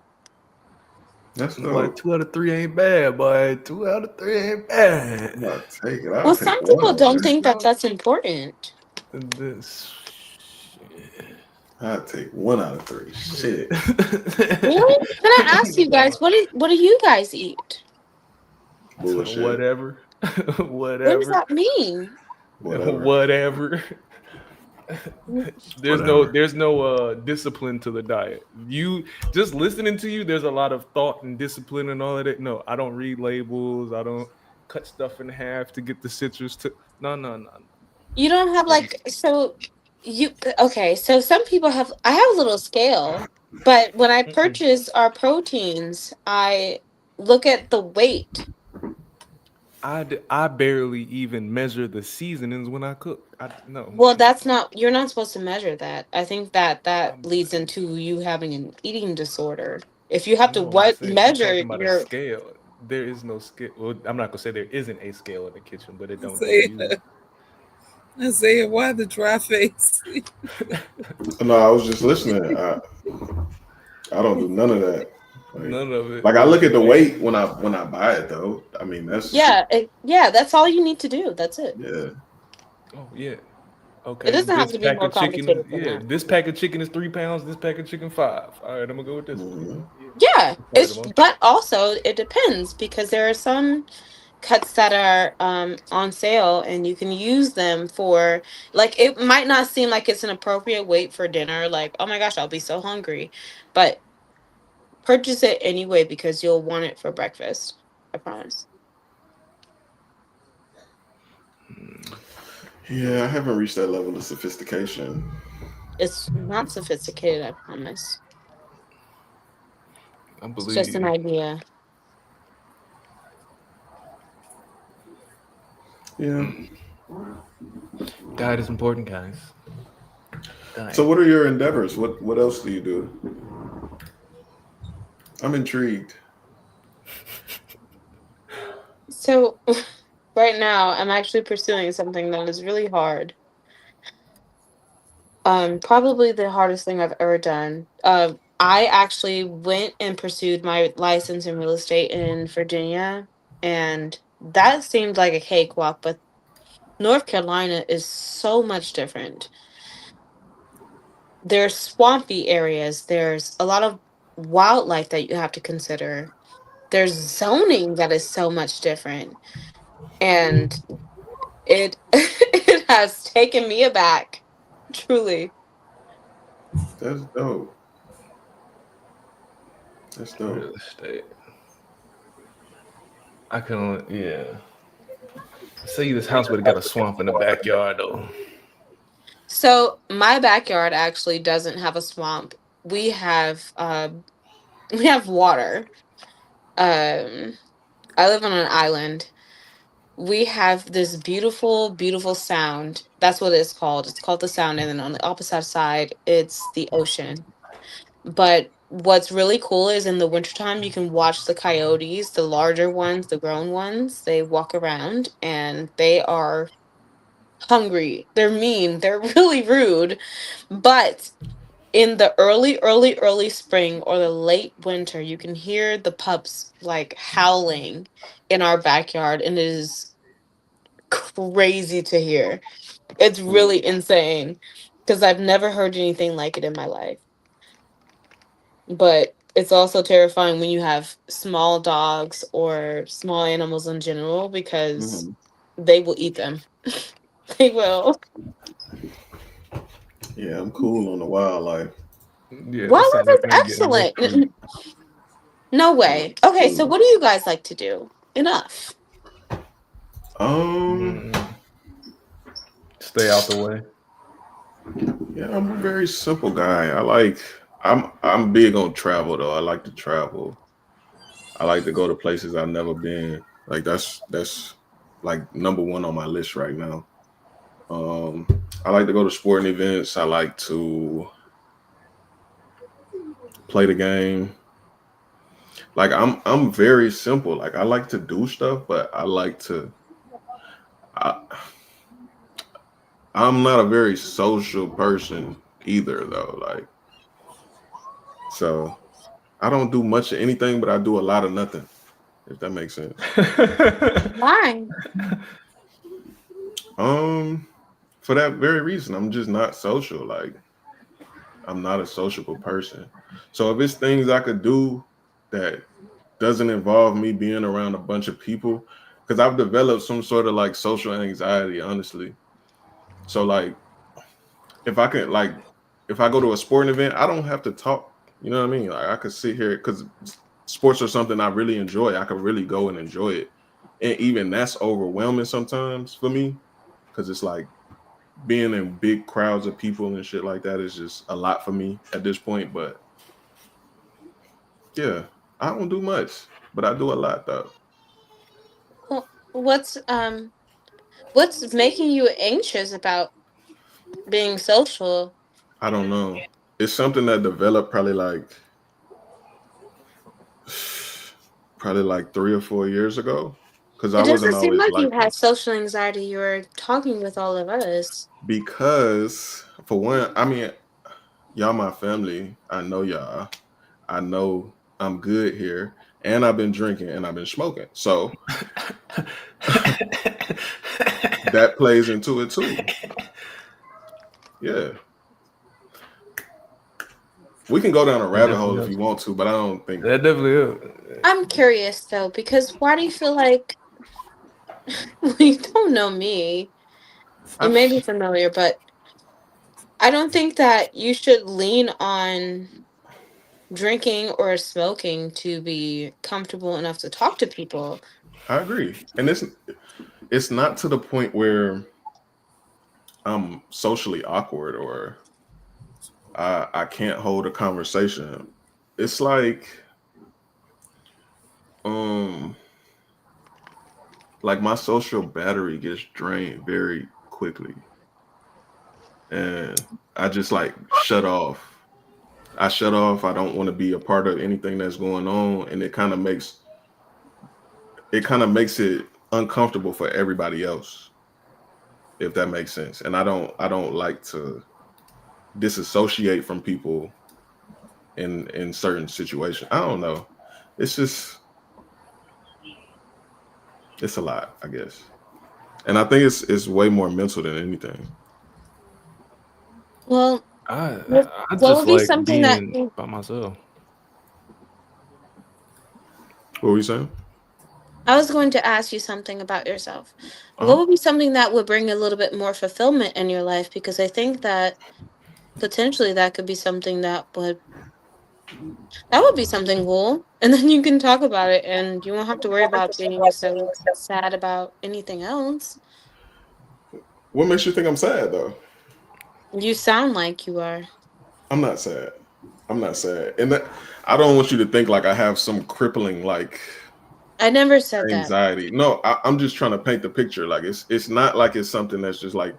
[SPEAKER 11] That's
[SPEAKER 2] Boy,
[SPEAKER 11] dope.
[SPEAKER 2] 2 out of 3 ain't bad, boy. 2 out of 3 ain't bad.
[SPEAKER 11] I'll take it. I'll
[SPEAKER 15] Well,
[SPEAKER 11] take
[SPEAKER 15] some
[SPEAKER 11] one
[SPEAKER 15] people
[SPEAKER 11] out of
[SPEAKER 15] don't
[SPEAKER 11] three.
[SPEAKER 15] think that that's important.
[SPEAKER 2] This
[SPEAKER 11] I'll take 1 out of 3. Shit.
[SPEAKER 15] Really? Can I ask you guys what do you guys eat?
[SPEAKER 11] Bullshit.
[SPEAKER 2] Whatever.
[SPEAKER 15] What does that mean?
[SPEAKER 2] Whatever. There's no discipline to the diet. You just listening to you, there's a lot of thought and discipline and all of that. No, I don't read labels. I don't cut stuff in half to get the citrus to no.
[SPEAKER 15] You don't have like so you okay, so some people have I have a little scale, but when I purchase our proteins, I look at the weight.
[SPEAKER 2] I barely even measure the seasonings when I cook. No.
[SPEAKER 15] Well, that's not you're not supposed to measure that. I think that leads into you having an eating disorder. If you have to
[SPEAKER 2] No, I'm
[SPEAKER 15] what
[SPEAKER 2] saying, I'm
[SPEAKER 15] measure
[SPEAKER 2] talking about a
[SPEAKER 15] your
[SPEAKER 2] scale. There is no scale. Well, I'm not gonna say there isn't a scale in the kitchen, but it don't
[SPEAKER 3] Say
[SPEAKER 2] get used.
[SPEAKER 3] Isaiah, why the dry face?
[SPEAKER 11] No, I was just listening. I don't do none of that. Like,
[SPEAKER 2] None of it.
[SPEAKER 11] Like I look at the weight when I buy it though. I mean that's
[SPEAKER 15] that's all you need to do. That's it.
[SPEAKER 11] Yeah.
[SPEAKER 2] Oh yeah. Okay.
[SPEAKER 15] It doesn't have to be
[SPEAKER 2] pack
[SPEAKER 15] more
[SPEAKER 2] of chicken
[SPEAKER 15] complicated
[SPEAKER 2] is,
[SPEAKER 15] than that.
[SPEAKER 2] this pack of chicken is 3 pounds. This pack of chicken 5. All right, I'm gonna go with this one.
[SPEAKER 15] Yeah, but also it depends because there are some cuts that are on sale and you can use them for like it might not seem like it's an appropriate weight for dinner like oh my gosh I'll be so hungry but purchase it anyway because you'll want it for breakfast. I promise.
[SPEAKER 11] Yeah, I haven't reached that level of sophistication.
[SPEAKER 15] It's not sophisticated, I promise.
[SPEAKER 2] I
[SPEAKER 15] It's
[SPEAKER 2] believe
[SPEAKER 15] just an
[SPEAKER 2] you.
[SPEAKER 15] idea.
[SPEAKER 11] Yeah.
[SPEAKER 2] Diet is important, guys.
[SPEAKER 11] So what are your endeavors? What else do you do? I'm intrigued.
[SPEAKER 15] So right now, I'm actually pursuing something that is really hard. Probably the hardest thing I've ever done. I actually went and pursued my license in real estate in Virginia, and that seemed like a cakewalk, but North Carolina is so much different. There's swampy areas, there's a lot of wildlife that you have to consider. There's zoning that is so much different. And it it has taken me aback, truly.
[SPEAKER 11] That's dope. That's dope.
[SPEAKER 2] Real estate. I can, yeah. Say this house would have got a swamp in the backyard though.
[SPEAKER 15] So my backyard actually doesn't have a swamp. We have water. Um I live on an island. We have this beautiful, beautiful sound. That's what it's called. It's called the sound, and then on the opposite side, it's the ocean. But what's really cool is in the wintertime, you can watch the coyotes, the larger ones, the grown ones. They walk around and they are hungry. They're mean. They're really rude. But in the early spring or the late winter, you can hear the pups like howling in our backyard, and it is crazy to hear. It's really insane because I've never heard anything like it in my life. But it's also terrifying when you have small dogs or small animals in general because they will eat them. They will.
[SPEAKER 11] Yeah, I'm cool on the wildlife.
[SPEAKER 2] Yeah,
[SPEAKER 15] Wildlife is excellent. No way. Okay, so what do you guys like to do? Enough.
[SPEAKER 2] Stay out the way.
[SPEAKER 11] Yeah, I'm a very simple guy. I'm big on travel though. I like to travel. I like to go to places I've never been. Like that's like number one on my list right now. I like to go to sporting events. I like to play the game. Like I'm very simple. Like I like to do stuff, but I'm not a very social person either though. Like so I don't do much of anything, but I do a lot of nothing, if that makes sense.
[SPEAKER 15] Why?
[SPEAKER 11] For that very reason, I'm just not social. Like I'm not a sociable person. So if it's things I could do that doesn't involve me being around a bunch of people, because I've developed some sort of like social anxiety, honestly. So like if I go to a sporting event, I don't have to talk. You know what I mean? Like I could sit here because sports are something I really enjoy. I could really go and enjoy it. And even that's overwhelming sometimes for me because it's like being in big crowds of people and shit like that is just a lot for me at this point. But yeah, I don't do much, but I do a lot though.
[SPEAKER 15] Well, what's making you anxious about being social?
[SPEAKER 11] I don't know. It's something that developed probably like 3 or 4 years ago. Because I
[SPEAKER 15] It
[SPEAKER 11] wasn't
[SPEAKER 15] doesn't seem
[SPEAKER 11] always
[SPEAKER 15] like you
[SPEAKER 11] like
[SPEAKER 15] had
[SPEAKER 11] this.
[SPEAKER 15] social anxiety. You were talking with all of us.
[SPEAKER 11] Because for one, I mean, y'all my family. I know y'all. I know I'm good here. And I've been drinking and I've been smoking. So that plays into it too. Yeah. We can go down a rabbit hole if you want to, but I don't think
[SPEAKER 2] that definitely is.
[SPEAKER 15] I'm curious though, because why do you feel like you don't know me? You may be familiar, but I don't think that you should lean on drinking or smoking to be comfortable enough to talk to people.
[SPEAKER 11] I agree. And it's not to the point where I'm socially awkward or I can't hold a conversation. It's like my social battery gets drained very quickly. and I just like shut off. I shut off. I don't want to be a part of anything that's going on, and it kind of makes it uncomfortable for everybody else, if that makes sense. And I don't like to disassociate from people in certain situations. I don't know. It's a lot, I guess. And I think it's way more mental than anything.
[SPEAKER 15] Well,
[SPEAKER 2] I
[SPEAKER 15] what
[SPEAKER 2] just
[SPEAKER 15] would be
[SPEAKER 2] like
[SPEAKER 15] something that
[SPEAKER 2] being by myself.
[SPEAKER 11] What were you saying?
[SPEAKER 15] I was going to ask you something about yourself. What
[SPEAKER 11] Uh-huh.
[SPEAKER 15] would be something that would bring a little bit more fulfillment in your life? Because I think that potentially that could be something that would be something cool. And then you can talk about it and you won't have to worry about being so sad about anything else.
[SPEAKER 11] What makes you think I'm sad though?
[SPEAKER 15] You sound like you are.
[SPEAKER 11] I'm not sad. And that I don't want you to think like I have some crippling like
[SPEAKER 15] I never said that.
[SPEAKER 11] anxiety. No, I'm just trying to paint the picture. Like it's not like it's something that's just like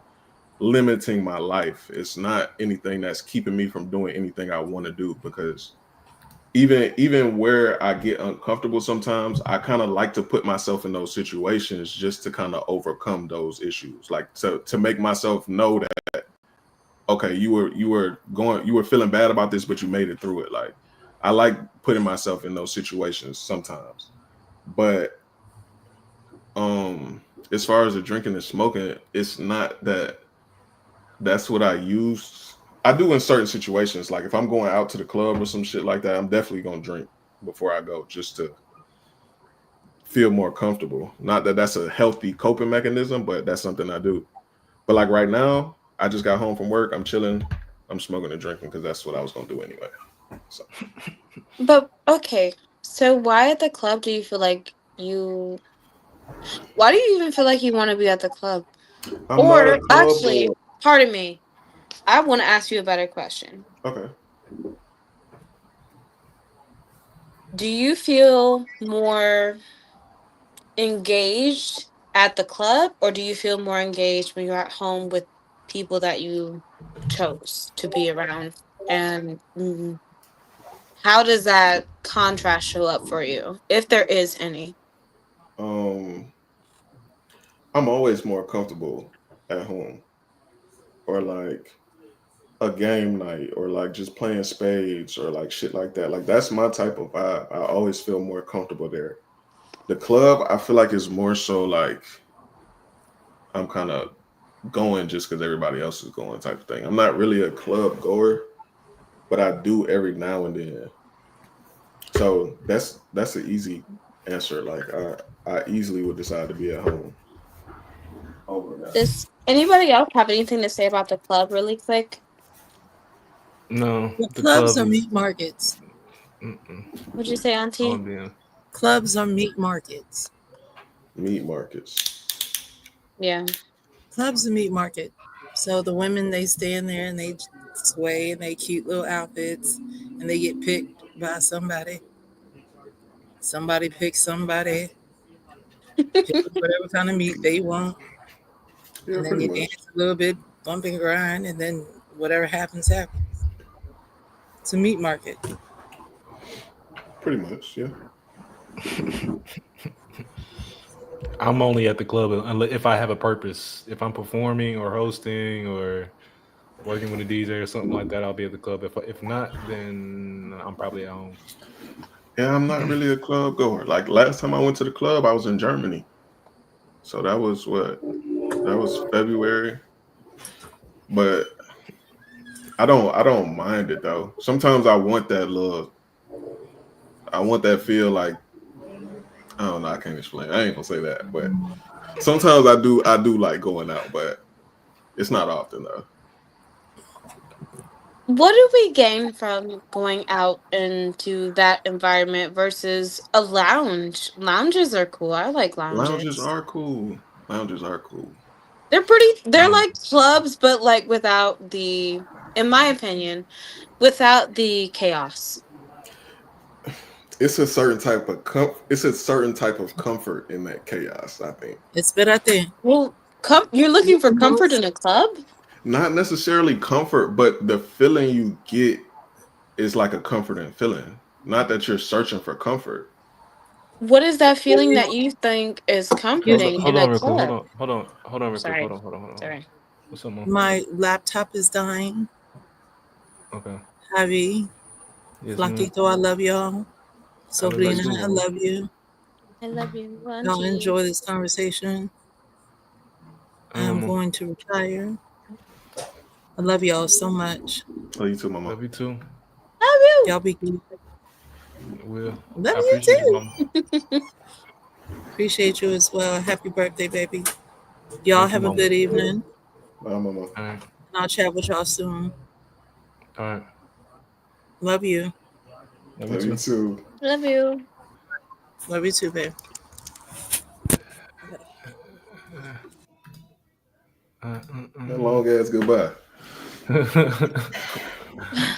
[SPEAKER 11] limiting my life. It's not anything that's keeping me from doing anything I want to do, because even where I get uncomfortable sometimes, I kind of like to put myself in those situations just to kind of overcome those issues. Like to make myself know that okay, you were feeling bad about this, but you made it through it. Like I like putting myself in those situations sometimes. But as far as the drinking and smoking, it's not that's what I use. I do in certain situations. Like if I'm going out to the club or some shit like that, I'm definitely gonna drink before I go just to feel more comfortable. Not that that's a healthy coping mechanism, but that's something I do. But like right now, I just got home from work. I'm chilling. I'm smoking and drinking because that's what I was gonna do anyway. So.
[SPEAKER 15] But okay, so why at the club do you feel like why do you even feel like you want to be at the club?
[SPEAKER 11] I'm not
[SPEAKER 15] Or
[SPEAKER 11] a club
[SPEAKER 15] actually,
[SPEAKER 11] goer.
[SPEAKER 15] pardon me, I want to ask you a better question.
[SPEAKER 11] Okay.
[SPEAKER 15] Do you feel more engaged at the club, or do you feel more engaged when you're at home with people that you chose to be around? And how does that contrast show up for you, if there is any?
[SPEAKER 11] I'm always more comfortable at home, or like a game night, or like just playing spades, or like shit like that. Like that's my type of vibe. I always feel more comfortable there. The club, I feel like is more so like I'm kind of going just because everybody else is going type of thing. I'm not really a club goer, but I do every now and then. So that's an easy answer. Like I easily would decide to be at home over that.
[SPEAKER 15] Does anybody else have anything to say about the club really quick?
[SPEAKER 2] No,
[SPEAKER 3] Well,
[SPEAKER 2] the
[SPEAKER 3] clubs
[SPEAKER 2] club
[SPEAKER 3] are
[SPEAKER 2] is.
[SPEAKER 3] meat markets.
[SPEAKER 15] What'd you say, Auntie?
[SPEAKER 2] Oh, damn.
[SPEAKER 3] Clubs are meat markets.
[SPEAKER 11] Meat markets.
[SPEAKER 15] Yeah.
[SPEAKER 3] Clubs are meat market. So the women, they stand there and they sway in their cute little outfits, and they get picked by somebody. Somebody picks somebody, pick whatever kind of meat they want,
[SPEAKER 11] Yeah,
[SPEAKER 3] and then
[SPEAKER 11] pretty
[SPEAKER 3] you
[SPEAKER 11] much.
[SPEAKER 3] dance a little bit, bump and grind, and then whatever happens, happens. It's a meat market.
[SPEAKER 11] Pretty much, yeah.
[SPEAKER 2] I'm only at the club if I have a purpose. If I'm performing or hosting or working with a DJ or something like that, I'll be at the club. If not, then I'm probably at home.
[SPEAKER 11] Yeah, I'm not really a club goer. Like last time I went to the club, I was in Germany. So that was what? That was February. But I don't mind it though. Sometimes I want that feel like I don't know, I can't explain. I ain't gonna say that, but sometimes I do like going out, but it's not often though.
[SPEAKER 15] What do we gain from going out into that environment versus a lounge? Lounges are cool. I like
[SPEAKER 11] Lounges
[SPEAKER 15] lounges.
[SPEAKER 11] are cool. Lounges are cool.
[SPEAKER 15] They're like clubs, but like without the, in my opinion, without the chaos.
[SPEAKER 11] It's a certain type of comfort in that chaos, I think.
[SPEAKER 3] Espérate.
[SPEAKER 15] Well, you're looking for comfort in a club?
[SPEAKER 11] Not necessarily comfort, but the feeling you get is like a comforting feeling. Not that you're searching for comfort.
[SPEAKER 15] What is that feeling that you think is comforting
[SPEAKER 2] Hold
[SPEAKER 15] in a
[SPEAKER 2] on, real quick.
[SPEAKER 15] club?
[SPEAKER 2] Hold on, real quick.
[SPEAKER 15] Sorry.
[SPEAKER 2] Hold on.
[SPEAKER 15] Sorry.
[SPEAKER 2] What's up, Mom?
[SPEAKER 3] My laptop is dying.
[SPEAKER 2] Okay.
[SPEAKER 3] Javi,
[SPEAKER 2] Yes, ma'am.
[SPEAKER 3] Flaquito, I love y'all.
[SPEAKER 2] I love you
[SPEAKER 3] Sabrina,
[SPEAKER 2] too,
[SPEAKER 3] I
[SPEAKER 2] Mom.
[SPEAKER 3] love you.
[SPEAKER 15] I love you.
[SPEAKER 3] Y'all enjoy this conversation. I'm going to retire. I love y'all so much.
[SPEAKER 11] Love you too, Mama.
[SPEAKER 2] Love you too.
[SPEAKER 15] Love you.
[SPEAKER 3] Y'all be good.
[SPEAKER 2] Will.
[SPEAKER 3] Love
[SPEAKER 2] I
[SPEAKER 3] you
[SPEAKER 2] appreciate
[SPEAKER 3] too.
[SPEAKER 2] Mama.
[SPEAKER 3] Appreciate you as well. Happy birthday, baby. Y'all
[SPEAKER 2] Thank you,
[SPEAKER 3] have a
[SPEAKER 2] Mama.
[SPEAKER 3] good evening.
[SPEAKER 11] Bye, Mama.
[SPEAKER 2] All right.
[SPEAKER 3] And I'll chat with y'all soon.
[SPEAKER 2] All right.
[SPEAKER 3] Love you.
[SPEAKER 11] Love you too.
[SPEAKER 15] Love you.
[SPEAKER 3] Love you too, babe.
[SPEAKER 11] That long ass goodbye.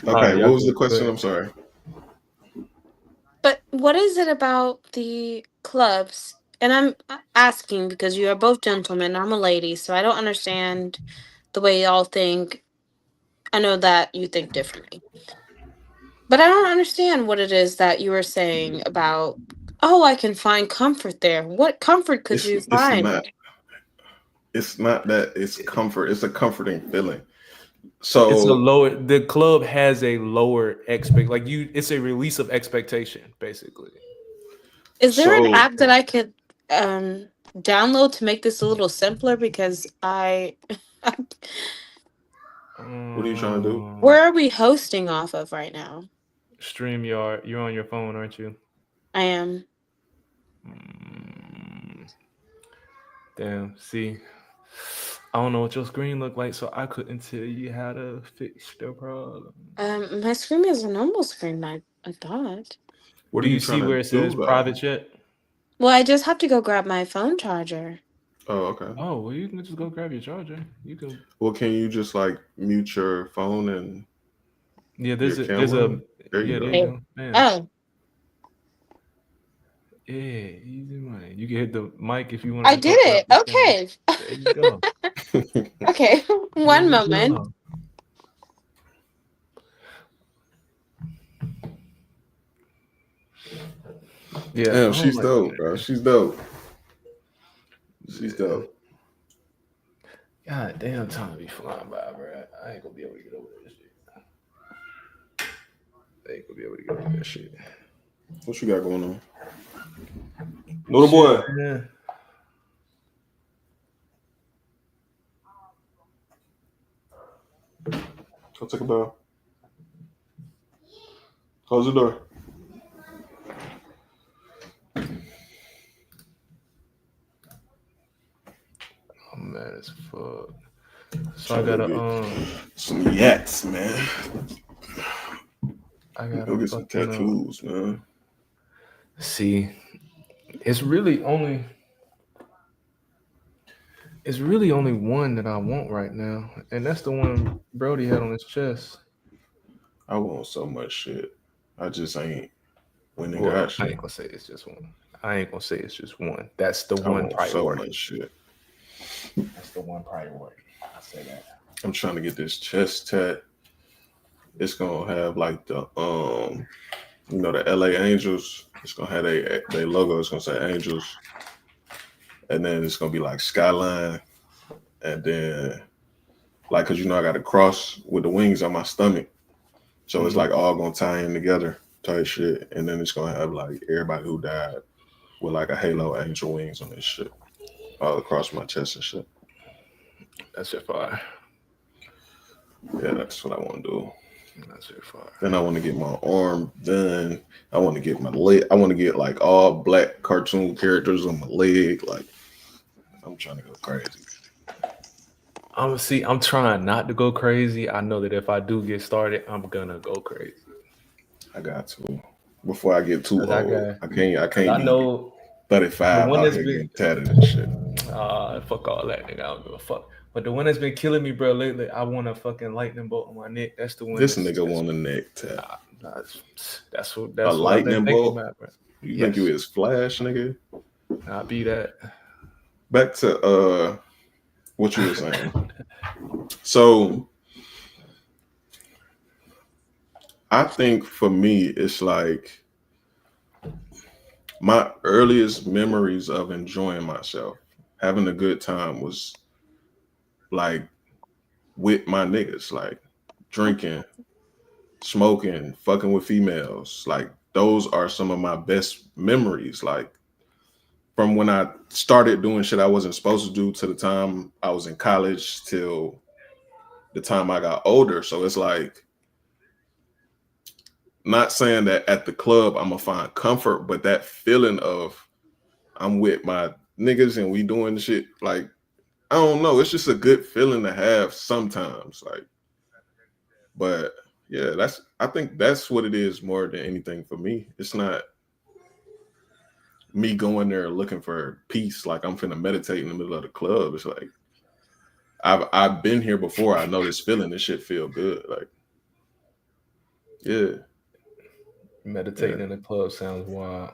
[SPEAKER 11] Okay,
[SPEAKER 2] right,
[SPEAKER 11] what
[SPEAKER 2] y'all
[SPEAKER 11] was the
[SPEAKER 2] go
[SPEAKER 11] question?
[SPEAKER 2] ahead.
[SPEAKER 11] I'm sorry.
[SPEAKER 15] But what is it about the clubs? And I'm asking because you are both gentlemen. I'm a lady, so I don't understand the way y'all think. I know that you think differently. But I don't understand what it is that you were saying about, oh, I can find comfort there. What comfort could you
[SPEAKER 11] It's
[SPEAKER 15] find?
[SPEAKER 11] not that it's comfort. It's a comforting feeling.
[SPEAKER 2] It's a
[SPEAKER 11] So
[SPEAKER 2] lower. The club has a lower like you. It's a release of expectation, basically.
[SPEAKER 15] Is there an
[SPEAKER 11] So-
[SPEAKER 15] app that I could download to make this a little simpler? Because
[SPEAKER 11] what are you trying to do?
[SPEAKER 15] where are we hosting off of right now?
[SPEAKER 2] StreamYard. You're on your phone, aren't you?
[SPEAKER 15] I am.
[SPEAKER 2] Damn. See, I don't know what your screen looked like, so I couldn't tell you how to fix the problem.
[SPEAKER 15] My screen is a normal screen. I thought.
[SPEAKER 11] What
[SPEAKER 2] Do
[SPEAKER 11] are
[SPEAKER 2] you
[SPEAKER 11] you
[SPEAKER 2] see
[SPEAKER 11] trying
[SPEAKER 2] where
[SPEAKER 11] to
[SPEAKER 2] it says
[SPEAKER 11] do, though?
[SPEAKER 2] private chat?
[SPEAKER 15] Well, I just have to go grab my phone charger.
[SPEAKER 11] Oh, okay.
[SPEAKER 2] Oh, well, you can just go grab your charger. You can.
[SPEAKER 11] Well, can you just like mute your phone and
[SPEAKER 2] Yeah,
[SPEAKER 11] your camera? There you go.
[SPEAKER 2] Man.
[SPEAKER 15] Oh.
[SPEAKER 2] Yeah, easy money. You can hit the mic if you want.
[SPEAKER 15] I did it. Okay.
[SPEAKER 2] There you go.
[SPEAKER 15] Okay. One moment.
[SPEAKER 2] Go. Yeah,
[SPEAKER 11] Damn, she's dope, bro. She's dope. She's dope.
[SPEAKER 2] God damn, time be flying by, bro. I ain't gonna be able to get over this shit. I ain't gonna be able to get over that shit.
[SPEAKER 11] What you got going on? Little boy.
[SPEAKER 2] Yeah.
[SPEAKER 11] Go take a bath. Close the door.
[SPEAKER 2] I'm mad as fuck. So I gotta
[SPEAKER 11] some yaks, man.
[SPEAKER 2] I gotta
[SPEAKER 11] go get some tattoos, man.
[SPEAKER 2] See, it's really only one that I want right now, and that's the one Brody had on his chest.
[SPEAKER 11] I want so much shit. I just ain't winning.
[SPEAKER 2] Well,
[SPEAKER 11] Got shit.
[SPEAKER 2] I ain't gonna say it's just one. That's the
[SPEAKER 11] I
[SPEAKER 2] one
[SPEAKER 11] want
[SPEAKER 2] priority.
[SPEAKER 11] so much shit.
[SPEAKER 2] That's the one priority. I say that.
[SPEAKER 11] I'm trying to get this chest tat. It's gonna have like the the LA Angels. It's gonna have their logo. It's gonna say Angels, and then it's gonna be like Skyline, and then like cause I got a cross with the wings on my stomach, so it's like all gonna tie in together type shit, and then it's gonna have like everybody who died with like a halo angel wings on this shit all across my chest and shit.
[SPEAKER 2] That's it, fire.
[SPEAKER 11] Yeah, that's what I want to do.
[SPEAKER 2] That's it, fire.
[SPEAKER 11] Then I want to get my arm done. I want to get my leg. I want to get like all black cartoon characters on my leg. Like I'm trying to go crazy.
[SPEAKER 2] I'm trying not to go crazy. I know that if I do get started, I'm gonna go crazy.
[SPEAKER 11] I got to before I get too old. I can't.
[SPEAKER 2] I know
[SPEAKER 11] 35
[SPEAKER 2] the one
[SPEAKER 11] out
[SPEAKER 2] that's
[SPEAKER 11] here
[SPEAKER 2] been
[SPEAKER 11] getting tatted and shit.
[SPEAKER 2] Fuck all that, nigga. I don't give a fuck. But the one that's been killing me, bro, lately, I want a fucking lightning bolt on my neck. That's the one.
[SPEAKER 11] This nigga want a neck tat.
[SPEAKER 2] That's what
[SPEAKER 11] a lightning bolt.
[SPEAKER 2] About, bro.
[SPEAKER 11] You think you is Flash, nigga?
[SPEAKER 2] I'll be that.
[SPEAKER 11] Back to what you were saying. So I think for me, it's like my earliest memories of enjoying myself, having a good time was like with my niggas, like drinking, smoking, fucking with females. Like those are some of my best memories. Like from when I started doing shit I wasn't supposed to do to the time I was in college till the time I got older. So it's like, not saying that at the club I'm gonna find comfort, but that feeling of I'm with my niggas and we doing shit, like, I don't know, it's just a good feeling to have sometimes. Like, but yeah, I think that's what it is more than anything for me. It's not me going there looking for peace, like I'm finna meditate in the middle of the club. It's like I've been here before. I know this feeling. This shit feel good. Like, yeah.
[SPEAKER 2] Meditating in the club sounds wild.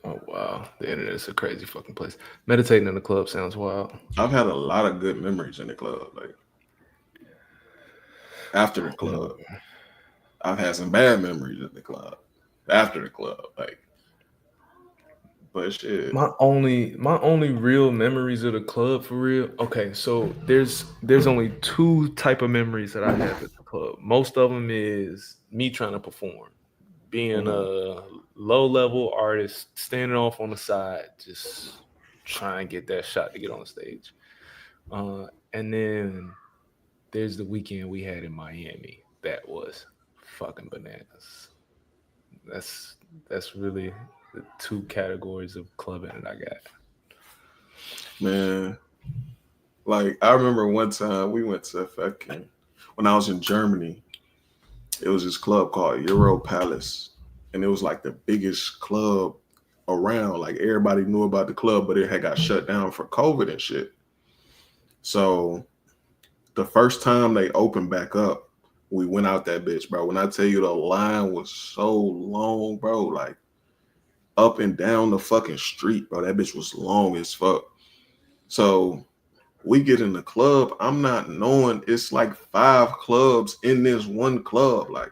[SPEAKER 2] Oh wow, the internet is a crazy fucking place. Meditating in the club sounds wild.
[SPEAKER 11] I've had a lot of good memories in the club. Like after the club, I've had some bad memories in the club. After the club, like, but shit.
[SPEAKER 2] My only real memories of the club for real. Okay, so there's only two type of memories that I have at the club. Most of them is me trying to perform, being a low level artist, standing off on the side, just trying to get that shot to get on the stage. And then there's the weekend we had in Miami. That was fucking bananas. That's really the two categories of clubbing that I got.
[SPEAKER 11] Man, like I remember one time we went to fucking, when I was in Germany, it was this club called Euro Palace, and it was like the biggest club around. Like everybody knew about the club, but it had got shut down for COVID and shit. So the first time they opened back up, we went out that bitch, bro. When I tell you the line was so long, bro, like up and down the fucking street, bro. That bitch was long as fuck. So we get in the club. I'm not knowing it's like 5 clubs in this one club. Like,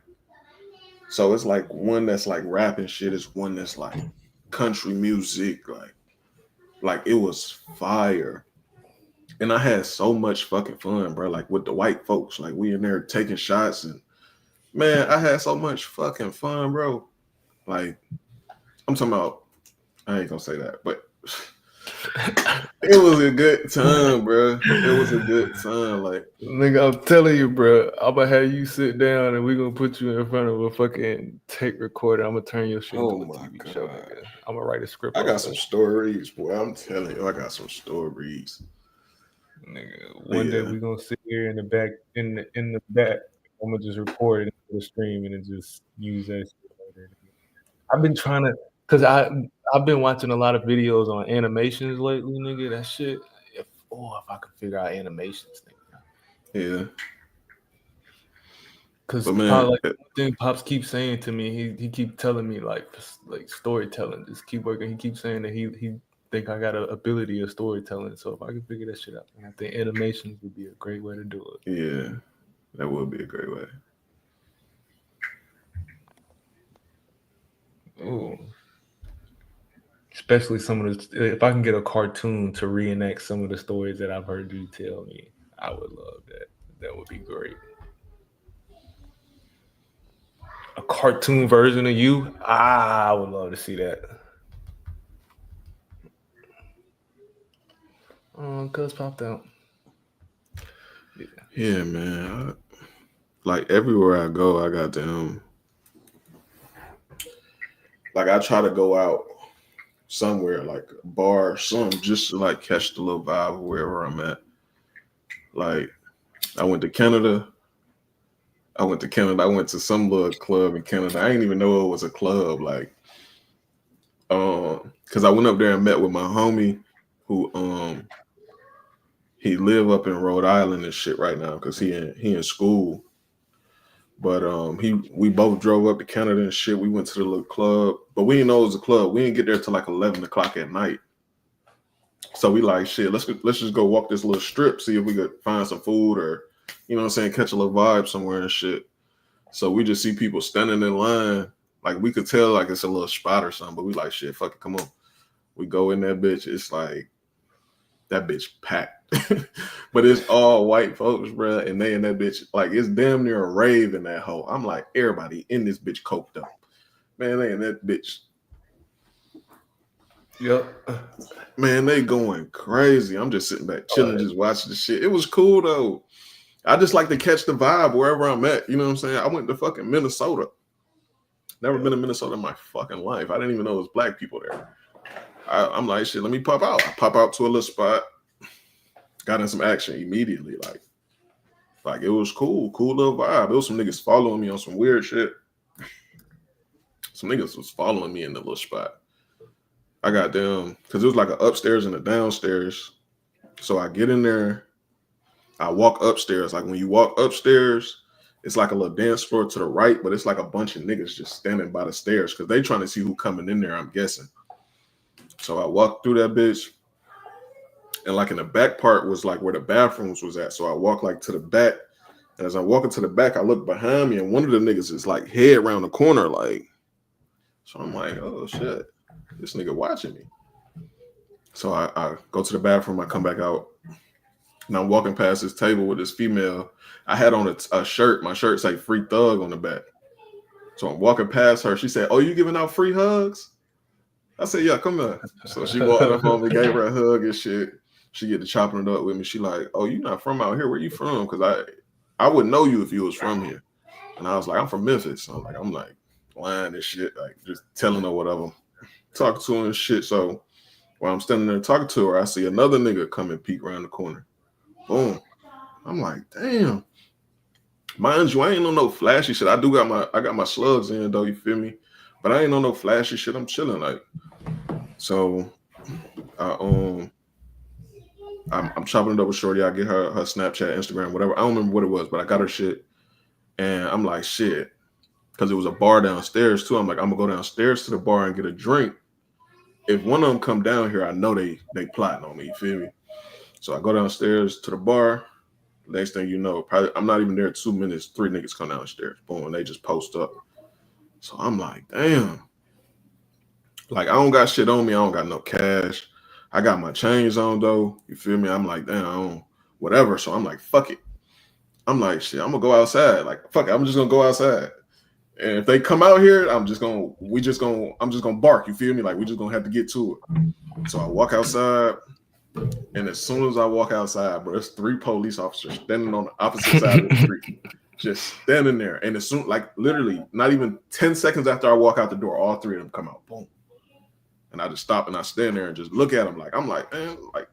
[SPEAKER 11] so it's like one that's like rapping shit, is one that's like country music. Like it was fire. And I had so much fucking fun, bro. Like with the white folks, like we in there taking shots, and man, I had so much fucking fun, bro. Like I'm talking about, I ain't gonna say that, but it was a good time, bro. It was a good time. Like,
[SPEAKER 2] nigga, I'm telling you, bro, I'm gonna have you sit down and we're gonna put you in front of a fucking tape recorder. I'm gonna turn your shit into a TV show, nigga. I'm gonna write a script.
[SPEAKER 11] I got some stories, boy. I'm telling you, I got some stories.
[SPEAKER 2] Nigga, one day we gonna sit here in the back, in the back. I'm gonna just record it into the stream and then just use that shit later. I've been trying to, cause I've been watching a lot of videos on animations lately, nigga. That shit. If I could figure out animations, nigga.
[SPEAKER 11] Yeah.
[SPEAKER 2] Cause
[SPEAKER 11] man,
[SPEAKER 2] like one thing Pops keeps saying to me, he keep telling me like storytelling. Just keep working. He keeps saying that he think I got an ability of storytelling. So if I can figure that shit out, I think animations would be a great way to do it.
[SPEAKER 11] Yeah, that would be a great way.
[SPEAKER 2] Ooh. Especially some of the, if I can get a cartoon to reenact some of the stories that I've heard you tell me, I would love that. That would be great. A cartoon version of you, I would love to see that. Cuz popped out.
[SPEAKER 11] Yeah, man. Like everywhere I go, I got them. Like I try to go out somewhere, like a bar or something, just to like catch the little vibe of wherever I'm at. Like I went to Canada. I went to some little club in Canada. I didn't even know it was a club. Like, because I went up there and met with my homie who he live up in Rhode Island and shit right now because he in school. But we both drove up to Canada and shit. We went to the little club, but we didn't know it was a club. We didn't get there till like 11 o'clock at night. So we like shit. Let's just go walk this little strip, see if we could find some food or you know what I'm saying, catch a little vibe somewhere and shit. So we just see people standing in line. Like we could tell like it's a little spot or something, but we like shit, fuck it, come on. We go in that bitch. It's like that bitch packed. But it's all white folks, bro. And they in that bitch, like it's damn near a rave in that hole. I'm like, everybody in this bitch coked up. Man, they in that bitch.
[SPEAKER 2] Yep.
[SPEAKER 11] Man, they going crazy. I'm just sitting back chilling, just watching the shit. It was cool though. I just like to catch the vibe wherever I'm at. You know what I'm saying? I went to fucking Minnesota. Never been to Minnesota in my fucking life. I didn't even know there was black people there. I'm like, shit, let me pop out. I pop out to a little spot. Got in some action immediately. Like it was cool. Cool little vibe. There was some niggas following me on some weird shit. Some niggas was following me in the little spot. I got them because it was like an upstairs and a downstairs. So I get in there. I walk upstairs. Like when you walk upstairs, it's like a little dance floor to the right, but it's like a bunch of niggas just standing by the stairs because they trying to see who coming in there, I'm guessing. So I walked through that bitch. And like in the back part was like where the bathrooms was at. So I walk like to the back. And as I'm walking to the back, I look behind me and one of the niggas is like head around the corner. Like, so I'm like, oh shit, this nigga watching me. So I go to the bathroom, I come back out. And I'm walking past this table with this female. I had on a shirt. My shirt say Free Thug on the back. So I'm walking past her. She said, oh, you giving out free hugs? I said, yeah, come here. So she walked up on me, gave her a hug and shit. She get to chopping it up with me. She like, oh, you not from out here? Where you from? Because I wouldn't know you if you was from here. And I was like, I'm from Memphis. So I'm like lying and shit, like just telling her whatever. Talking to her and shit. So while I'm standing there talking to her, I see another nigga come and peek around the corner. Boom. I'm like, damn. Mind you, I ain't on no flashy shit. I got my slugs in though, you feel me? But I ain't on no flashy shit. I'm chilling like. So I'm chopping it up with Shorty. I get her Snapchat, Instagram, whatever. I don't remember what it was, but I got her shit. And I'm like, shit. Because it was a bar downstairs too. I'm like, I'm gonna go downstairs to the bar and get a drink. If one of them come down here, I know they plotting on me, you feel me? So I go downstairs to the bar. Next thing you know, probably I'm not even there 2 minutes. 3 niggas come downstairs. Boom, and they just post up. So I'm like, damn. Like, I don't got shit on me. I don't got no cash. I got my chains on, though. You feel me? I'm like, damn, I don't, whatever. So I'm like, fuck it. I'm like, shit, I'm going to go outside. Like, fuck it. I'm just going to go outside. And if they come out here, I'm just going to bark. You feel me? Like, we just going to have to get to it. So I walk outside. And as soon as I walk outside, bro, it's 3 police officers standing on the opposite side of the street, just standing there. And as soon, like literally, not even 10 seconds after I walk out the door, all 3 of them come out, boom. And I just stop and I stand there and just look at them, like I'm like, man, like.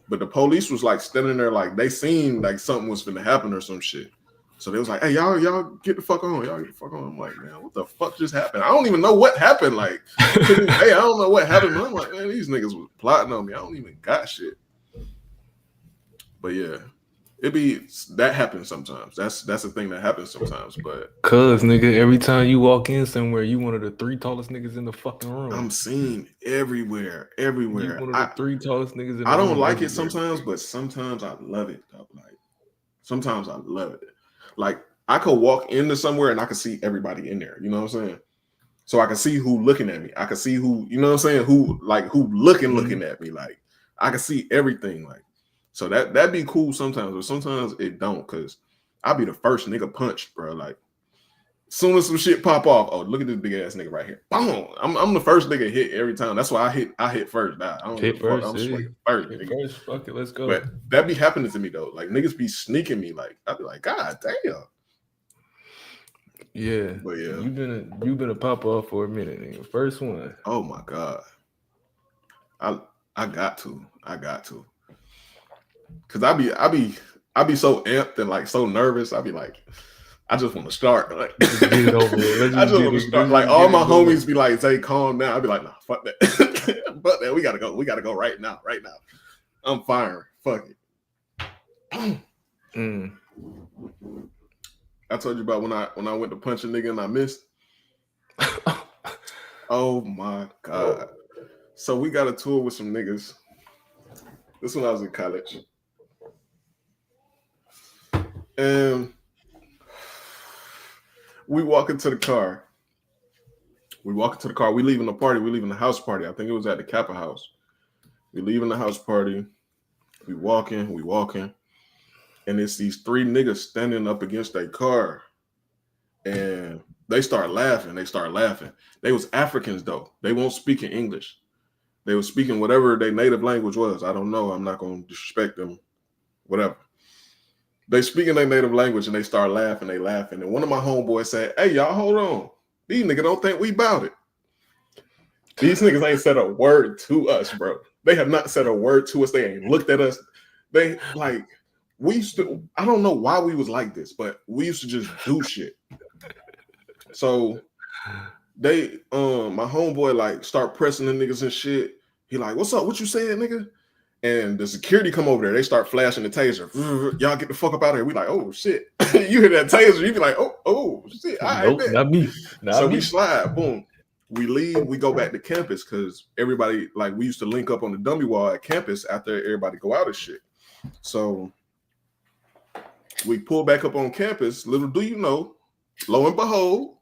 [SPEAKER 11] But the police was like standing there, like they seemed like something was finna happen or some shit. So they was like, hey, y'all get the fuck on, y'all get the fuck on. I'm like, man, what the fuck just happened? I don't even know what happened. Like, hey, I don't know what happened. I'm like, man, these niggas was plotting on me. I don't even got shit. But yeah, that happens sometimes. That's the thing that happens sometimes. But
[SPEAKER 2] cause nigga, every time you walk in somewhere, you one of the 3 tallest niggas in the fucking room.
[SPEAKER 11] I'm seen everywhere.
[SPEAKER 2] You one of the 3 tallest niggas in the room.
[SPEAKER 11] I don't like it sometimes, but sometimes I love it. Like sometimes I love it. Like I could walk into somewhere and I can see everybody in there. You know what I'm saying? So I can see who looking at me. I can see who, you know what I'm saying? Who looking at me. Like I can see everything. Like. So that'd be cool sometimes, but sometimes it don't, cause I'll be the first nigga punched, bro. Like, soon as some shit pop off, oh look at this big ass nigga right here. Boom! I'm the first nigga hit every time. That's why I hit first. Nah, I don't hit first. I'm swinging first.
[SPEAKER 2] Hit first. Fuck it, let's go.
[SPEAKER 11] But that be happening to me though. Like niggas be sneaking me. Like I'd be like, God damn.
[SPEAKER 2] Yeah,
[SPEAKER 11] but yeah,
[SPEAKER 2] you've been a pop off for a minute, nigga. First one.
[SPEAKER 11] Oh my God. I got to. Cause I be so amped and like so nervous. I be like, I just want to start. Like, I just want to start. Like all my homies be like, "Say, calm down." I be like, "Nah, fuck that, fuck that. We gotta go. We gotta go right now. Right now. I'm firing. Fuck it." I told you about when I went to punch a nigga and I missed. Oh my God. So we got a tour with some niggas. This when I was in college. And we walk into the car. We leaving the party. We leaving the house party. I think it was at the Kappa house. We leaving the house party. We walking. And it's these three niggas standing up against their car. And they start laughing. They was Africans, though. They won't speak in English. They were speaking whatever their native language was. I don't know. I'm not going to disrespect them. Whatever. They speaking their native language, and they start laughing. And one of my homeboys said, "Hey, y'all, hold on. These niggas don't think we about it." These niggas ain't said a word to us, bro. They have not said a word to us. They ain't looked at us. They, like, we used to, I don't know why we was like this, but we used to just do shit. So they, my homeboy, like, start pressing the niggas and shit. He like, "What's up? What you saying, nigga?" And the security come over there. They start flashing the taser. "Y'all get the fuck up out of here." We like, "Oh shit." You hear that taser, you be like, oh shit.
[SPEAKER 2] Nope, not me.
[SPEAKER 11] So we slide, boom. We leave, we go back to campus because everybody, like, we used to link up on the dummy wall at campus after everybody go out of shit. So we pull back up on campus. Little do you know, lo and behold,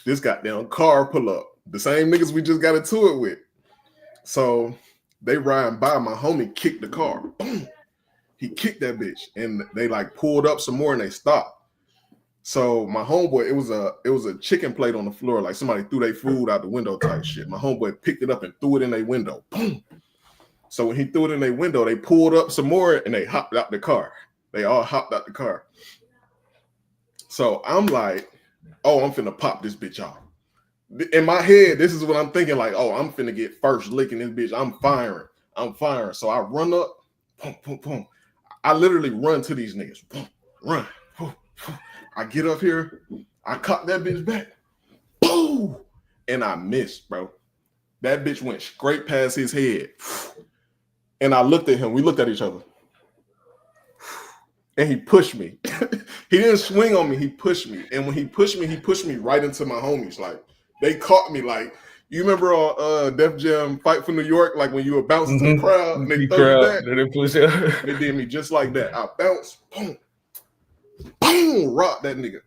[SPEAKER 11] this goddamn car pull up. The same niggas we just got into it with. So they riding by, my homie kicked the car. Boom. He kicked that bitch. And they like pulled up some more and they stopped. So my homeboy, it was a chicken plate on the floor. Like somebody threw their food out the window type shit. My homeboy picked it up and threw it in their window. Boom. So when he threw it in their window, they pulled up some more and they hopped out the car. They all hopped out the car. So I'm like, oh, I'm finna pop this bitch off. In my head, this is what I'm thinking, like, oh, I'm finna get first licking this bitch. I'm firing. So I run up, boom, boom, boom. I literally run to these niggas. Boom, run. Boom, boom. I get up here, I cock that bitch back. Boom! And I missed, bro. That bitch went straight past his head. And I looked at him. We looked at each other. And he pushed me. He didn't swing on me. He pushed me. And when he pushed me right into my homies. Like, they caught me. Like, you remember on Def Jam Fight for New York? Like, when you were bouncing to the crowd and they throw you back?
[SPEAKER 2] They push you.
[SPEAKER 11] They did me just like that. I bounced. Boom. Boom. Rock that nigga.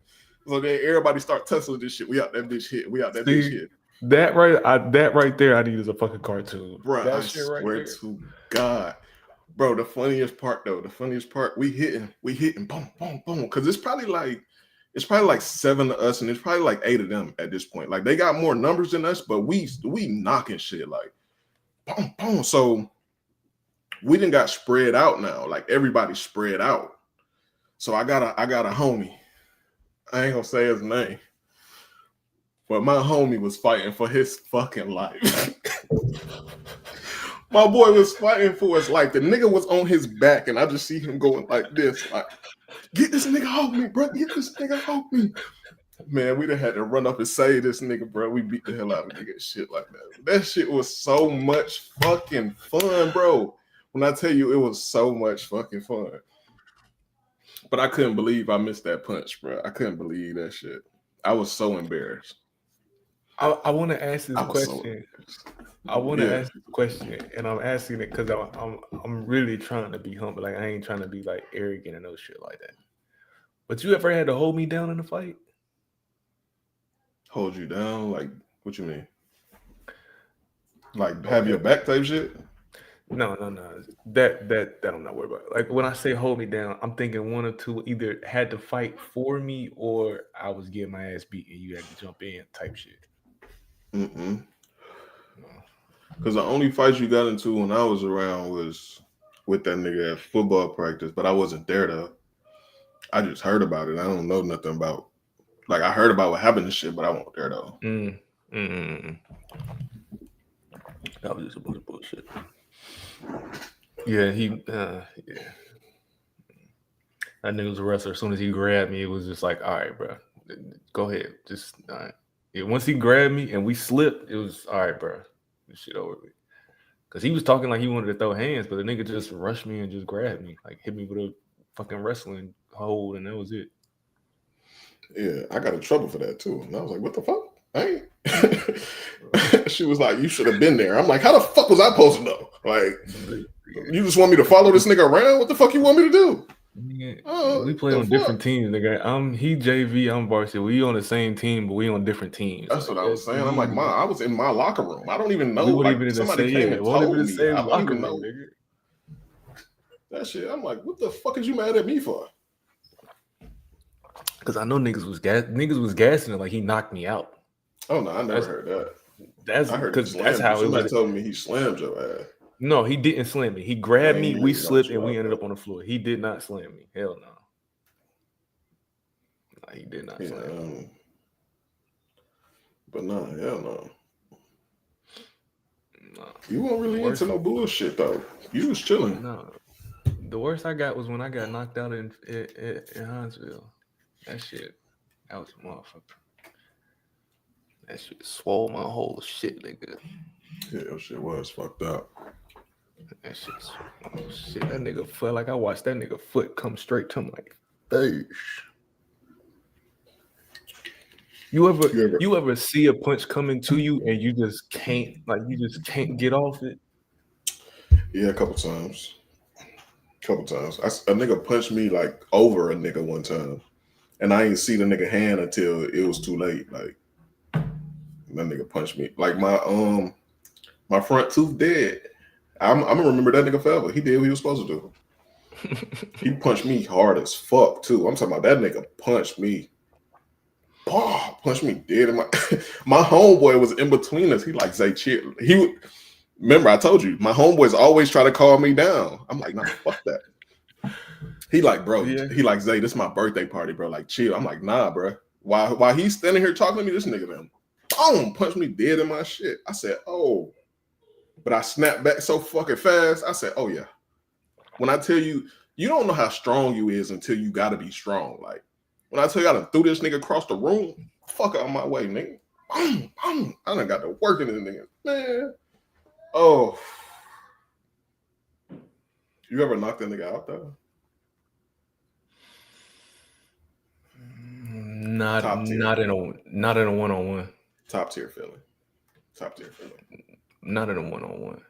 [SPEAKER 11] So then everybody start tussling this shit. We out that bitch hit. Bitch hit.
[SPEAKER 2] That right there, I need is a fucking cartoon.
[SPEAKER 11] Bro,
[SPEAKER 2] that
[SPEAKER 11] I
[SPEAKER 2] shit
[SPEAKER 11] swear
[SPEAKER 2] right
[SPEAKER 11] to God. Bro, the funniest part, we hitting, boom, boom, boom. Because it's probably like 7 of us, and it's probably like 8 of them at this point. Like, they got more numbers than us, but we knocking shit like boom, boom. So we done got spread out now. Like, everybody's spread out. So I got a homie. I ain't gonna say his name, but my homie was fighting for his fucking life. My boy was fighting for his life. The nigga was on his back, and I just see him going like this, like, "Get this nigga off me, bro. Get this nigga off me." Man, we done had to run up and save this nigga, bro. We beat the hell out of nigga, shit like that. That shit was so much fucking fun, bro. When I tell you, it was so much fucking fun. But I couldn't believe I missed that punch, bro. I couldn't believe that shit. I was so embarrassed.
[SPEAKER 2] I want to ask this question. I want to ask this question, and I'm asking it because I'm really trying to be humble. Like, I ain't trying to be like arrogant and no shit like that. But you ever had to hold me down in a fight?
[SPEAKER 11] Hold you down? Like, what you mean? Like, have your back type shit?
[SPEAKER 2] No. That I'm not worried about. Like, when I say hold me down, I'm thinking one or two either had to fight for me or I was getting my ass beat and you had to jump in type shit.
[SPEAKER 11] Because the only fights you got into when I was around was with that nigga at football practice, but I wasn't there though. I just heard about it. I don't know nothing about. Like, I heard about what happened and shit, but I wasn't there though.
[SPEAKER 2] That was just a bunch of bullshit. Yeah, That nigga was a wrestler. As soon as he grabbed me, it was just like, all right, bro, go ahead. Just, all right. Yeah, once he grabbed me and we slipped, it was, all right, bro, this shit over with. Because he was talking like he wanted to throw hands, but the nigga just rushed me and just grabbed me, like hit me with a fucking wrestling hold, and that was it.
[SPEAKER 11] Yeah, I got in trouble for that too. And I was like, what the fuck? I ain't. She was like, you should have been there. I'm like, how the fuck was I supposed to know? Like, You just want me to follow this nigga around? What the fuck you want me to do?
[SPEAKER 2] We play on different teams, nigga. He JV, I'm varsity. We on the same team, but we on different teams.
[SPEAKER 11] That's what I was saying. I'm like, I was in my locker room. I don't even know.
[SPEAKER 2] We wouldn't
[SPEAKER 11] Like,
[SPEAKER 2] even
[SPEAKER 11] somebody
[SPEAKER 2] say,
[SPEAKER 11] came
[SPEAKER 2] yeah,
[SPEAKER 11] and
[SPEAKER 2] won't
[SPEAKER 11] told
[SPEAKER 2] even
[SPEAKER 11] me.
[SPEAKER 2] say
[SPEAKER 11] I don't
[SPEAKER 2] locker
[SPEAKER 11] even
[SPEAKER 2] room,
[SPEAKER 11] know
[SPEAKER 2] nigga.
[SPEAKER 11] that shit. I'm like, what the fuck is you mad at me for?
[SPEAKER 2] Because I know niggas was gassing it like he knocked me out.
[SPEAKER 11] Oh no, I never heard that.
[SPEAKER 2] That's
[SPEAKER 11] I heard
[SPEAKER 2] because
[SPEAKER 11] he
[SPEAKER 2] that's
[SPEAKER 11] slammed
[SPEAKER 2] how
[SPEAKER 11] you.
[SPEAKER 2] it
[SPEAKER 11] Somebody
[SPEAKER 2] was.
[SPEAKER 11] told me he slammed your ass.
[SPEAKER 2] No, he didn't slam me. He grabbed me, we
[SPEAKER 11] he knocked
[SPEAKER 2] slipped,
[SPEAKER 11] you
[SPEAKER 2] and we
[SPEAKER 11] out,
[SPEAKER 2] ended
[SPEAKER 11] bro.
[SPEAKER 2] up on the floor. He did not slam me. Hell no. Nah, he did not slam me.
[SPEAKER 11] But no, hell no.
[SPEAKER 2] Nah.
[SPEAKER 11] You weren't really into no bullshit though. You was chilling.
[SPEAKER 2] No. The worst I got was when I got knocked out in Huntsville. That shit, that was a motherfucker. That shit swole my whole shit, nigga.
[SPEAKER 11] Yeah, that shit was fucked up.
[SPEAKER 2] That shit, oh shit, that nigga felt like I watched that nigga foot come straight to my face. You ever see a punch coming to you and you just can't get off it?
[SPEAKER 11] Yeah, a couple times. A nigga punched me like over a nigga one time, and I ain't see the nigga hand until it was too late. Like that nigga punched me. Like my front tooth dead. I'm gonna remember that nigga forever. He did what he was supposed to do. He punched me hard as fuck too. I'm talking about that nigga punched me. Punched me dead in my my homeboy was in between us. He like Zay chill. Remember I told you my homeboys always try to calm me down. I'm like, nah, fuck that. He like, bro, he like, Zay, this is my birthday party, bro. Like, chill. I'm like, nah, bro. While he's standing here talking to me, this nigga then boom, punched me dead in my shit. I said, oh, but I snapped back so fucking fast. I said, oh yeah. When I tell you, you don't know how strong you is until you gotta be strong. Like when I tell you I done threw this nigga across the room, fuck out my way, nigga. I done got to work in this nigga, man. Oh, you ever knocked that nigga out though?
[SPEAKER 2] Not in a one-on-one.
[SPEAKER 11] Top tier feeling.
[SPEAKER 2] Not in a one-on-one.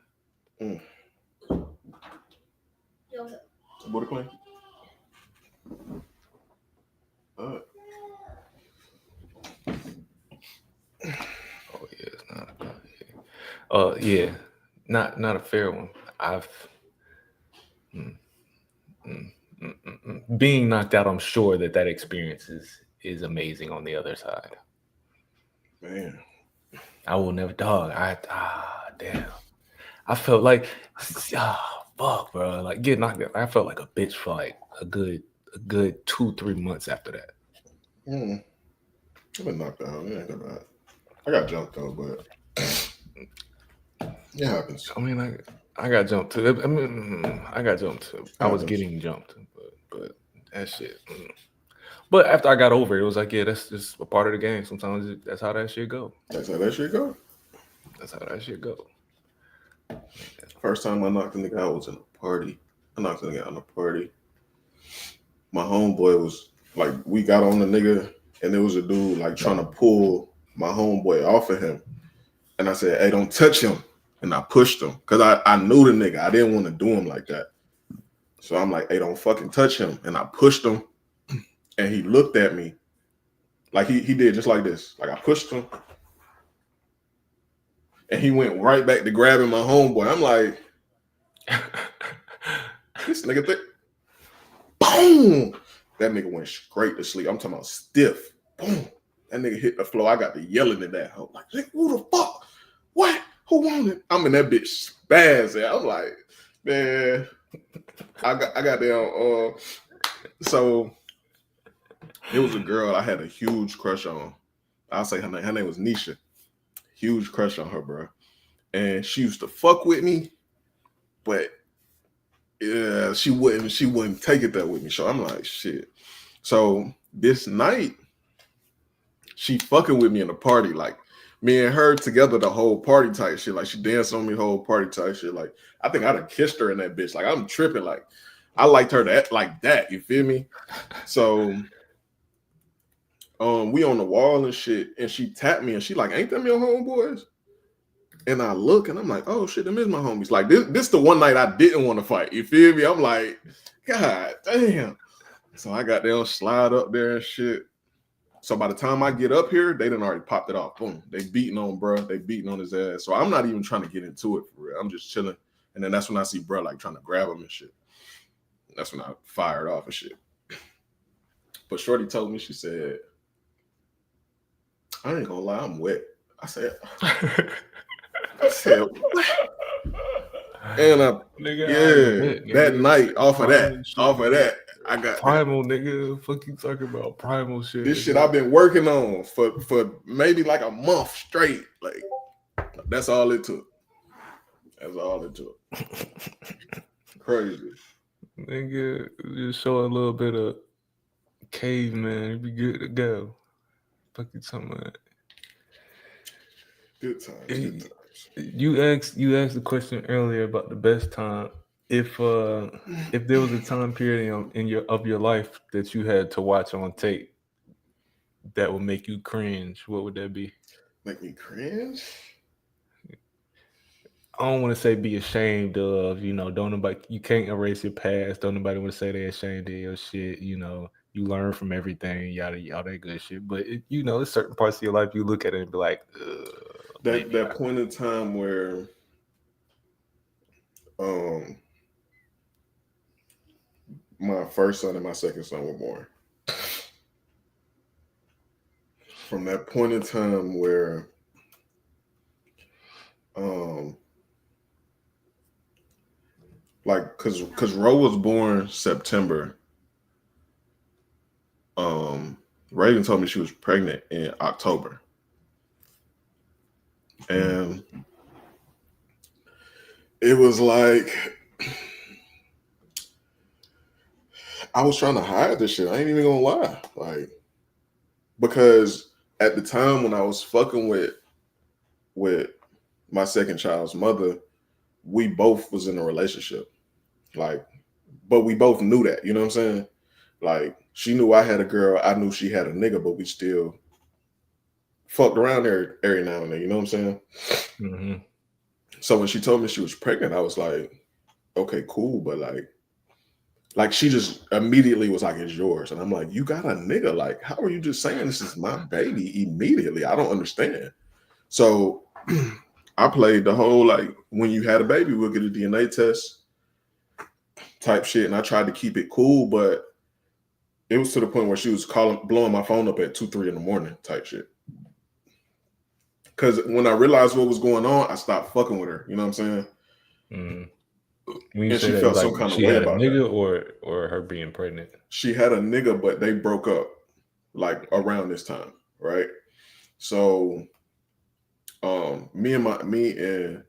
[SPEAKER 11] Booty clean.
[SPEAKER 2] Oh yeah, it's not. Yeah, not a fair one. Being knocked out, I'm sure that experience is amazing on the other side.
[SPEAKER 11] Man,
[SPEAKER 2] I will never, dog. Damn. I felt like, fuck, bro. Like getting knocked out. I felt like a bitch for like a good 2-3 months after that.
[SPEAKER 11] I've been knocked out. It ain't that bad. I got jumped though, but it happens.
[SPEAKER 2] I mean, I got jumped too. I got jumped too. I was getting jumped, but that shit. But after I got over it, it was like, yeah, that's just a part of the game. Sometimes that's how that shit go.
[SPEAKER 11] That's how that shit go. First time I knocked a nigga out was in a party. I knocked a nigga out in a party. My homeboy was like, we got on the nigga, and there was a dude like trying to pull my homeboy off of him. And I said, hey, don't touch him. And I pushed him because I knew the nigga. I didn't want to do him like that. So I'm like, hey, don't fucking touch him. And I pushed him. And he looked at me like he did just like this. Like I pushed him. And he went right back to grabbing my homeboy. I'm like, this nigga thick. Boom. That nigga went straight to sleep. I'm talking about stiff. Boom. That nigga hit the floor. I got to yelling at that. I'm like, who the fuck? What? Who wanted? I'm in that bitch spazzing. I'm like, man, I got down. So it was a girl I had a huge crush on. I'll say her name was Nisha. Huge crush on her, bro. And she used to fuck with me, but yeah, she wouldn't take it there with me. So I'm like, shit. So this night, she fucking with me in the party, like me and her together the whole party type shit. Like she danced on me the whole party type shit. Like I think I'd have kissed her in that bitch. Like I'm tripping. Like I liked her that like that. You feel me? So we on the wall and shit, and she tapped me and she like, ain't them your homeboys? And I look and I'm like, oh shit, them is my homies. Like this the one night I didn't want to fight. You feel me? I'm like, God damn. So I got them slide up there and shit. So by the time I get up here, they done already popped it off. Boom. They beating on bruh. They beating on his ass. So I'm not even trying to get into it for real. I'm just chilling. And then that's when I see bruh like trying to grab him and shit. That's when I fired off and shit. But Shorty told me, she said, I ain't gonna lie, I'm wet. I said, what? And that night, off of that, I got
[SPEAKER 2] primal, nigga. Fuck you talking about primal shit.
[SPEAKER 11] This shit I've been working on for maybe like a month straight. Like that's all it took. That's all it took. Crazy.
[SPEAKER 2] Nigga, just show a little bit of caveman. It'd be good to go. Fuck you talking about.
[SPEAKER 11] Good times.
[SPEAKER 2] You asked the question earlier about the best time. If there was a time period in your life that you had to watch on tape that would make you cringe, what would that be?
[SPEAKER 11] Make me cringe?
[SPEAKER 2] I don't want to say be ashamed of, don't nobody, you can't erase your past. Don't nobody want to say they're ashamed of your shit. You learn from everything, yada yada, that good shit. But there's certain parts of your life you look at it and be like,
[SPEAKER 11] that point in time where my first son and my second son were born. From that point in time where like cause Ro was born September. Reagan told me she was pregnant in October. And it was like I was trying to hide this shit. I ain't even gonna lie. Like, because at the time when I was fucking with my second child's mother, we both was in a relationship. Like, but we both knew that, you know what I'm saying? Like, she knew I had a girl, I knew she had a nigga, but we still fucked around there every now and then, you know what I'm saying?
[SPEAKER 2] Mm-hmm.
[SPEAKER 11] So when she told me she was pregnant, I was like, okay, cool, but like she just immediately was like, it's yours. And I'm like, you got a nigga. Like, how are you just saying this is my baby immediately? I don't understand. So I played the whole, like, when you had a baby, we'll get a DNA test type shit. And I tried to keep it cool, but it was to the point where she was blowing my phone up at 2-3 in the morning type shit. Because when I realized what was going on, I stopped fucking with her. You know what I'm saying?
[SPEAKER 2] Mm. When you
[SPEAKER 11] and
[SPEAKER 2] say
[SPEAKER 11] she
[SPEAKER 2] that,
[SPEAKER 11] felt
[SPEAKER 2] like,
[SPEAKER 11] some kind of
[SPEAKER 2] she
[SPEAKER 11] way
[SPEAKER 2] had a
[SPEAKER 11] about
[SPEAKER 2] nigga
[SPEAKER 11] that.
[SPEAKER 2] or her being pregnant.
[SPEAKER 11] She had a nigga, but they broke up like around this time, right? So, me and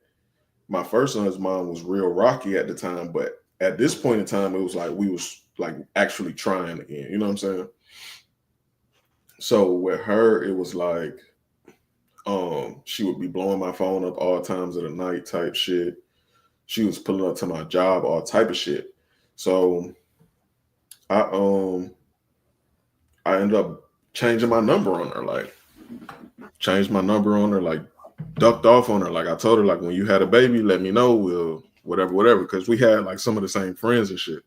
[SPEAKER 11] my first son's mom was real rocky at the time, but at this point in time, it was like we was like actually trying again. You know what I'm saying? So with her, it was like, she would be blowing my phone up all times of the night type shit. She was pulling up to my job, all type of shit. So I ended up changing my number on her, like ducked off on her. Like, I told her, like, when you had a baby, let me know, we'll whatever. Because we had like some of the same friends and shit.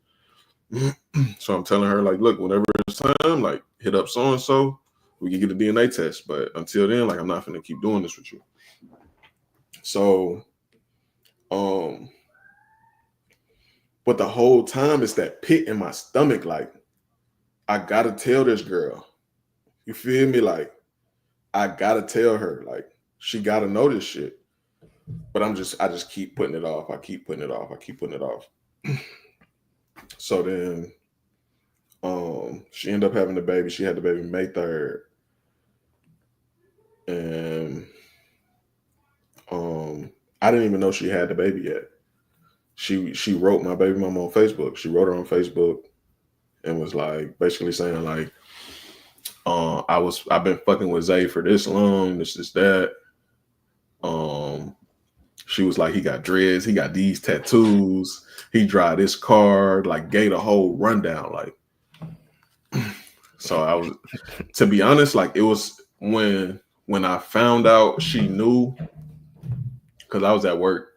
[SPEAKER 11] So I'm telling her, like, look, whenever it's time, like, hit up so-and-so, we can get a DNA test. But until then, like, I'm not gonna keep doing this with you. So, but the whole time it's that pit in my stomach, like, I gotta tell this girl. You feel me? Like, I gotta tell her, like, she gotta know this shit. But I just keep putting it off. I keep putting it off. So then she ended up having the baby. She had the baby May 3rd. And I didn't even know she had the baby yet. She wrote my baby mama on Facebook. She wrote her on Facebook and was like basically saying, like, I've been fucking with Zay for this long, this, that. She was like, he got dreads, he got these tattoos, he drive this car, like, gave the whole rundown, like. So I was, to be honest, like, it was when I found out she knew, because I was at work.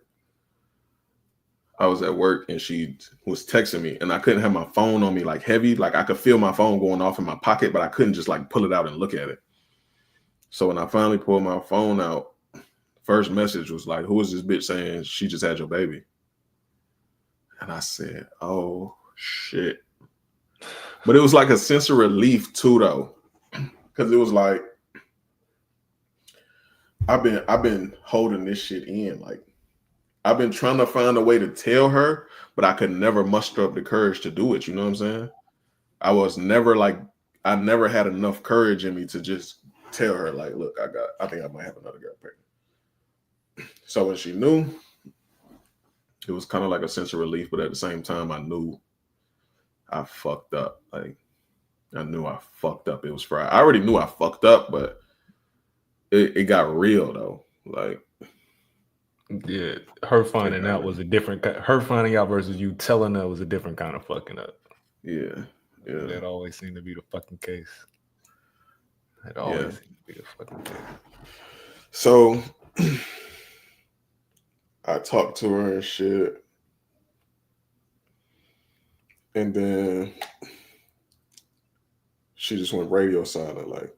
[SPEAKER 11] And she was texting me, and I couldn't have my phone on me like heavy. Like I could feel my phone going off in my pocket, but I couldn't just like pull it out and look at it. So when I finally pulled my phone out, first message was like, "Who is this bitch saying she just had your baby?" And I said, "Oh shit." But it was like a sense of relief too, though, because it was like I've been holding this shit in. Like I've been trying to find a way to tell her, but I could never muster up the courage to do it. You know what I'm saying? I never had enough courage in me to just tell her, like, look, I think I might have another girl pregnant. So when she knew, it was kind of like a sense of relief, but at the same time, I knew I fucked up. Like, I knew I fucked up. It was Friday. I already knew I fucked up, but it got real though. Like,
[SPEAKER 2] yeah, her finding out was a different. Her finding out versus you telling her was a different kind of fucking up.
[SPEAKER 11] Yeah.
[SPEAKER 2] That always seemed to be the fucking case. That always seemed to be the fucking case.
[SPEAKER 11] So I talked to her and shit, and then she just went radio silent. Like,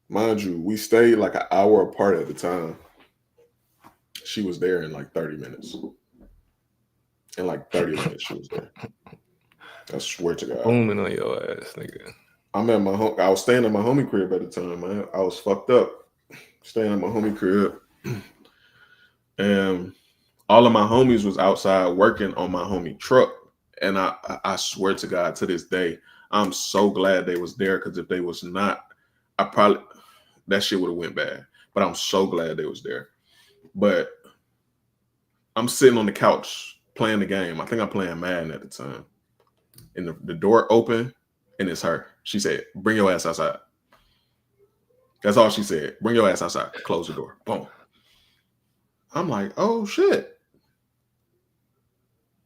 [SPEAKER 11] mind you, we stayed like an hour apart at the time. She was there in like 30 minutes. In like 30 minutes, she was there. I swear to God.
[SPEAKER 2] Booming on your ass, nigga.
[SPEAKER 11] I was staying at my homie crib at the time, man. I was fucked up. Staying at my homie crib. And all of my homies was outside working on my homie truck. And I swear to God, to this day, I'm so glad they was there, because if they was not, that shit would have went bad. But I'm so glad they was there. But I'm sitting on the couch playing the game. I think I'm playing Madden at the time. And the door open, and it's her. She said, "Bring your ass outside." That's all she said. "Bring your ass outside." Close the door. Boom. I'm like, oh shit.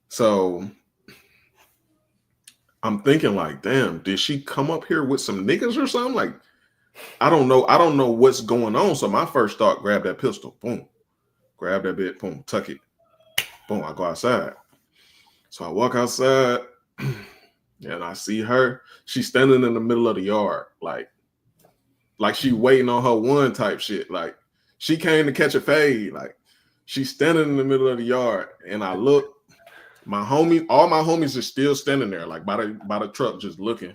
[SPEAKER 11] So I'm thinking like, damn, did she come up here with some niggas or something? Like, I don't know what's going on. So my first thought, grab that pistol. Boom. Grab that bit. Boom. Tuck it. Boom. I go outside. So I walk outside. And I see her. She's standing in the middle of the yard, like she waiting on her one type shit. Like she came to catch a fade. Like she's standing in the middle of the yard, and I look. All my homies are still standing there, like by the truck, just looking.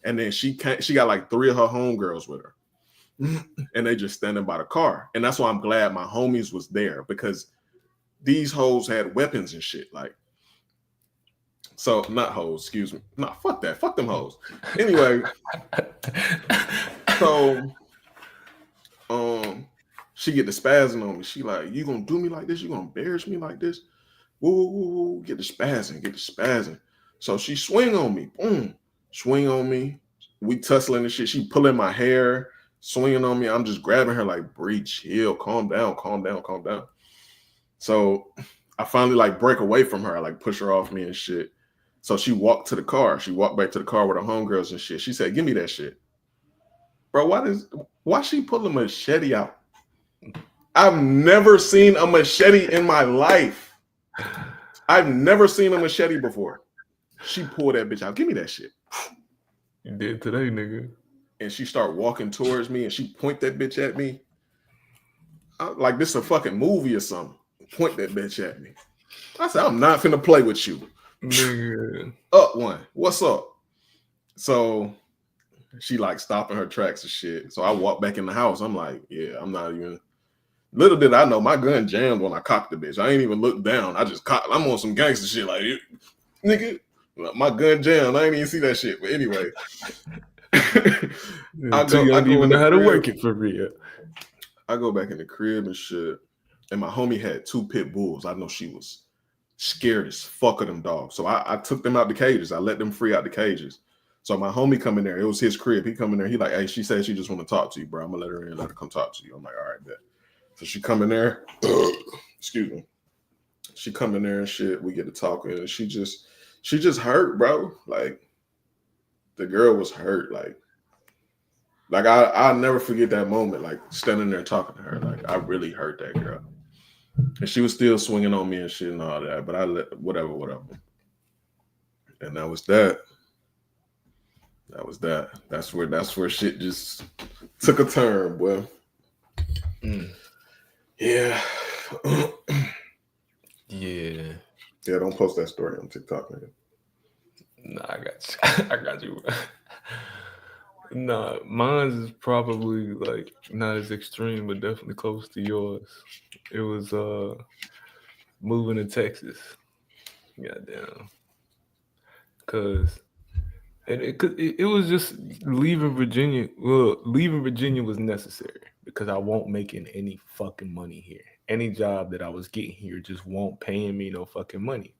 [SPEAKER 11] And then she got like 3 of her homegirls with her, and they just standing by the car. And that's why I'm glad my homies was there, because these hoes had weapons and shit. Like. So, not hoes, excuse me. Nah, fuck that. Fuck them hoes. Anyway, so she get the spazzing on me. She like, "You gonna do me like this? You gonna embarrass me like this?" Woo, get the spazzing. So she swing on me. Boom. Swing on me. We tussling and shit. She pulling my hair, swinging on me. I'm just grabbing her like, "Breathe, chill, calm down. So I finally like break away from her. I like push her off me and shit. So she walked to the car. She walked back to the car with her homegirls and shit. She said, "Give me that shit." Bro, why she pull a machete out? I've never seen a machete in my life. I've never seen a machete before. She pulled that bitch out. "Give me that shit."
[SPEAKER 2] You did today, nigga.
[SPEAKER 11] And she started walking towards me, and she point that bitch at me. Like this a fucking movie or something. Point that bitch at me. I said, "I'm not finna play with you."
[SPEAKER 2] Nigga.
[SPEAKER 11] Up one. What's up? So she like stopping her tracks and shit. So I walk back in the house. I'm like, yeah, I'm not even. Little did I know, my gun jammed when I cocked the bitch. I ain't even look down. I just cocked. I'm on some gangster shit. Like, nigga, my gun jammed. I ain't even see that shit. But anyway,
[SPEAKER 2] I don't even know how to work it for real.
[SPEAKER 11] I go back in the crib and shit. And my homie had 2 pit bulls. I know she was scared as fuck of them dogs. So I took them out the cages. I let them free out the cages. So my homie come in there. It was his crib. He come in there. He like, "Hey, she said she just want to talk to you, bro. I'm gonna let her in. Let her come talk to you." I'm like, "All right, bet." So she come in there. Excuse me. She come in there and shit. We get to talking. And she just hurt, bro. Like the girl was hurt. Like I'll never forget that moment. Like standing there talking to her. Like I really hurt that girl. And she was still swinging on me and shit and all that, but I let whatever. And that was that. That's where shit just took a turn, boy. Yeah.
[SPEAKER 2] Yeah.
[SPEAKER 11] Yeah, don't post that story on TikTok, man.
[SPEAKER 2] Nah, I got you. I got you. Nah, mine is probably like not as extreme, but definitely close to yours. It was moving to Texas. Goddamn. Cause it was just leaving Virginia. Well, leaving Virginia was necessary because I won't making any fucking money here. Any job that I was getting here just won't paying me no fucking money.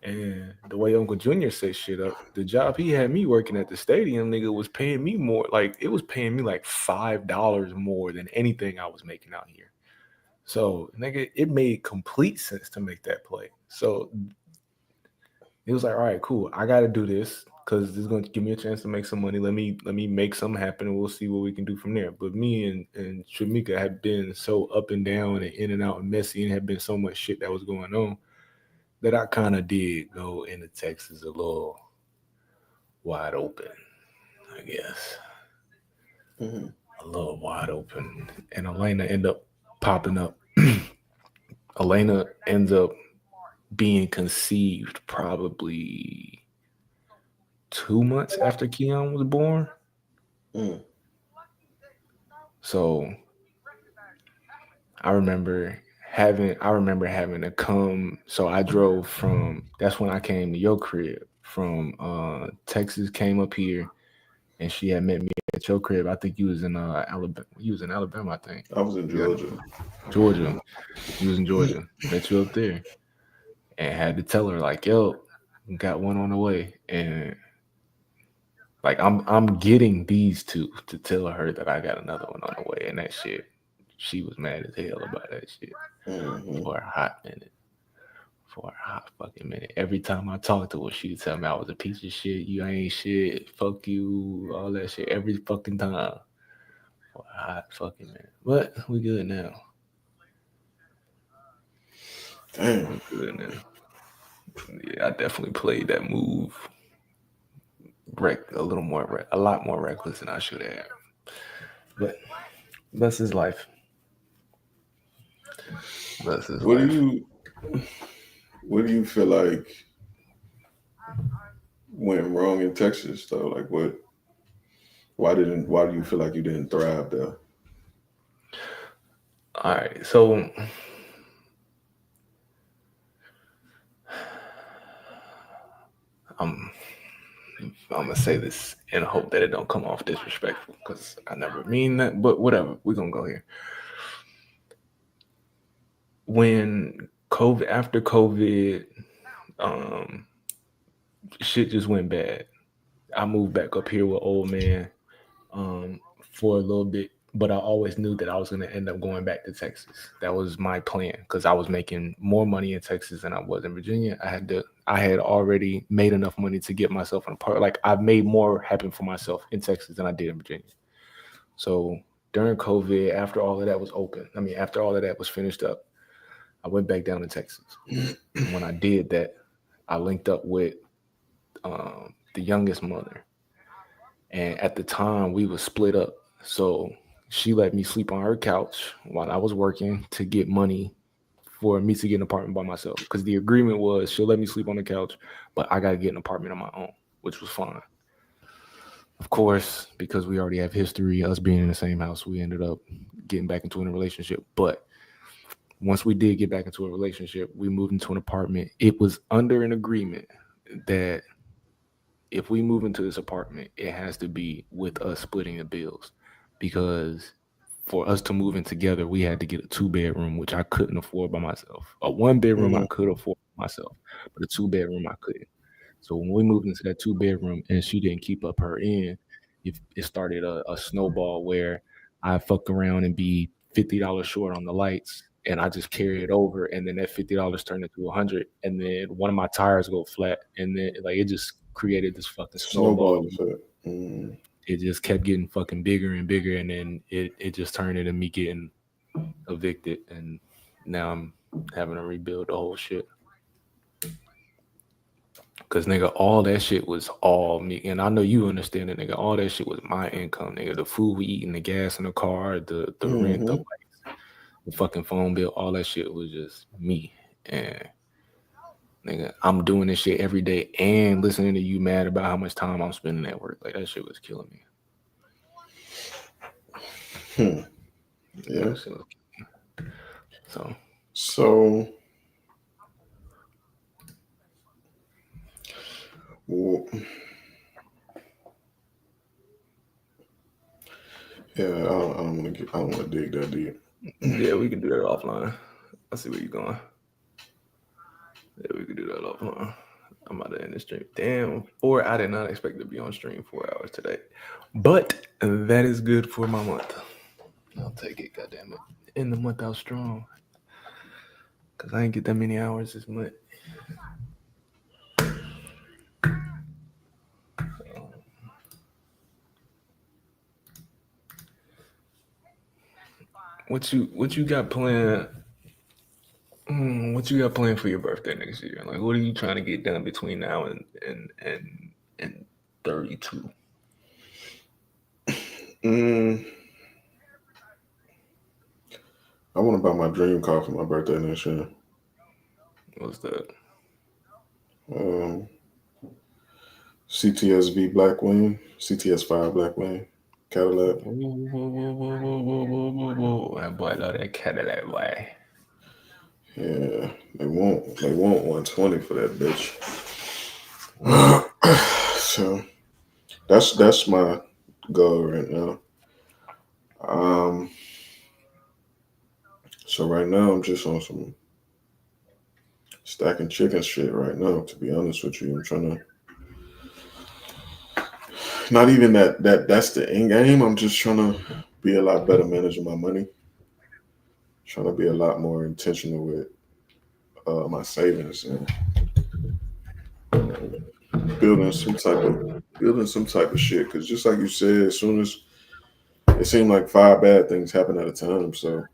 [SPEAKER 2] And the way Uncle Junior set shit up, the job he had me working at the stadium, nigga, was paying me more. Like it was paying me like $5 more than anything I was making out here. So, nigga, it made complete sense to make that play. So it was like, all right, cool. I got to do this because this is going to give me a chance to make some money. Let me make something happen, and we'll see what we can do from there. But me and Shamika had been so up and down and in and out and messy, and had been so much shit that was going on that I kind of did go into Texas a little wide open, I guess. A little wide open. And Elena ended up popping up. Elena ends up being conceived probably 2 months after Keon was born. So I remember having to come. So I drove from, that's when I came to your crib from Texas, came up here, and she had met me at your crib. I think you was in Alabama. You was in Alabama, I think.
[SPEAKER 11] I was in Georgia.
[SPEAKER 2] You was in Georgia. Met you up there. And had to tell her, like, yo, got one on the way. And like I'm getting these two to tell her that I got another one on the way. And that shit, she was mad as hell about that shit for a hot minute. For a hot fucking minute. Every time I talked to her, she'd tell me I was a piece of shit. You ain't shit. Fuck you. All that shit. Every fucking time. For a hot fucking minute. But we good now.
[SPEAKER 11] Damn.
[SPEAKER 2] We good now. Yeah, I definitely played that move a lot more reckless than I should have. But that's his life. That's his life.
[SPEAKER 11] What do you feel like went wrong in Texas though? Like why do you feel like you didn't thrive there?
[SPEAKER 2] All right, so I'm gonna say this in hope that it don't come off disrespectful because I never mean that, but whatever, we're gonna go here. When after COVID, shit just went bad. I moved back up here with old man for a little bit, but I always knew that I was gonna end up going back to Texas. That was my plan because I was making more money in Texas than I was in Virginia. I had already made enough money to get myself an apartment. Like I've made more happen for myself in Texas than I did in Virginia. So during COVID, after all of that was finished up, I went back down to Texas. When I did that, I linked up with the youngest mother. And at the time, we were split up. So she let me sleep on her couch while I was working to get money for me to get an apartment by myself. Because the agreement was she'll let me sleep on the couch, but I got to get an apartment on my own, which was fine. Of course, because we already have history, us being in the same house, we ended up getting back into a relationship. But once we did get back into a relationship, we moved into an apartment. It was under an agreement that if we move into this apartment, it has to be with us splitting the bills. Because for us to move in together, we had to get a 2-bedroom, which I couldn't afford by myself. A 1-bedroom I could afford myself, but a 2-bedroom I couldn't. So when we moved into that 2-bedroom and she didn't keep up her end, it started a snowball where I fuck around and be $50 short on the lights. And I just carry it over, and then that $50 turned into $100, and then one of my tires go flat, and then like it just created this fucking snowball. It just kept getting fucking bigger and bigger, and then it just turned into me getting evicted, and Now I'm having to rebuild the whole shit. Cause nigga, all that shit was all me, and I know you understand it, nigga. All that shit was my income, nigga. The food we eating, the gas in the car, the rent, the lights, the fucking phone bill, all that shit was just me. And nigga, I'm doing this shit every day and listening to you mad about how much time I'm spending at work. Like that shit was killing me.
[SPEAKER 11] Yeah.
[SPEAKER 2] That shit was killing me.
[SPEAKER 11] So well, yeah, I don't want to dig that deep.
[SPEAKER 2] Yeah, we can do that offline. I see where you're going. Yeah, we can do that offline. I'm about to end the stream. Damn, I did not expect to be on stream 4 hours today. But that is good for my month. I'll take it, goddammit. End the month out strong. Cause I ain't get that many hours this month. What you got planned? What you got planned for your birthday next year? Like, what are you trying to get done between now and 32?
[SPEAKER 11] I want to buy my dream car for my birthday next year.
[SPEAKER 2] What's that?
[SPEAKER 11] CTS-V Blackwing, CTS-5 Blackwing, Cadillac.
[SPEAKER 2] That boy love that Cadillac, boy.
[SPEAKER 11] Yeah, they want 120 for that bitch. So that's my goal right now. So right now I'm just on some stacking chicken shit right now, to be honest with you. I'm trying to not even that's the end game. I'm just trying to be a lot better managing my money. Trying to be a lot more intentional with my savings and building some type of shit. Because just like you said, as soon as it seemed like 5 bad things happen at a time, so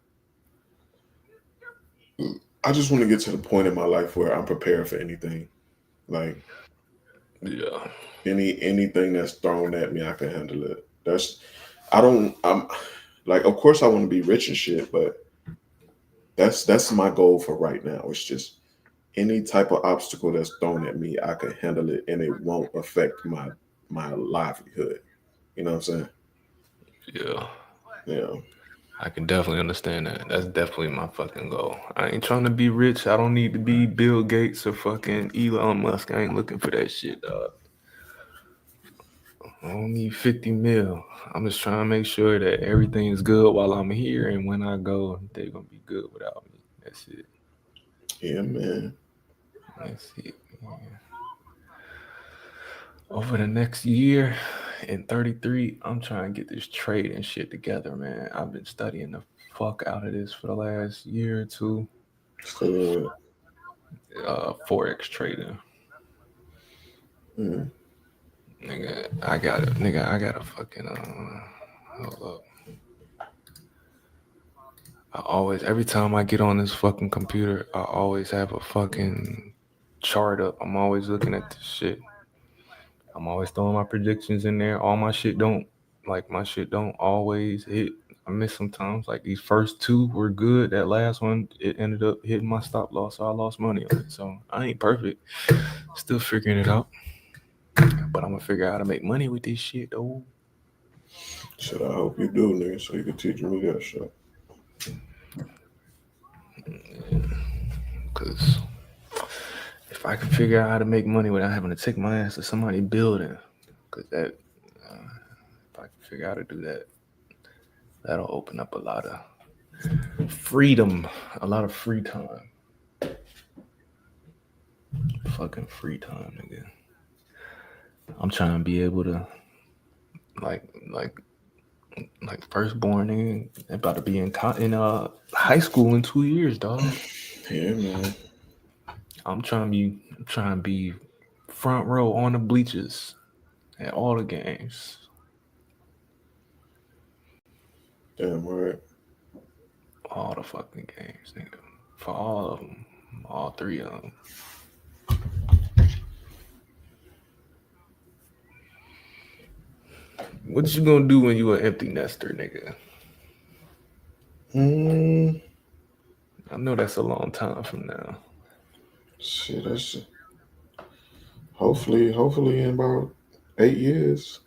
[SPEAKER 11] I just want to get to the point in my life where I'm prepared for anything. Like,
[SPEAKER 2] yeah,
[SPEAKER 11] anything that's thrown at me, I can handle it. I'm like, of course I want to be rich and shit, but that's my goal for right now. It's just any type of obstacle that's thrown at me, I can handle it and it won't affect my livelihood. You know what I'm saying?
[SPEAKER 2] Yeah. I can definitely understand that. That's definitely my fucking goal. I ain't trying to be rich. I don't need to be Bill Gates or fucking Elon Musk. I ain't looking for that shit, dog. I don't need 50 mil. I'm just trying to make sure that everything is good while I'm here, and when I go, they're gonna be good without me. That's it.
[SPEAKER 11] Yeah, man.
[SPEAKER 2] That's it. Yeah. Over the next year in 33, I'm trying to get this trade and shit together, man. I've been studying the fuck out of this for the last year or two. Forex trading. Nigga, I gotta fucking hold up. Every time I get on this fucking computer, I always have a fucking chart up. I'm always looking at this shit. I'm always throwing my predictions in there. All my shit don't always hit. I miss sometimes. Like these first 2 were good. That last one, it ended up hitting my stop loss, so I lost money on it. So I ain't perfect. Still figuring it out. But I'm gonna figure out how to make money with this shit though.
[SPEAKER 11] Shit, I hope you do, nigga, so you can teach me that shit.
[SPEAKER 2] Because if I can figure out how to make money without having to take my ass to somebody building, because if I can figure out how to do that, that'll open up a lot of freedom, a lot of free time. Fucking free time, nigga. I'm trying to be able to, like firstborn, nigga, about to be in high school in 2 years, dog.
[SPEAKER 11] Yeah, man.
[SPEAKER 2] I'm trying to be front row on the bleachers at all the games.
[SPEAKER 11] Damn right.
[SPEAKER 2] All the fucking games, nigga. For all of them, all three of them. What you gonna do when you an empty nester, nigga? I know that's a long time from now.
[SPEAKER 11] Shit, that's hopefully in about 8 years.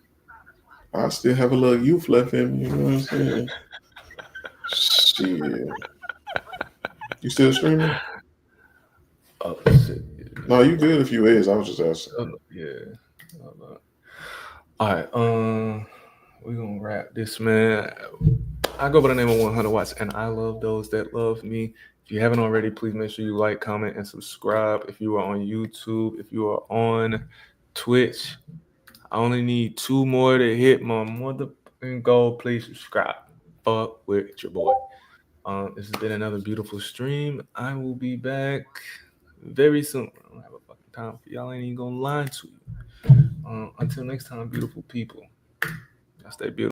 [SPEAKER 11] I still have a little youth left in me, you know what I'm saying? Shit. You still streaming?
[SPEAKER 2] Oh shit.
[SPEAKER 11] No, you good if you is. I was just asking.
[SPEAKER 2] Yeah. All right. We're gonna wrap this, man. I go by the name of 100 Watts, and I love those that love me. If you haven't already, please make sure you like, comment, and subscribe. If you are on YouTube, if you are on Twitch, I only need 2 more to hit my motherfucking goal. Please subscribe. Fuck with your boy. This has been another beautiful stream. I will be back very soon. I don't have a fucking time for y'all. I ain't even gonna lie to you. Until next time, beautiful people. Y'all stay beautiful.